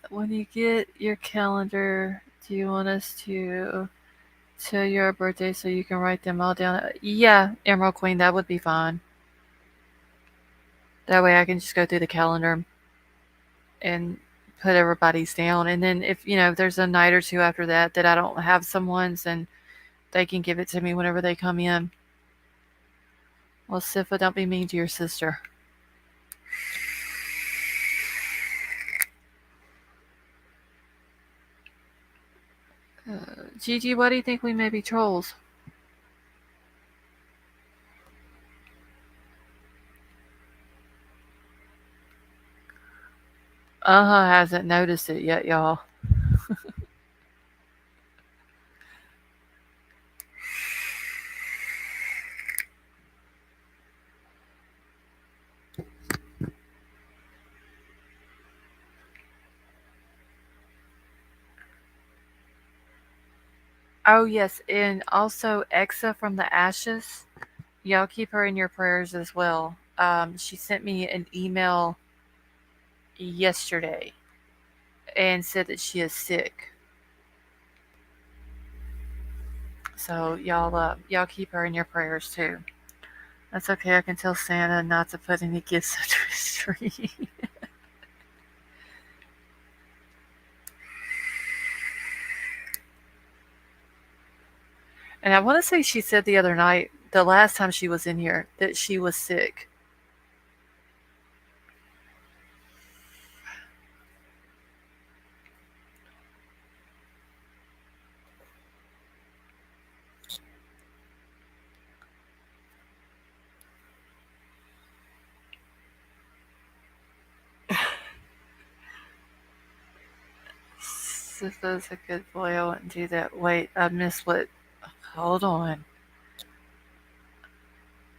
When you get your calendar, do you want us to tell your birthday so you can write them all down? Yeah, Emerald Queen, that would be fine. That way I can just go through the calendar and put everybody's down. And then if there's a night or two after that that I don't have someone's, and they can give it to me whenever they come in. Well, Sifa, don't be mean to your sister. Gigi, why do you think we may be trolls? Hasn't noticed it yet, y'all. Oh, yes, and also Exa from the Ashes. Y'all keep her in your prayers as well. She sent me an email yesterday and said that she is sick. So y'all keep her in your prayers too. That's okay. I can tell Santa not to put any gifts under his tree. And I want to say she said the other night, the last time she was in here, that she was sick. Sista's a good boy. I wouldn't do that. Wait, I missed what. Hold on.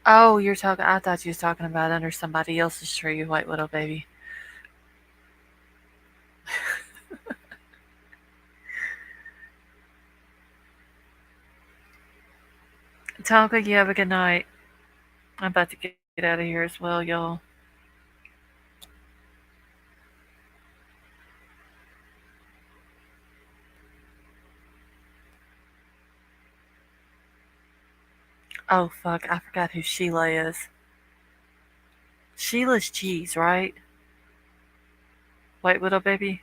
Oh, you're talking. I thought you was talking about under somebody else's tree, white little baby. Tonka, you have a good night. I'm about to get out of here as well, y'all. Oh fuck, I forgot who Sheila is. Sheila's cheese, right? White little baby.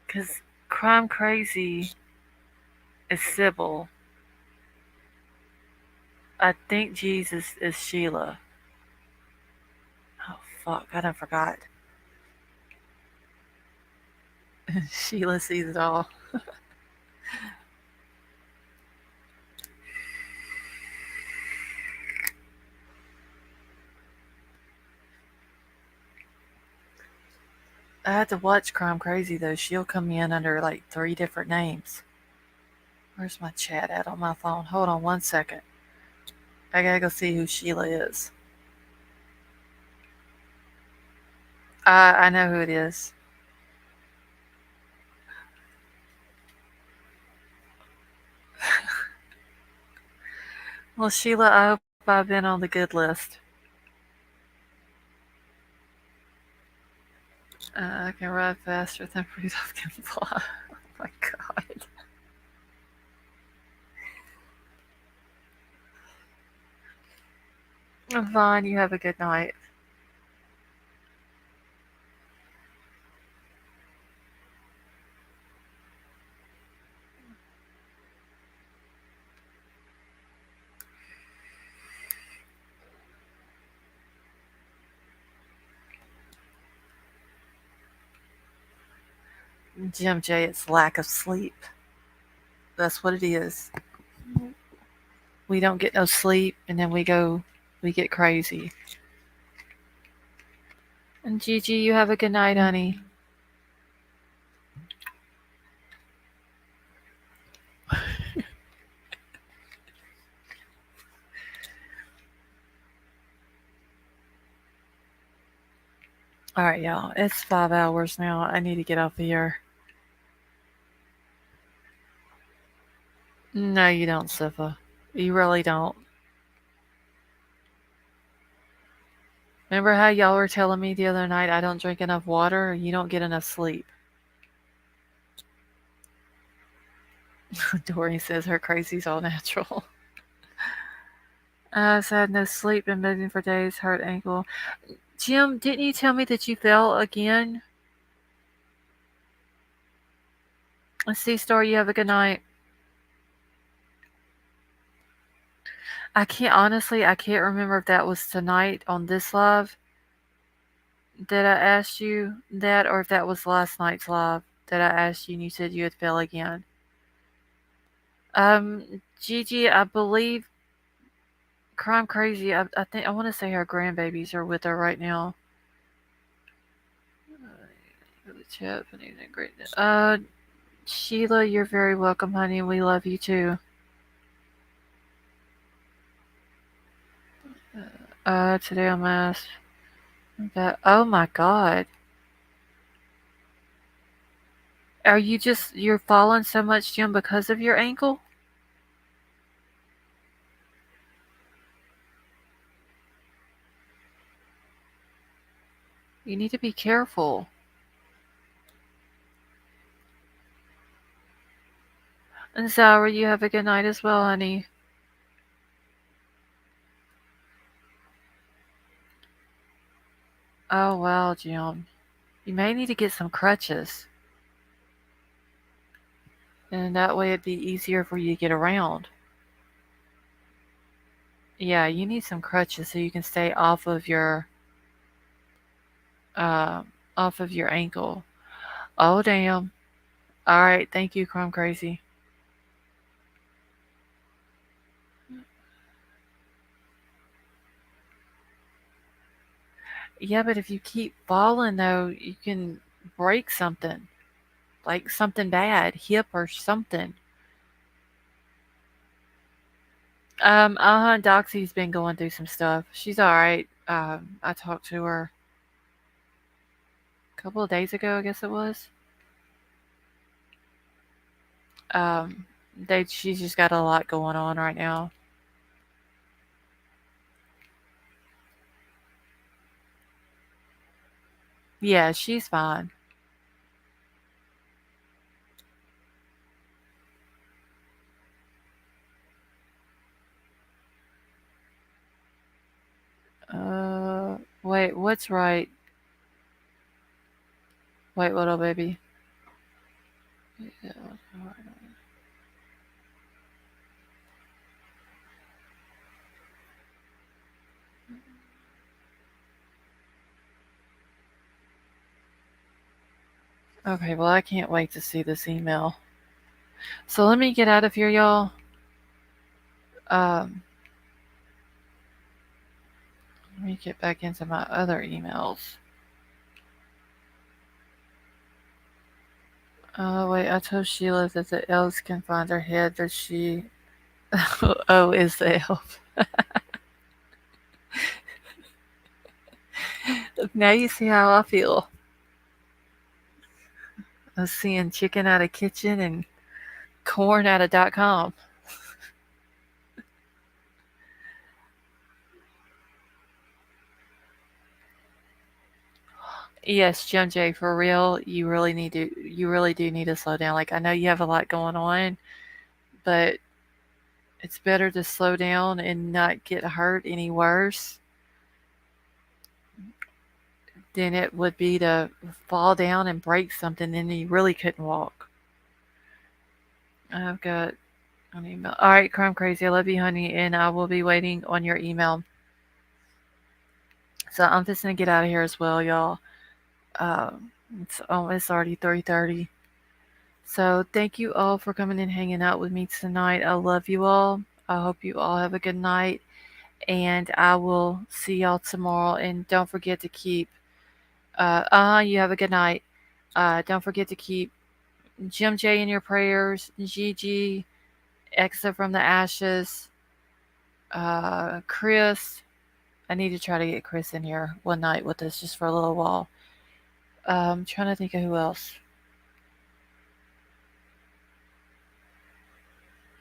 Cause Crime Crazy is Sybil. I think Jesus is Sheila. Oh fuck, I done forgot. Sheila sees it all. I had to watch Crime Crazy though. She'll come in under like 3 different names. Where's my chat at on my phone? Hold on 1 second. I gotta go see who Sheila is. I know who it is. Well, Sheila, I hope I've been on the good list. I can run faster than Rudolph can fly. Oh my god. Vaughn, you have a good night. Jim J, it's lack of sleep. That's what it is. We don't get no sleep, and then we get crazy. And Gigi, you have a good night, honey. All right, y'all. It's 5 hours now. I need to get off of here. No, you don't, Sifa. You really don't. Remember how y'all were telling me the other night I don't drink enough water or you don't get enough sleep? Dory says her crazy's all natural. Sad, no sleep, been moving for days, hurt ankle. Jim, didn't you tell me that you fell again? Sea Star, you have a good night. I can't remember if that was tonight on this live that I asked you that, or if that was last night's live that I asked you and you said you had fell again. Gigi, I believe Crime Crazy, I think, I want to say her grandbabies are with her right now. Sheila, you're very welcome, honey. We love you too. Today I'm asked that. Oh my God. You're falling so much, Jim, because of your ankle? You need to be careful. And Zara, you have a good night as well, honey. Oh well, Jim. You may need to get some crutches. And that way it'd be easier for you to get around. Yeah, you need some crutches so you can stay uh, off of your ankle. Oh damn. Alright, thank you, Crumb Crazy. Yeah, but if you keep falling though, you can break something. Like something bad, hip or something. Doxy's been going through some stuff. She's alright. I talked to her a couple of days ago, I guess it was. Um, she's just got a lot going on right now. Yeah, she's fine. Wait, what's right? Wait, little baby. Yeah. Okay, well, I can't wait to see this email. So let me get out of here, y'all. Um, Let me get back into my other emails. Wait, I told Sheila that the elves can find her head, that she. Oh, is the elf. Now you see how I feel. I was seeing chicken out of kitchen and corn out of .com. Yes, Jim J, for real, you really do need to slow down. Like, I know you have a lot going on, but it's better to slow down and not get hurt any worse than it would be to fall down and break something and you really couldn't walk. I've got an email. All right, Crime Crazy, I love you, honey, and I will be waiting on your email. So I'm just gonna get out of here as well, y'all. It's already 3:30. So thank you all for coming and hanging out with me tonight. I love you all. I hope you all have a good night, and I will see y'all tomorrow. And don't forget to keep. You have a good night. Don't forget to keep Jim J in your prayers. Gigi, Exa from the ashes. Chris. I need to try to get Chris in here one night with us just for a little while. Trying to think of who else.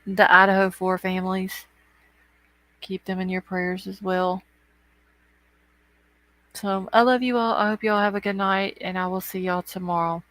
The Idaho 4 families. Keep them in your prayers as well. So I love you all. I hope you all have a good night, and I will see y'all tomorrow.